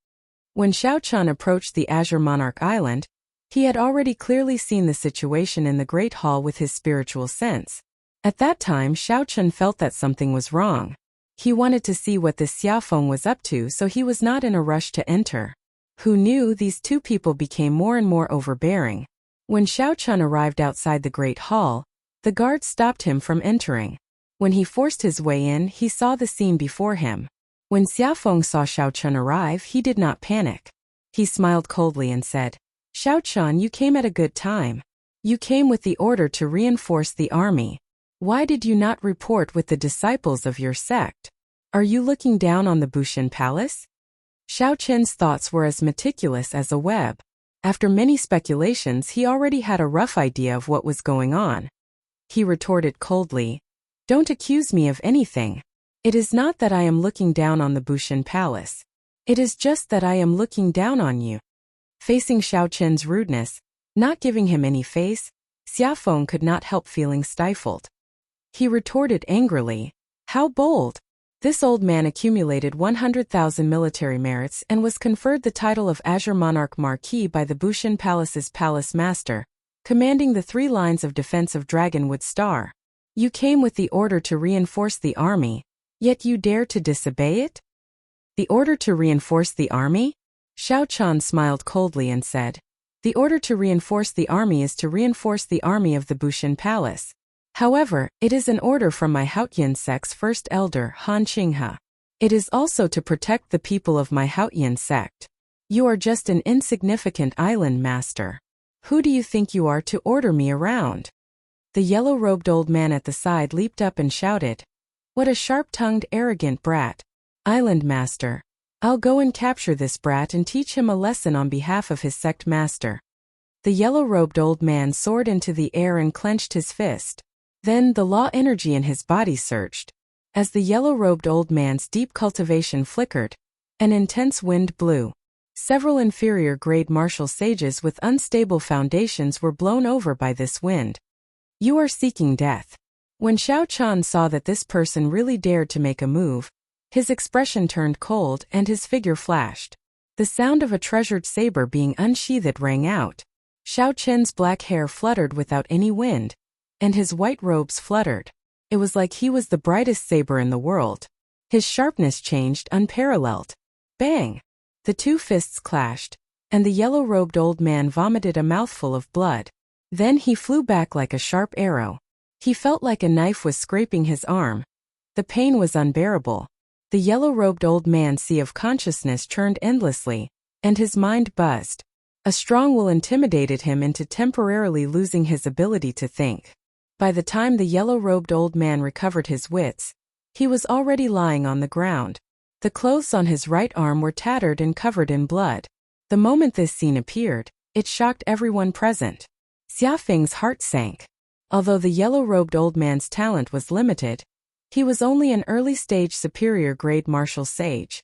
When Xiao Chun approached the Azure Monarch Island, he had already clearly seen the situation in the Great Hall with his spiritual sense. At that time, Xiao Chun felt that something was wrong. He wanted to see what this Xia Feng was up to, so he was not in a rush to enter. Who knew, these two people became more and more overbearing. When Xiao Chun arrived outside the Great Hall, the guards stopped him from entering. When he forced his way in, he saw the scene before him. When Xia Feng saw Xiao Chun arrive, he did not panic. He smiled coldly and said, Xiao Chun, you came at a good time. You came with the order to reinforce the army. Why did you not report with the disciples of your sect? Are you looking down on the Bushin Palace? Xiao Chen's thoughts were as meticulous as a web. After many speculations, he already had a rough idea of what was going on. He retorted coldly, Don't accuse me of anything. It is not that I am looking down on the Bushin Palace. It is just that I am looking down on you. Facing Xiao Chen's rudeness, not giving him any face, Xia Feng could not help feeling stifled. He retorted angrily, How bold! This old man accumulated 100,000 military merits and was conferred the title of Azure Monarch Marquis by the Bushin Palace's palace master. commanding the 3 lines of defense of Dragonwood Star. You came with the order to reinforce the army, yet you dare to disobey it? The order to reinforce the army? Xiao Chan smiled coldly and said, the order to reinforce the army is to reinforce the army of the Bushin Palace. However, it is an order from my Haotian sect's first elder, Han Qinghe. It is also to protect the people of my Haotian sect. You are just an insignificant island master. Who do you think you are to order me around? The yellow-robed old man at the side leaped up and shouted, what a sharp-tongued, arrogant brat. Island master. I'll go and capture this brat and teach him a lesson on behalf of his sect master. The yellow-robed old man soared into the air and clenched his fist. Then the law energy in his body surged. As the yellow-robed old man's deep cultivation flickered, an intense wind blew. Several inferior-grade martial sages with unstable foundations were blown over by this wind. You are seeking death. When Xiao Chan saw that this person really dared to make a move, his expression turned cold and his figure flashed. The sound of a treasured saber being unsheathed rang out. Xiao Chen's black hair fluttered without any wind, and his white robes fluttered. It was like he was the brightest saber in the world. His sharpness changed unparalleled. Bang! The 2 fists clashed, and the yellow-robed old man vomited a mouthful of blood. Then he flew back like a sharp arrow. He felt like a knife was scraping his arm. The pain was unbearable. The yellow-robed old man's sea of consciousness churned endlessly, and his mind buzzed. A strong will intimidated him into temporarily losing his ability to think. By the time the yellow-robed old man recovered his wits, he was already lying on the ground. The clothes on his right arm were tattered and covered in blood. The moment this scene appeared, it shocked everyone present. Xia Feng's heart sank. Although the yellow-robed old man's talent was limited, he was only an early-stage superior-grade martial sage.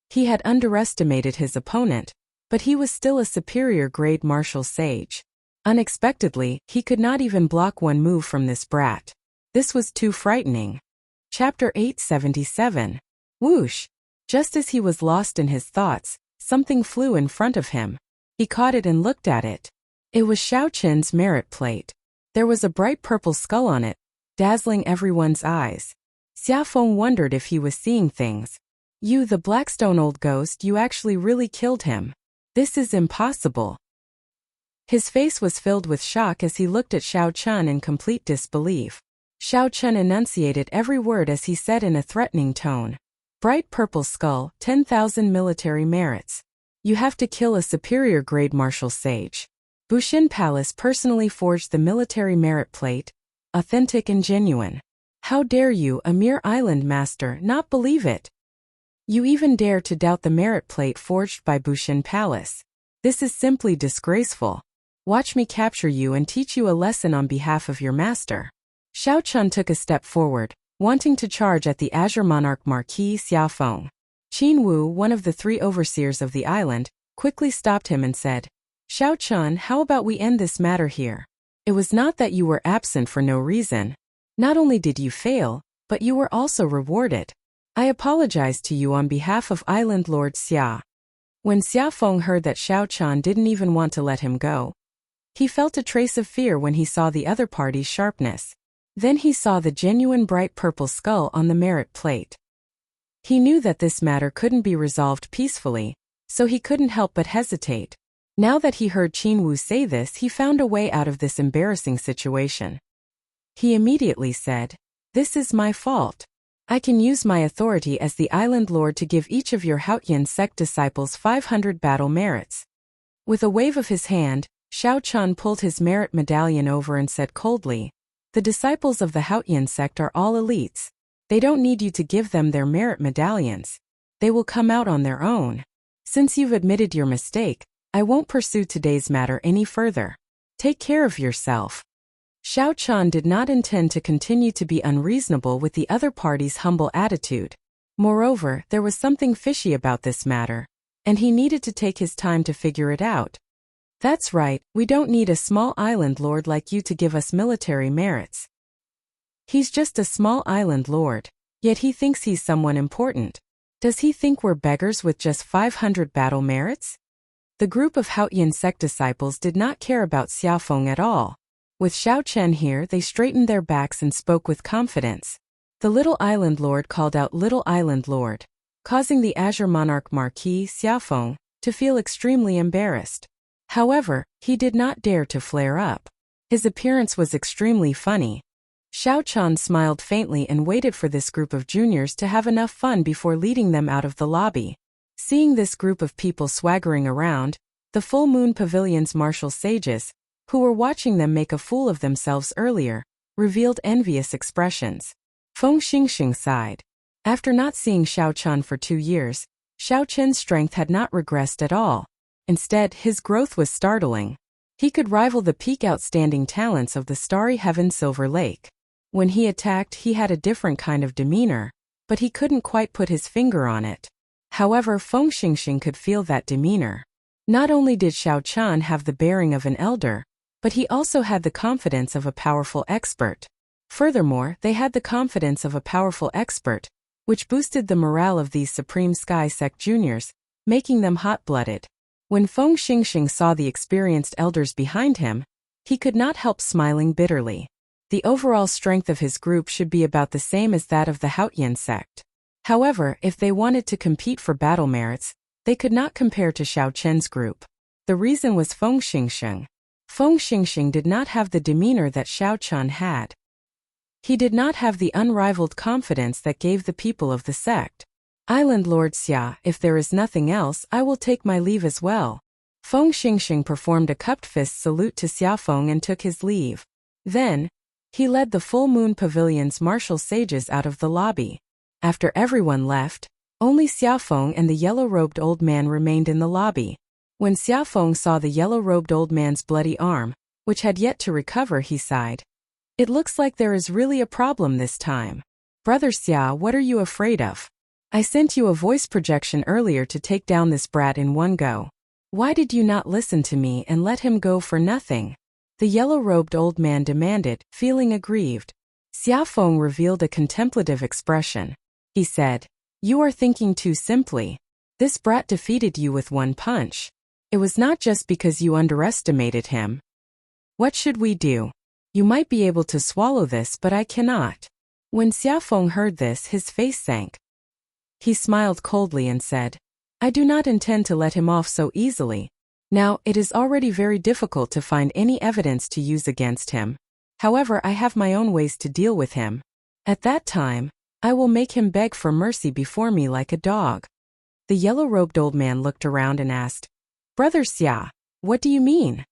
He had underestimated his opponent, but he was still a superior-grade martial sage. Unexpectedly, he could not even block one move from this brat. This was too frightening. Chapter 877. Whoosh! Just as he was lost in his thoughts, something flew in front of him. He caught it and looked at it. It was Xiao Chen's merit plate. There was a bright purple skull on it, dazzling everyone's eyes. Xia Feng wondered if he was seeing things. You, the Blackstone old ghost, you actually really killed him. This is impossible. His face was filled with shock as he looked at Xiao Chun in complete disbelief. Xiao Chun enunciated every word as he said in a threatening tone. Bright purple skull, 10,000 military merits. You have to kill a superior-grade martial sage. Bushin Palace personally forged the military merit plate, authentic and genuine. How dare you, a mere island master, not believe it? You even dare to doubt the merit plate forged by Bushin Palace. This is simply disgraceful. Watch me capture you and teach you a lesson on behalf of your master. Xiao Chun took a step forward, wanting to charge at the Azure Monarch Marquis Xia Feng. Qin Wu, one of the 3 overseers of the island, quickly stopped him and said, Xiao Chun, how about we end this matter here? It was not that you were absent for no reason. Not only did you fail, but you were also rewarded. I apologize to you on behalf of Island Lord Xia. When Xia Feng heard that Xiao Chun didn't even want to let him go, he felt a trace of fear when he saw the other party's sharpness. Then he saw the genuine bright purple skull on the merit plate. He knew that this matter couldn't be resolved peacefully, so he couldn't help but hesitate. Now that he heard Qin Wu say this, he found a way out of this embarrassing situation. He immediately said, This is my fault. I can use my authority as the Island Lord to give each of your Haotian sect disciples 500 battle merits. With a wave of his hand, Xiao Chun pulled his merit medallion over and said coldly, The disciples of the Haotian sect are all elites. They don't need you to give them their merit medallions. They will come out on their own. Since you've admitted your mistake, I won't pursue today's matter any further. Take care of yourself. Xiao Chun did not intend to continue to be unreasonable with the other party's humble attitude. Moreover, there was something fishy about this matter, and he needed to take his time to figure it out. That's right, we don't need a small island lord like you to give us military merits. He's just a small island lord, yet he thinks he's someone important. Does he think we're beggars with just 500 battle merits? The group of Haotian sect disciples did not care about Xiaofeng at all. With Xiao Chen here, they straightened their backs and spoke with confidence. The Little Island Lord called out Little Island Lord, causing the Azure Monarch Marquis Xiaofeng to feel extremely embarrassed. However, he did not dare to flare up. His appearance was extremely funny. Xiao Chen smiled faintly and waited for this group of juniors to have enough fun before leading them out of the lobby. Seeing this group of people swaggering around, the Full Moon Pavilion's martial sages, who were watching them make a fool of themselves earlier, revealed envious expressions. Feng Xingxing sighed. After not seeing Xiao Chen for 2 years, Xiao Chen's strength had not regressed at all. Instead, his growth was startling. He could rival the peak outstanding talents of the starry heaven Silver Lake. When he attacked, he had a different kind of demeanor, but he couldn't quite put his finger on it. However, Feng Xingxing could feel that demeanor. Not only did Xiao Chen have the bearing of an elder, but he also had the confidence of a powerful expert. Furthermore, they had the confidence of a powerful expert, which boosted the morale of these Supreme Sky Sect juniors, making them hot-blooded. When Feng Xingxing saw the experienced elders behind him, he could not help smiling bitterly. The overall strength of his group should be about the same as that of the Haotian sect. However, if they wanted to compete for battle merits, they could not compare to Xiao Chen's group. The reason was Feng Xingxing. Feng Xingxing did not have the demeanor that Xiao Chen had. He did not have the unrivaled confidence that gave the people of the sect. Island Lord Xia, if there is nothing else, I will take my leave as well. Feng Xingxing performed a cupped fist salute to Xiaofeng and took his leave. Then, he led the Full Moon Pavilion's martial sages out of the lobby. After everyone left, only Xiaofeng and the yellow-robed old man remained in the lobby. When Xiaofeng saw the yellow-robed old man's bloody arm, which had yet to recover, he sighed. It looks like there is really a problem this time. Brother Xia, what are you afraid of? I sent you a voice projection earlier to take down this brat in one go. Why did you not listen to me and let him go for nothing? The yellow-robed old man demanded, feeling aggrieved. Xiaofeng revealed a contemplative expression. He said, "You are thinking too simply. This brat defeated you with one punch. It was not just because you underestimated him. What should we do? You might be able to swallow this, but I cannot." When Xiaofeng heard this, his face sank. He smiled coldly and said, "I do not intend to let him off so easily. Now, it is already very difficult to find any evidence to use against him. However, I have my own ways to deal with him. At that time, I will make him beg for mercy before me like a dog." The yellow-robed old man looked around and asked, "Brother Xia, what do you mean?"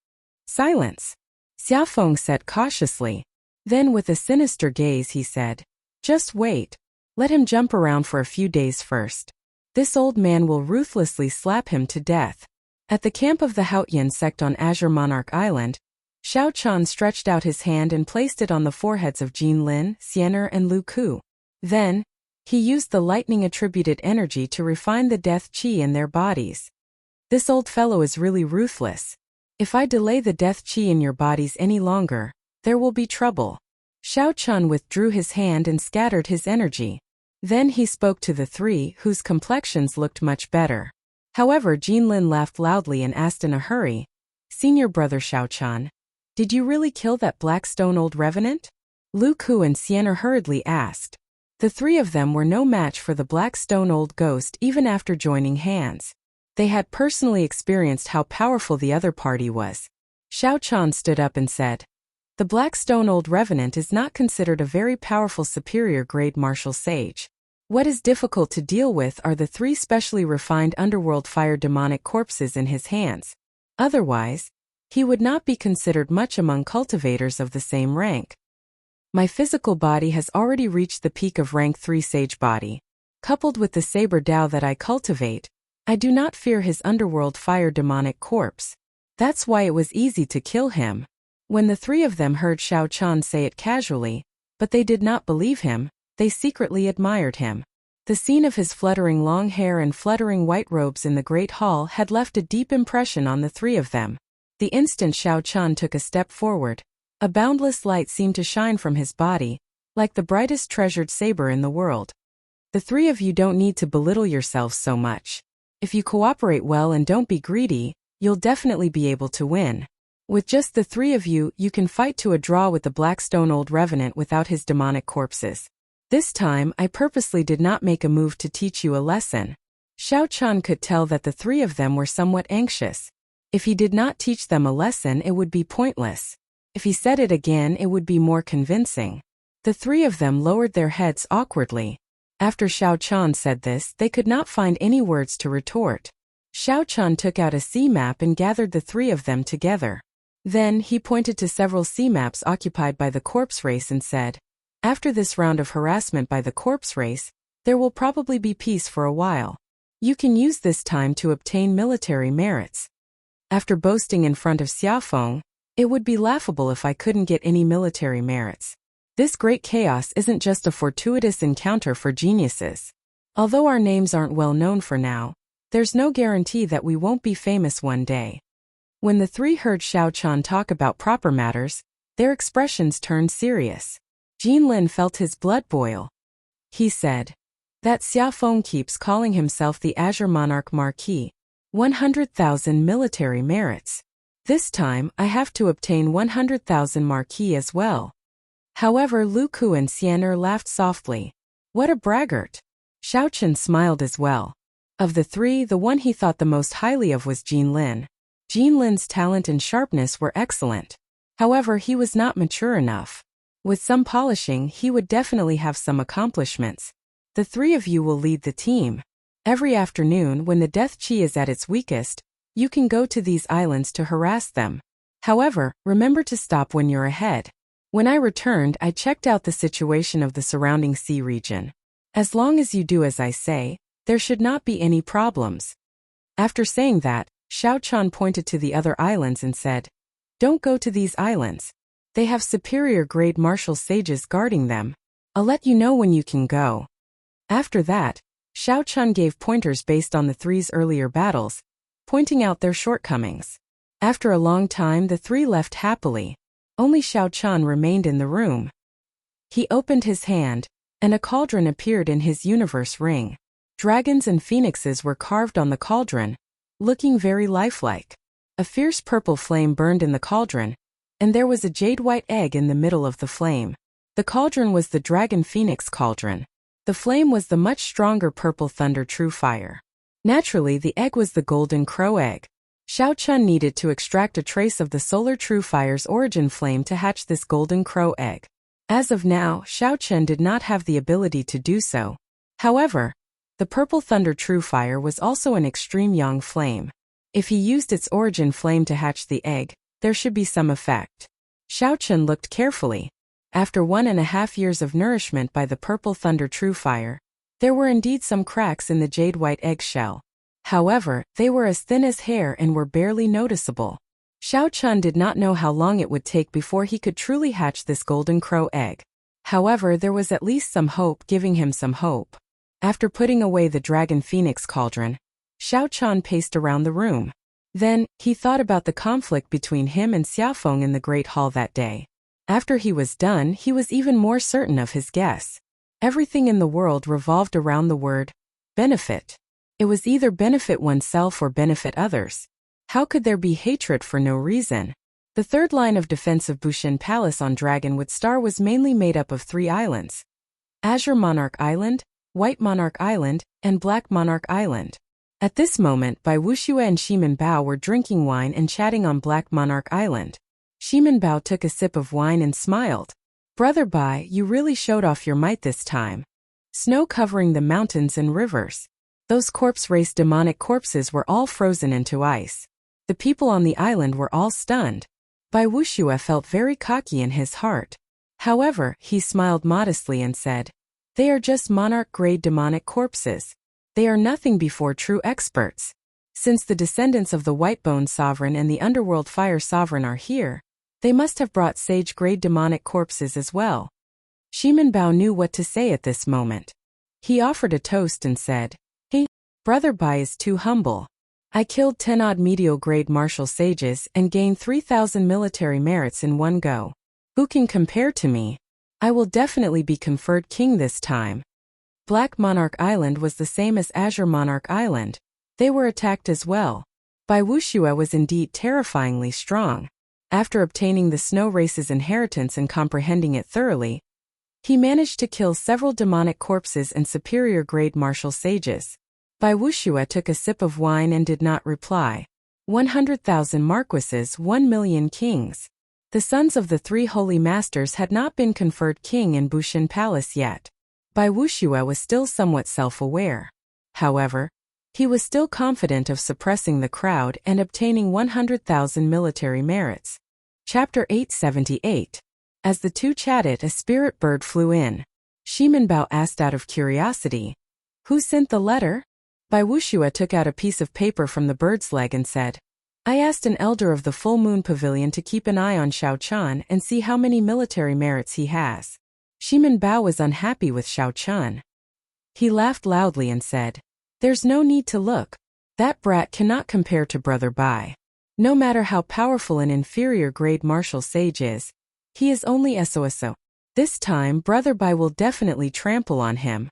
"Silence," Xiaofeng said cautiously. Then with a sinister gaze he said, "Just wait. Let him jump around for a few days first. This old man will ruthlessly slap him to death." At the camp of the Haotian sect on Azure Monarch Island, Xiao Chen stretched out his hand and placed it on the foreheads of Jin Lin, Xiener and Lu Ku. Then, he used the lightning-attributed energy to refine the death qi in their bodies. "This old fellow is really ruthless. If I delay the death qi in your bodies any longer, there will be trouble." Xiao Chen withdrew his hand and scattered his energy. Then he spoke to the three, whose complexions looked much better. However, Jin Lin laughed loudly and asked in a hurry, "Senior brother Xiao Chen, did you really kill that Blackstone old revenant?" Lu Ku and Xiener hurriedly asked. The three of them were no match for the Blackstone old ghost even after joining hands. They had personally experienced how powerful the other party was. Xiao Chen stood up and said, "The Blackstone old revenant is not considered a very powerful superior-grade martial sage. What is difficult to deal with are the 3 specially refined underworld fire demonic corpses in his hands. Otherwise, he would not be considered much among cultivators of the same rank. My physical body has already reached the peak of rank 3 sage body. Coupled with the saber Dao that I cultivate, I do not fear his underworld fire demonic corpse. That's why it was easy to kill him." When the 3 of them heard Xiao Chen say it casually, but they did not believe him, they secretly admired him. The scene of his fluttering long hair and fluttering white robes in the great hall had left a deep impression on the 3 of them. The instant Xiao Chen took a step forward, a boundless light seemed to shine from his body, like the brightest treasured saber in the world. "The 3 of you don't need to belittle yourselves so much. If you cooperate well and don't be greedy, you'll definitely be able to win. With just the three of you, you can fight to a draw with the Blackstone Old Revenant without his demonic corpses. This time, I purposely did not make a move to teach you a lesson. Xiao Chan could tell that the three of them were somewhat anxious. If he did not teach them a lesson, it would be pointless. If he said it again, it would be more convincing. The three of them lowered their heads awkwardly. After Xiao Chan said this, they could not find any words to retort. Xiao Chan took out a sea map and gathered the three of them together. Then, he pointed to several sea maps occupied by the corpse race and said, "After this round of harassment by the corpse race, there will probably be peace for a while. You can use this time to obtain military merits." After boasting in front of Xiaofeng, it would be laughable if I couldn't get any military merits. This great chaos isn't just a fortuitous encounter for geniuses. Although our names aren't well known for now, there's no guarantee that we won't be famous one day. When the three heard Xiao Chan talk about proper matters, their expressions turned serious. Jinlin felt his blood boil. He said, "That Xiaofeng keeps calling himself the Azure Monarch Marquis. 100,000 military merits. This time, I have to obtain 100,000 Marquis as well." However, Lu Ku and Xianer laughed softly. What a braggart. Xiao Chen smiled as well. Of the three, the one he thought the most highly of was Jinlin. Jinlin's talent and sharpness were excellent. However, he was not mature enough. With some polishing, he would definitely have some accomplishments. The three of you will lead the team. Every afternoon, when the death chi is at its weakest, you can go to these islands to harass them. However, remember to stop when you're ahead. When I returned, I checked out the situation of the surrounding sea region. As long as you do as I say, there should not be any problems. After saying that, Xiao Chan pointed to the other islands and said, "Don't go to these islands. They have superior grade martial sages guarding them. I'll let you know when you can go." After that, Xiao Chan gave pointers based on the three's earlier battles, pointing out their shortcomings. After a long time, the three left happily. Only Xiao Chan remained in the room. He opened his hand, and a cauldron appeared in his universe ring. Dragons and phoenixes were carved on the cauldron, looking very lifelike. A fierce purple flame burned in the cauldron, and there was a jade-white egg in the middle of the flame. The cauldron was the Dragon Phoenix cauldron. The flame was the much stronger purple thunder true fire. Naturally, the egg was the golden crow egg. Xiao Chun needed to extract a trace of the solar true fire's origin flame to hatch this golden crow egg. As of now, Xiao Chun did not have the ability to do so. However, the purple thunder true fire was also an extreme yang flame. If he used its origin flame to hatch the egg, there should be some effect. Xiao Chun looked carefully. After 1.5 years of nourishment by the purple thunder true fire, there were indeed some cracks in the jade-white eggshell. However, they were as thin as hair and were barely noticeable. Xiao Chun did not know how long it would take before he could truly hatch this golden crow egg. However, there was at least some hope, giving him some hope. After putting away the Dragon Phoenix cauldron, Xiao Chun paced around the room. Then, he thought about the conflict between him and Xiaofeng in the Great Hall that day. After he was done, he was even more certain of his guess. Everything in the world revolved around the word benefit. It was either benefit oneself or benefit others. How could there be hatred for no reason? The third line of defense of Bushin Palace on Dragonwood Star was mainly made up of 3 islands: Azure Monarch Island, White Monarch Island, and Black Monarch Island. At this moment, Bai Wuxue and Shiman Bao were drinking wine and chatting on Black Monarch Island. Shiman Bao took a sip of wine and smiled. "Brother Bai, you really showed off your might this time. Snow covering the mountains and rivers. Those corpse-race demonic corpses were all frozen into ice. The people on the island were all stunned." Bai Wuxue felt very cocky in his heart. However, he smiled modestly and said, "They are just monarch-grade demonic corpses. They are nothing before true experts. Since the descendants of the Whitebone Sovereign and the Underworld Fire Sovereign are here, they must have brought sage-grade demonic corpses as well." Shiman Bao knew what to say at this moment. He offered a toast and said, "Hey, Brother Bai is too humble. I killed 10-odd medial-grade martial sages and gained 3,000 military merits in one go. Who can compare to me? I will definitely be conferred king this time." Black Monarch Island was the same as Azure Monarch Island. They were attacked as well. Bai Wuxue was indeed terrifyingly strong. After obtaining the snow race's inheritance and comprehending it thoroughly, he managed to kill several demonic corpses and superior-grade martial sages. Bai Wuxue took a sip of wine and did not reply. 100,000 marquises, 1,000,000 kings. The sons of the three holy masters had not been conferred king in Bushin Palace yet. Bai Wuxue was still somewhat self-aware. However, he was still confident of suppressing the crowd and obtaining 100,000 military merits. Chapter 878. As the two chatted, a spirit bird flew in. Shimin Bao asked out of curiosity, "Who sent the letter?" Bai Wuxue took out a piece of paper from the bird's leg and said, "I asked an elder of the Full Moon Pavilion to keep an eye on Xiao Chun and see how many military merits he has." Shimin Bao was unhappy with Xiao Chun. He laughed loudly and said, "There's no need to look. That brat cannot compare to Brother Bai. No matter how powerful an inferior-grade martial sage is, he is only SOSO. This time Brother Bai will definitely trample on him."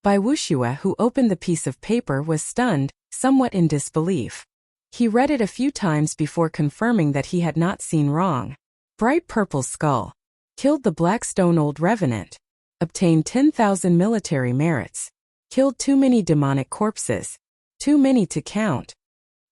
Bai Wuxue, who opened the piece of paper, was stunned, somewhat in disbelief. He read it a few times before confirming that he had not seen wrong. Bright purple skull. Killed the Blackstone Old Revenant. Obtained 10,000 military merits. Killed too many demonic corpses. Too many to count.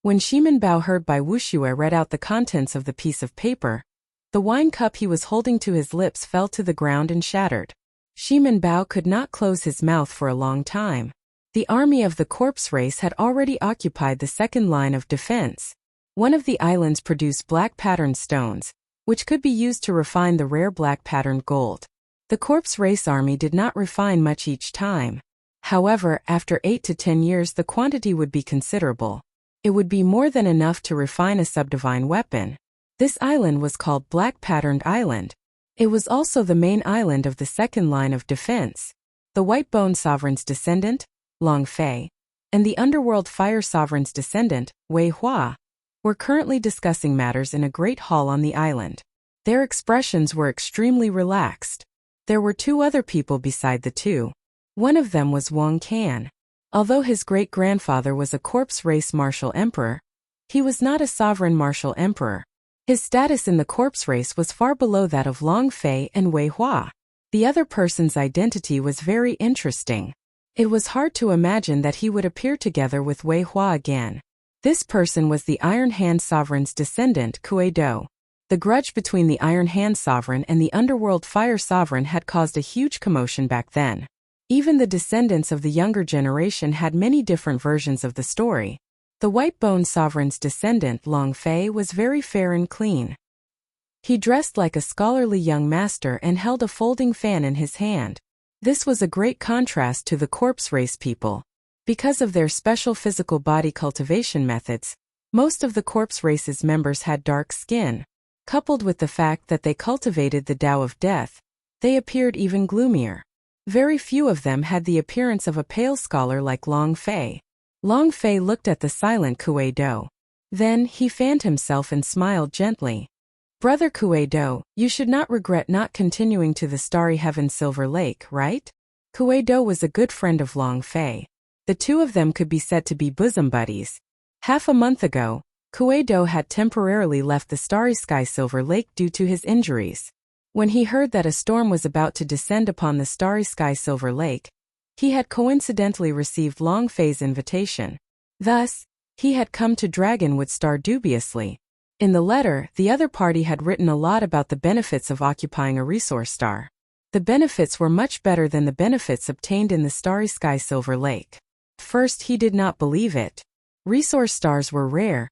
When Shimin Bao heard Bai Wuxue read out the contents of the piece of paper, the wine cup he was holding to his lips fell to the ground and shattered. Shimin Bao could not close his mouth for a long time. The army of the corpse race had already occupied the second line of defense. One of the islands produced black patterned stones, which could be used to refine the rare black patterned gold. The corpse race army did not refine much each time. However, after 8 to 10 years the quantity would be considerable. It would be more than enough to refine a subdivine weapon. This island was called Black Patterned Island. It was also the main island of the second line of defense. The White Bone Sovereign's descendant, Long Fei, and the Underworld Fire Sovereign's descendant, Wei Hua, were currently discussing matters in a great hall on the island. Their expressions were extremely relaxed. There were two other people beside the two. One of them was Wang Can. Although his great-grandfather was a corpse race martial emperor, he was not a sovereign martial emperor. His status in the corpse race was far below that of Long Fei and Wei Hua. The other person's identity was very interesting. It was hard to imagine that he would appear together with Wei Hua again. This person was the Iron Hand Sovereign's descendant, Kuei Do. The grudge between the Iron Hand Sovereign and the Underworld Fire Sovereign had caused a huge commotion back then. Even the descendants of the younger generation had many different versions of the story. The White Bone Sovereign's descendant, Long Fei, was very fair and clean. He dressed like a scholarly young master and held a folding fan in his hand. This was a great contrast to the corpse race people. Because of their special physical body cultivation methods, most of the corpse race's members had dark skin. Coupled with the fact that they cultivated the Tao of Death, they appeared even gloomier. Very few of them had the appearance of a pale scholar like Long Fei. Long Fei looked at the silent Kuei Do. Then he fanned himself and smiled gently. "Brother Kuei Do, you should not regret not continuing to the Starry Heaven Silver Lake, right?" Kuei Do was a good friend of Long Fei. The two of them could be said to be bosom buddies. Half a month ago, Kuei Do had temporarily left the Starry Sky Silver Lake due to his injuries. When he heard that a storm was about to descend upon the Starry Sky Silver Lake, he had coincidentally received Long Fei's invitation. Thus, he had come to Dragonwood Star dubiously. In the letter, the other party had written a lot about the benefits of occupying a resource star. The benefits were much better than the benefits obtained in the Starry Sky Silver Lake. First, he did not believe it. Resource stars were rare,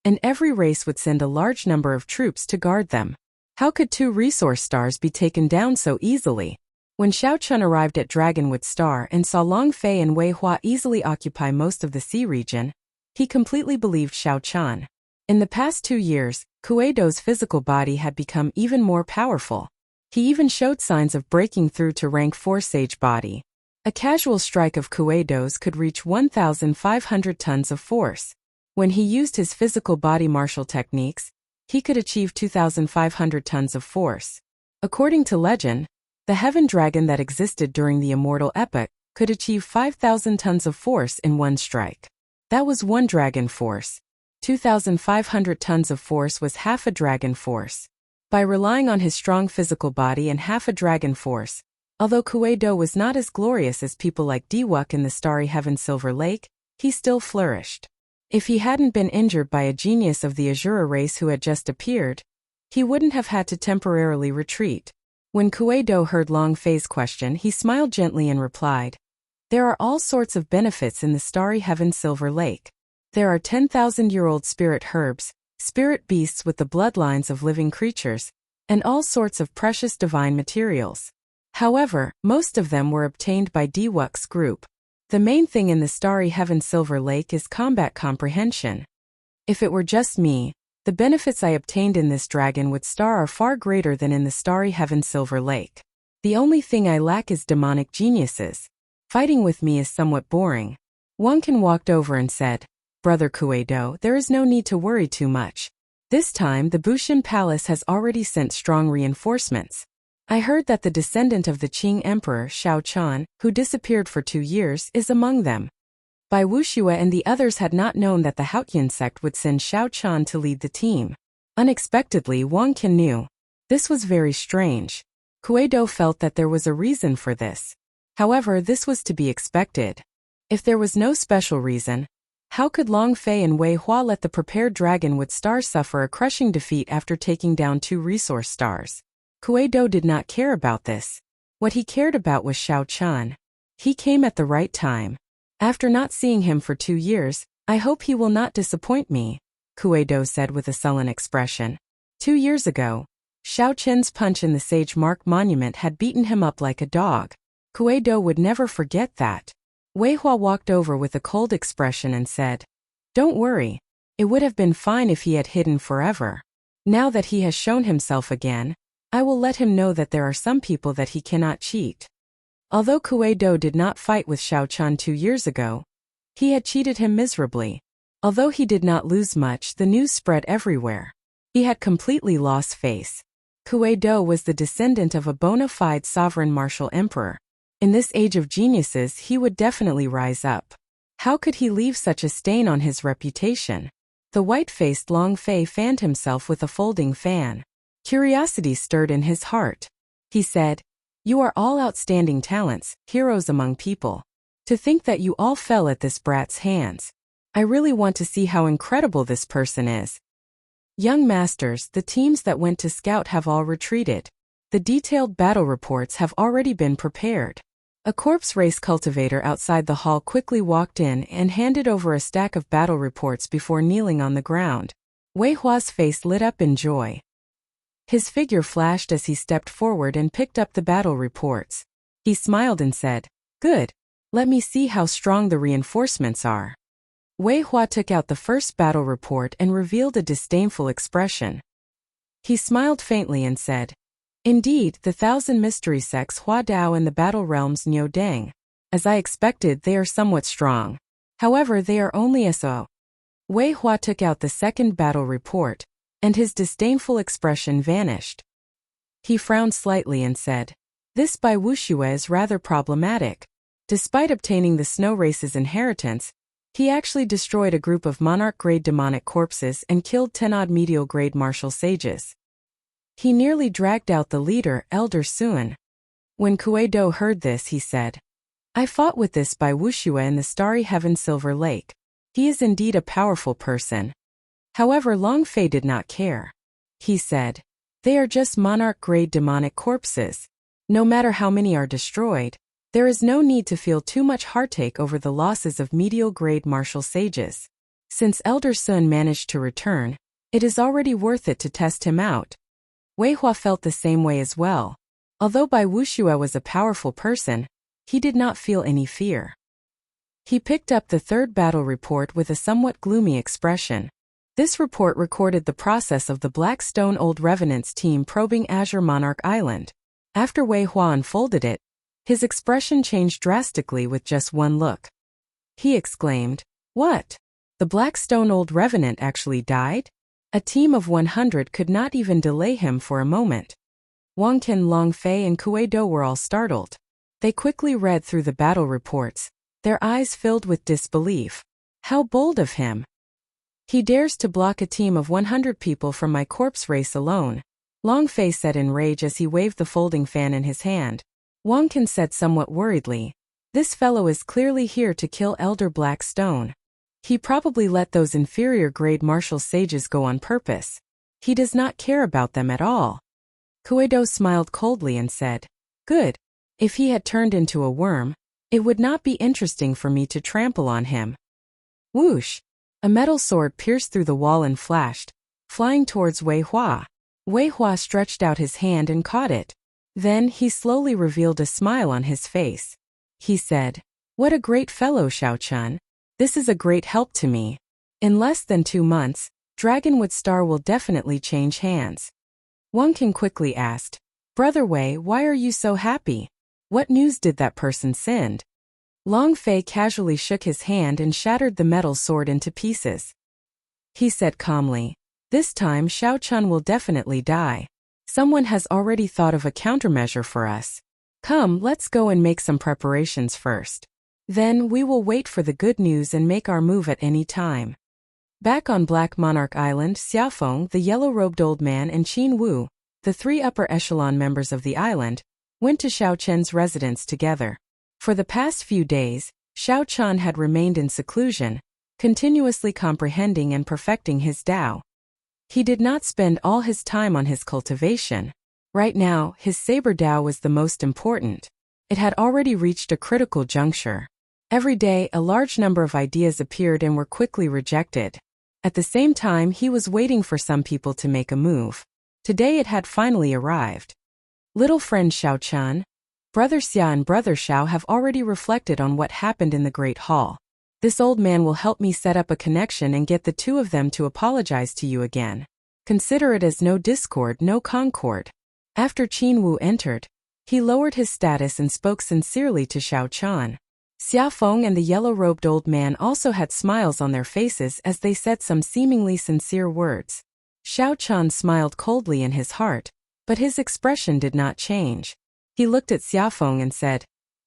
and every race would send a large number of troops to guard them. How could 2 resource stars be taken down so easily? When Xiao Chun arrived at Dragonwood Star and saw Long Fei and Wei Hua easily occupy most of the sea region, he completely believed Xiao Chun. In the past 2 years, Kuei Do's physical body had become even more powerful. He even showed signs of breaking through to rank 4 sage body. A casual strike of Kuei Do's could reach 1,500 tons of force. When he used his physical body martial techniques, he could achieve 2,500 tons of force. According to legend, the heaven dragon that existed during the immortal epoch could achieve 5,000 tons of force in one strike. That was one dragon force. 2,500 tons of force was half a dragon force. By relying on his strong physical body and half a dragon force, although Kuei-do was not as glorious as people like Diwuk in the Starry Heaven Silver Lake, he still flourished. If he hadn't been injured by a genius of the Azura race who had just appeared, he wouldn't have had to temporarily retreat. When Kuei-do heard Long Fei's question, he smiled gently and replied, "There are all sorts of benefits in the Starry Heaven Silver Lake. There are 10,000-year-old spirit herbs, spirit beasts with the bloodlines of living creatures, and all sorts of precious divine materials. However, most of them were obtained by Diwuk's group. The main thing in the Starry Heaven Silver Lake is combat comprehension. If it were just me, the benefits I obtained in this Dragon-wood Star are far greater than in the Starry Heaven Silver Lake. The only thing I lack is demonic geniuses. Fighting with me is somewhat boring." Wonkin walked over and said, "Brother Kuei-do, there is no need to worry too much. This time the Bushin Palace has already sent strong reinforcements. I heard that the descendant of the Qing Emperor Shao Chan, who disappeared for 2 years, is among them." Bai Wuxue and the others had not known that the Haotian sect would send Shao Chan to lead the team. Unexpectedly, Wang Qin knew. This was very strange. Kuei-do felt that there was a reason for this. However, this was to be expected. If there was no special reason, how could Long Fei and Wei Hua let the prepared Dragon-wood Star suffer a crushing defeat after taking down 2 resource stars? Kuei-do did not care about this. What he cared about was Shao Chan. He came at the right time. After not seeing him for 2 years, I hope he will not disappoint me, Kuei-do said with a sullen expression. 2 years ago, Shao Chen's punch in the Sage Mark Monument had beaten him up like a dog. Kuei-do would never forget that. Wei Hua walked over with a cold expression and said, "Don't worry. It would have been fine if he had hidden forever. Now that he has shown himself again, I will let him know that there are some people that he cannot cheat." Although Kuei-do did not fight with Shao Chan 2 years ago, he had cheated him miserably. Although he did not lose much, the news spread everywhere. He had completely lost face. Kuei-do was the descendant of a bona fide sovereign martial emperor. In this age of geniuses, he would definitely rise up. How could he leave such a stain on his reputation? The white-faced Long Fei fanned himself with a folding fan. Curiosity stirred in his heart. He said, "You are all outstanding talents, heroes among people. To think that you all fell at this brat's hands. I really want to see how incredible this person is." Young masters, the teams that went to scout have all retreated. The detailed battle reports have already been prepared. A corpse race cultivator outside the hall quickly walked in and handed over a stack of battle reports before kneeling on the ground. Wei Hua's face lit up in joy. His figure flashed as he stepped forward and picked up the battle reports. He smiled and said, "Good. Let me see how strong the reinforcements are." Wei Hua took out the first battle report and revealed a disdainful expression. He smiled faintly and said, "Indeed, the 1,000 mystery sects Hua Dao and the battle realms Niu Deng. As I expected, they are somewhat strong. However, they are only SO." Wei Hua took out the second battle report, and his disdainful expression vanished. He frowned slightly and said, "This Bai Wuxue is rather problematic. Despite obtaining the Snow Race's inheritance, he actually destroyed a group of monarch-grade demonic corpses and killed 10-odd medial-grade martial sages. He nearly dragged out the leader, Elder Sun." When Kuei-do heard this, he said, "I fought with this Bai Wuxue in the Starry Heaven Silver Lake. He is indeed a powerful person." However, Long Fei did not care. He said, "They are just monarch-grade demonic corpses. No matter how many are destroyed, there is no need to feel too much heartache over the losses of medial-grade martial sages. Since Elder Sun managed to return, it is already worth it to test him out." Wei Hua felt the same way as well. Although Bai Wuxue was a powerful person, he did not feel any fear. He picked up the third battle report with a somewhat gloomy expression. This report recorded the process of the Black Stone Old Revenants team probing Azure Monarch Island. After Wei Hua unfolded it, his expression changed drastically with just one look. He exclaimed, "What? The Black Stone Old Revenant actually died? A team of 100 could not even delay him for a moment." Wang Qin, Long Fei and Kuei-do were all startled. They quickly read through the battle reports, their eyes filled with disbelief. How bold of him! He dares to block a team of 100 people from my corpse race alone, Long Fei said in rage as he waved the folding fan in his hand. Wang Can said somewhat worriedly, "This fellow is clearly here to kill Elder Black Stone. He probably let those inferior grade martial sages go on purpose. He does not care about them at all." Kuedo smiled coldly and said, "Good. If he had turned into a worm, it would not be interesting for me to trample on him." Whoosh! A metal sword pierced through the wall and flashed, flying towards Wei Hua. Wei Hua stretched out his hand and caught it. Then he slowly revealed a smile on his face. He said, "What a great fellow, Xiao-chun. This is a great help to me. In less than 2 months, Dragonwood Star will definitely change hands." Wang Can quickly asked, "Brother Wei, why are you so happy? What news did that person send?" Long Fei casually shook his hand and shattered the metal sword into pieces. He said calmly, "This time Xiao-chun will definitely die. Someone has already thought of a countermeasure for us. Come, let's go and make some preparations first. Then we will wait for the good news and make our move at any time." Back on Black Monarch Island, Xiaofeng, the yellow-robed old man, and Qin Wu, the 3 upper echelon members of the island, went to Xiao Chen's residence together. For the past few days, Xiao Chen had remained in seclusion, continuously comprehending and perfecting his Tao. He did not spend all his time on his cultivation. Right now, his saber Tao was the most important. It had already reached a critical juncture. Every day, a large number of ideas appeared and were quickly rejected. At the same time, he was waiting for some people to make a move. Today it had finally arrived. Little friend Xiao Chen, Brother Xia and Brother Xiao have already reflected on what happened in the Great Hall. This old man will help me set up a connection and get the 2 of them to apologize to you again. Consider it as no discord, no concord." After Qin Wu entered, he lowered his status and spoke sincerely to Xiao Chen. Xiaofeng and the yellow-robed old man also had smiles on their faces as they said some seemingly sincere words. Xiao Chen smiled coldly in his heart, but his expression did not change. He looked at Xiaofeng and said,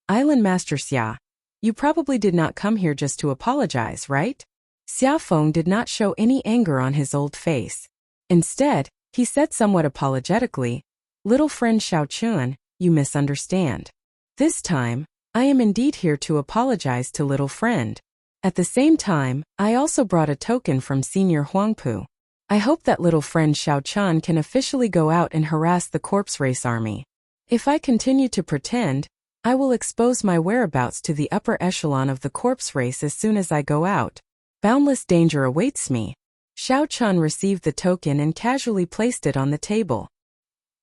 "Island Master Xia, you probably did not come here just to apologize, right?" Xiaofeng did not show any anger on his old face. Instead, he said somewhat apologetically, "Little friend Xiao Chun, you misunderstand. This time, I am indeed here to apologize to little friend. At the same time, I also brought a token from Senior Huangpu. I hope that little friend Xiao Chun can officially go out and harass the corpse race army. If I continue to pretend, I will expose my whereabouts to the upper echelon of the corpse race as soon as I go out. Boundless danger awaits me." Xiao Chun received the token and casually placed it on the table.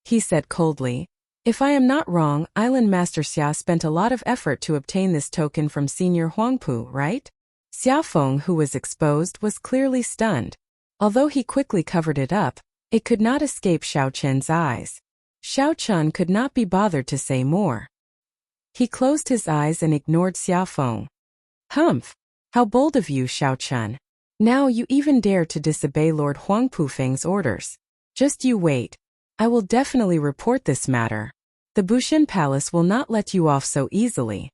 He said coldly, "If I am not wrong, Island Master Xia spent a lot of effort to obtain this token from Senior Huangpu, right?" Xiaofeng, who was exposed, was clearly stunned. Although he quickly covered it up, it could not escape Xiao Chen's eyes. Xiao Chun could not be bothered to say more. He closed his eyes and ignored Xiaofeng. "Humph! How bold of you, Xiao Chun. Now you even dare to disobey Lord Huangpu Feng's orders. Just you wait. I will definitely report this matter. The Bushin Palace will not let you off so easily."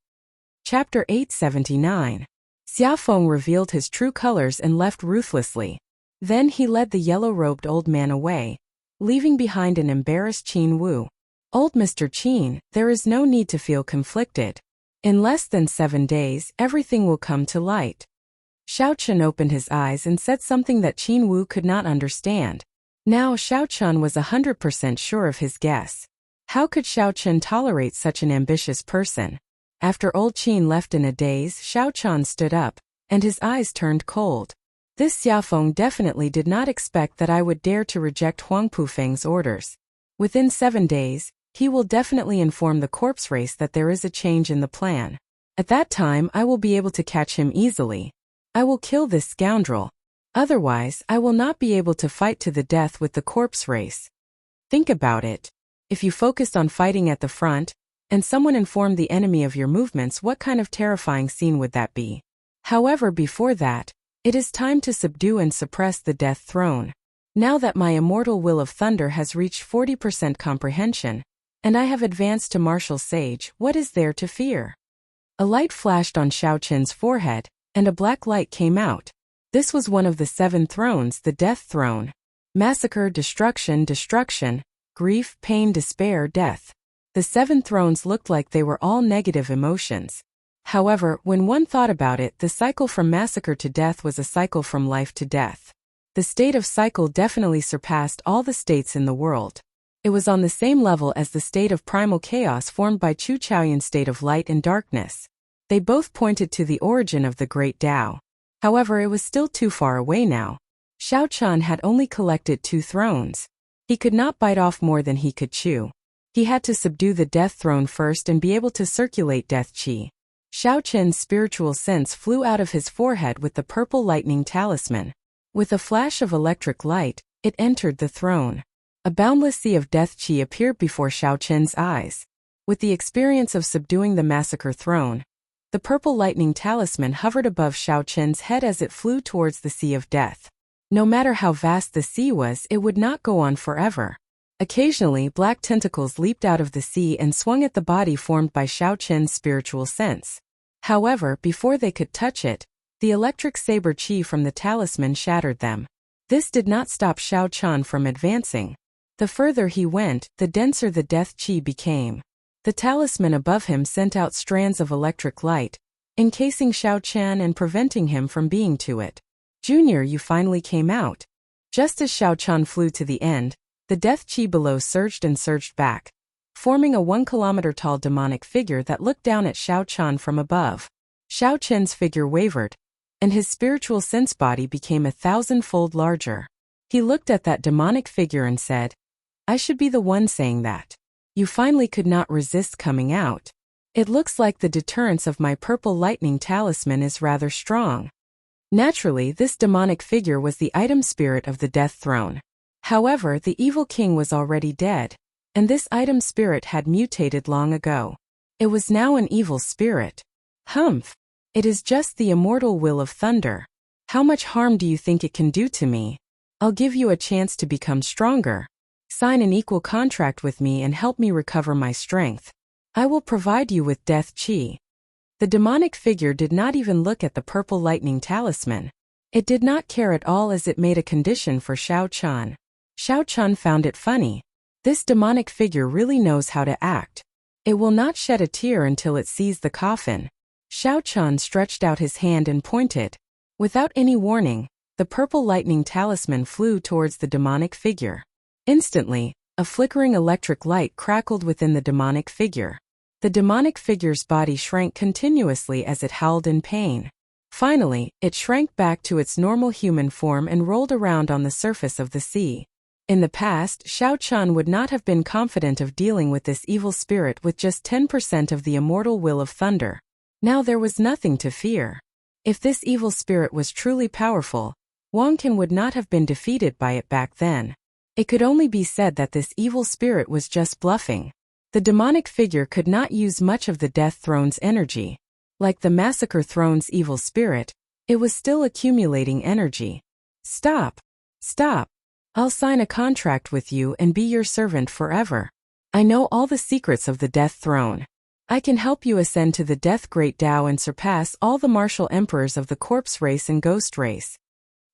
Chapter 879. Xiaofeng revealed his true colors and left ruthlessly. Then he led the yellow-robed old man away, leaving behind an embarrassed Qin Wu. "Old Mr. Qin, there is no need to feel conflicted. In less than 7 days, everything will come to light." Xiao Chen opened his eyes and said something that Qin Wu could not understand. Now Xiao Chen was 100% sure of his guess. How could Xiao Chen tolerate such an ambitious person? After old Qin left in a daze, Xiao Chen stood up, and his eyes turned cold. This Xiaofeng definitely did not expect that I would dare to reject Huangpu Feng's orders. Within 7 days, he will definitely inform the corpse race that there is a change in the plan. At that time I will be able to catch him easily. I will kill this scoundrel. Otherwise, I will not be able to fight to the death with the corpse race. Think about it. If you focused on fighting at the front, and someone informed the enemy of your movements, what kind of terrifying scene would that be? However, before that, it is time to subdue and suppress the death throne. Now that my immortal will of thunder has reached 40% comprehension, and I have advanced to martial sage, what is there to fear? A light flashed on Xiao Chen's forehead, and a black light came out. This was one of the 7 thrones, the death throne. Massacre, destruction, destruction, grief, pain, despair, death. The 7 thrones looked like they were all negative emotions. However, when one thought about it, the cycle from massacre to death was a cycle from life to death. The state of cycle definitely surpassed all the states in the world. It was on the same level as the state of primal chaos formed by Chu Chaoyun's state of light and darkness. They both pointed to the origin of the great Tao. However, it was still too far away now. Xiao Chan had only collected 2 thrones. He could not bite off more than he could chew. He had to subdue the death throne first and be able to circulate death qi. Xiao Chen's spiritual sense flew out of his forehead with the purple lightning talisman. With a flash of electric light, it entered the throne. A boundless sea of death qi appeared before Xiao Chen's eyes. With the experience of subduing the massacre throne, the purple lightning talisman hovered above Xiao Chen's head as it flew towards the sea of death. No matter how vast the sea was, it would not go on forever. Occasionally, black tentacles leaped out of the sea and swung at the body formed by Xiao Chen's spiritual sense. However, before they could touch it, the electric saber qi from the talisman shattered them. This did not stop Xiao Chan from advancing. The further he went, the denser the death qi became. The talisman above him sent out strands of electric light, encasing Xiao Chan and preventing him from being to it. Junior, you finally came out. Just as Xiao Chan flew to the end, the death qi below surged and surged back, forming a 1-kilometer-tall demonic figure that looked down at Xiao Chan from above. Xiao Chen's figure wavered, and his spiritual sense body became 1,000-fold larger. He looked at that demonic figure and said, I should be the one saying that. You finally could not resist coming out. It looks like the deterrence of my purple lightning talisman is rather strong. Naturally, this demonic figure was the item spirit of the death throne. However, the evil king was already dead, and this item spirit had mutated long ago. It was now an evil spirit. Humph! It is just the immortal will of thunder. How much harm do you think it can do to me? I'll give you a chance to become stronger. Sign an equal contract with me and help me recover my strength. I will provide you with death qi. The demonic figure did not even look at the purple lightning talisman. It did not care at all as it made a condition for Xiao Chan. Xiao Chan found it funny. This demonic figure really knows how to act. It will not shed a tear until it sees the coffin. Xiao Chan stretched out his hand and pointed. Without any warning, the purple lightning talisman flew towards the demonic figure. Instantly, a flickering electric light crackled within the demonic figure. The demonic figure's body shrank continuously as it howled in pain. Finally, it shrank back to its normal human form and rolled around on the surface of the sea. In the past, Xiao Chan would not have been confident of dealing with this evil spirit with just 10% of the immortal will of thunder. Now there was nothing to fear. If this evil spirit was truly powerful, Wang Qin would not have been defeated by it back then. It could only be said that this evil spirit was just bluffing. The demonic figure could not use much of the death throne's energy. Like the massacre throne's evil spirit, it was still accumulating energy. Stop! Stop! I'll sign a contract with you and be your servant forever. I know all the secrets of the death throne. I can help you ascend to the death great Tao and surpass all the martial emperors of the corpse race and ghost race.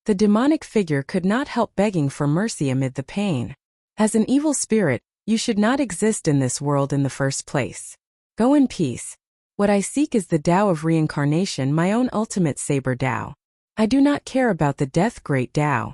The demonic figure could not help begging for mercy amid the pain. As an evil spirit, you should not exist in this world in the first place. Go in peace. What I seek is the Tao of reincarnation, my own ultimate saber Tao. I do not care about the death great Tao.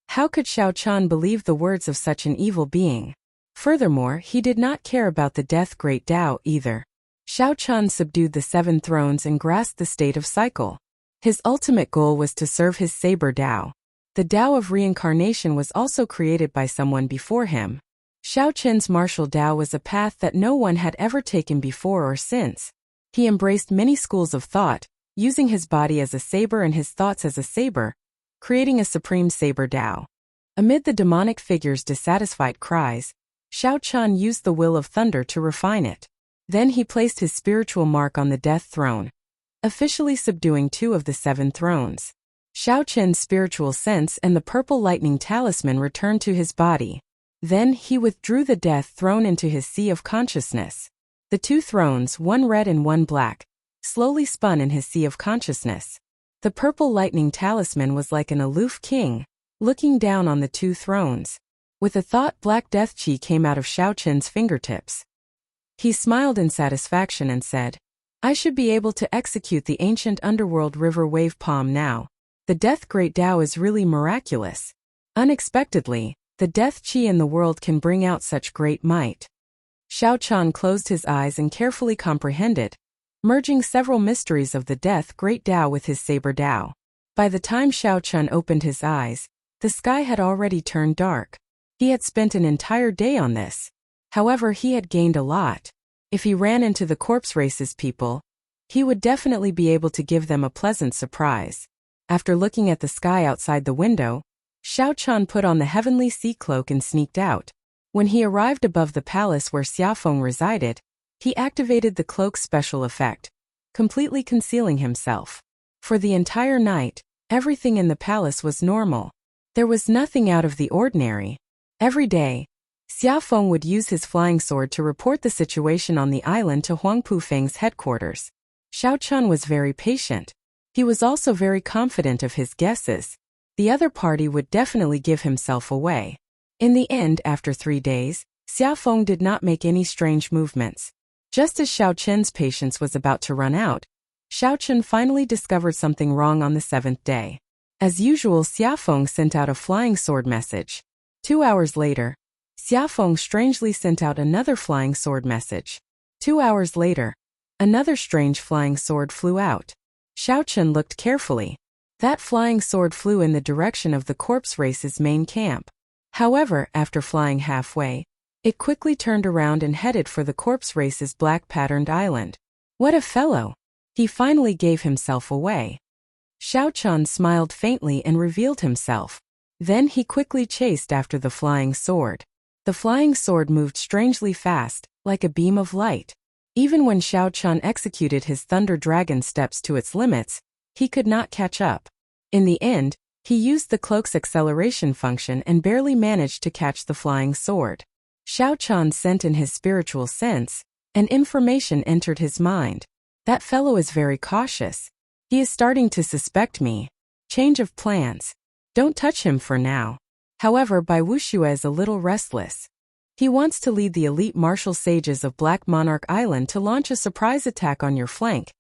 How could Xiao Chan believe the words of such an evil being? Furthermore, he did not care about the death great Tao either. Xiao Chan subdued the 7 thrones and grasped the state of cycle. His ultimate goal was to serve his saber Tao. The Tao of reincarnation was also created by someone before him. Xiao Chen's martial Tao was a path that no one had ever taken before or since. He embraced many schools of thought, using his body as a saber and his thoughts as a saber, creating a supreme saber Tao. Amid the demonic figure's dissatisfied cries, Xiao Chan used the will of thunder to refine it. Then he placed his spiritual mark on the death throne, officially subduing 2 of the 7 thrones. Xiao Chen's spiritual sense and the purple lightning talisman returned to his body. Then he withdrew the death throne into his sea of consciousness. The 2 thrones, one red and one black, slowly spun in his sea of consciousness. The purple lightning talisman was like an aloof king, looking down on the two thrones. With a thought, black death chi came out of Xiao Chen's fingertips. He smiled in satisfaction and said, I should be able to execute the ancient underworld river wave palm now. The death great Tao is really miraculous. Unexpectedly, the death chi in the world can bring out such great might. Xiao Chen closed his eyes and carefully comprehended, merging several mysteries of the death great Tao with his saber Tao. By the time Xiao Chen opened his eyes, the sky had already turned dark. He had spent an entire day on this. However, he had gained a lot. If he ran into the corpse race's people, he would definitely be able to give them a pleasant surprise. After looking at the sky outside the window, Xiao Chen put on the heavenly sea cloak and sneaked out. When he arrived above the palace where Xiafeng resided, he activated the cloak's special effect, completely concealing himself. For the entire night, everything in the palace was normal. There was nothing out of the ordinary. Every day, Xiafeng would use his flying sword to report the situation on the island to Huang Pufeng's headquarters. Xiao Chen was very patient. He was also very confident of his guesses. The other party would definitely give himself away. In the end, after 3 days, Xiafeng did not make any strange movements. Just as Xiao Chen's patience was about to run out, Xiao Chen finally discovered something wrong on the 7th day. As usual, Xiafeng sent out a flying sword message. 2 hours later, Xiafeng strangely sent out another flying sword message. 2 hours later, another strange flying sword flew out. Xiao Chen looked carefully. That flying sword flew in the direction of the corpse race's main camp. However, after flying halfway, it quickly turned around and headed for the corpse race's black-patterned island. What a fellow! He finally gave himself away. Xiao Chen smiled faintly and revealed himself. Then he quickly chased after the flying sword. The flying sword moved strangely fast, like a beam of light. Even when Xiao Chen executed his thunder dragon steps to its limits, he could not catch up. In the end, he used the cloak's acceleration function and barely managed to catch the flying sword. Xiao Chen sent in his spiritual sense, and information entered his mind. That fellow is very cautious. He is starting to suspect me. Change of plans. Don't touch him for now. However, Bai Wuxue is a little restless. He wants to lead the elite martial sages of Black Monarch Island to launch a surprise attack on your flank.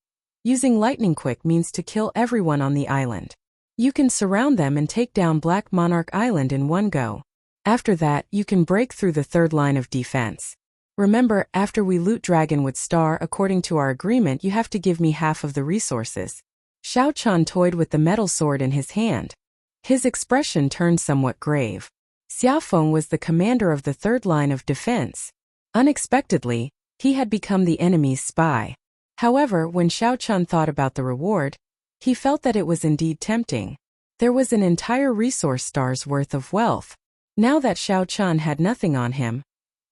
Using lightning quick means to kill everyone on the island. You can surround them and take down Black Monarch Island in one go. After that, you can break through the third line of defense. Remember, after we loot Dragonwood Star, according to our agreement, you have to give me half of the resources. Xiao Chen toyed with the metal sword in his hand. His expression turned somewhat grave. Xiafeng was the commander of the third line of defense. Unexpectedly, he had become the enemy's spy. However, when Xiao Chen thought about the reward, he felt that it was indeed tempting. There was an entire resource star's worth of wealth. Now that Xiao Chen had nothing on him,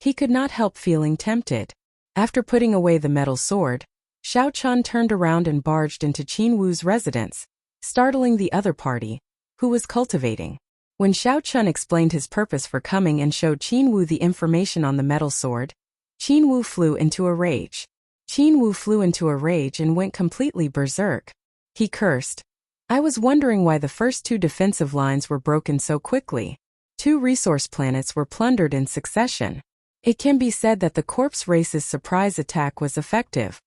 he could not help feeling tempted. After putting away the metal sword, Xiao Chen turned around and barged into Qin Wu's residence, startling the other party, who was cultivating. When Xiao Chen explained his purpose for coming and showed Qin Wu the information on the metal sword, Qin Wu flew into a rage. Qin Wu flew into a rage and went completely berserk. He cursed. I was wondering why the first 2 defensive lines were broken so quickly. 2 resource planets were plundered in succession. It can be said that the corpse race's surprise attack was effective.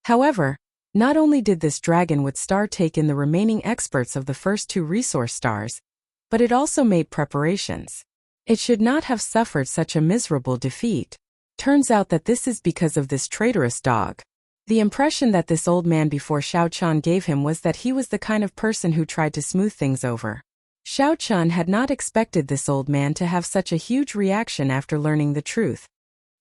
However, not only did this Dragonwood Star take in the remaining experts of the first 2 resource stars, but it also made preparations. It should not have suffered such a miserable defeat. Turns out that this is because of this traitorous dog. The impression that this old man before Xiao Chen gave him was that he was the kind of person who tried to smooth things over. Xiao Chen had not expected this old man to have such a huge reaction after learning the truth.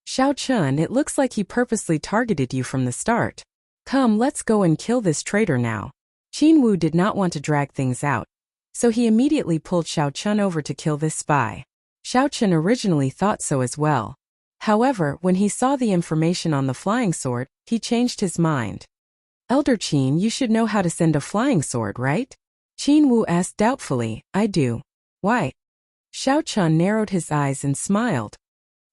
Xiao Chen, it looks like he purposely targeted you from the start. Come, let's go and kill this traitor now. Qin Wu did not want to drag things out, so he immediately pulled Xiao Chen over to kill this spy. Xiao Chen originally thought so as well. However, when he saw the information on the flying sword, he changed his mind. Elder Qin, you should know how to send a flying sword, right? Qin Wu asked doubtfully. I do. Why? Xiao Chen narrowed his eyes and smiled.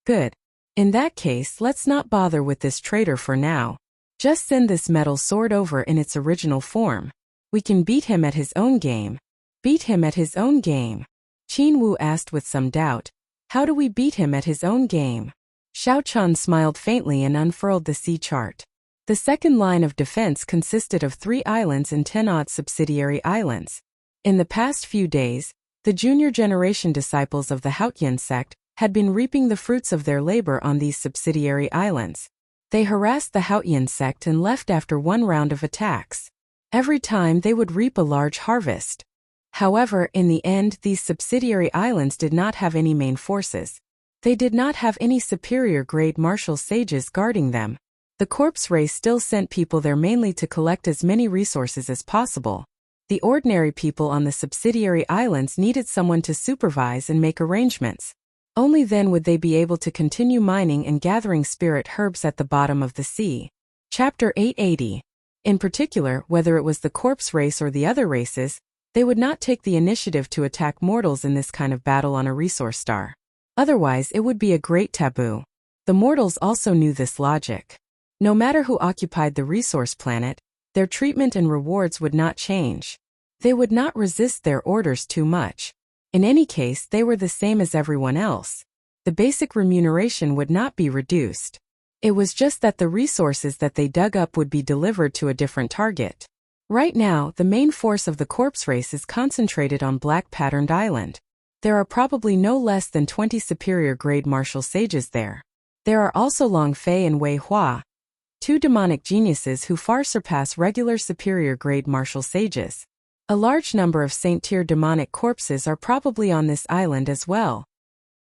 Good. In that case, let's not bother with this traitor for now. Just send this metal sword over in its original form. We can beat him at his own game. Beat him at his own game? Qin Wu asked with some doubt. How do we beat him at his own game? Xiao Chun smiled faintly and unfurled the sea chart. The second line of defense consisted of 3 islands and 10-odd subsidiary islands. In the past few days, the junior generation disciples of the Haotian sect had been reaping the fruits of their labor on these subsidiary islands. They harassed the Haotian sect and left after one round of attacks. Every time they would reap a large harvest. However, in the end, these subsidiary islands did not have any main forces. They did not have any superior-grade martial sages guarding them. The corpse race still sent people there mainly to collect as many resources as possible. The ordinary people on the subsidiary islands needed someone to supervise and make arrangements. Only then would they be able to continue mining and gathering spirit herbs at the bottom of the sea. Chapter 880. In particular, whether it was the corpse race or the other races, they would not take the initiative to attack mortals in this kind of battle on a resource star. Otherwise, it would be a great taboo. The mortals also knew this logic. No matter who occupied the resource planet, their treatment and rewards would not change. They would not resist their orders too much. In any case, they were the same as everyone else. The basic remuneration would not be reduced. It was just that the resources that they dug up would be delivered to a different target. Right now, the main force of the corpse race is concentrated on Black Patterned Island. There are probably no less than 20 superior-grade martial sages there. There are also Long Fei and Wei Hua, 2 demonic geniuses who far surpass regular superior-grade martial sages. A large number of Saint-tier demonic corpses are probably on this island as well.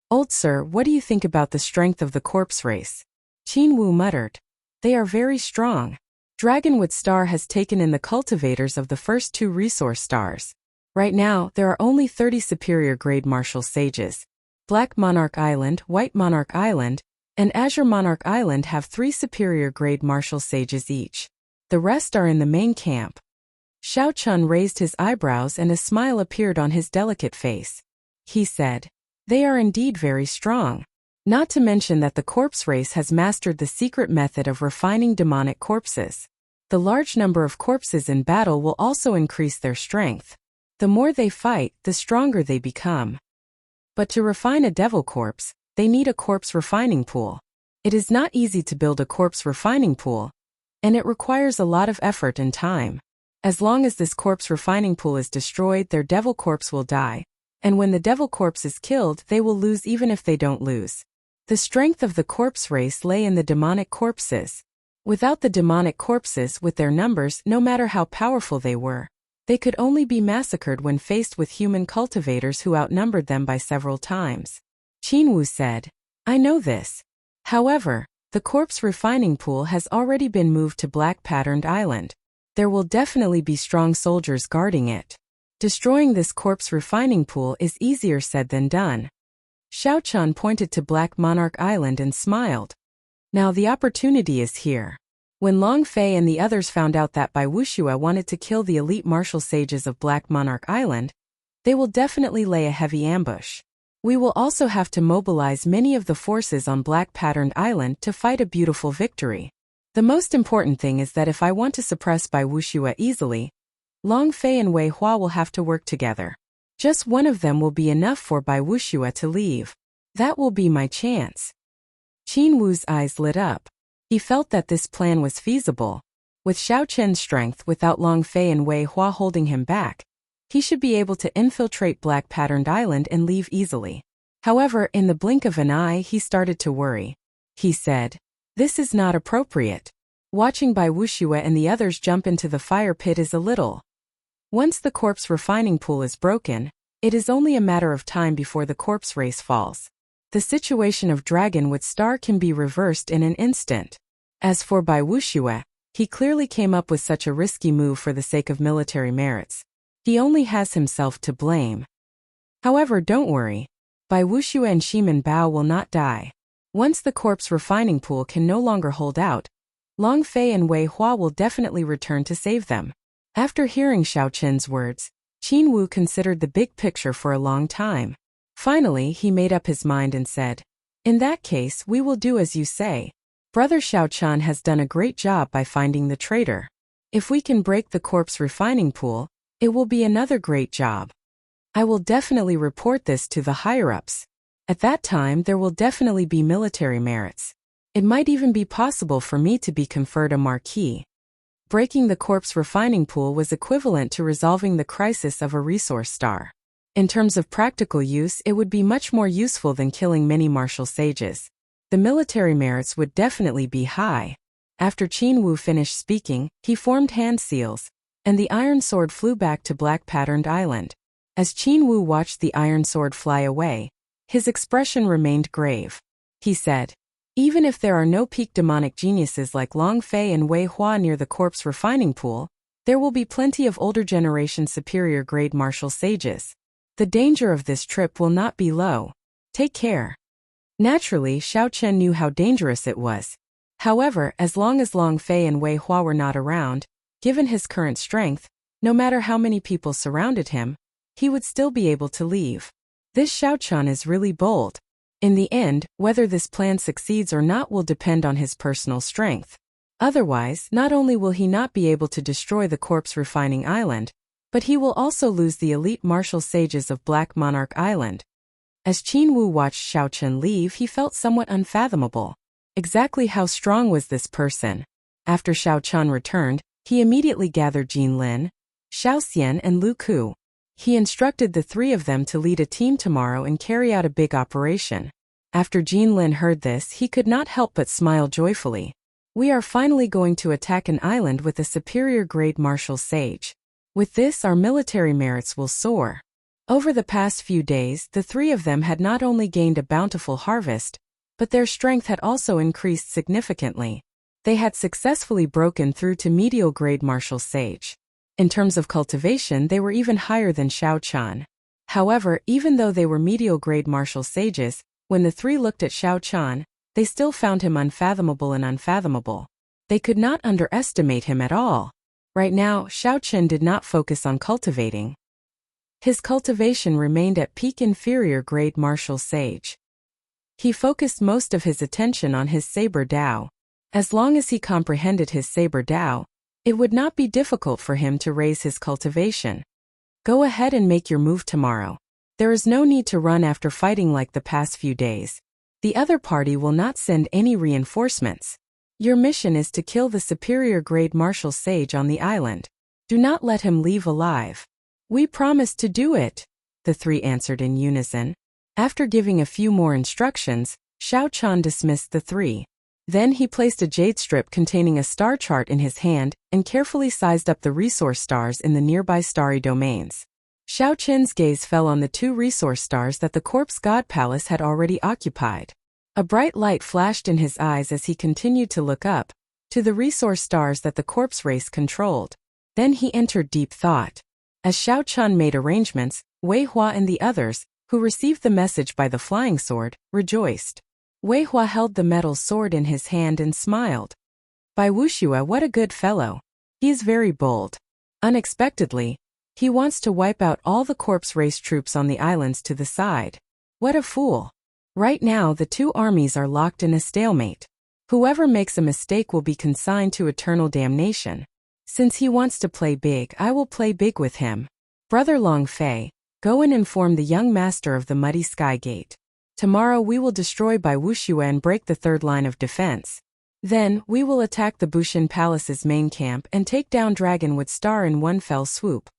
Old sir, what do you think about the strength of the corpse race? Qin Wu muttered. They are very strong. Dragonwood Star has taken in the cultivators of the first 2 resource stars. Right now, there are only 30 superior-grade martial sages. Black Monarch Island, White Monarch Island, and Azure Monarch Island have 3 superior-grade martial sages each. The rest are in the main camp. Xiao Chun raised his eyebrows and a smile appeared on his delicate face. He said, "They are indeed very strong. Not to mention that the corpse race has mastered the secret method of refining demonic corpses. The large number of corpses in battle will also increase their strength. The more they fight, the stronger they become. But to refine a devil corpse, they need a corpse refining pool. It is not easy to build a corpse refining pool, and it requires a lot of effort and time. As long as this corpse refining pool is destroyed, their devil corpse will die, and when the devil corpse is killed, they will lose even if they don't lose. The strength of the corpse race lay in the demonic corpses. Without the demonic corpses, with their numbers, no matter how powerful they were, they could only be massacred when faced with human cultivators who outnumbered them by several times. Qin Wu said, "I know this. However, the corpse refining pool has already been moved to Black Patterned Island. There will definitely be strong soldiers guarding it. Destroying this corpse refining pool is easier said than done." Xiao Chun pointed to Black Monarch Island and smiled. Now the opportunity is here. When Long Fei and the others found out that Bai Wuxue wanted to kill the elite martial sages of Black Monarch Island, they will definitely lay a heavy ambush. We will also have to mobilize many of the forces on Black Patterned Island to fight a beautiful victory. The most important thing is that if I want to suppress Bai Wuxue easily, Long Fei and Wei Hua will have to work together. Just one of them will be enough for Bai Wuxue to leave. That will be my chance. Qin Wu's eyes lit up. He felt that this plan was feasible. With Xiao Chen's strength without Long Fei and Wei Hua holding him back, he should be able to infiltrate Black Patterned Island and leave easily. However, in the blink of an eye, he started to worry. He said, "This is not appropriate. Watching Bai Wuxue and the others jump into the fire pit is a little. Once the corpse refining pool is broken, it is only a matter of time before the corpse race falls. The situation of Dragonwood Star can be reversed in an instant. As for Bai Wuxue, he clearly came up with such a risky move for the sake of military merits. He only has himself to blame. However, don't worry. Bai Wuxue and Shiman Bao will not die. Once the corpse refining pool can no longer hold out, Long Fei and Wei Hua will definitely return to save them." After hearing Xiao Chen's words, Qin Wu considered the big picture for a long time. Finally, he made up his mind and said, "In that case, we will do as you say. Brother Xiao Chun has done a great job by finding the traitor. If we can break the corpse refining pool, it will be another great job. I will definitely report this to the higher-ups. At that time there will definitely be military merits. It might even be possible for me to be conferred a marquee. Breaking the corpse refining pool was equivalent to resolving the crisis of a resource star. In terms of practical use, it would be much more useful than killing many martial sages. The military merits would definitely be high. After Qin Wu finished speaking, he formed hand seals, and the iron sword flew back to black-patterned island. As Qin Wu watched the iron sword fly away, his expression remained grave. He said, "Even if there are no peak demonic geniuses like Long Fei and Wei Hua near the corpse refining pool, there will be plenty of older generation superior grade martial sages. The danger of this trip will not be low. Take care." Naturally, Xiao Chen knew how dangerous it was. However, as long as Long Fei and Wei Hua were not around, given his current strength, no matter how many people surrounded him, he would still be able to leave. This Xiao Chen is really bold. In the end, whether this plan succeeds or not will depend on his personal strength. Otherwise, not only will he not be able to destroy the corpse refining island, but he will also lose the elite martial sages of Black Monarch Island. As Qin Wu watched Xiao Chen leave, he felt somewhat unfathomable. Exactly how strong was this person? After Xiao Chen returned, he immediately gathered Jin Lin, Xiao Xian and Lu Ku. He instructed the three of them to lead a team tomorrow and carry out a big operation. After Jin Lin heard this, he could not help but smile joyfully. We are finally going to attack an island with a superior grade martial sage. With this, our military merits will soar. Over the past few days, the three of them had not only gained a bountiful harvest, but their strength had also increased significantly. They had successfully broken through to medial grade martial sage. In terms of cultivation, they were even higher than Xiao Chen. However, even though they were medial grade martial sages, when the three looked at Xiao Chen, they still found him unfathomable and unfathomable. They could not underestimate him at all. Right now, Xiao Chen did not focus on cultivating. His cultivation remained at peak inferior grade martial sage. He focused most of his attention on his saber Dao. As long as he comprehended his saber Dao, it would not be difficult for him to raise his cultivation. Go ahead and make your move tomorrow. There is no need to run after fighting like the past few days. The other party will not send any reinforcements. Your mission is to kill the superior grade martial sage on the island. Do not let him leave alive. We promise to do it, the three answered in unison. After giving a few more instructions, Xiao Chen dismissed the three. Then he placed a jade strip containing a star chart in his hand and carefully sized up the resource stars in the nearby starry domains. Xiao Chen's gaze fell on the two resource stars that the Corpse God Palace had already occupied. A bright light flashed in his eyes as he continued to look up, to the resource stars that the corpse race controlled. Then he entered deep thought. As Xiao Chen made arrangements, Wei Hua and the others, who received the message by the flying sword, rejoiced. Wei Hua held the metal sword in his hand and smiled. By Wuxue, what a good fellow. He is very bold. Unexpectedly, he wants to wipe out all the corpse race troops on the islands to the side. What a fool. Right now the two armies are locked in a stalemate. Whoever makes a mistake will be consigned to eternal damnation. Since he wants to play big, I will play big with him. Brother Long Fei, go and inform the young master of the Muddy Sky Gate. Tomorrow we will destroy Bai Wuxue and break the third line of defense. Then, we will attack the Bushin Palace's main camp and take down Dragonwood Star in one fell swoop.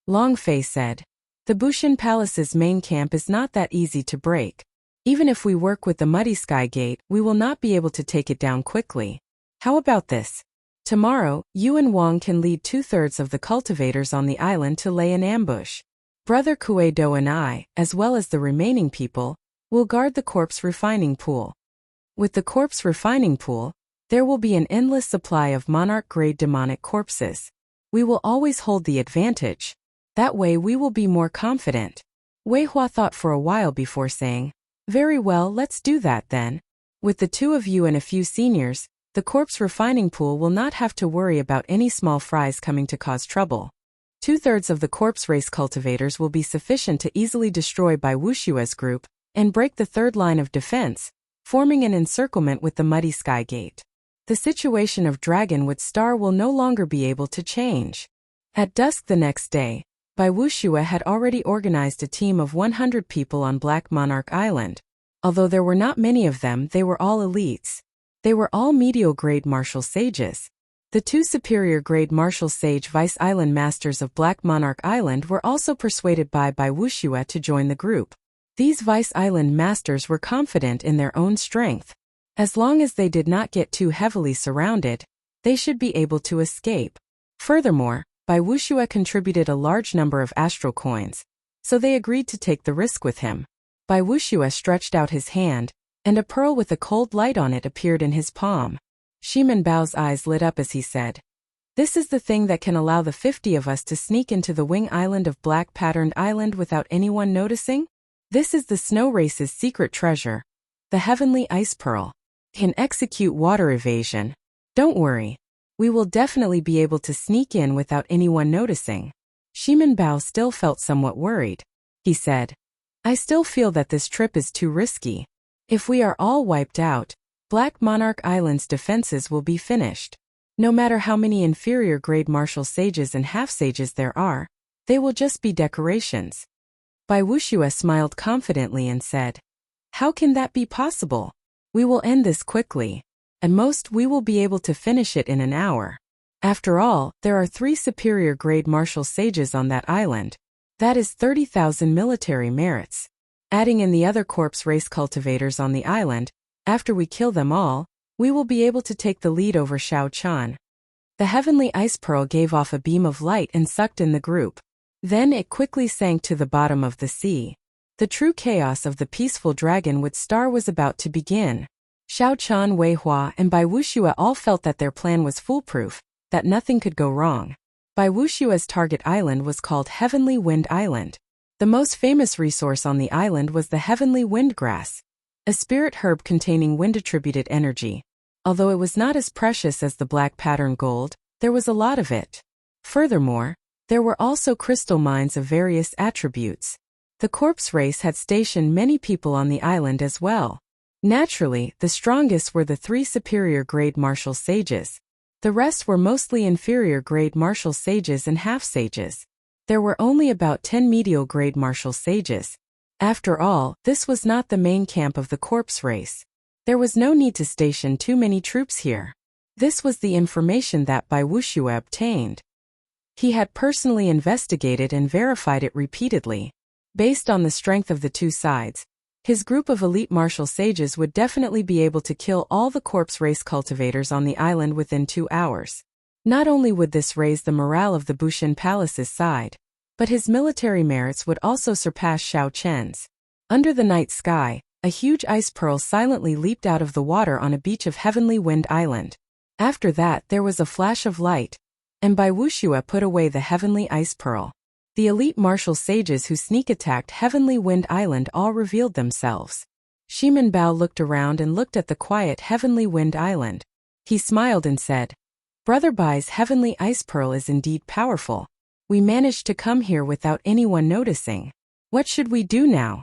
Long Fei said. The Bushin Palace's main camp is not that easy to break. Even if we work with the Muddy Sky Gate, we will not be able to take it down quickly. How about this? Tomorrow, you and Wang can lead 2/3 of the cultivators on the island to lay an ambush. Brother Kuei-do and I, as well as the remaining people, will guard the corpse refining pool. With the corpse refining pool, there will be an endless supply of monarch-grade demonic corpses. We will always hold the advantage. That way we will be more confident. Wei Hua thought for a while before saying, very well, let's do that then. With the two of you and a few seniors, the corpse refining pool will not have to worry about any small fries coming to cause trouble. 2/3 of the corpse race cultivators will be sufficient to easily destroy Bai Wuxue's group and break the third line of defense, forming an encirclement with the Muddy Sky Gate. The situation of Dragonwood Star will no longer be able to change. At dusk the next day, Bai Wuxue had already organized a team of 100 people on Black Monarch Island. Although there were not many of them, they were all elites. They were all medial-grade martial sages. The 2 superior-grade martial sage Vice Island Masters of Black Monarch Island were also persuaded by Bai Wuxue to join the group. These Vice Island Masters were confident in their own strength. As long as they did not get too heavily surrounded, they should be able to escape. Furthermore, Bai Wuxue contributed a large number of astral coins, so they agreed to take the risk with him. Bai Wuxue stretched out his hand, and a pearl with a cold light on it appeared in his palm. Shimen Bao's eyes lit up as he said, "This is the thing that can allow the 50 of us to sneak into the wing island of Black Patterned Island without anyone noticing? This is the snow race's secret treasure, the Heavenly Ice Pearl. Can execute water evasion. Don't worry. We will definitely be able to sneak in without anyone noticing." Shimen Bao still felt somewhat worried. He said, "I still feel that this trip is too risky. If we are all wiped out, Black Monarch Island's defenses will be finished. No matter how many inferior-grade martial sages and half-sages there are, they will just be decorations." Bai Wuxue smiled confidently and said, "How can that be possible? We will end this quickly. At most, we will be able to finish it in an hour. After all, there are 3 superior-grade martial sages on that island. That is 30,000 military merits. Adding in the other corpse race cultivators on the island, after we kill them all, we will be able to take the lead over Shao Chan." The Heavenly Ice Pearl gave off a beam of light and sucked in the group. Then it quickly sank to the bottom of the sea. The true chaos of the peaceful Dragonwood Star was about to begin. Shao Chan, Wei Hua, and Bai Wuxue all felt that their plan was foolproof, that nothing could go wrong. Bai Wuxue's target island was called Heavenly Wind Island. The most famous resource on the island was the Heavenly Wind Grass, a spirit herb containing wind-attributed energy. Although it was not as precious as the black pattern gold, there was a lot of it. Furthermore, there were also crystal mines of various attributes. The corpse race had stationed many people on the island as well. Naturally, the strongest were the 3 superior-grade martial sages. The rest were mostly inferior-grade martial sages and half-sages. There were only about 10 medial-grade martial sages. After all, this was not the main camp of the corpse race. There was no need to station too many troops here. This was the information that Bai Wuxue obtained. He had personally investigated and verified it repeatedly. Based on the strength of the 2 sides, his group of elite martial sages would definitely be able to kill all the corpse race cultivators on the island within 2 hours. Not only would this raise the morale of the Bushin Palace's side, but his military merits would also surpass Shao Chen's. Under the night sky, a huge ice pearl silently leaped out of the water on a beach of Heavenly Wind Island. After that, there was a flash of light, and Bai Wuxue put away the Heavenly Ice Pearl. The elite martial sages who sneak-attacked Heavenly Wind Island all revealed themselves. Shimen Bao looked around and looked at the quiet Heavenly Wind Island. He smiled and said, "Brother Bai's Heavenly Ice Pearl is indeed powerful. We managed to come here without anyone noticing. What should we do now?"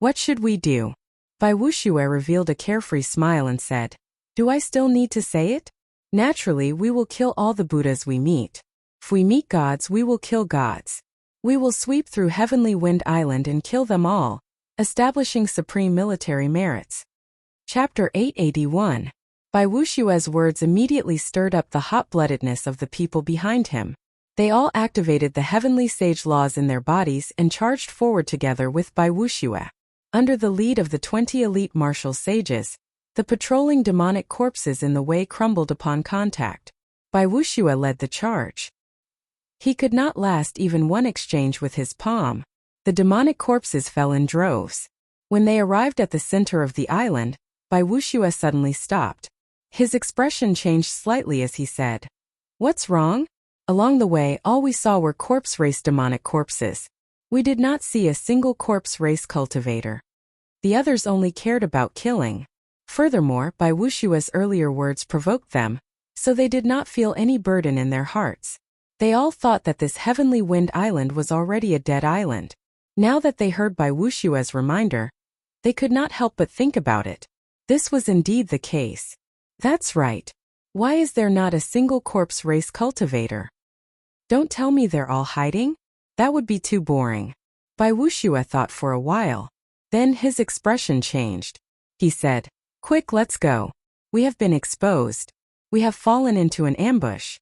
"What should we do?" Bai Wuxue revealed a carefree smile and said, "Do I still need to say it? Naturally, we will kill all the Buddhas we meet. If we meet gods, we will kill gods. We will sweep through Heavenly Wind Island and kill them all, establishing supreme military merits." Chapter 881. Bai Wuxue's words immediately stirred up the hot-bloodedness of the people behind him. They all activated the heavenly sage laws in their bodies and charged forward together with Bai Wuxue. Under the lead of the 20 elite martial sages, the patrolling demonic corpses in the way crumbled upon contact. Bai Wuxue led the charge. He could not last even one exchange with his palm. The demonic corpses fell in droves. When they arrived at the center of the island, Bai Wuxue suddenly stopped. His expression changed slightly as he said, "What's wrong?" Along the way, all we saw were corpse race demonic corpses. We did not see a single corpse race cultivator. The others only cared about killing. Furthermore, Bai Wuxue's earlier words provoked them, so they did not feel any burden in their hearts. They all thought that this Heavenly Wind Island was already a dead island. Now that they heard Bai Wuxue's reminder, they could not help but think about it. This was indeed the case. That's right. Why is there not a single corpse race cultivator? Don't tell me they're all hiding? That would be too boring. Bai Wuxue thought for a while. Then his expression changed. He said, Quick, let's go. We have been exposed. We have fallen into an ambush.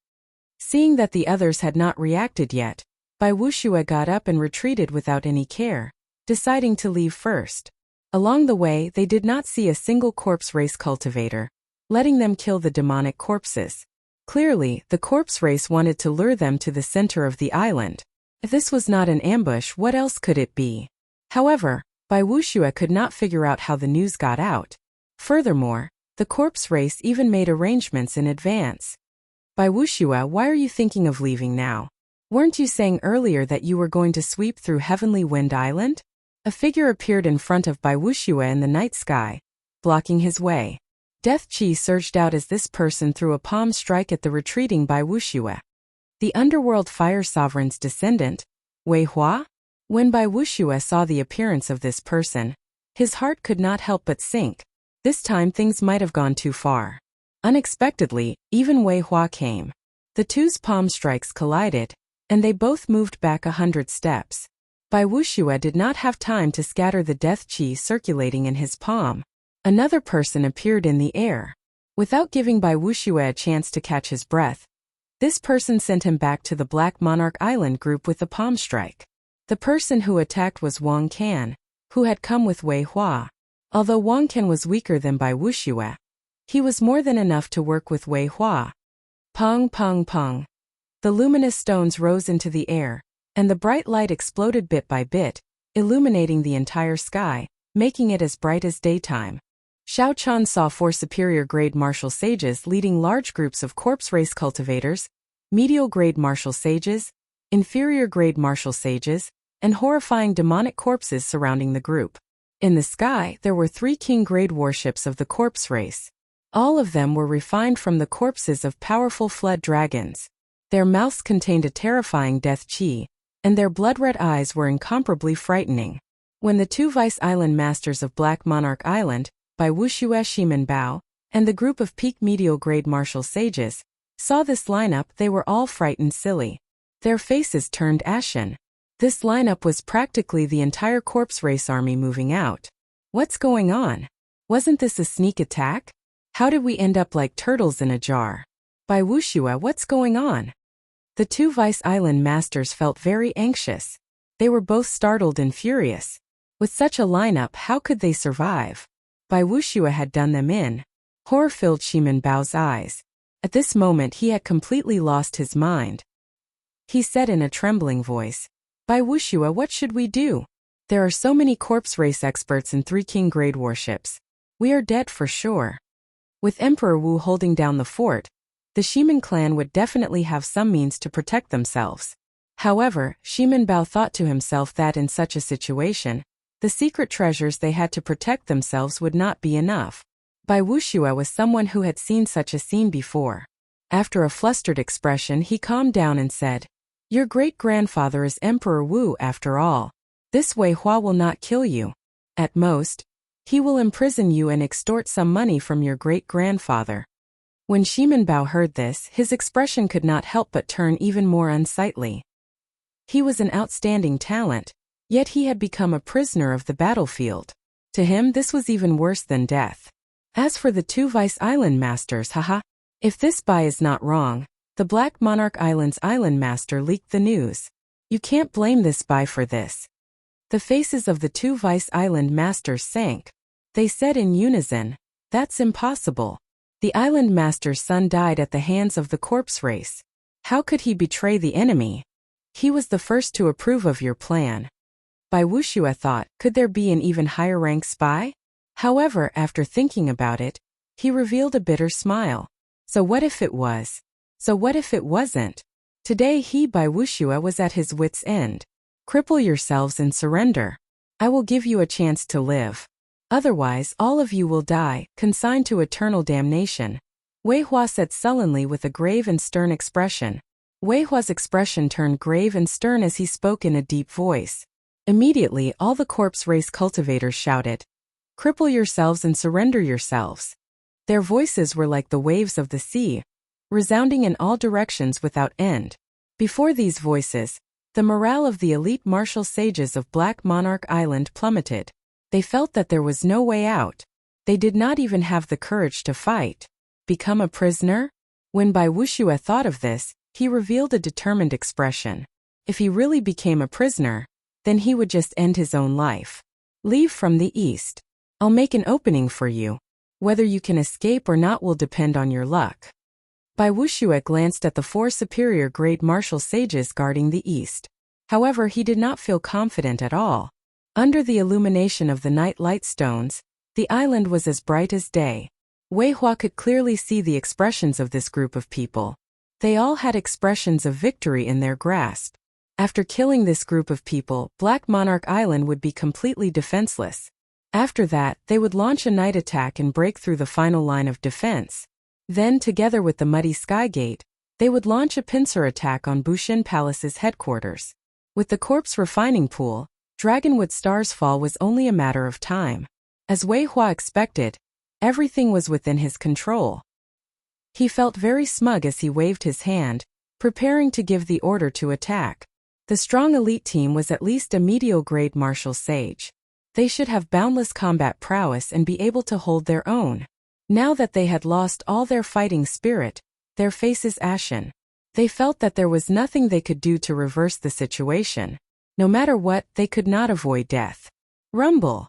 Seeing that the others had not reacted yet, Bai Wuxue got up and retreated without any care, deciding to leave first. Along the way, they did not see a single corpse race cultivator, letting them kill the demonic corpses. Clearly, the corpse race wanted to lure them to the center of the island. If this was not an ambush, what else could it be? However, Bai Wuxue could not figure out how the news got out. Furthermore, the corpse race even made arrangements in advance. Bai Wuxue, why are you thinking of leaving now? Weren't you saying earlier that you were going to sweep through Heavenly Wind Island? A figure appeared in front of Bai Wuxue in the night sky, blocking his way. Death Qi surged out as this person threw a palm strike at the retreating Bai Wuxue. The underworld fire sovereign's descendant, Wei Hua? When Bai Wuxue saw the appearance of this person, his heart could not help but sink. This time things might have gone too far. Unexpectedly, even Wei Hua came. The two's palm strikes collided, and they both moved back 100 steps. Bai Wuxue did not have time to scatter the death qi circulating in his palm. Another person appeared in the air. Without giving Bai Wuxue a chance to catch his breath, this person sent him back to the Black Monarch Island group with a palm strike. The person who attacked was Wang Can, who had come with Wei Hua. Although Wang Can was weaker than Bai Wuxue, he was more than enough to work with Wei Hua. Pong, pong, pong. The luminous stones rose into the air, and the bright light exploded bit by bit, illuminating the entire sky, making it as bright as daytime. Xiao Chan saw 4 superior-grade martial sages leading large groups of corpse-race cultivators, medial-grade martial sages, inferior-grade martial sages, and horrifying demonic corpses surrounding the group. In the sky, there were 3 king-grade warships of the corpse race. All of them were refined from the corpses of powerful flood dragons. Their mouths contained a terrifying death qi, and their blood-red eyes were incomparably frightening. When the 2 Vice Island Masters of Black Monarch Island, Bai Wuxue Shimen Bao, and the group of peak medial-grade martial sages, saw this lineup, they were all frightened silly. Their faces turned ashen. This lineup was practically the entire corpse race army moving out. What's going on? Wasn't this a sneak attack? How did we end up like turtles in a jar? Bai Wuxue, what's going on? The 2 Vice Island Masters felt very anxious. They were both startled and furious. With such a lineup, how could they survive? Bai Wuxue had done them in. Horror filled Shimen Bao's eyes. At this moment he had completely lost his mind. He said in a trembling voice, Bai Wuxue, what should we do? There are so many corpse race experts in 3 king-grade warships. We are dead for sure. With Emperor Wu holding down the fort, the Shimen clan would definitely have some means to protect themselves. However, Shimen Bao thought to himself that in such a situation, the secret treasures they had to protect themselves would not be enough. Bai Wuxue was someone who had seen such a scene before. After a flustered expression, he calmed down and said, Your great-grandfather is Emperor Wu after all. This Wei Hua will not kill you. At most, he will imprison you and extort some money from your great-grandfather. When Shimen Bao heard this, his expression could not help but turn even more unsightly. He was an outstanding talent, yet he had become a prisoner of the battlefield. To him, this was even worse than death. As for the 2 Vice Island Masters, haha, if this Bai is not wrong, the Black Monarch Island's Island Master leaked the news. You can't blame this Bai for this. The faces of the 2 Vice Island Masters sank. They said in unison, That's impossible. The Island Master's son died at the hands of the corpse race. How could he betray the enemy? He was the first to approve of your plan. Bai Wuxue thought, could there be an even higher rank spy? However, after thinking about it, he revealed a bitter smile. So what if it was? So what if it wasn't? Today he, Bai Wuxue, was at his wit's end. Cripple yourselves and surrender. I will give you a chance to live. Otherwise, all of you will die, consigned to eternal damnation. Wei Hua said sullenly with a grave and stern expression. Wei Hua's expression turned grave and stern as he spoke in a deep voice. Immediately, all the corpse race cultivators shouted, Cripple yourselves and surrender yourselves. Their voices were like the waves of the sea, resounding in all directions without end. Before these voices, the morale of the elite martial sages of Black Monarch Island plummeted. They felt that there was no way out. They did not even have the courage to fight. Become a prisoner? When Bai Wuxue thought of this, he revealed a determined expression. If he really became a prisoner, then he would just end his own life. Leave from the east. I'll make an opening for you. Whether you can escape or not will depend on your luck. Bai Wuxue glanced at the 4 superior grade martial sages guarding the east. However, he did not feel confident at all. Under the illumination of the night light stones, the island was as bright as day. Wei Hua could clearly see the expressions of this group of people. They all had expressions of victory in their grasp. After killing this group of people, Black Monarch Island would be completely defenseless. After that, they would launch a night attack and break through the final line of defense. Then, together with the Muddy Sky Gate, they would launch a pincer attack on Bushin Palace's headquarters. With the corpse refining pool, Dragonwood Star's fall was only a matter of time. As Wei Hua expected, everything was within his control. He felt very smug as he waved his hand, preparing to give the order to attack. The strong elite team was at least a medial-grade martial sage. They should have boundless combat prowess and be able to hold their own. Now that they had lost all their fighting spirit, their faces ashen. They felt that there was nothing they could do to reverse the situation. No matter what, they could not avoid death. Rumble!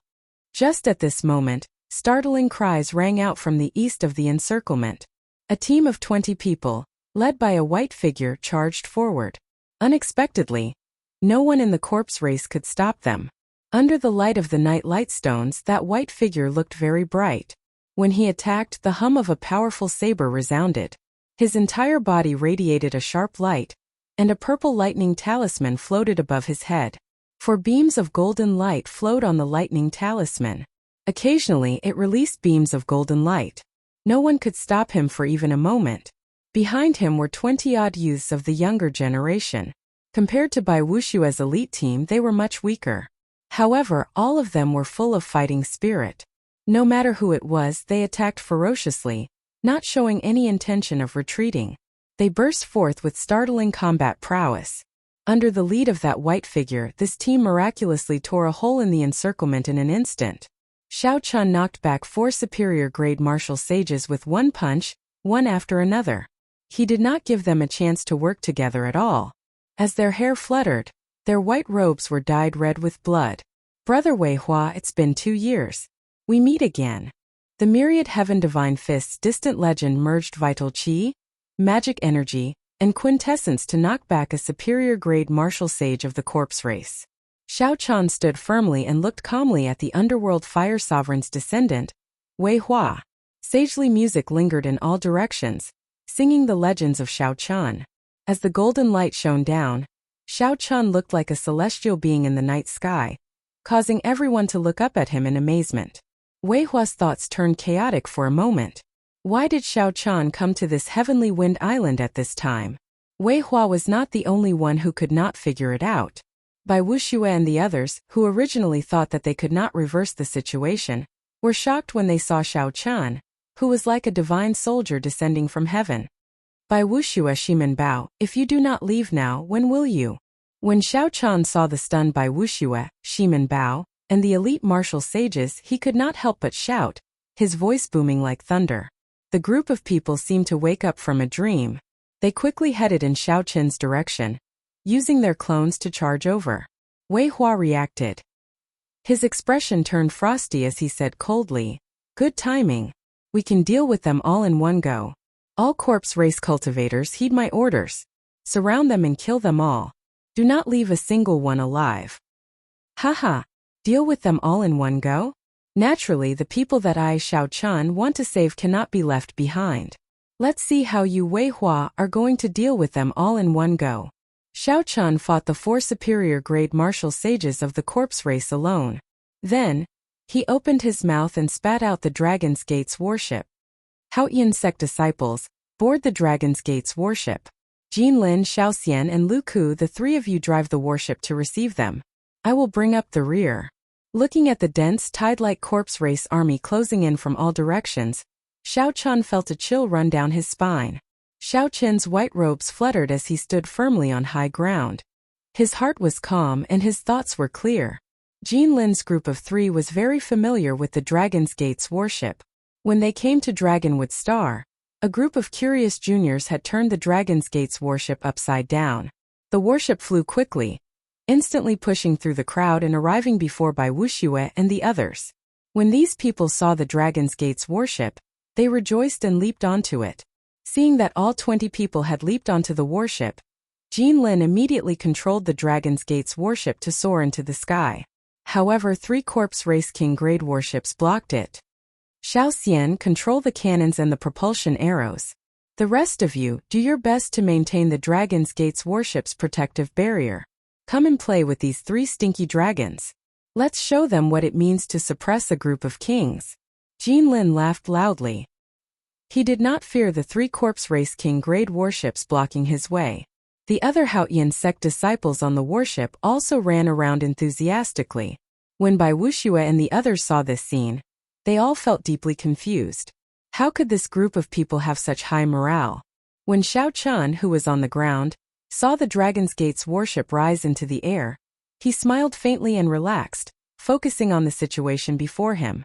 Just at this moment, startling cries rang out from the east of the encirclement. A team of 20 people, led by a white figure, charged forward. Unexpectedly, no one in the corpse race could stop them. Under the light of the night light stones, that white figure looked very bright. When he attacked, the hum of a powerful saber resounded. His entire body radiated a sharp light, and a purple lightning talisman floated above his head. 4 beams of golden light flowed on the lightning talisman. Occasionally, it released beams of golden light. No one could stop him for even a moment. Behind him were 20-odd youths of the younger generation. Compared to Bai Wushue's elite team, they were much weaker. However, all of them were full of fighting spirit. No matter who it was, they attacked ferociously, not showing any intention of retreating. They burst forth with startling combat prowess. Under the lead of that white figure, this team miraculously tore a hole in the encirclement in an instant. Xiao Chun knocked back 4 superior-grade martial sages with one punch, one after another. He did not give them a chance to work together at all. As their hair fluttered, their white robes were dyed red with blood. Brother Wei Hua, it's been 2 years. We meet again. The myriad heaven divine fists distant legend merged vital chi, magic energy, and quintessence to knock back a superior-grade martial sage of the corpse race. Xiao Chan stood firmly and looked calmly at the underworld fire sovereign's descendant, Wei Hua. Sagely music lingered in all directions, singing the legends of Xiao Chan. As the golden light shone down, Xiao Chun looked like a celestial being in the night sky, causing everyone to look up at him in amazement. Wei Hua's thoughts turned chaotic for a moment. Why did Xiao Chan come to this heavenly wind island at this time? Wei Hua was not the only one who could not figure it out. Bai Wuxue and the others, who originally thought that they could not reverse the situation, were shocked when they saw Xiao Chan, who was like a divine soldier descending from heaven. Bai Wuxue Shimen Bao, if you do not leave now, when will you? When Xiao Chan saw the stunned Bai Wuxue, Shimen Bao, and the elite martial sages, he could not help but shout, his voice booming like thunder. The group of people seemed to wake up from a dream. They quickly headed in Xiao Chen's direction, using their clones to charge over. Wei Hua reacted. His expression turned frosty as he said coldly, "Good timing. We can deal with them all in one go. All corpse race cultivators heed my orders. Surround them and kill them all. Do not leave a single one alive." Haha. Deal with them all in one go? Naturally, the people that I, Xiao Chun, want to save cannot be left behind. Let's see how you, Wei Hua, are going to deal with them all in one go. Xiao Chun fought the 4 superior-grade martial sages of the corpse race alone. Then, he opened his mouth and spat out the Dragon's Gate's warship. Haoyan sect disciples, board the Dragon's Gate's warship. Jinlin, Xiaoxian and Lu Ku, the 3 of you drive the warship to receive them. I will bring up the rear. Looking at the dense, tide-like corpse race army closing in from all directions, Xiao Chun felt a chill run down his spine. Xiao Qin's white robes fluttered as he stood firmly on high ground. His heart was calm and his thoughts were clear. Jin Lin's group of 3 was very familiar with the Dragon's Gate's warship. When they came to Dragonwood Star, a group of curious juniors had turned the Dragon's Gate's warship upside down. The warship flew quickly, instantly pushing through the crowd and arriving before Bai Wuxue and the others. When these people saw the Dragon's Gate's warship, they rejoiced and leaped onto it. Seeing that all 20 people had leaped onto the warship, Jin Lin immediately controlled the Dragon's Gate's warship to soar into the sky. However, 3 Corpse Race King grade warships blocked it. Xiao Xian, control the cannons and the propulsion arrows. The rest of you, do your best to maintain the Dragon's Gate's warship's protective barrier. Come and play with these 3 stinky dragons. Let's show them what it means to suppress a group of kings. Jin Lin laughed loudly. He did not fear the 3 Corpse Race King grade warships blocking his way. The other Haotian sect disciples on the warship also ran around enthusiastically. When Bai Wuxue and the others saw this scene, they all felt deeply confused. How could this group of people have such high morale? When Xiao Chun, who was on the ground, saw the Dragon's Gate's warship rise into the air, he smiled faintly and relaxed, focusing on the situation before him.